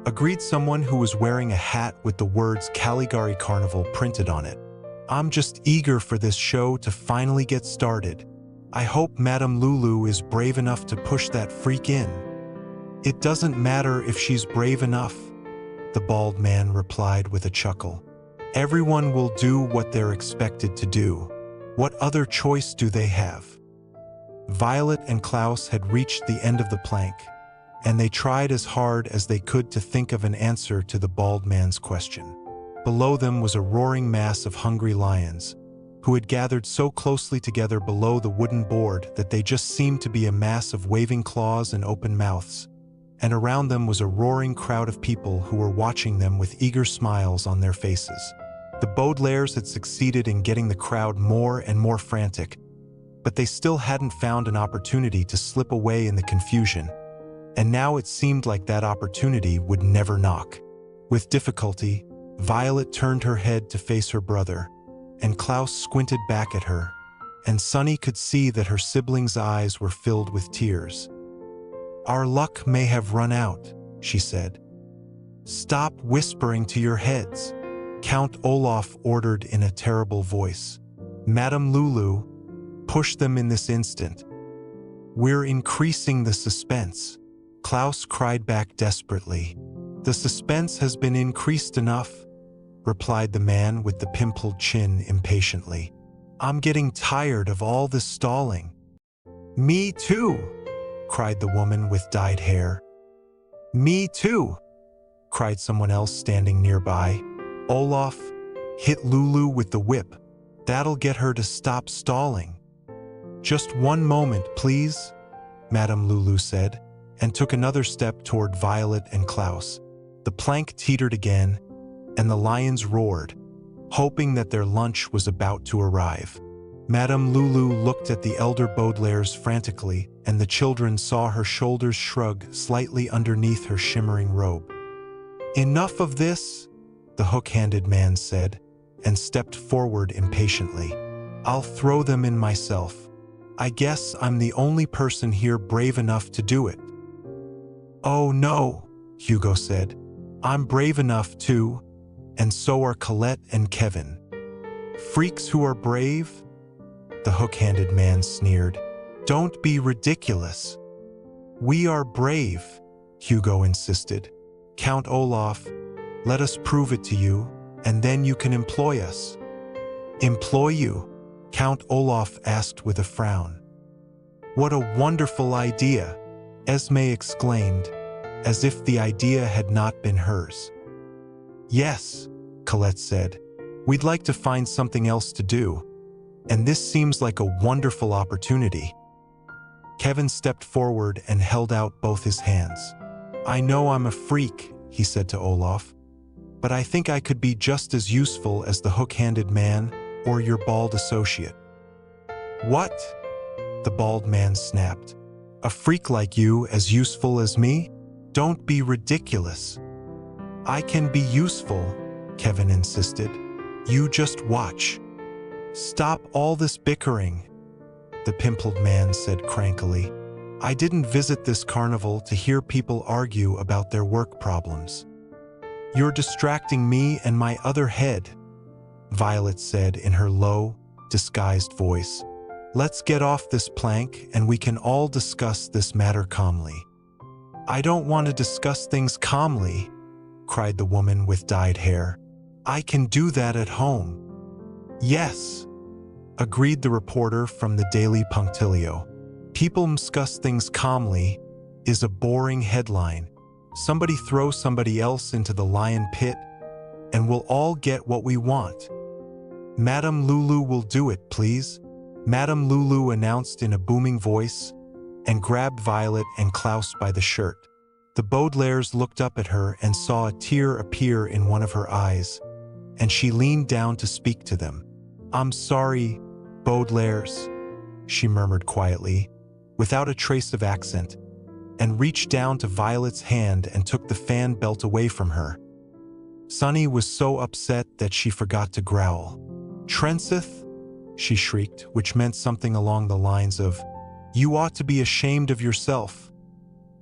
agreed someone who was wearing a hat with the words Caligari Carnival printed on it. "I'm just eager for this show to finally get started. I hope Madame Lulu is brave enough to push that freak in." "It doesn't matter if she's brave enough," the bald man replied with a chuckle. "Everyone will do what they're expected to do. What other choice do they have?" Violet and Klaus had reached the end of the plank, and they tried as hard as they could to think of an answer to the bald man's question. Below them was a roaring mass of hungry lions, who had gathered so closely together below the wooden board that they just seemed to be a mass of waving claws and open mouths. And around them was a roaring crowd of people who were watching them with eager smiles on their faces. The Baudelaires had succeeded in getting the crowd more and more frantic, but they still hadn't found an opportunity to slip away in the confusion, and now it seemed like that opportunity would never knock. With difficulty, Violet turned her head to face her brother, and Klaus squinted back at her, and Sunny could see that her siblings' eyes were filled with tears. "Our luck may have run out," she said. "Stop whispering to your heads," Count Olaf ordered in a terrible voice. "Madame Lulu, push them in this instant." "We're increasing the suspense," Klaus cried back desperately. "The suspense has been increased enough," replied the man with the pimpled chin impatiently. "I'm getting tired of all this stalling." "Me too," cried the woman with dyed hair. "Me too," cried someone else standing nearby. "Olaf, hit Lulu with the whip. That'll get her to stop stalling." "Just one moment, please," Madame Lulu said, and took another step toward Violet and Klaus. The plank teetered again, and the lions roared, hoping that their lunch was about to arrive. Madame Lulu looked at the elder Baudelaires frantically, and the children saw her shoulders shrug slightly underneath her shimmering robe. "Enough of this," the hook-handed man said, and stepped forward impatiently. "I'll throw them in myself. I guess I'm the only person here brave enough to do it." "Oh no," Hugo said. "I'm brave enough too, and so are Colette and Kevin." "Freaks who are brave?" the hook-handed man sneered. "Don't be ridiculous." "We are brave," Hugo insisted. "Count Olaf, let us prove it to you, and then you can employ us." "Employ you?" Count Olaf asked with a frown. "What a wonderful idea," Esme exclaimed, as if the idea had not been hers. "Yes," Colette said. "We'd like to find something else to do, and this seems like a wonderful opportunity." Kevin stepped forward and held out both his hands. "I know I'm a freak," he said to Olaf, "but I think I could be just as useful as the hook-handed man or your bald associate." "What?" the bald man snapped. "A freak like you as useful as me? Don't be ridiculous." "I can be useful," Kevin insisted. "You just watch." "Stop all this bickering," the pimpled man said crankily. "I didn't visit this carnival to hear people argue about their work problems." "You're distracting me and my other head," Violet said in her low, disguised voice. "Let's get off this plank and we can all discuss this matter calmly." "I don't want to discuss things calmly," cried the woman with dyed hair. "I can do that at home." "Yes," agreed the reporter from the Daily Punctilio. "People discuss things calmly" is a boring headline. Somebody throw somebody else into the lion pit, and we'll all get what we want. "Madame Lulu will do it, please," Madame Lulu announced in a booming voice, and grabbed Violet and Klaus by the shirt. The Baudelaires looked up at her and saw a tear appear in one of her eyes, and she leaned down to speak to them. "I'm sorry, Baudelaires," she murmured quietly, without a trace of accent, and reached down to Violet's hand and took the fan belt away from her. Sunny was so upset that she forgot to growl. "Trensith," she shrieked, which meant something along the lines of, "You ought to be ashamed of yourself."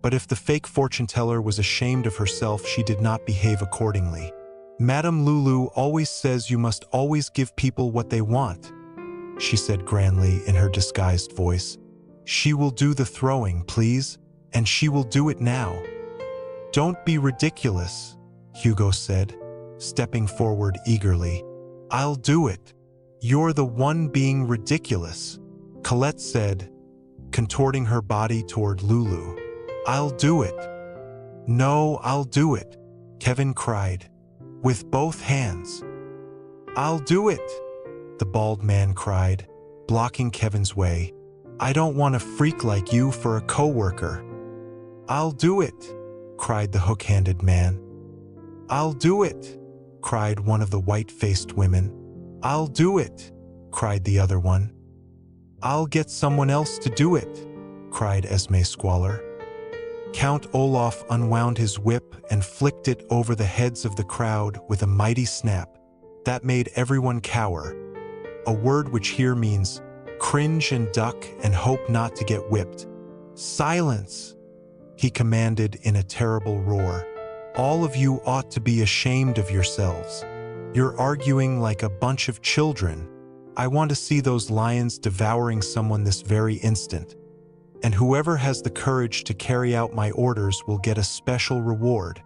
But if the fake fortune teller was ashamed of herself, she did not behave accordingly. "Madame Lulu always says you must always give people what they want," she said grandly in her disguised voice. "She will do the throwing, please, and she will do it now." "Don't be ridiculous," Hugo said, stepping forward eagerly. "I'll do it." "You're the one being ridiculous," Colette said, contorting her body toward Lulu. "I'll do it." "No, I'll do it," Kevin cried, with both hands. "I'll do it," the bald man cried, blocking Kevin's way. "I don't want a freak like you for a co-worker." "I'll do it," cried the hook-handed man. "I'll do it," cried one of the white-faced women. "I'll do it," cried the other one. "I'll get someone else to do it," cried Esme Squalor. Count Olaf unwound his whip and flicked it over the heads of the crowd with a mighty snap that made everyone cower, a word which here means cringe and duck and hope not to get whipped. "Silence," he commanded in a terrible roar. "All of you ought to be ashamed of yourselves. You're arguing like a bunch of children. I want to see those lions devouring someone this very instant. And whoever has the courage to carry out my orders will get a special reward."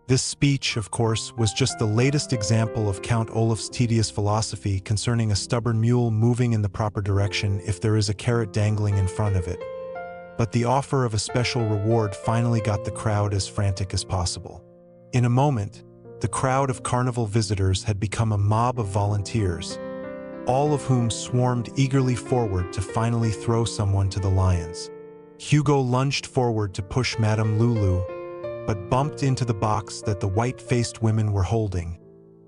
This speech, of course, was just the latest example of Count Olaf's tedious philosophy concerning a stubborn mule moving in the proper direction if there is a carrot dangling in front of it. But the offer of a special reward finally got the crowd as frantic as possible. In a moment, the crowd of carnival visitors had become a mob of volunteers, all of whom swarmed eagerly forward to finally throw someone to the lions. Hugo lunged forward to push Madame Lulu, but bumped into the box that the white-faced women were holding,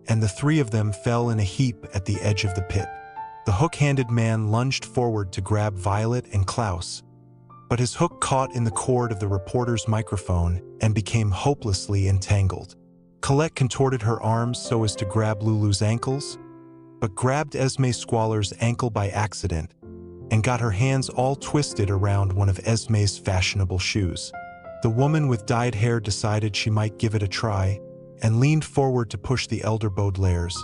and the three of them fell in a heap at the edge of the pit. The hook-handed man lunged forward to grab Violet and Klaus, but his hook caught in the cord of the reporter's microphone and became hopelessly entangled. Colette contorted her arms so as to grab Lulu's ankles, but grabbed Esme Squalor's ankle by accident and got her hands all twisted around one of Esme's fashionable shoes. The woman with dyed hair decided she might give it a try and leaned forward to push the elder Baudelaires,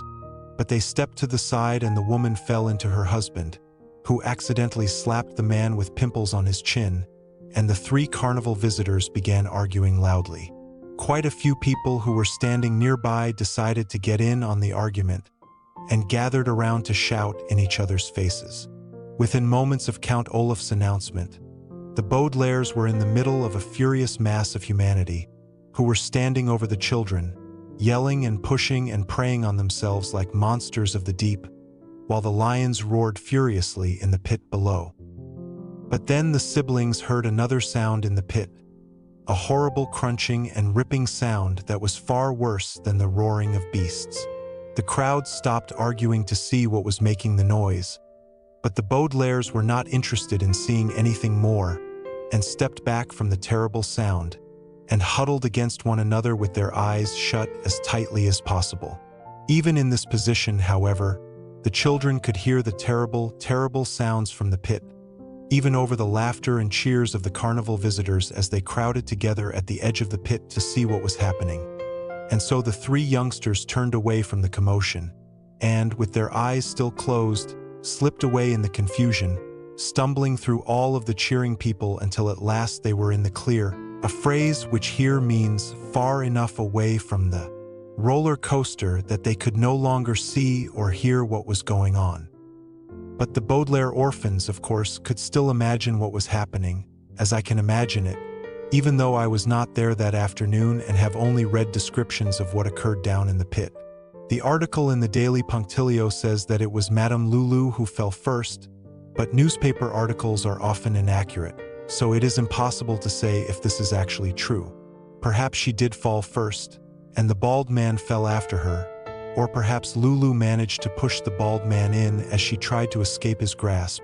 but they stepped to the side and the woman fell into her husband, who accidentally slapped the man with pimples on his chin, and the three carnival visitors began arguing loudly. Quite a few people who were standing nearby decided to get in on the argument and gathered around to shout in each other's faces. Within moments of Count Olaf's announcement, the Baudelaires were in the middle of a furious mass of humanity who were standing over the children, yelling and pushing and preying on themselves like monsters of the deep, while the lions roared furiously in the pit below. But then the siblings heard another sound in the pit, a horrible crunching and ripping sound that was far worse than the roaring of beasts. The crowd stopped arguing to see what was making the noise, but the Baudelaires were not interested in seeing anything more and stepped back from the terrible sound and huddled against one another with their eyes shut as tightly as possible. Even in this position, however, the children could hear the terrible, terrible sounds from the pit, even over the laughter and cheers of the carnival visitors as they crowded together at the edge of the pit to see what was happening. And so the three youngsters turned away from the commotion and, with their eyes still closed, slipped away in the confusion, stumbling through all of the cheering people until at last they were in the clear, a phrase which here means far enough away from the roller coaster that they could no longer see or hear what was going on. But the Baudelaire orphans, of course, could still imagine what was happening, as I can imagine it, even though I was not there that afternoon and have only read descriptions of what occurred down in the pit. The article in the Daily Punctilio says that it was Madame Lulu who fell first, but newspaper articles are often inaccurate, so it is impossible to say if this is actually true. Perhaps she did fall first, and the bald man fell after her, or perhaps Lulu managed to push the bald man in as she tried to escape his grasp,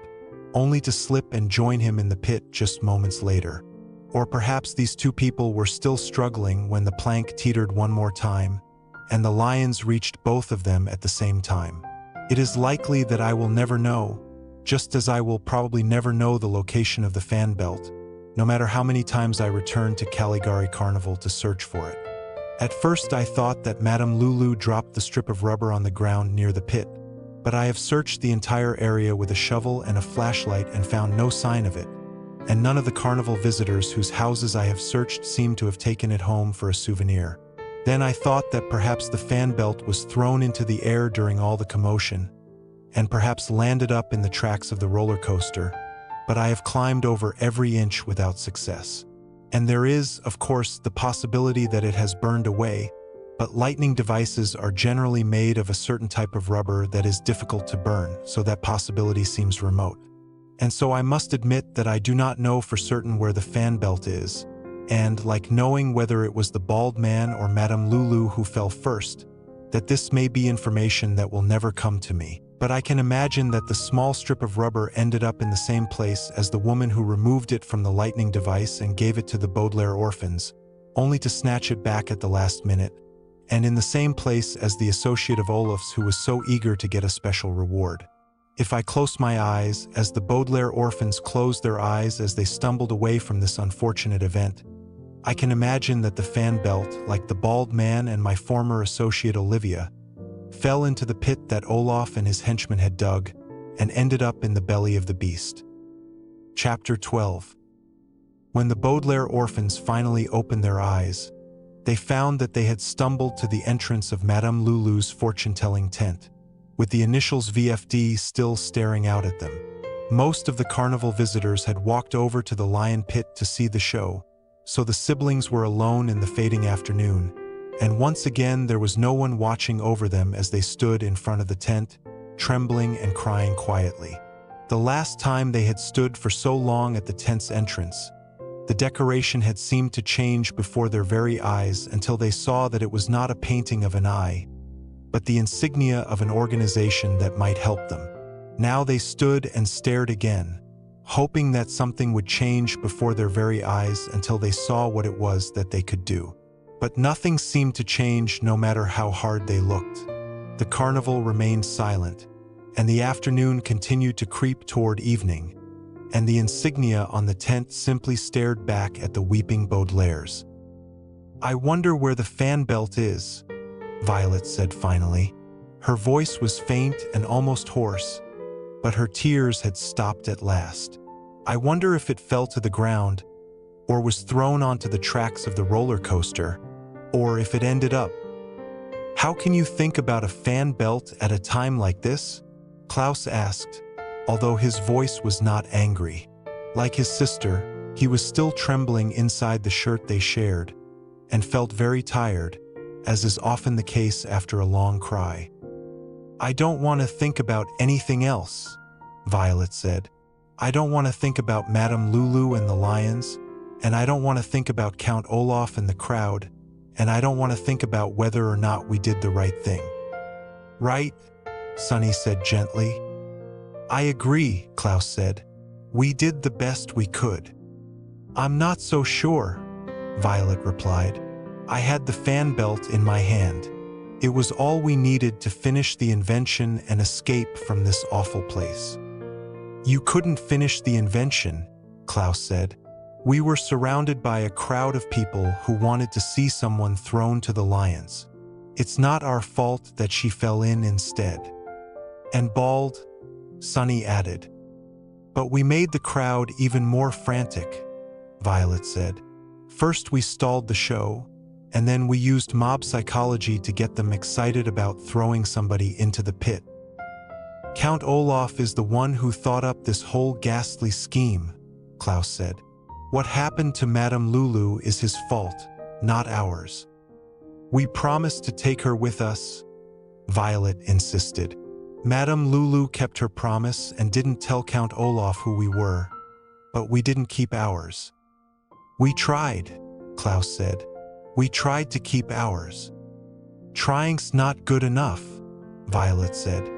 only to slip and join him in the pit just moments later. Or perhaps these two people were still struggling when the plank teetered one more time, and the lions reached both of them at the same time. It is likely that I will never know, just as I will probably never know the location of the fan belt, no matter how many times I return to Caligari Carnival to search for it. At first I thought that Madame Lulu dropped the strip of rubber on the ground near the pit, but I have searched the entire area with a shovel and a flashlight and found no sign of it, and none of the carnival visitors whose houses I have searched seem to have taken it home for a souvenir. Then I thought that perhaps the fan belt was thrown into the air during all the commotion, and perhaps landed up in the tracks of the roller coaster, but I have climbed over every inch without success. And there is, of course, the possibility that it has burned away, but lightning devices are generally made of a certain type of rubber that is difficult to burn, so that possibility seems remote. And so I must admit that I do not know for certain where the fan belt is, and, like knowing whether it was the bald man or Madame Lulu who fell first, that this may be information that will never come to me. But I can imagine that the small strip of rubber ended up in the same place as the woman who removed it from the lightning device and gave it to the Baudelaire orphans, only to snatch it back at the last minute, and in the same place as the associate of Olaf's who was so eager to get a special reward. If I close my eyes, as the Baudelaire orphans closed their eyes as they stumbled away from this unfortunate event, I can imagine that the fan belt, like the bald man and my former associate Olivia, fell into the pit that Olaf and his henchmen had dug and ended up in the belly of the beast. Chapter 12. When the Baudelaire orphans finally opened their eyes, they found that they had stumbled to the entrance of Madame Lulu's fortune-telling tent, with the initials V.F.D still staring out at them. Most of the carnival visitors had walked over to the lion pit to see the show, so the siblings were alone in the fading afternoon, and once again there was no one watching over them as they stood in front of the tent, trembling and crying quietly. The last time they had stood for so long at the tent's entrance, The decoration had seemed to change before their very eyes until they saw that it was not a painting of an eye, but the insignia of an organization that might help them. Now they stood and stared again, hoping that something would change before their very eyes until they saw what it was that they could do. But nothing seemed to change no matter how hard they looked. The carnival remained silent, and the afternoon continued to creep toward evening, and the insignia on the tent simply stared back at the weeping Baudelaires. "I wonder where the fan belt is," Violet said finally. Her voice was faint and almost hoarse, but her tears had stopped at last. "I wonder if it fell to the ground, or was thrown onto the tracks of the roller coaster, or if it ended up." "How can you think about a fan belt at a time like this?" Klaus asked, although his voice was not angry. Like his sister, he was still trembling inside the shirt they shared, and felt very tired, as is often the case after a long cry. "I don't want to think about anything else," Violet said. "I don't want to think about Madame Lulu and the lions, and I don't want to think about Count Olaf and the crowd, and I don't want to think about whether or not we did the right thing." "Right," Sunny said gently. "I agree," Klaus said. "We did the best we could." "I'm not so sure," Violet replied. "I had the fan belt in my hand. It was all we needed to finish the invention and escape from this awful place." "You couldn't finish the invention," Klaus said. "We were surrounded by a crowd of people who wanted to see someone thrown to the lions. It's not our fault that she fell in instead." "And bald," Sunny added. "But we made the crowd even more frantic," Violet said. "First we stalled the show, and then we used mob psychology to get them excited about throwing somebody into the pit. Count Olaf is the one who thought up this whole ghastly scheme," Klaus said. "What happened to Madame Lulu is his fault, not ours. We promised to take her with us," Violet insisted. "Madame Lulu kept her promise and didn't tell Count Olaf who we were, but we didn't keep ours." "We tried," Klaus said. "We tried to keep ours." "Trying's not good enough," Violet said.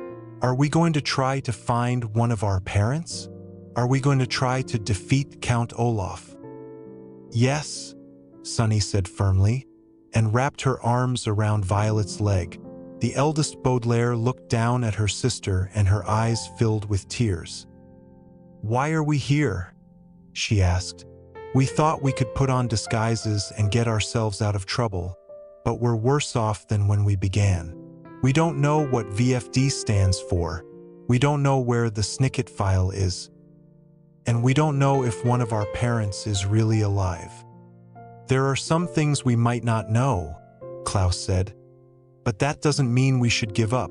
"Are we going to try to find one of our parents? Are we going to try to defeat Count Olaf?" "Yes," Sunny said firmly, and wrapped her arms around Violet's leg. The eldest Baudelaire looked down at her sister and her eyes filled with tears. "Why are we here?" she asked. "We thought we could put on disguises and get ourselves out of trouble, but we're worse off than when we began. We don't know what V.F.D stands for. We don't know where the Snicket file is. And we don't know if one of our parents is really alive. There are some things we might not know," Klaus said. "But that doesn't mean we should give up.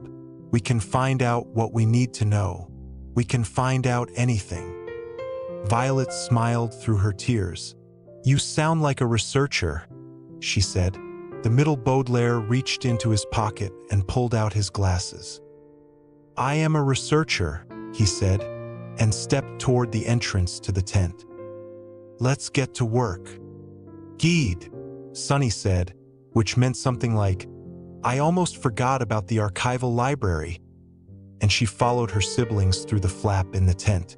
We can find out what we need to know. We can find out anything." Violet smiled through her tears. "You sound like a researcher," she said. The middle Baudelaire reached into his pocket and pulled out his glasses. "I am a researcher," he said, and stepped toward the entrance to the tent. "Let's get to work." "Guide," Sunny said, which meant something like, "I almost forgot about the archival library," and she followed her siblings through the flap in the tent.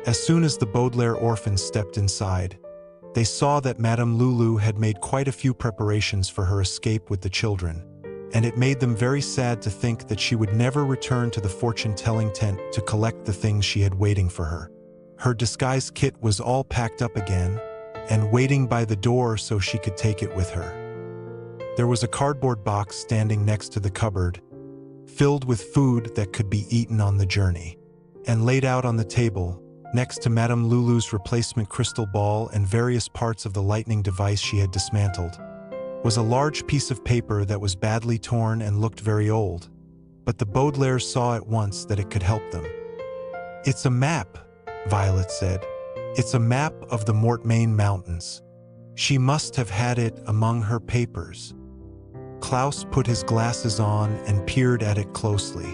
As soon as the Baudelaire orphans stepped inside, they saw that Madame Lulu had made quite a few preparations for her escape with the children, and it made them very sad to think that she would never return to the fortune-telling tent to collect the things she had waiting for her. Her disguise kit was all packed up again, and waiting by the door so she could take it with her. There was a cardboard box standing next to the cupboard, filled with food that could be eaten on the journey, and laid out on the table, next to Madame Lulu's replacement crystal ball and various parts of the lightning device she had dismantled, was a large piece of paper that was badly torn and looked very old, but the Baudelaires saw at once that it could help them. "It's a map," Violet said. "It's a map of the Mortmain Mountains. She must have had it among her papers." Klaus put his glasses on and peered at it closely.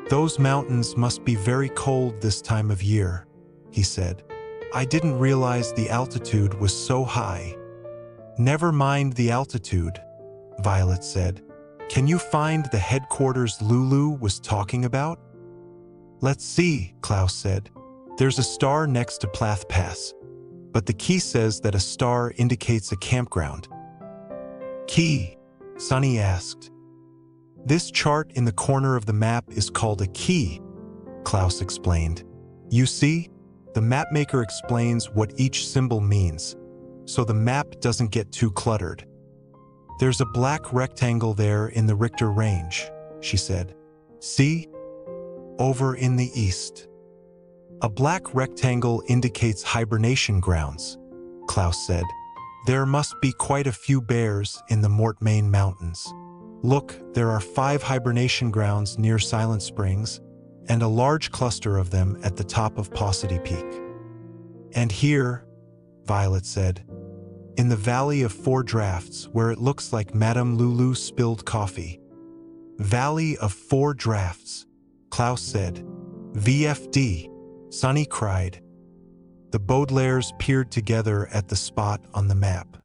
"Those mountains must be very cold this time of year," he said. I didn't realize the altitude was so high. Never mind the altitude, Violet said. Can you find the headquarters Lulu was talking about? Let's see, Klaus said. There's a star next to Plath Pass, but the key says that a star indicates a campground. Key? Sonny asked. This chart in the corner of the map is called a key, Klaus explained. You see, the mapmaker explains what each symbol means, so the map doesn't get too cluttered. There's a black rectangle there in the Richter range, she said. See? Over in the east. A black rectangle indicates hibernation grounds, Klaus said. There must be quite a few bears in the Mortmain Mountains. Look, there are 5 hibernation grounds near Silent Springs, and a large cluster of them at the top of Paucity Peak. And here, Violet said, in the Valley of 4 Drafts, where it looks like Madame Lulu spilled coffee. Valley of 4 Drafts, Klaus said. V.F.D, Sonny cried. The Baudelaires peered together at the spot on the map.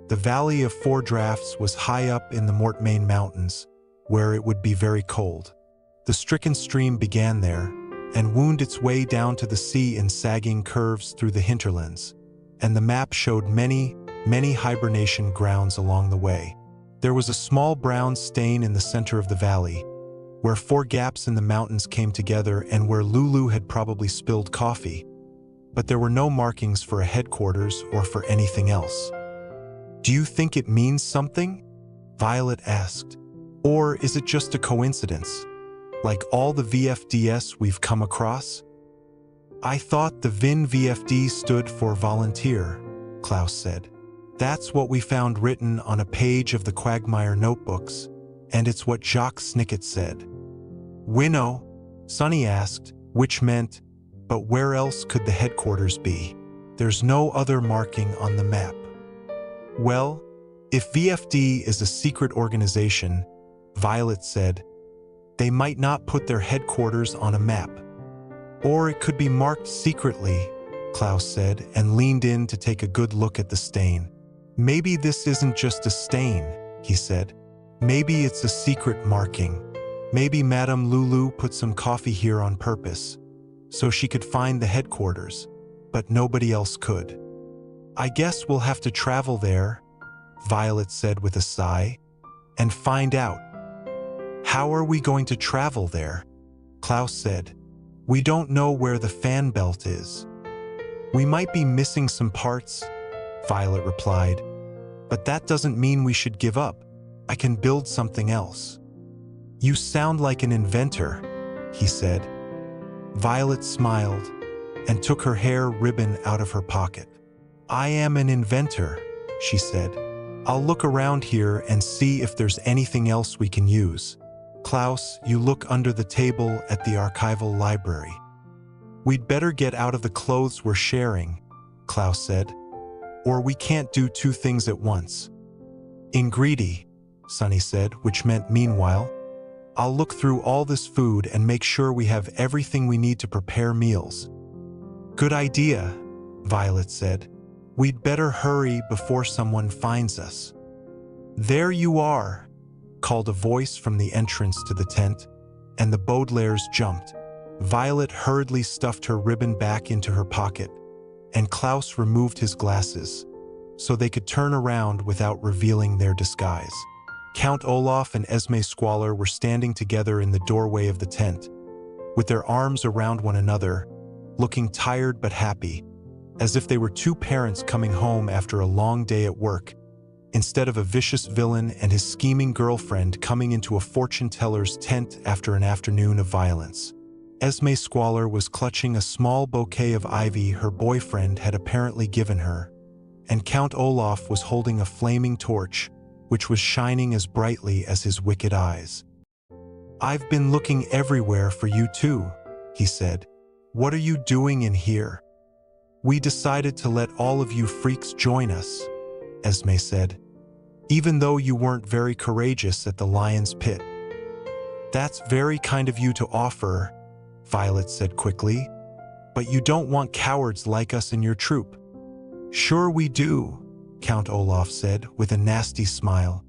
The Valley of 4 Drafts was high up in the Mortmain Mountains, where it would be very cold. The stricken stream began there and wound its way down to the sea in sagging curves through the hinterlands, and the map showed many hibernation grounds along the way. There was a small brown stain in the center of the valley, where 4 gaps in the mountains came together and where Lulu had probably spilled coffee, but there were no markings for a headquarters or for anything else. Do you think it means something? Violet asked. Or is it just a coincidence, like all the VFDs we've come across? I thought the VFD stood for volunteer, Klaus said. That's what we found written on a page of the Quagmire notebooks, and it's what Jacques Snicket said. Winnow, Sonny asked, which meant, but where else could the headquarters be? There's no other marking on the map. Well, if VFD is a secret organization, Violet said, they might not put their headquarters on a map. Or it could be marked secretly, Klaus said, and leaned in to take a good look at the stain. Maybe this isn't just a stain, he said. Maybe it's a secret marking. Maybe Madame Lulu put some coffee here on purpose, so she could find the headquarters, but nobody else could. I guess we'll have to travel there, Violet said with a sigh, and find out. How are we going to travel there? Klaus said. We don't know where the fan belt is. We might be missing some parts, Violet replied, but that doesn't mean we should give up. I can build something else. You sound like an inventor, he said. Violet smiled and took her hair ribbon out of her pocket. I am an inventor, she said. I'll look around here and see if there's anything else we can use. Klaus, you look under the table at the archival library. We'd better get out of the clothes we're sharing, Klaus said, or we can't do 2 things at once. Greedy, Sonny said, which meant meanwhile, I'll look through all this food and make sure we have everything we need to prepare meals. Good idea, Violet said. We'd better hurry before someone finds us. There you are, called a voice from the entrance to the tent, and the Baudelaires jumped. Violet hurriedly stuffed her ribbon back into her pocket, and Klaus removed his glasses, so they could turn around without revealing their disguise. Count Olaf and Esme Squalor were standing together in the doorway of the tent, with their arms around one another, looking tired but happy, as if they were 2 parents coming home after a long day at work, instead of a vicious villain and his scheming girlfriend coming into a fortune-teller's tent after an afternoon of violence. Esme Squalor was clutching a small bouquet of ivy her boyfriend had apparently given her, and Count Olaf was holding a flaming torch, which was shining as brightly as his wicked eyes. I've been looking everywhere for you too, he said. What are you doing in here? We decided to let all of you freaks join us, Esme said, even though you weren't very courageous at the lion's pit. That's very kind of you to offer, Violet said quickly. But you don't want cowards like us in your troop. Sure we do, Count Olaf said with a nasty smile.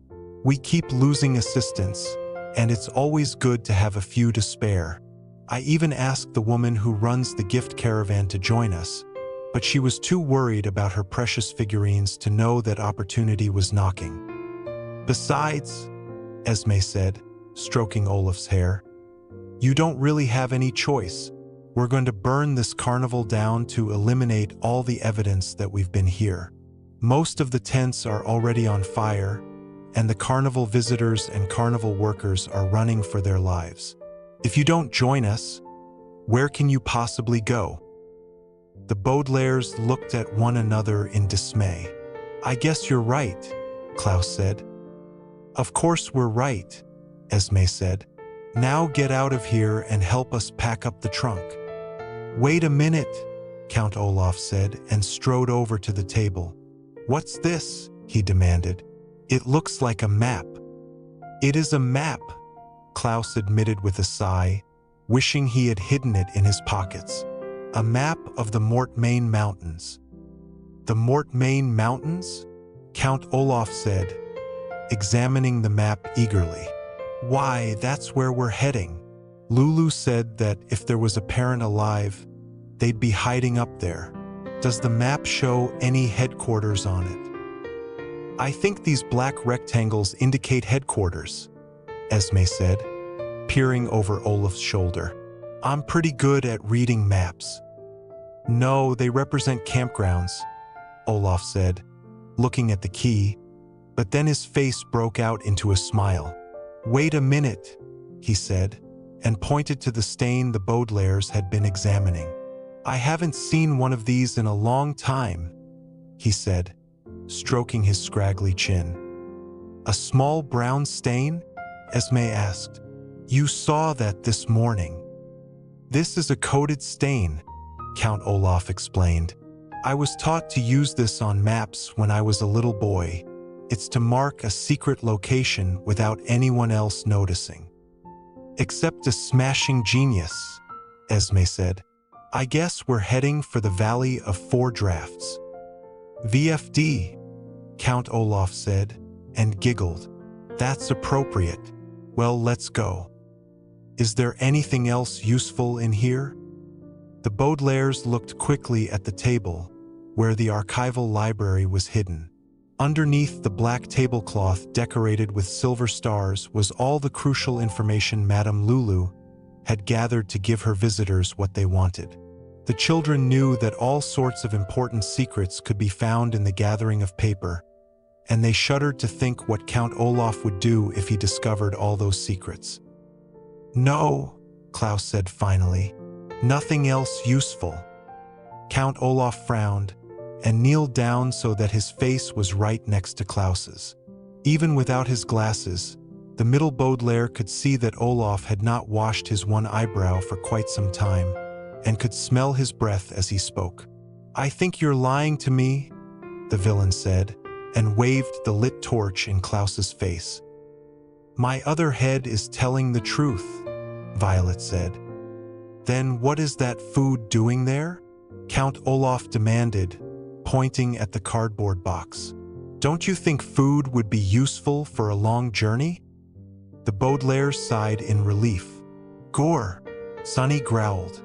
We keep losing assistants, and it's always good to have a few to spare. I even asked the woman who runs the gift caravan to join us, but she was too worried about her precious figurines to know that opportunity was knocking. Besides, Esme said, stroking Olaf's hair, you don't really have any choice. We're going to burn this carnival down to eliminate all the evidence that we've been here. Most of the tents are already on fire, and the carnival visitors and carnival workers are running for their lives. If you don't join us, where can you possibly go? The Baudelaires looked at one another in dismay. I guess you're right, Klaus said. Of course we're right, Esme said. Now get out of here and help us pack up the trunk. Wait a minute, Count Olaf said and strode over to the table. What's this? He demanded. It looks like a map. It is a map, Klaus admitted with a sigh, wishing he had hidden it in his pockets. A map of the Mortmain Mountains. The Mortmain Mountains? Count Olaf said, examining the map eagerly. Why, that's where we're heading. Lulu said that if there was a parent alive, they'd be hiding up there. Does the map show any headquarters on it? I think these black rectangles indicate headquarters, Esme said, peering over Olaf's shoulder. I'm pretty good at reading maps. No, they represent campgrounds, Olaf said, looking at the key, but then his face broke out into a smile. Wait a minute, he said, and pointed to the stain the Baudelaires had been examining. I haven't seen one of these in a long time, he said, stroking his scraggly chin. A small brown stain? Esme asked. You saw that this morning. This is a coded stain, Count Olaf explained. I was taught to use this on maps when I was a little boy. It's to mark a secret location without anyone else noticing. Except a smashing genius, Esme said. I guess we're heading for the Valley of Four Drafts. V.F.D, Count Olaf said, and giggled. That's appropriate. Well, let's go. Is there anything else useful in here? The Baudelaires looked quickly at the table, where the archival library was hidden. Underneath the black tablecloth decorated with silver stars was all the crucial information Madame Lulu had gathered to give her visitors what they wanted. The children knew that all sorts of important secrets could be found in the gathering of paper, and they shuddered to think what Count Olaf would do if he discovered all those secrets. No, Klaus said finally, nothing else useful. Count Olaf frowned and kneeled down so that his face was right next to Klaus's. Even without his glasses, the middle Baudelaire could see that Olaf had not washed his one eyebrow for quite some time and could smell his breath as he spoke. I think you're lying to me, the villain said, and waved the lit torch in Klaus's face. My other head is telling the truth, Violet said. Then what is that food doing there? Count Olaf demanded, pointing at the cardboard box. Don't you think food would be useful for a long journey? The Baudelaires sighed in relief. Gore, Sonny growled.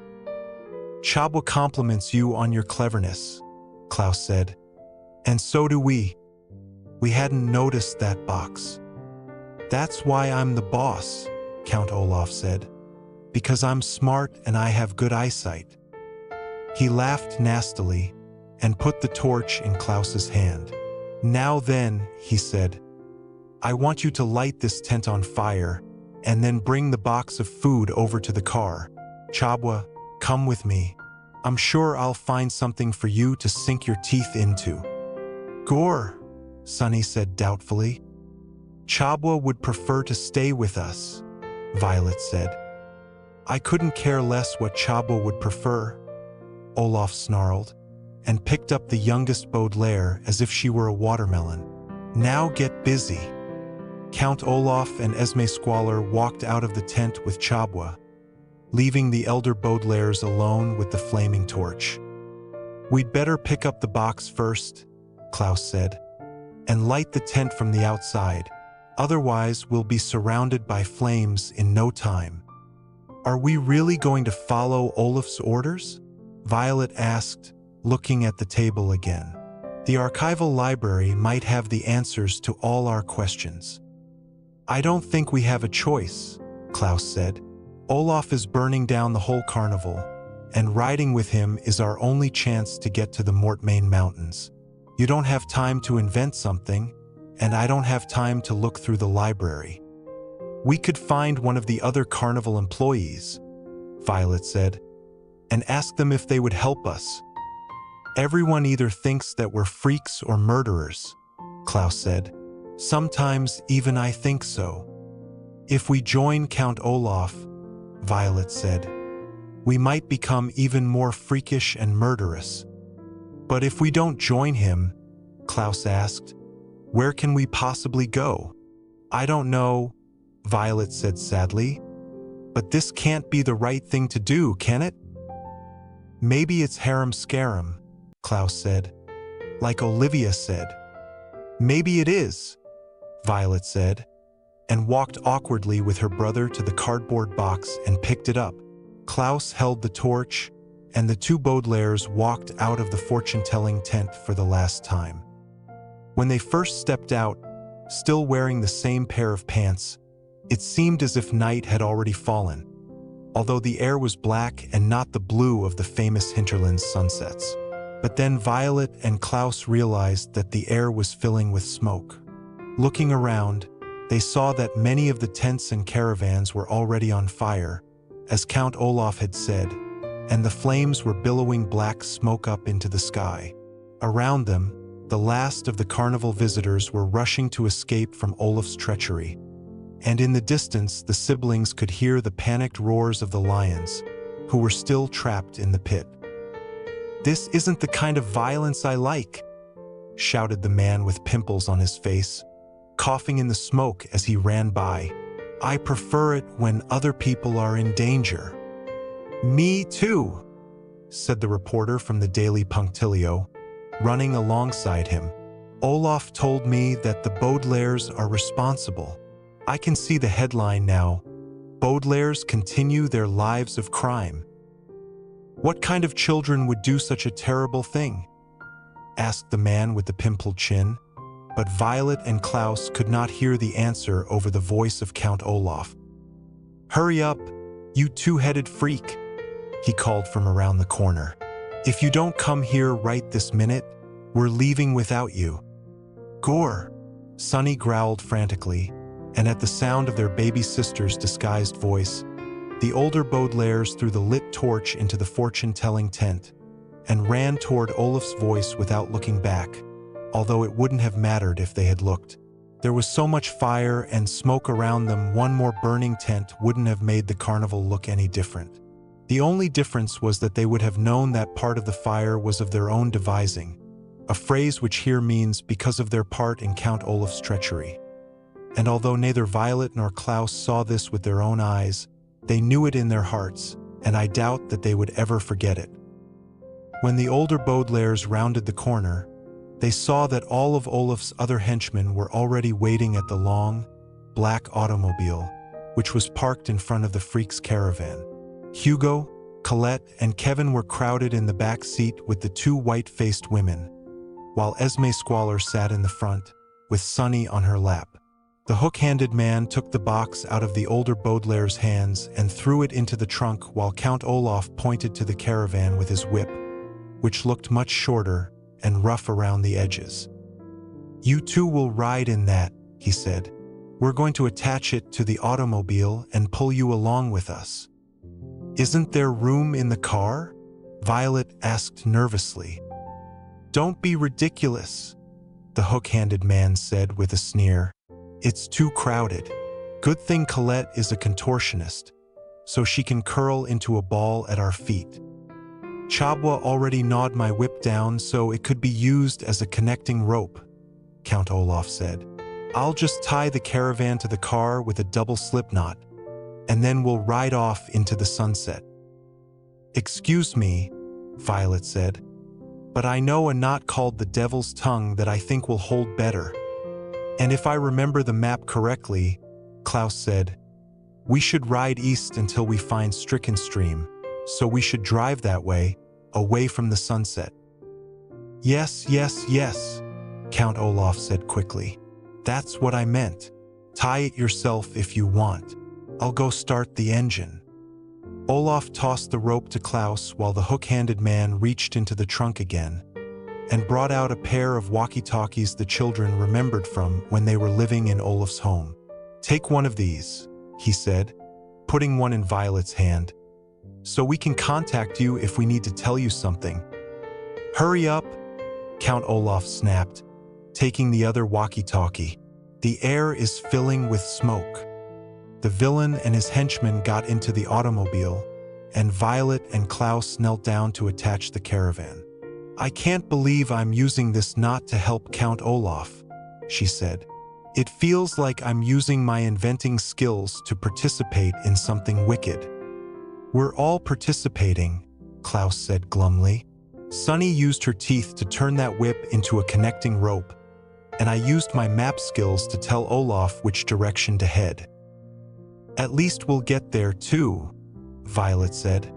Chabo compliments you on your cleverness, Klaus said. And so do we. We hadn't noticed that box. That's why I'm the boss, Count Olaf said. Because I'm smart and I have good eyesight. He laughed nastily and put the torch in Klaus's hand. Now then, he said, I want you to light this tent on fire and then bring the box of food over to the car. Chabo, come with me. I'm sure I'll find something for you to sink your teeth into. Gore, Sonny said doubtfully. Chabo would prefer to stay with us, Violet said. I couldn't care less what Chabo would prefer, Olaf snarled, and picked up the youngest Baudelaire as if she were a watermelon. Now get busy. Count Olaf and Esme Squalor walked out of the tent with Chabo, leaving the elder Baudelaires alone with the flaming torch. "We'd better pick up the box first," Klaus said, "and light the tent from the outside. Otherwise, we'll be surrounded by flames in no time." "Are we really going to follow Olaf's orders?" Violet asked, looking at the table again. "The archival library might have the answers to all our questions." "I don't think we have a choice," Klaus said. "Olaf is burning down the whole carnival, and riding with him is our only chance to get to the Mortmain Mountains. You don't have time to invent something, and I don't have time to look through the library." "We could find one of the other carnival employees," Violet said, "and ask them if they would help us." "Everyone either thinks that we're freaks or murderers," Klaus said. "Sometimes even I think so." "If we join Count Olaf," Violet said, "we might become even more freakish and murderous." "But if we don't join him," Klaus asked, "where can we possibly go?" "I don't know," Violet said sadly. "But this can't be the right thing to do, can it?" "Maybe it's harem scarum," Klaus said. "Like Olivia said." "Maybe it is," Violet said, and walked awkwardly with her brother to the cardboard box and picked it up. Klaus held the torch, and the two Baudelaires walked out of the fortune-telling tent for the last time. When they first stepped out, still wearing the same pair of pants, it seemed as if night had already fallen, although the air was black and not the blue of the famous hinterland sunsets. But then Violet and Klaus realized that the air was filling with smoke. Looking around, they saw that many of the tents and caravans were already on fire, as Count Olaf had said, and the flames were billowing black smoke up into the sky. Around them, the last of the carnival visitors were rushing to escape from Olaf's treachery. And in the distance, the siblings could hear the panicked roars of the lions, who were still trapped in the pit. "This isn't the kind of violence I like," shouted the man with pimples on his face, coughing in the smoke as he ran by. "I prefer it when other people are in danger." "Me too," said the reporter from the Daily Punctilio, running alongside him. "Olaf told me that the Baudelaires are responsible. I can see the headline now. Baudelaires continue their lives of crime." "What kind of children would do such a terrible thing?" asked the man with the pimpled chin, but Violet and Klaus could not hear the answer over the voice of Count Olaf. "Hurry up, you two-headed freak," he called from around the corner. "If you don't come here right this minute, we're leaving without you." "Gore," Sonny growled frantically, and at the sound of their baby sister's disguised voice, the older Baudelaires threw the lit torch into the fortune-telling tent and ran toward Olaf's voice without looking back, although it wouldn't have mattered if they had looked. There was so much fire and smoke around them, one more burning tent wouldn't have made the carnival look any different. The only difference was that they would have known that part of the fire was of their own devising, a phrase which here means because of their part in Count Olaf's treachery. And although neither Violet nor Klaus saw this with their own eyes, they knew it in their hearts, and I doubt that they would ever forget it. When the older Baudelaires rounded the corner, they saw that all of Olaf's other henchmen were already waiting at the long, black automobile, which was parked in front of the freaks' caravan. Hugo, Colette, and Kevin were crowded in the back seat with the two white-faced women, while Esme Squalor sat in the front, with Sonny on her lap. The hook-handed man took the box out of the older Baudelaire's hands and threw it into the trunk while Count Olaf pointed to the caravan with his whip, which looked much shorter and rough around the edges. "You two will ride in that," he said. "We're going to attach it to the automobile and pull you along with us." "Isn't there room in the car?" Violet asked nervously. "Don't be ridiculous," the hook-handed man said with a sneer. "It's too crowded. Good thing Colette is a contortionist, so she can curl into a ball at our feet. Chabo already gnawed my whip down so it could be used as a connecting rope," Count Olaf said. "I'll just tie the caravan to the car with a double slip knot. and then we'll ride off into the sunset." "Excuse me," Violet said, "but I know a knot called the Devil's Tongue that I think will hold better. And if I remember the map correctly," Klaus said, "we should ride east until we find Stricken Stream, so we should drive that way, away from the sunset." "Yes, yes, yes," Count Olaf said quickly. "That's what I meant. Tie it yourself if you want. I'll go start the engine." Olaf tossed the rope to Klaus while the hook-handed man reached into the trunk again and brought out a pair of walkie-talkies the children remembered from when they were living in Olaf's home. "Take one of these," he said, putting one in Violet's hand, "so we can contact you if we need to tell you something." "Hurry up," Count Olaf snapped, taking the other walkie-talkie. "The air is filling with smoke." The villain and his henchmen got into the automobile, and Violet and Klaus knelt down to attach the caravan. "I can't believe I'm using this knot to help Count Olaf," she said. "It feels like I'm using my inventing skills to participate in something wicked." "We're all participating," Klaus said glumly. "Sunny used her teeth to turn that whip into a connecting rope, and I used my map skills to tell Olaf which direction to head." "At least we'll get there too," Violet said.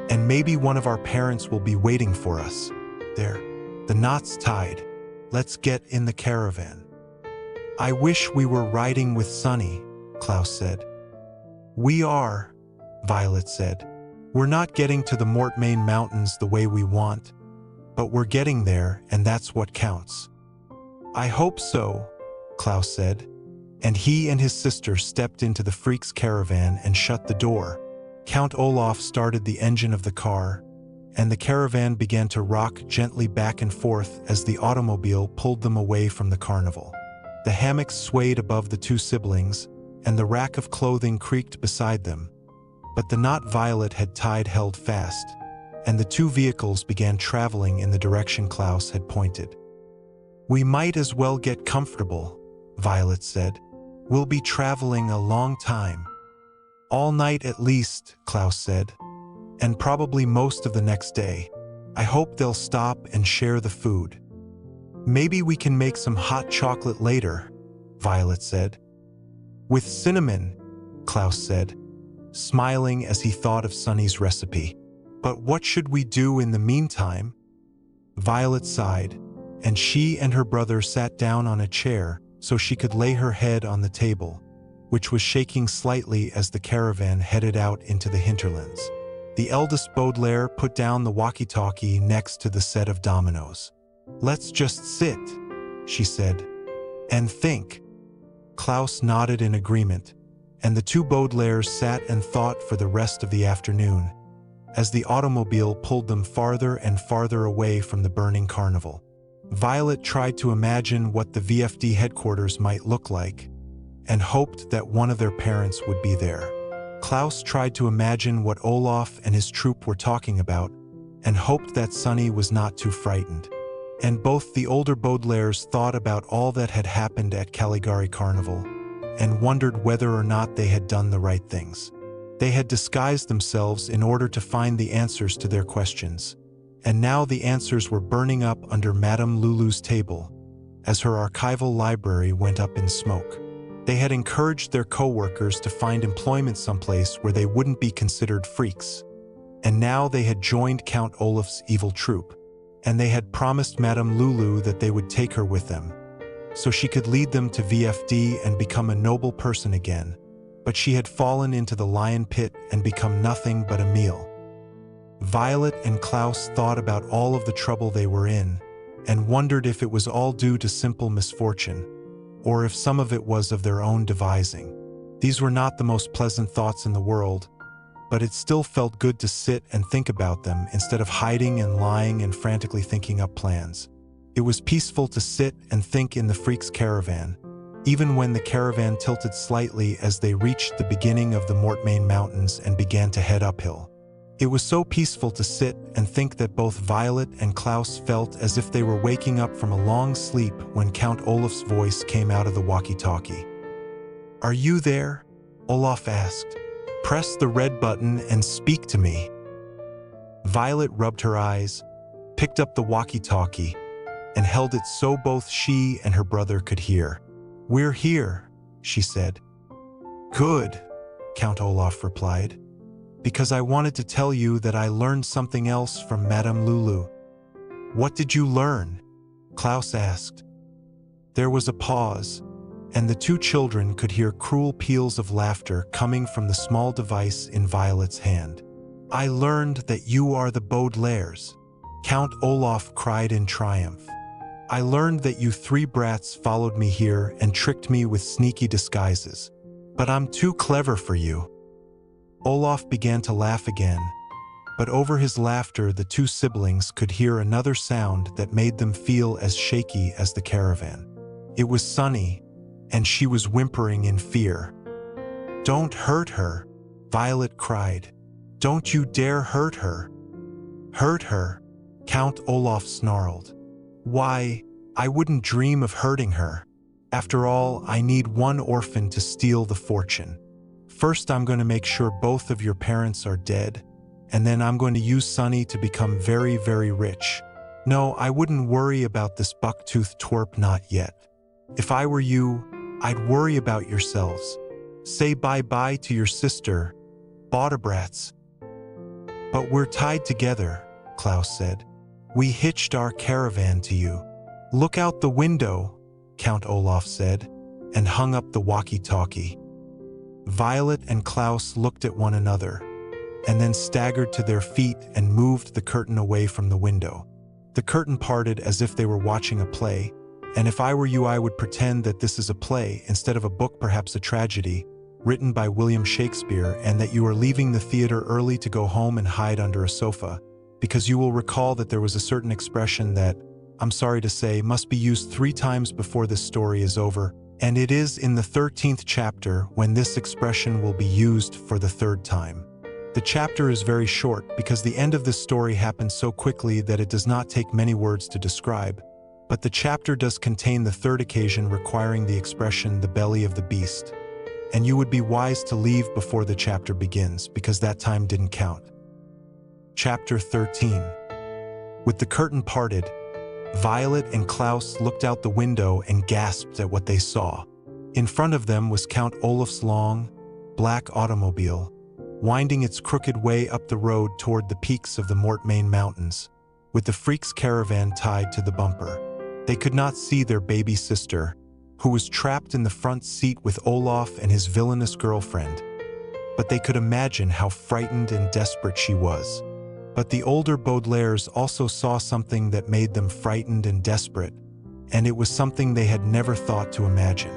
"And maybe one of our parents will be waiting for us. There, the knot's tied. Let's get in the caravan." "I wish we were riding with Sunny," Klaus said. "We are," Violet said. "We're not getting to the Mortmain Mountains the way we want, but we're getting there, and that's what counts." "I hope so," Klaus said, and he and his sister stepped into the freak's caravan and shut the door. Count Olaf started the engine of the car, and the caravan began to rock gently back and forth as the automobile pulled them away from the carnival. The hammocks swayed above the two siblings, and the rack of clothing creaked beside them, but the knot Violet had tied held fast, and the two vehicles began traveling in the direction Klaus had pointed. "We might as well get comfortable," Violet said. "We'll be traveling a long time." "All night at least," Klaus said, "and probably most of the next day. I hope they'll stop and share the food." "Maybe we can make some hot chocolate later," Violet said. "With cinnamon," Klaus said, smiling as he thought of Sunny's recipe. "But what should we do in the meantime?" Violet sighed, and she and her brother sat down on a chair so she could lay her head on the table, which was shaking slightly as the caravan headed out into the hinterlands. The eldest Baudelaire put down the walkie-talkie next to the set of dominoes. "Let's just sit," she said, "and think." Klaus nodded in agreement, and the two Baudelaires sat and thought for the rest of the afternoon, as the automobile pulled them farther and farther away from the burning carnival. Violet tried to imagine what the V.F.D headquarters might look like, and hoped that one of their parents would be there. Klaus tried to imagine what Olaf and his troop were talking about, and hoped that Sunny was not too frightened. And both the older Baudelaires thought about all that had happened at Caligari Carnival, and wondered whether or not they had done the right things. They had disguised themselves in order to find the answers to their questions, and now the answers were burning up under Madame Lulu's table, as her archival library went up in smoke. They had encouraged their co-workers to find employment someplace where they wouldn't be considered freaks, and now they had joined Count Olaf's evil troop, and they had promised Madame Lulu that they would take her with them, so she could lead them to V.F.D and become a noble person again, but she had fallen into the lion pit and become nothing but a meal. Violet and Klaus thought about all of the trouble they were in, and wondered if it was all due to simple misfortune, or if some of it was of their own devising. These were not the most pleasant thoughts in the world, but it still felt good to sit and think about them instead of hiding and lying and frantically thinking up plans. It was peaceful to sit and think in the freak's caravan, even when the caravan tilted slightly as they reached the beginning of the Mortmain Mountains and began to head uphill. It was so peaceful to sit and think that both Violet and Klaus felt as if they were waking up from a long sleep when Count Olaf's voice came out of the walkie-talkie. "Are you there?" Olaf asked. Press the red button and speak to me." Violet rubbed her eyes, picked up the walkie-talkie, and held it so both she and her brother could hear. "We're here," she said. "Good," Count Olaf replied, "because I wanted to tell you that I learned something else from Madame Lulu." "What did you learn?" Klaus asked. There was a pause, and the two children could hear cruel peals of laughter coming from the small device in Violet's hand. "I learned that you are the Baudelaires," Count Olaf cried in triumph. "I learned that you three brats followed me here and tricked me with sneaky disguises. But I'm too clever for you." Olaf began to laugh again, but over his laughter the two siblings could hear another sound that made them feel as shaky as the caravan. It was Sunny, and she was whimpering in fear. "Don't hurt her," Violet cried. "Don't you dare hurt her." "Hurt her?" Count Olaf snarled. "Why, I wouldn't dream of hurting her. After all, I need one orphan to steal the fortune. First, I'm going to make sure both of your parents are dead, and then I'm going to use Sunny to become very, very rich. No, I wouldn't worry about this buck-toothed twerp, not yet. If I were you, I'd worry about yourselves. Say bye-bye to your sister, Baudelaires." "But we're tied together," Klaus said. "We hitched our caravan to you." "Look out the window," Count Olaf said, and hung up the walkie-talkie. Violet and Klaus looked at one another, and then staggered to their feet and moved the curtain away from the window. The curtain parted as if they were watching a play, and if I were you, I would pretend that this is a play instead of a book, perhaps a tragedy, written by William Shakespeare, and that you are leaving the theater early to go home and hide under a sofa, because you will recall that there was a certain expression that, I'm sorry to say, must be used 3 times before this story is over, and it is in the 13th chapter when this expression will be used for the 3rd time. The chapter is very short because the end of this story happens so quickly that it does not take many words to describe, but the chapter does contain the 3rd occasion requiring the expression "the belly of the beast," and you would be wise to leave before the chapter begins because that time didn't count. Chapter 13. With the curtain parted, Violet and Klaus looked out the window and gasped at what they saw. In front of them was Count Olaf's long, black automobile, winding its crooked way up the road toward the peaks of the Mortmain Mountains, with the freak's caravan tied to the bumper. They could not see their baby sister, who was trapped in the front seat with Olaf and his villainous girlfriend, but they could imagine how frightened and desperate she was. But the older Baudelaires also saw something that made them frightened and desperate, and it was something they had never thought to imagine.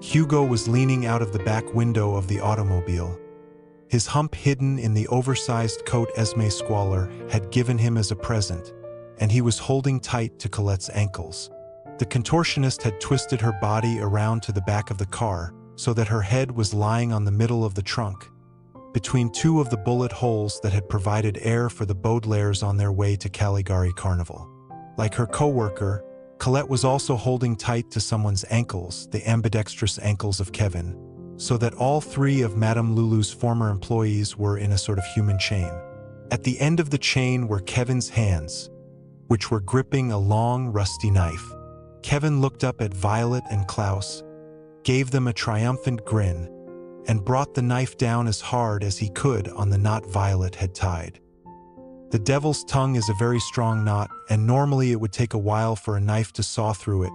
Hugo was leaning out of the back window of the automobile, his hump hidden in the oversized coat Esme Squalor had given him as a present, and he was holding tight to Colette's ankles. The contortionist had twisted her body around to the back of the car so that her head was lying on the middle of the trunk, between 2 of the bullet holes that had provided air for the Baudelaires on their way to Caligari Carnival. Like her co-worker, Colette was also holding tight to someone's ankles, the ambidextrous ankles of Kevin, so that all 3 of Madame Lulu's former employees were in a sort of human chain. At the end of the chain were Kevin's hands, which were gripping a long, rusty knife. Kevin looked up at Violet and Klaus, gave them a triumphant grin, and brought the knife down as hard as he could on the knot Violet had tied. The devil's tongue is a very strong knot, and normally it would take a while for a knife to saw through it,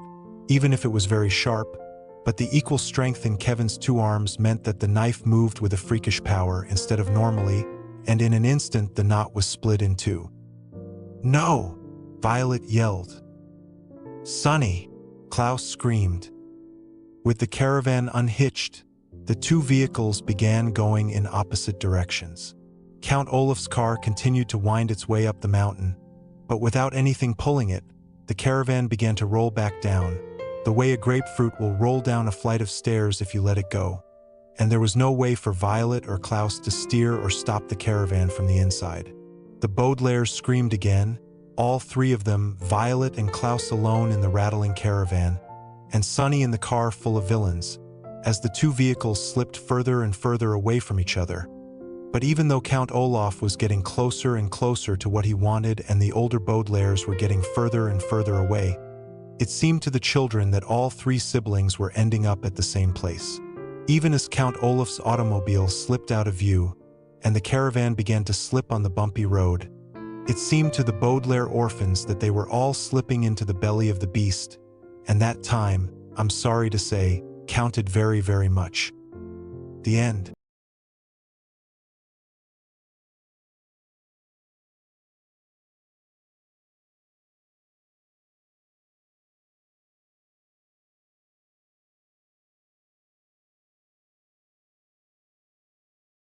even if it was very sharp, but the equal strength in Kevin's 2 arms meant that the knife moved with a freakish power instead of normally, and in an instant the knot was split in 2. "No!" Violet yelled. "Sunny!" Klaus screamed. With the caravan unhitched, the 2 vehicles began going in opposite directions. Count Olaf's car continued to wind its way up the mountain, but without anything pulling it, the caravan began to roll back down, the way a grapefruit will roll down a flight of stairs if you let it go, and there was no way for Violet or Klaus to steer or stop the caravan from the inside. The Baudelaires screamed again, all 3 of them, Violet and Klaus alone in the rattling caravan, and Sunny in the car full of villains, as the two vehicles slipped further and further away from each other. But even though Count Olaf was getting closer and closer to what he wanted and the older Baudelaires were getting further and further away, it seemed to the children that all three siblings were ending up at the same place. Even as Count Olaf's automobile slipped out of view and the caravan began to slip on the bumpy road, it seemed to the Baudelaire orphans that they were all slipping into the belly of the beast, and that time, I'm sorry to say, counted very, very much. The end.